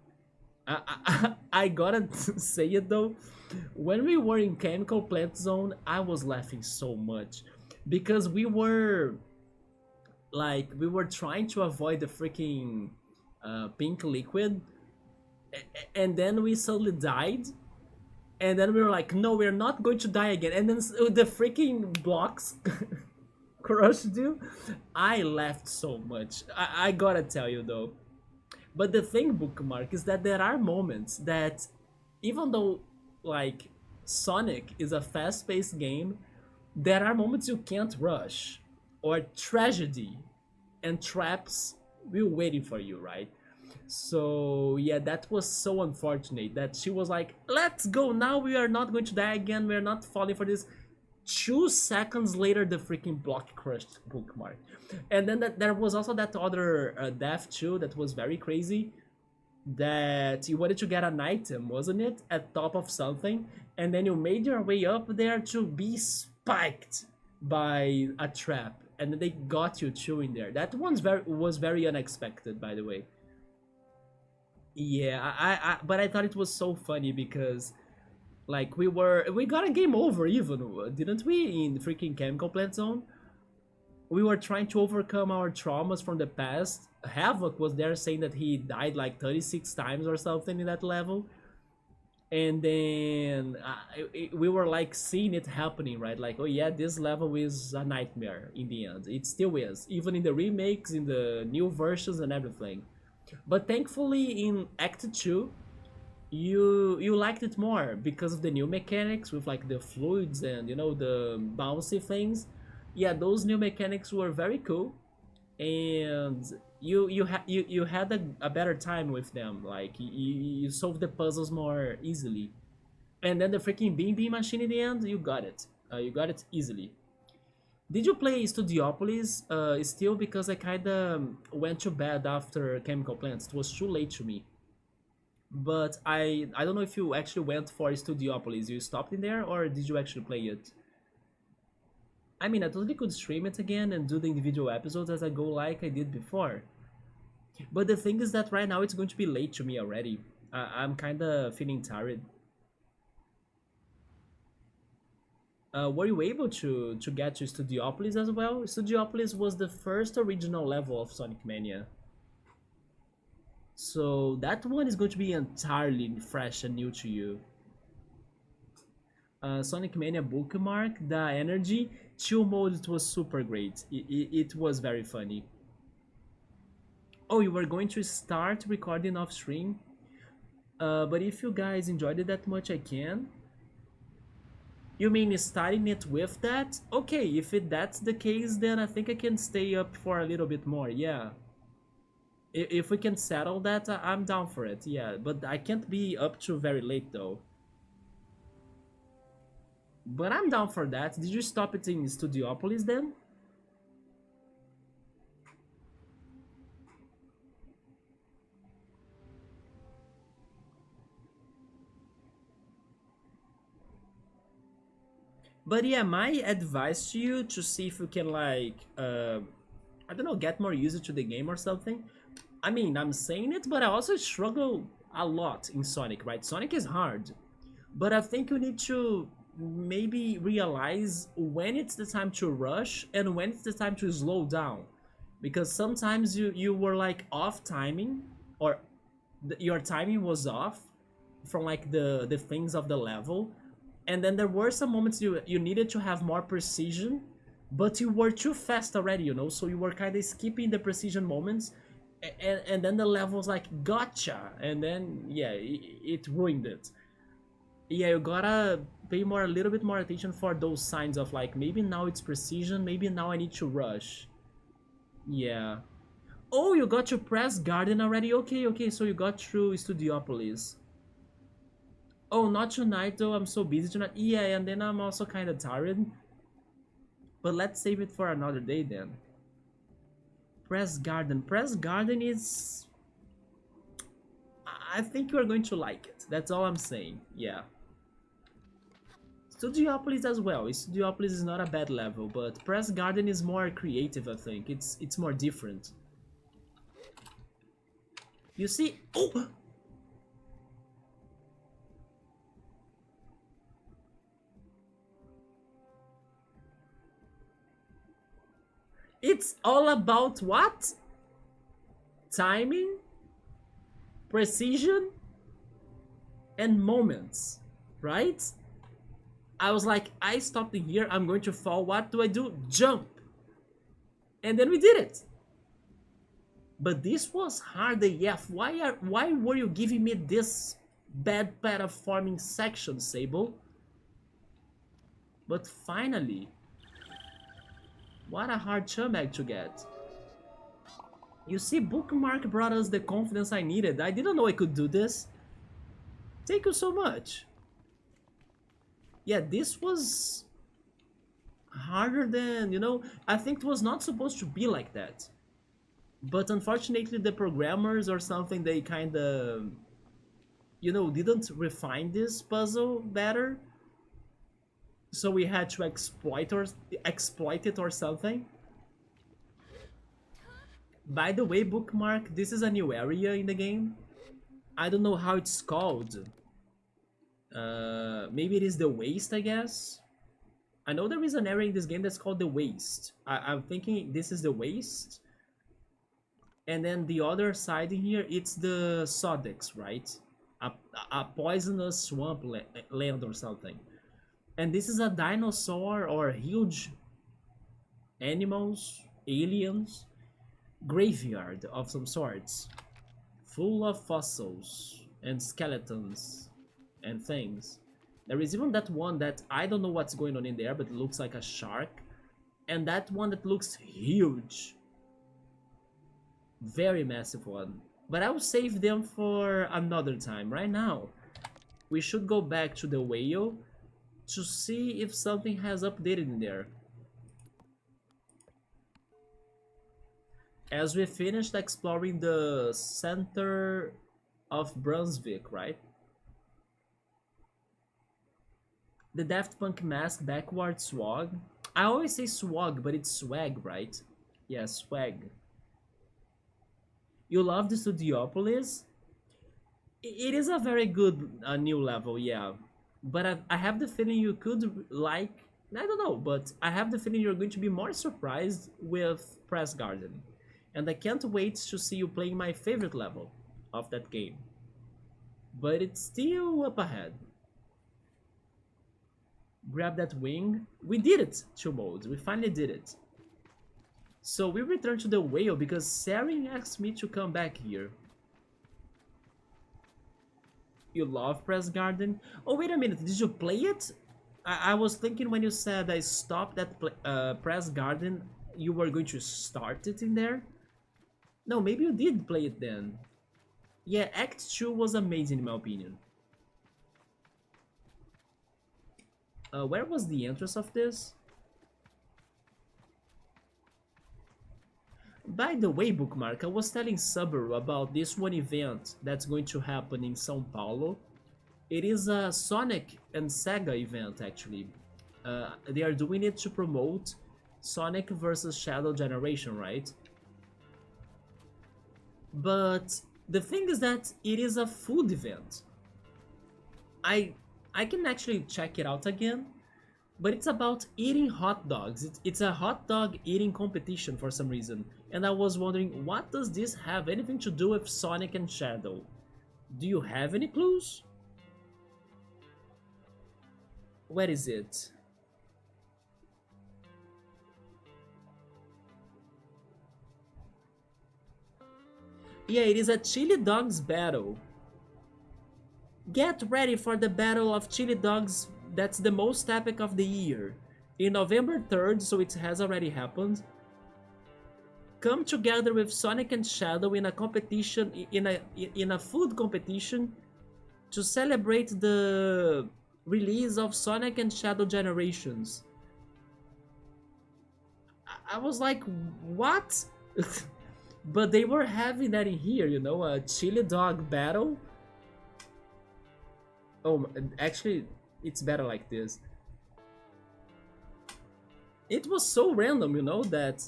I gotta say it though, when we were in Chemical Plant Zone, I was laughing so much because we were trying to avoid the freaking pink liquid, and then we suddenly died, and then we were like, no, we're not going to die again, and then the freaking blocks crushed you. I laughed so much. I gotta tell you though. But the thing, Bookmark, is that there are moments that, even though, like, Sonic is a fast paced game, there are moments you can't rush, or tragedy and traps will waiting for you, right? So, yeah, that was so unfortunate that she was like, let's go now, we are not going to die again, we are not falling for this. 2 seconds later, the freaking block crushed Bookmark. And then there was also that other death too that was very crazy. That you wanted to get an item, wasn't it? At top of something, and then you made your way up there to be spiked by a trap. and then they got you two in there. That one's very was very unexpected, by the way. Yeah, but I thought it was so funny because like we got a game over even, didn't we, in freaking chemical plant zone? We were trying to overcome our traumas from the past. Havoc was there saying that he died like 36 times or something in that level. And then we were like seeing it happening, right? Like, oh yeah, this level is a nightmare in the end. It still is, even in the remakes, in the new versions and everything. But thankfully in Act 2, you liked it more because of the new mechanics with like the fluids and the bouncy things. Yeah, those new mechanics were very cool, and you had a better time with them. Like you solved the puzzles more easily, and then the freaking beam machine in the end, you got it easily. Did you play Studiopolis still? Because I kinda went to bed after Chemical Plants. It was too late to me. But I don't know if you actually went for Studiopolis. You stopped in there, or did you actually play it? I mean, I totally could stream it again and do the individual episodes as I go like I did before. But the thing is that right now it's going to be late to me already. I'm kinda feeling tired. Were you able to get to Studiopolis as well? Studiopolis was the first original level of Sonic Mania. So that one is going to be entirely fresh and new to you. Sonic Mania bookmark, the energy, chill mode, it was super great. It was very funny. Oh, you were going to start recording off stream? But if you guys enjoyed it that much, I can. You mean starting it with that? Okay, if that's the case, then I think I can stay up for a little bit more, yeah. If we can settle that, I'm down for it, yeah. But I can't be up to very late though. But I'm down for that. Did you stop it in Studiopolis then? But yeah, my advice to you to see if you can like, I don't know, get more used to the game or something. I mean, I'm saying it, but I also struggle a lot in Sonic, right? Sonic is hard. But I think you need to maybe realize when it's the time to rush and when it's the time to slow down. Because sometimes you were like off timing, or your timing was off from like the things of the level, and then there were some moments you needed to have more precision, but you were too fast already, so you were kind of skipping the precision moments, and then the level's like gotcha, and then yeah, it ruined it. Yeah, you gotta pay a little bit more attention for those signs of like, maybe now it's precision, maybe now I need to rush. Yeah. Oh, you got to press garden already? Okay, okay, so you got through Studiopolis. Oh, not tonight though, I'm so busy tonight. Yeah, and then I'm also kind of tired. But let's save it for another day then. Press garden. Press garden is... I think you're going to like it. That's all I'm saying. Yeah. Studiopolis as well. Studiopolis is not a bad level, but Press Garden is more creative, I think. It's more different. You see... Oh! It's all about what? Timing, precision, and moments, right? I was like, I stopped in here, I'm going to fall, what do I do? Jump! And then we did it. But this was hard AF. Why were you giving me this bad platforming section, Sable? But finally, what a hard chum egg to get. You see, Bookmark brought us the confidence I needed. I didn't know I could do this. Thank you so much. Yeah, this was harder than, I think it was not supposed to be like that. But unfortunately, the programmers or something, they kind of, didn't refine this puzzle better. So we had to exploit it or something. By the way, Bookmark, this is a new area in the game. I don't know how it's called. Maybe it is the Waste, I guess. I know there is an area in this game that's called the Waste. I'm thinking this is the Waste. And then the other side in here, it's the Sodex, right? A, a poisonous swamp land or something. And this is a dinosaur or huge animals, aliens, graveyard of some sorts, full of fossils and skeletons and things. There is even that one that I don't know what's going on in there, but it looks like a shark. And that one that looks huge. Very massive one. But I will save them for another time. Right now, we should go back to the whale to see if something has updated in there. As we finished exploring the center of Brunswick, right? The Daft Punk mask backward swag. I always say swag, but it's swag, right? Yeah, swag. You love the Studiopolis? It is a very good new level, yeah. But I have the feeling you could like. I don't know, but I have the feeling you're going to be more surprised with Press Garden. And I can't wait to see you playing my favorite level of that game. But it's still up ahead. Grab that wing. We did it, two modes. We finally did it. So we return to the whale because Sarin asked me to come back here. You love Press Garden? Oh, wait a minute. Did you play it? I was thinking when you said I stopped at Press Garden, you were going to start it in there? No, maybe you did play it then. Yeah, Act 2 was amazing in my opinion. Where was the entrance of this? By the way, Bookmark, I was telling Subaru about this one event that's going to happen in São Paulo. It is a Sonic and Sega event, actually. They are doing it to promote Sonic versus Shadow Generation, right? But the thing is that it is a food event. I I can actually check it out again, but it's about eating hot dogs. It's a hot dog eating competition for some reason. And I was wondering, what does this have anything to do with Sonic and Shadow? Do you have any clues? Where is it? Yeah, it is a chili dogs battle. Get ready for the battle of chili dogs. That's the most epic of the year. In November 3rd, so it has already happened. Come together with Sonic and Shadow in a competition, in a food competition, to celebrate the release of Sonic and Shadow Generations. I was like, what? But they were having that in here, you know, a chili dog battle. Oh, actually, it's better like this. It was so random, you know, that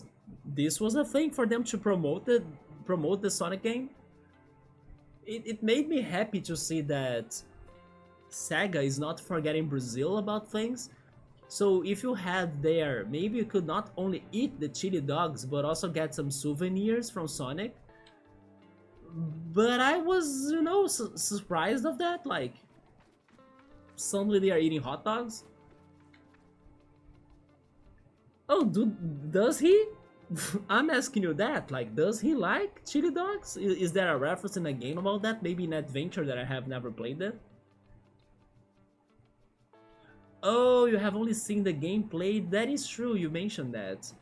this was a thing for them to promote the Sonic game. It made me happy to see that Sega is not forgetting Brazil about things. So if you had there, maybe you could not only eat the chili dogs, but also get some souvenirs from Sonic. But I was, you know, surprised of that. Like, suddenly they are eating hot dogs. Oh, does he? I'm asking you that. Like, does he like chili dogs? Is there a reference in a game about that? Maybe in Adventure that I have never played that? Oh, you have only seen the gameplay? That is true, you mentioned that.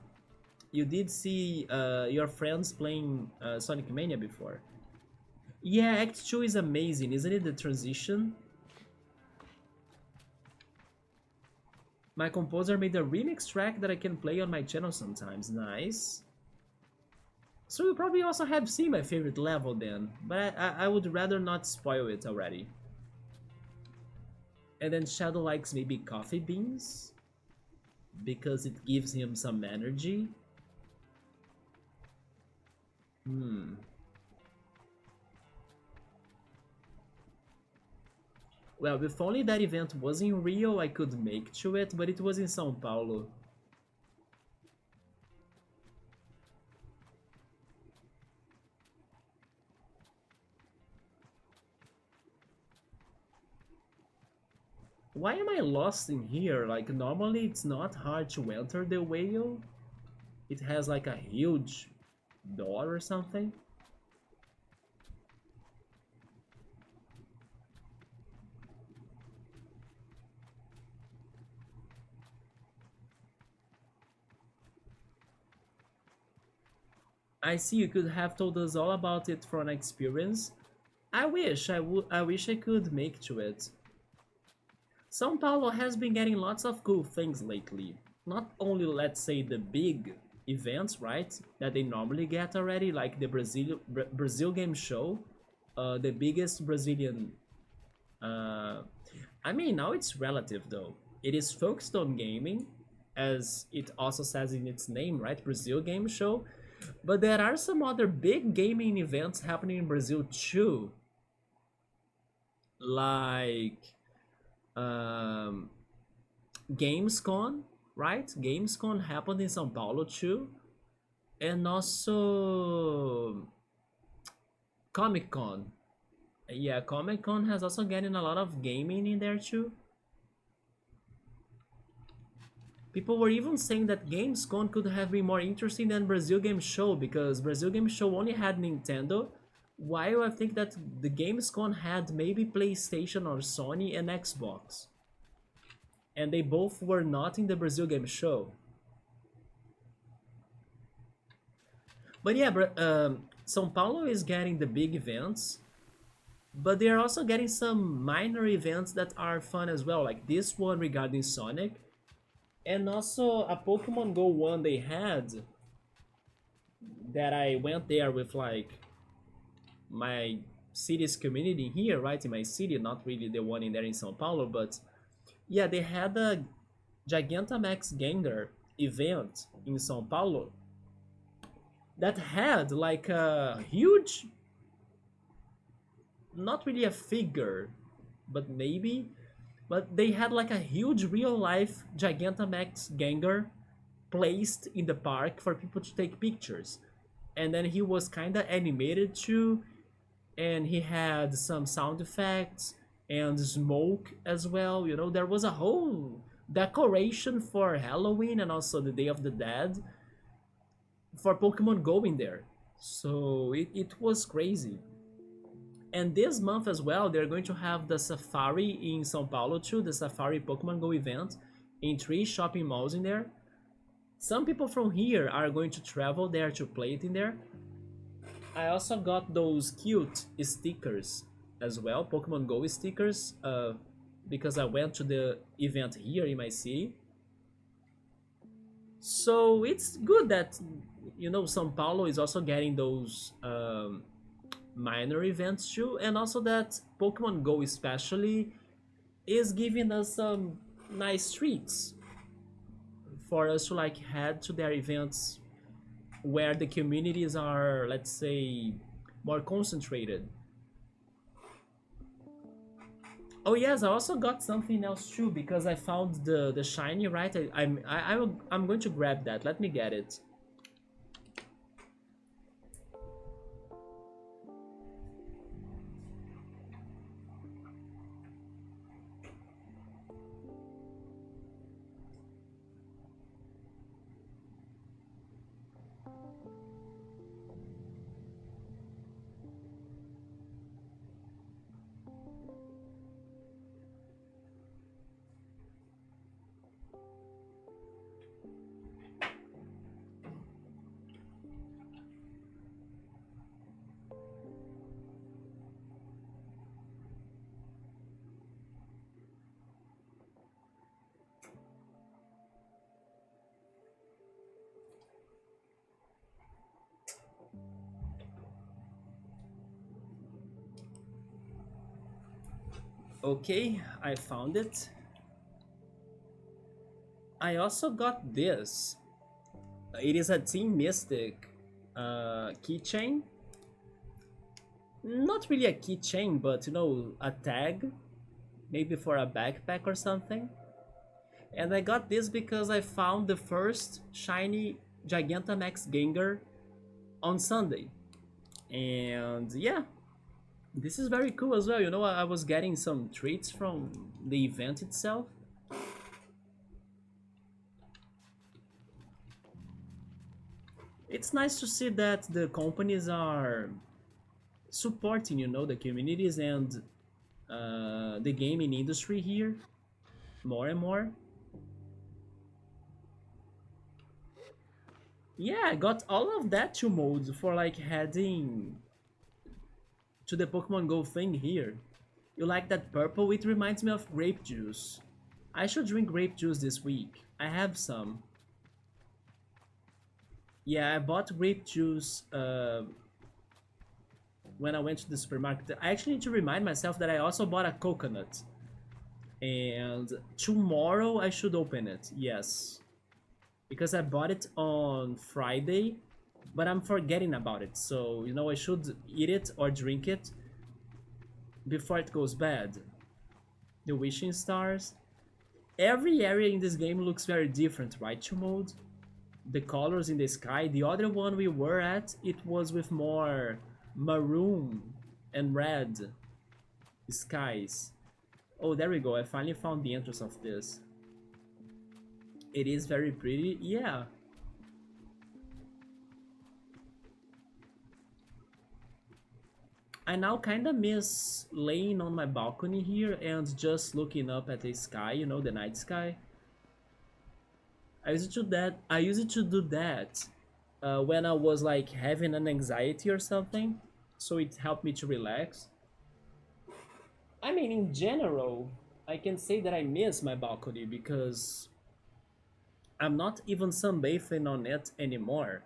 You did see your friends playing Sonic Mania before. Yeah, Act 2 is amazing, isn't it? The transition. My composer made a remix track that I can play on my channel sometimes. Nice. So you probably also have seen my favorite level then, but I would rather not spoil it already. And then Shadow likes maybe coffee beans because it gives him some energy. Hmm. Well, if only that event was in Rio, I could make to it, but it was in São Paulo. Why am I lost in here? Like, normally it's not hard to enter the whale. It has like a huge door or something. I see you could have told us all about it from experience. I wish I could make to it. São Paulo has been getting lots of cool things lately. Not only, let's say, the big events, right, that they normally get already, like the Brazil Game Show, the biggest Brazilian. Uh, I mean, now it's relative though. It is focused on gaming, as it also says in its name, right? Brazil Game Show. But there are some other big gaming events happening in Brazil too, like um, Gamescom, right? Gamescom happened in São Paulo too, and also Comic Con. Yeah, Comic Con has also getting a lot of gaming in there too. People were even saying that Gamescom could have been more interesting than Brazil Game Show because Brazil Game Show only had Nintendo, while I think that the Gamescom had maybe PlayStation or Sony and Xbox. And they both were not in the Brazil Game Show. But yeah, São Paulo is getting the big events, but they are also getting some minor events that are fun as well, like this one regarding Sonic, and also a Pokemon Go one they had that I went there with like my city's community here, right in my city, not really the one in there in São Paulo, but yeah, they had a Gigantamax Gengar event in São Paulo that had like a huge, not really a figure, but maybe, but they had like a huge real life Gigantamax Gengar placed in the park for people to take pictures. And then he was kind of animated too, and he had some sound effects and smoke as well. You know, there was a whole decoration for Halloween and also the Day of the Dead for Pokemon Go in there. So it was crazy. And this month as well, they're going to have the Safari in São Paulo too, the Safari Pokemon Go event in 3 shopping malls in there. Some people from here are going to travel there to play it in there. I also got those cute stickers as well, Pokemon Go stickers, because I went to the event here in my city. So it's good that São Paulo is also getting those minor events too, and also that Pokemon Go especially is giving us some nice treats for us to like head to their events where the communities are, let's say, more concentrated. Oh yes, I also got something else too because I found the shiny, right? I'm going to grab that. Let me get it. Okay, I found it. I also got this. It is a Team Mystic Keychain. Not really a keychain, but you know, a tag, maybe for a backpack or something. And I got this because I found the first shiny Gigantamax Gengar on Sunday. And yeah, this is very cool as well. You know, I was getting some treats from the event itself. It's nice to see that the companies are supporting, you know, the communities and the gaming industry here more and more. Yeah, I got all of that to mode for like heading to the Pokemon Go thing here. You like that purple? It reminds me of grape juice. I should drink grape juice this week. I have some. Yeah, I bought grape juice when I went to the supermarket. I actually need to remind myself that I also bought a coconut. And tomorrow I should open it, yes. Because I bought it on Friday, but I'm forgetting about it. So, you know, I should eat it or drink it before it goes bad. The wishing stars. Every area in this game looks very different, right, Chumode? The colors in the sky. The other one we were at, it was with more maroon and red skies. Oh, there we go. I finally found the entrance of this. It is very pretty. Yeah. I now kind of miss laying on my balcony here and just looking up at the sky, you know, the night sky. I used to do that when I was like having an anxiety or something, so it helped me to relax. I mean, in general, I can say that I miss my balcony because I'm not even sunbathing on it anymore.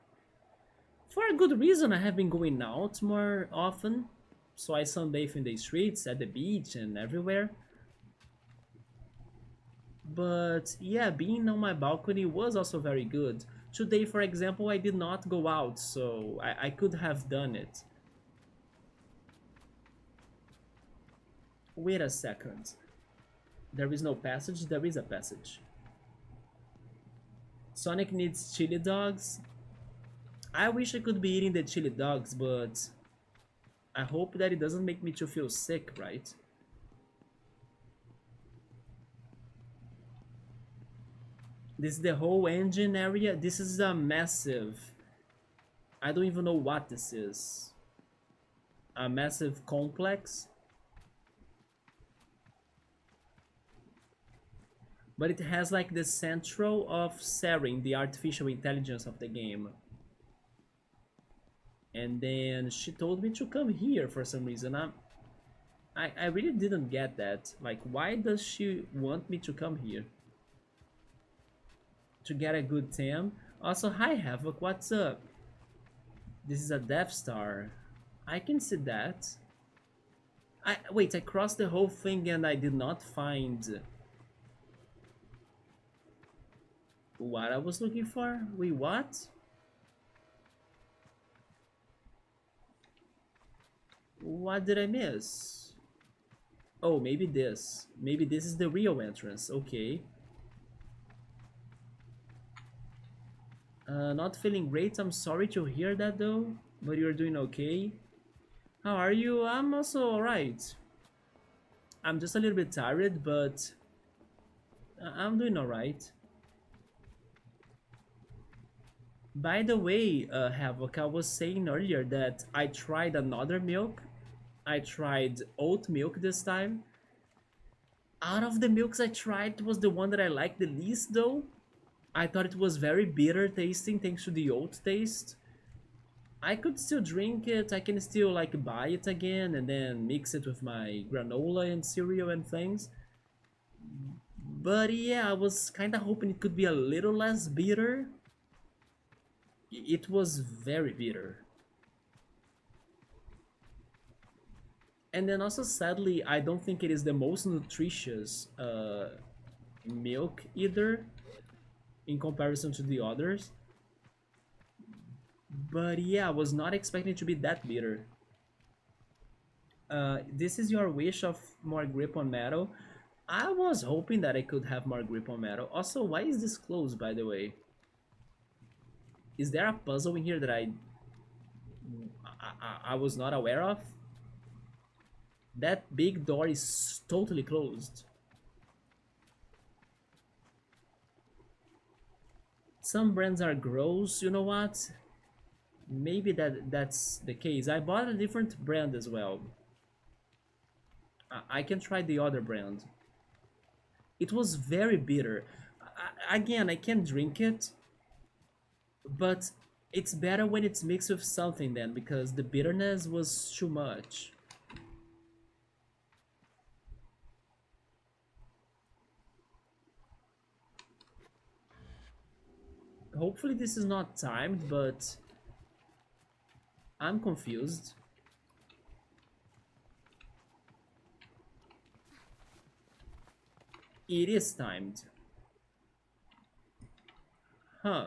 For a good reason, I have been going out more often, so I sunbathe in the streets, at the beach, and everywhere. But yeah, being on my balcony was also very good. Today, for example, I did not go out, so I could have done it. Wait a second. There is no passage? There is a passage. Sonic needs chili dogs. I wish I could be eating the chili dogs, but I hope that it doesn't make me to feel sick, right? This is the whole engine area. This is a massive... I don't even know what this is. A massive complex. But it has like the central of Seren, the artificial intelligence of the game. And then she told me to come here for some reason. I really didn't get that. Like, why does she want me to come here? To get a good tam? Also, hi Havoc, what's up? This is a Death Star. I can see that. Wait, I crossed the whole thing and I did not find what I was looking for? Wait, what? What did I miss? Oh, maybe this. Maybe this is the real entrance. Okay. Not feeling great. I'm sorry to hear that though. But you're doing okay. How are you? I'm also alright. I'm just a little bit tired, but I'm doing alright. By the way, Havoc, I was saying earlier that I tried another milk. I tried oat milk this time. Out of the milks I tried, it was the one that I liked the least though. I thought it was very bitter tasting thanks to the oat taste. I could still drink it, I can still like buy it again and then mix it with my granola and cereal and things. But yeah, I was kinda hoping it could be a little less bitter. It was very bitter. And then also sadly, I don't think it is the most nutritious milk either in comparison to the others. But yeah, I was not expecting it to be that bitter. This is your wish of more grip on metal. I was hoping that I could have more grip on metal. Also, why is this closed, by the way? Is there a puzzle in here that I was not aware of? That big door is totally closed. Some brands are gross, you know what? Maybe that's the case. I bought a different brand as well. I can try the other brand. It was very bitter. Again, I can drink it, but it's better when it's mixed with something then, because the bitterness was too much. Hopefully this is not timed, but I'm confused. It is timed. Huh.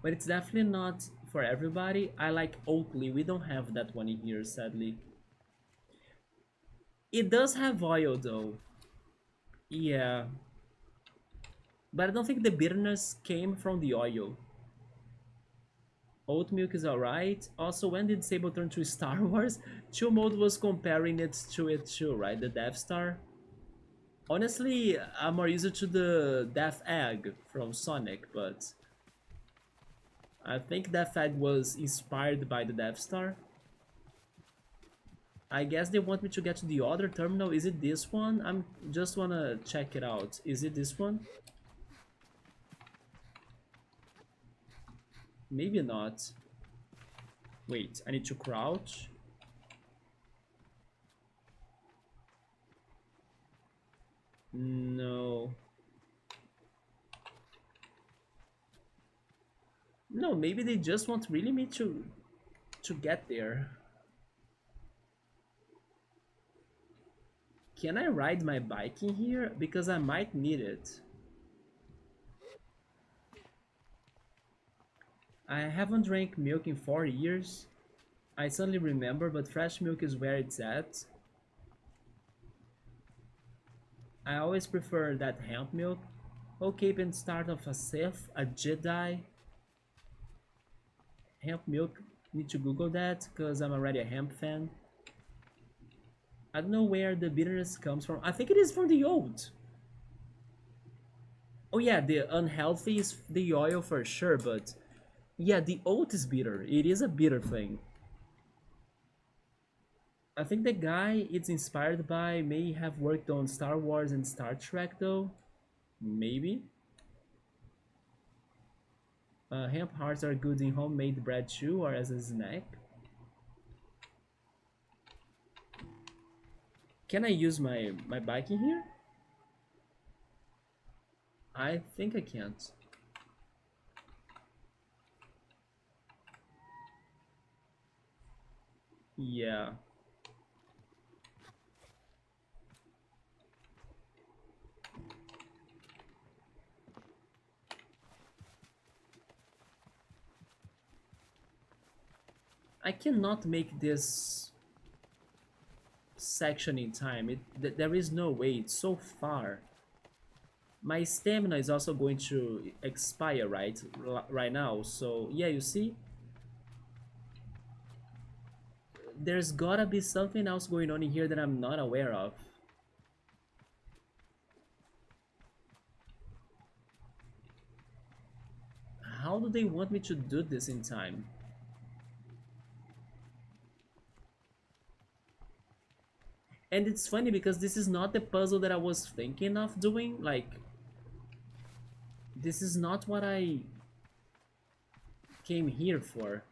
But it's definitely not for everybody. I like Oatly. We don't have that one in here, sadly. It does have oil though. Yeah. But I don't think the bitterness came from the oil. Oat milk is alright. Also, when did Sable turn to Star Wars? Chill Mode was comparing it too, right? The Death Star. Honestly, I'm more used to the Death Egg from Sonic, but I think Death Egg was inspired by the Death Star. I guess they want me to get to the other terminal. Is it this one? I'm just wanna check it out. Is it this one? Maybe not. Wait, I need to crouch. No. No, maybe they just want really me to get there. Can I ride my bike in here? Because I might need it. I haven't drank milk in 4 years. I suddenly remember, but fresh milk is where it's at. I always prefer that hemp milk. Okay, then start of a Sith, a Jedi. Hemp milk, need to Google that, because I'm already a hemp fan. I don't know where the bitterness comes from. I think it is from the oat. Oh yeah, the unhealthy is the oil for sure, but yeah, the oat is bitter. It is a bitter thing. I think the guy it's inspired by may have worked on Star Wars and Star Trek though. Maybe. Hemp hearts are good in homemade bread too, or as a snack. Can I use my bike in here? I think I can't. Yeah. I cannot make this section in time. There is no way. It's so far. My stamina is also going to expire right now. So yeah, you see, there's gotta be something else going on in here that I'm not aware of. How do they want me to do this in time? And it's funny because this is not the puzzle that I was thinking of doing. Like, this is not what I came here for.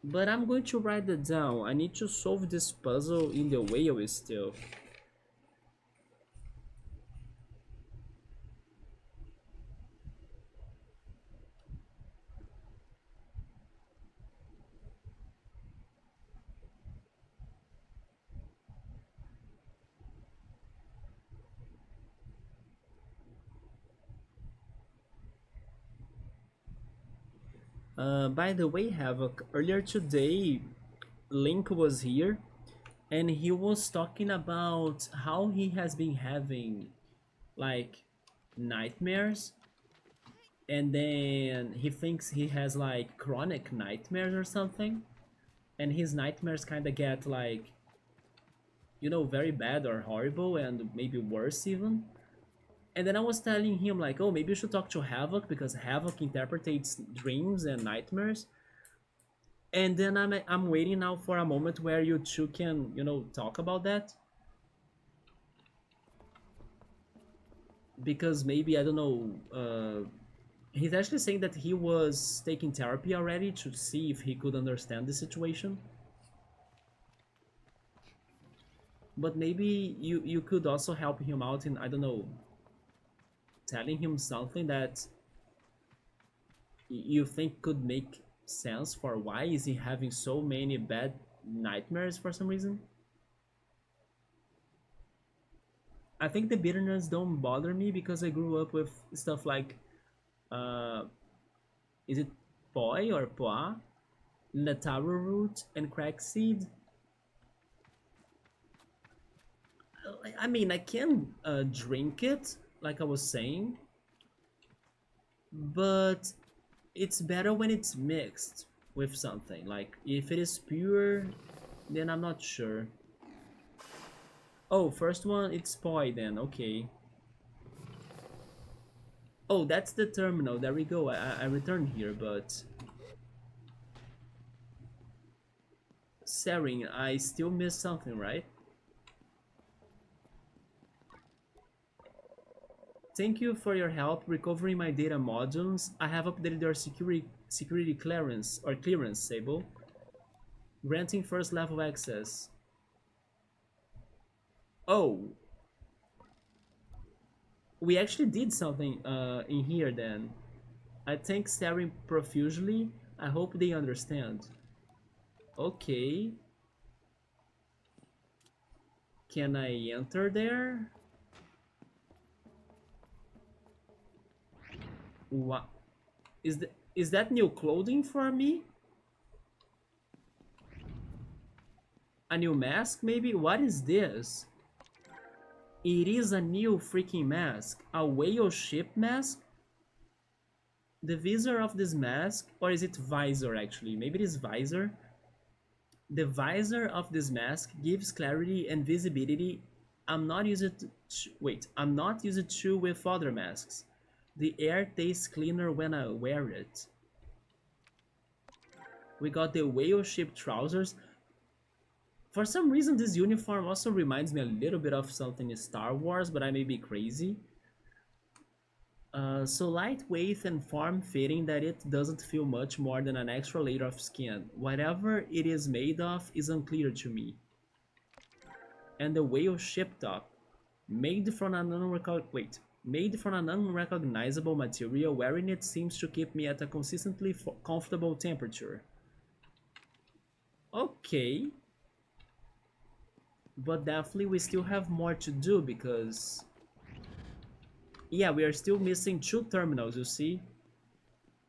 But I'm going to write it down. I need to solve this puzzle in the whale still. By the way, Havoc, earlier today, Link was here and he was talking about how he has been having like nightmares, and then he thinks he has like chronic nightmares or something, and his nightmares kind of get like, very bad or horrible and maybe worse even. And then I was telling him like, oh, maybe you should talk to Havoc because Havoc interprets dreams and nightmares. And then I'm waiting now for a moment where you two can, talk about that, because maybe I don't know. He's actually saying that he was taking therapy already to see if he could understand the situation. But maybe you could also help him out in, I don't know, telling him something that you think could make sense for why is he having so many bad nightmares for some reason. I think the bitterness don't bother me because I grew up with stuff like, uh, is it poi or poa, lataro root, and crack seed. I mean, I can drink it, like I was saying, but it's better when it's mixed with something. Like, if it is pure, then I'm not sure. Oh, first one, it's poi then, okay. Oh, that's the terminal, there we go, I returned here, but... Sarin, I still missed something, right? Thank you for your help recovering my data modules. I have updated your security clearance, Sable, granting first level access. Oh, we actually did something in here then. I thank Sarin profusely. I hope they understand. Okay. Can I enter there? What? Is that new clothing for me? A new mask maybe? What is this? It is a new freaking mask. A whale ship mask? The visor of this mask, or is it visor actually? Maybe it is visor. The visor of this mask gives clarity and visibility. I'm not used to with other masks. The air tastes cleaner when I wear it. We got the whale ship trousers. For some reason, this uniform also reminds me a little bit of something in Star Wars, but I may be crazy. So lightweight and form-fitting that it doesn't feel much more than an extra layer of skin. Whatever it is made of is unclear to me. And the whale ship top, made from an unrecognizable material, wearing it seems to keep me at a consistently comfortable temperature. Okay, but definitely we still have more to do because, yeah, we are still missing 2 terminals, you see.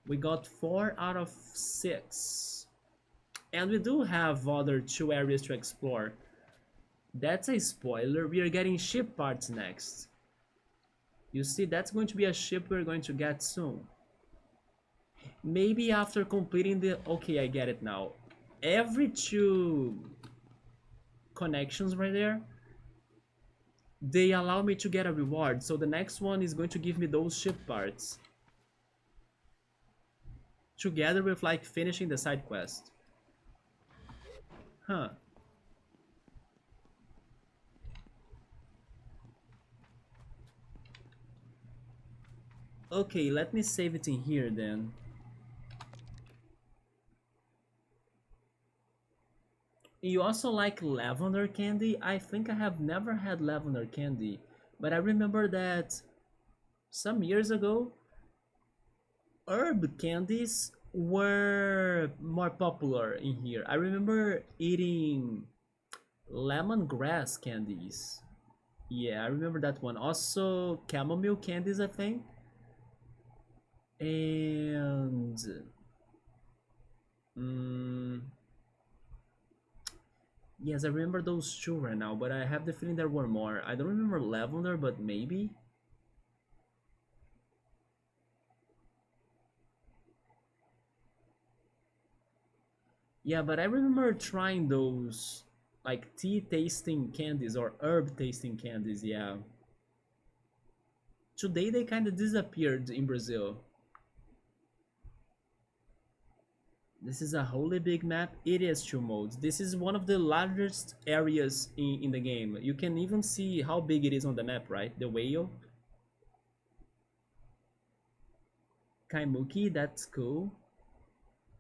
We got 4 out of 6. And we do have other 2 areas to explore. That's a spoiler, we are getting ship parts next. You see, that's going to be a ship we're going to get soon. Maybe after completing the... Okay, I get it now. Every 2 connections right there, they allow me to get a reward. So the next one is going to give me those ship parts. Together with like finishing the side quest. Huh. Okay, let me save it in here then. You also like lavender candy? I think I have never had lavender candy, but I remember that some years ago, herb candies were more popular in here. I remember eating lemongrass candies. Yeah, I remember that one. Also, chamomile candies, I think. And Mm, yes, I remember those two right now, but I have the feeling there were more. I don't remember lavender, but maybe. Yeah, but I remember trying those like tea tasting candies or herb tasting candies. Yeah, today they kind of disappeared in Brazil. This is a wholly big map. It is two modes. This is one of the largest areas in the game. You can even see how big it is on the map, right? The whale. Kaimuki, that's cool.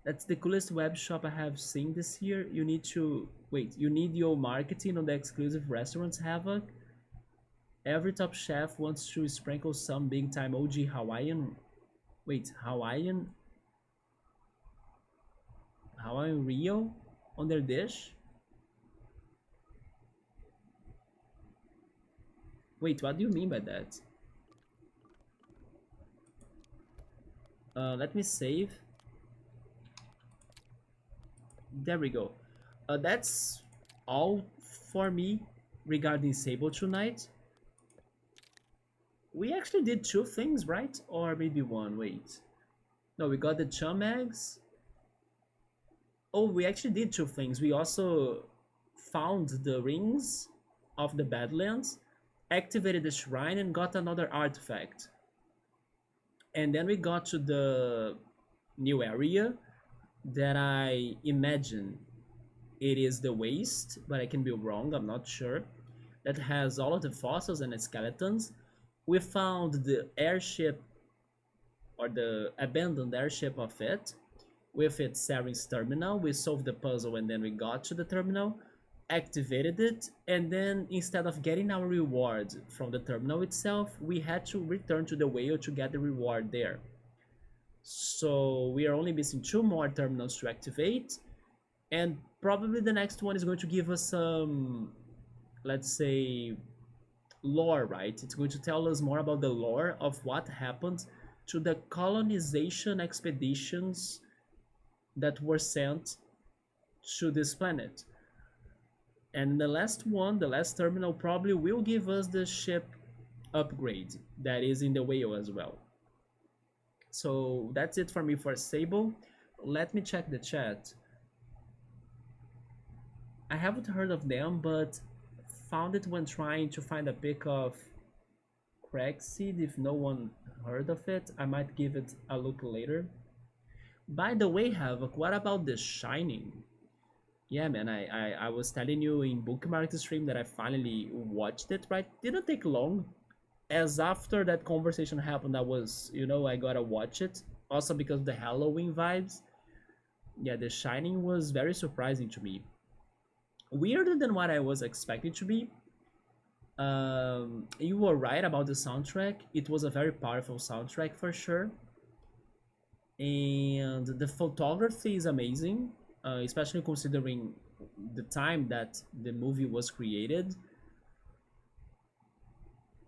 That's the coolest web shop I have seen this year. You need to wait. You need your marketing on the exclusive restaurants Havoc. Every top chef wants to sprinkle some big time OG Hawaiian. Wait, Hawaiian Rio on their dish. Wait, what do you mean by that? Let me save. There we go. That's all for me regarding Sable tonight. We actually did two things, right? Or maybe one. Wait. No, we got the chum eggs. Oh, we actually did two things. We also found the rings of the Badlands, activated the shrine, and got another artifact. And then we got to the new area that I imagine it is the waste, but I can be wrong, I'm not sure. That has all of the fossils and the skeletons. We found the airship or the abandoned airship of it with its Sarin's terminal. We solved the puzzle and then we got to the terminal, activated it, and then instead of getting our reward from the terminal itself, we had to return to the whale to get the reward there. So we are only missing two more terminals to activate, and probably the next one is going to give us some, let's say, lore, right? It's going to tell us more about the lore of what happened to the colonization expeditions that were sent to this planet. And the last one, the last terminal, probably will give us the ship upgrade that is in the whale as well. So that's it for me for Sable. Let me check the chat. I haven't heard of them, but found it when trying to find a pic of Craigseed. If no one heard of it, I might give it a look later. By the way, Havoc, what about The Shining? Yeah, man, I was telling you in Bookmark stream that I finally watched it, right? Didn't take long. As after that conversation happened, I was, I gotta watch it. Also because of the Halloween vibes. Yeah, The Shining was very surprising to me. Weirder than what I was expecting to be. You were right about the soundtrack. It was a very powerful soundtrack for sure. And the photography is amazing, especially considering the time that the movie was created.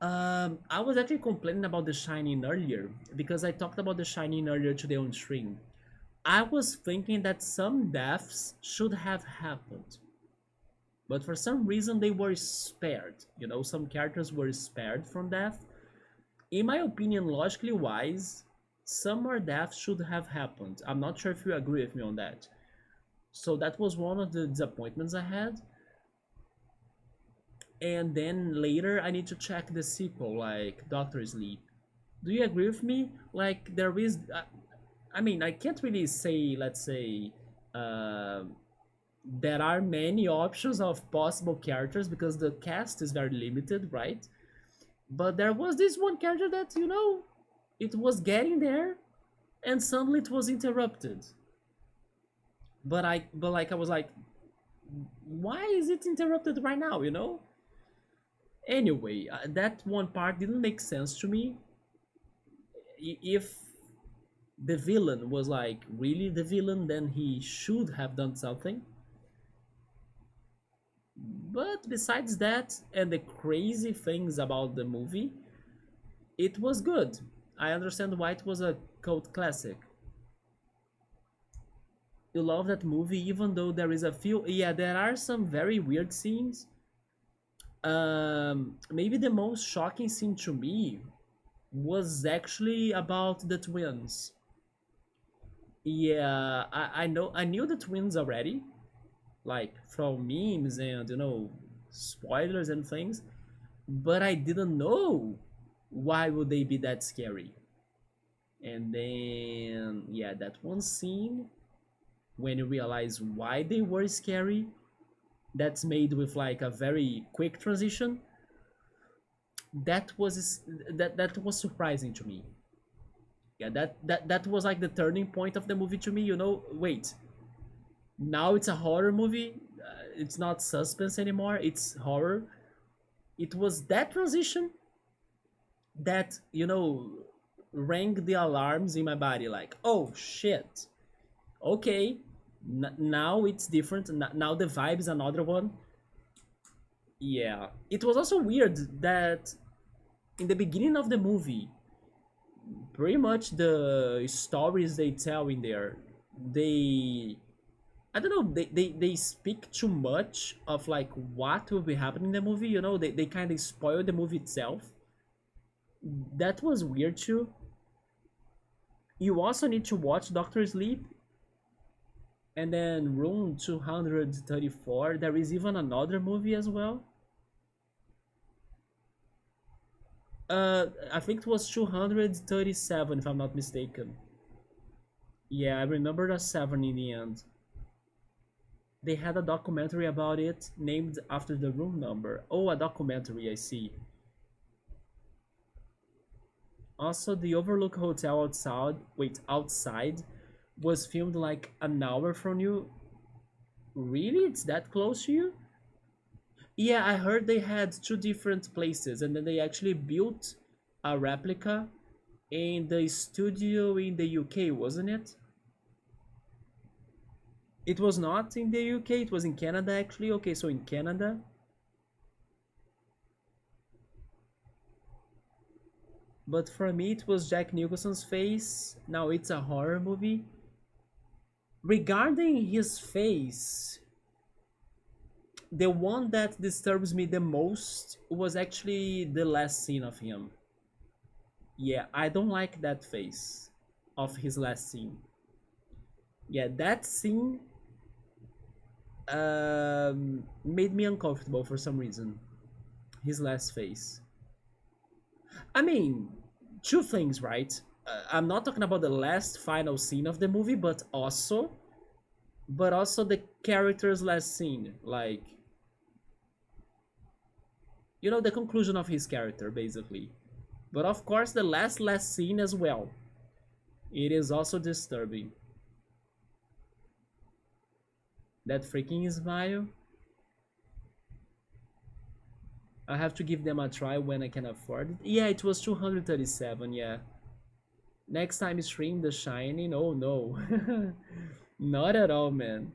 I was actually complaining about The Shining earlier because I talked about The Shining earlier today on stream. I was thinking that some deaths should have happened, but for some reason they were spared. Some characters were spared from death. In my opinion, logically wise, some more deaths should have happened. I'm not sure if you agree with me on that. So that was one of the disappointments I had. And then later I need to check the sequel, like Doctor Sleep. Do you agree with me? Like there is, I mean, I can't really say, let's say, uh, there are many options of possible characters because the cast is very limited, right? But there was this one character that it was getting there, and suddenly it was interrupted. But like I was like, why is it interrupted right now? Anyway, that one part didn't make sense to me. If the villain was like really the villain, then he should have done something. But besides that, and the crazy things about the movie, it was good. I understand why it was a cult classic. You love that movie even though there is a few, yeah, there are some very weird scenes. Maybe the most shocking scene to me was actually about the twins. Yeah, I knew the twins already, like from memes and spoilers and things, but I didn't know why would they be that scary. And then yeah, that one scene when you realize why they were scary, that's made with like a very quick transition. That was surprising to me. Yeah, that was like the turning point of the movie to me. Wait, now it's a horror movie. It's not suspense anymore. It's horror. It was that transition that rang the alarms in my body. Like, oh shit. Okay, now it's different. Now the vibe is another one. Yeah, it was also weird that in the beginning of the movie, pretty much the stories they tell in there, they I don't know, they speak too much of like what will be happening in the movie. They kind of spoil the movie itself. That was weird too. You also need to watch Doctor Sleep, and then Room 234. There is even another movie as well. I think it was 237 if I'm not mistaken. Yeah, I remember the 7 in the end. They had a documentary about it named after the room number. Oh, a documentary, I see. Also, the Overlook Hotel outside was filmed like an hour from you. Really? It's that close to you? Yeah, I heard they had two different places and then they actually built a replica in the studio in the UK, wasn't it? It was not in the UK, it was in Canada actually. Okay, so in Canada. But for me, it was Jack Nicholson's face. Now it's a horror movie. Regarding his face, the one that disturbs me the most was actually the last scene of him. Yeah, I don't like that face of his last scene. Yeah, that scene made me uncomfortable for some reason. His last face. I mean, two things, right? I'm not talking about the last final scene of the movie, but also the character's last scene, like the conclusion of his character, basically. But of course, the last scene as well. It is also disturbing. That freaking smile. I have to give them a try when I can afford it. Yeah, it was 237. Yeah. Next time stream The Shining. Oh no, not at all, man.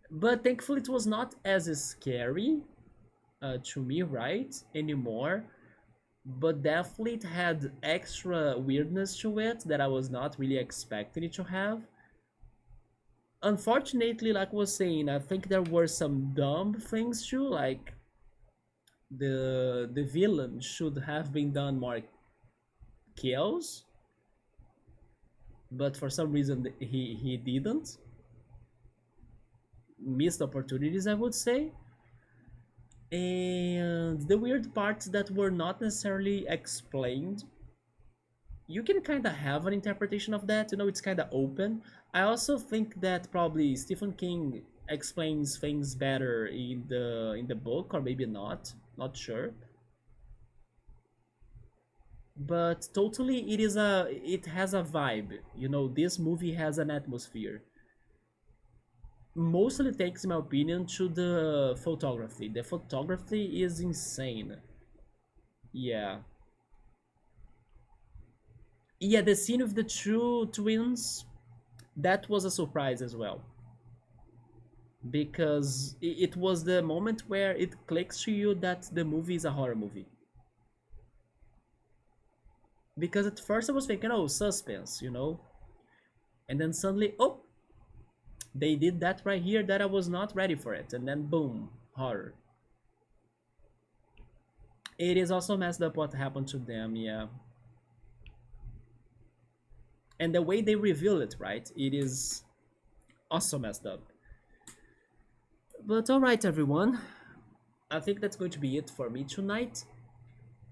But thankfully, it was not as scary to me, right, anymore. But definitely, it had extra weirdness to it that I was not really expecting it to have. Unfortunately, like I was saying, I think there were some dumb things too, like the villain should have been done more kills, but for some reason he didn't. Missed opportunities, I would say. And the weird parts that were not necessarily explained, you can kind of have an interpretation of that. It's kind of open. I also think that probably Stephen King explains things better in the book, or maybe not sure. But totally, it has a vibe. This movie has an atmosphere. Mostly thanks, in my opinion, to the photography. The photography is insane. Yeah. Yeah, the scene of the two twins, that was a surprise as well. Because it was the moment where it clicks to you that the movie is a horror movie. Because at first I was thinking, oh, suspense. And then suddenly, oh, They did that right here that I was not ready for it, and then boom, horror. It is also messed up what happened to them, yeah. And the way they reveal it, right? It is also messed up. But alright, everyone. I think that's going to be it for me tonight.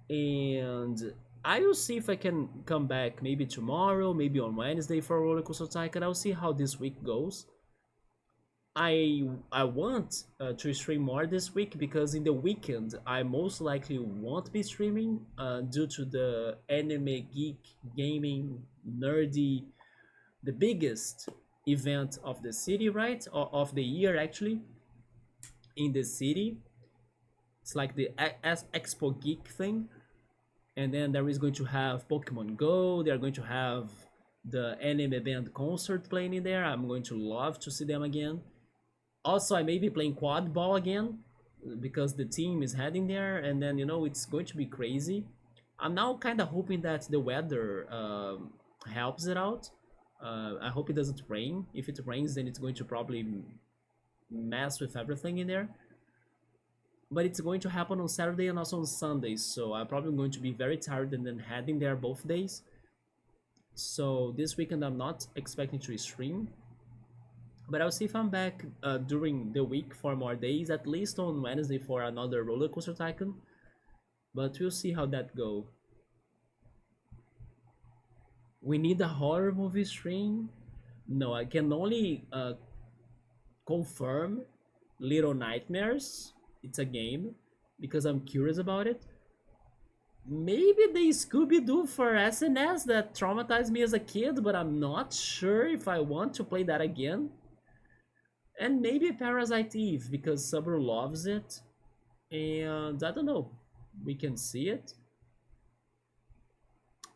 And I will see if I can come back maybe tomorrow, maybe on Wednesday for Roller Coaster Tycoon. I'll see how this week goes. I want to stream more this week because in the weekend I most likely won't be streaming due to the anime geek gaming nerdy, the biggest event of the city, right? Of the year actually in the city. It's like the Expo Geek thing, and then there is going to have Pokemon Go. They are going to have the anime band concert playing in there. I'm going to love to see them again. Also, I may be playing quad ball again because the team is heading there, and then it's going to be crazy. I'm now kind of hoping that the weather helps it out. I hope it doesn't rain. If it rains, then it's going to probably mess with everything in there. But it's going to happen on Saturday and also on Sunday, so I'm probably going to be very tired and then heading there both days. So this weekend I'm not expecting to stream, but I'll see if I'm back during the week for more days, at least on Wednesday for another Roller Coaster Tycoon. But we'll see how that go. We need a horror movie stream. No, I can only confirm Little Nightmares. It's a game because I'm curious about it. Maybe the Scooby Doo for SNS that traumatized me as a kid, but I'm not sure if I want to play that again. And maybe Parasite Eve because Subaru loves it. And I don't know, we can see it.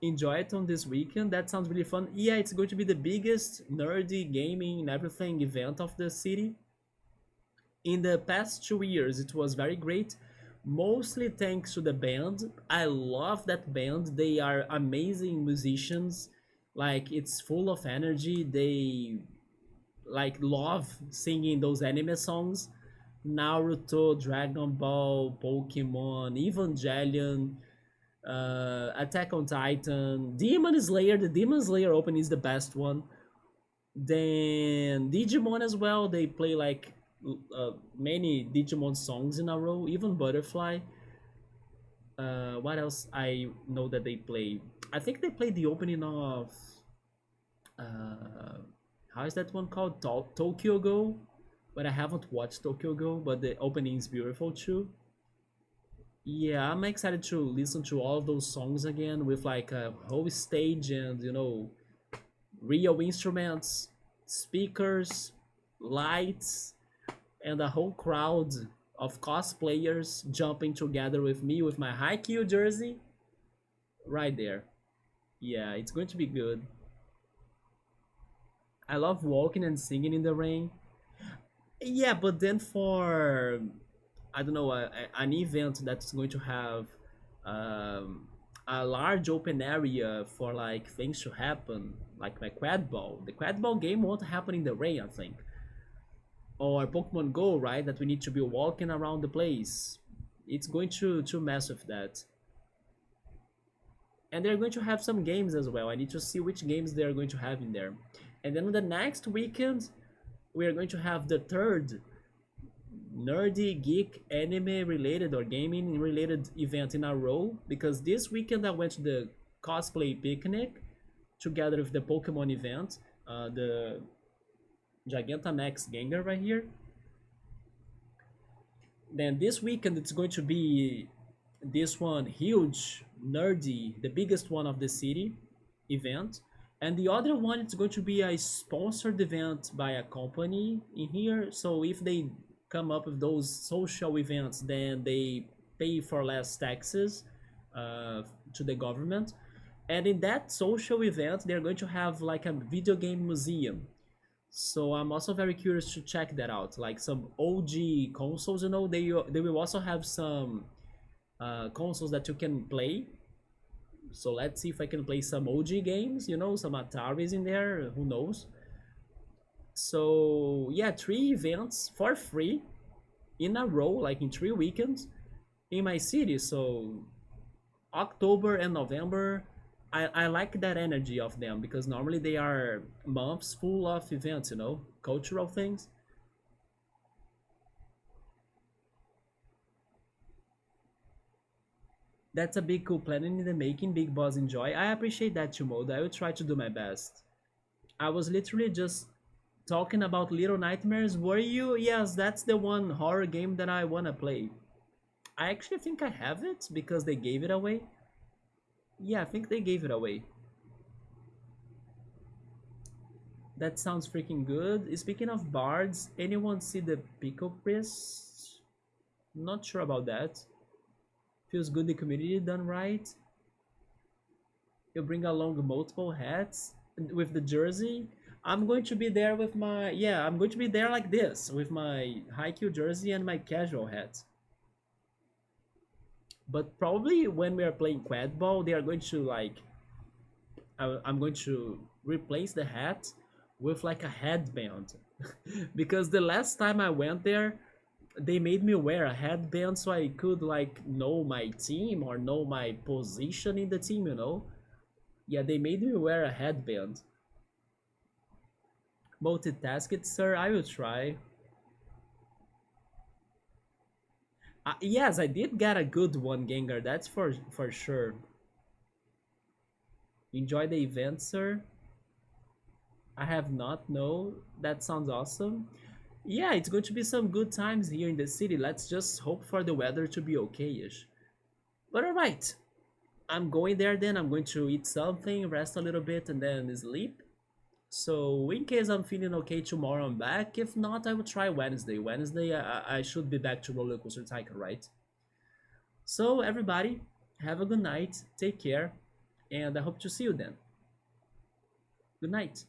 Enjoy it on this weekend. That sounds really fun. Yeah, it's going to be the biggest nerdy gaming and everything event of the city. In the past 2 years, it was very great, mostly thanks to the band. I love that band. They are amazing musicians. Like, it's full of energy. They like love singing those anime songs. Naruto, Dragon Ball, Pokemon, Evangelion, Attack on Titan, Demon Slayer. The Demon Slayer opening is the best one. Then Digimon as well. They play like many Digimon songs in a row. Even Butterfly. What else I know that they play? I think they played the opening of uh, how is that one called? Tokyo Go. But I haven't watched Tokyo Go. But the opening is beautiful too. Yeah, I'm excited to listen to all of those songs again with like a whole stage and real instruments, speakers, lights, and a whole crowd of cosplayers jumping together with me with my Haikyuu jersey right there. Yeah, it's going to be good. I love walking and singing in the rain. Yeah, but then for I don't know an event that's going to have um, a large open area for like things to happen, like my quad ball. The quad ball game won't happen in the rain, I think. Or Pokemon Go, right? That we need to be walking around the place. It's going to mess with that. And they're going to have some games as well. I need to see which games they are going to have in there. And then on the next weekend, we are going to have the third nerdy geek anime related or gaming related event in a row, because this weekend I went to the cosplay picnic together with the Pokemon event, the Gigantamax Gengar right here. Then this weekend it's going to be this one huge nerdy, the biggest one of the city event, and the other one it's going to be a sponsored event by a company in here. So if they come up with those social events, then they pay for less taxes to the government. And in that social event, they're going to have like a video game museum. So I'm also very curious to check that out. Like some OG consoles, they will also have some consoles that you can play. So let's see if I can play some OG games, some Ataris in there, who knows. So yeah, 3 events for free in a row, like in 3 weekends in my city. So October and November, I like that energy of them because normally they are months full of events, cultural things. That's a big cool planning in the making, big boss enjoy. I appreciate that too, Mode. I will try to do my best. I was literally just talking about Little Nightmares. Were you? Yes, that's the one horror game that I wanna play. I actually think I have it because they gave it away. Yeah, I think they gave it away. That sounds freaking good. Speaking of bards, anyone see the Pickle Priest? Not sure about that. Feels good the community done right. You bring along multiple hats with the jersey. I'm going to be there with my yeah. I'm going to be there like this with my high-Q jersey and my casual hat. But probably when we are playing quad ball, they are going to like I'm going to replace the hat with like a headband because the last time I went there, they made me wear a headband so I could like know my team or know my position in the team. Yeah, they made me wear a headband. Multitask it, sir. I will try. Yes, I did get a good one, Gengar. That's for sure. Enjoy the event, sir. I have not. No, that sounds awesome. Yeah, it's going to be some good times here in the city. Let's just hope for the weather to be okay-ish. But alright, I'm going there then. I'm going to eat something, rest a little bit, and then sleep. So in case I'm feeling okay tomorrow, I'm back. If not, I will try Wednesday. Wednesday, I should be back to Roller Coaster Tycoon, right? So everybody, have a good night. Take care, and I hope to see you then. Good night.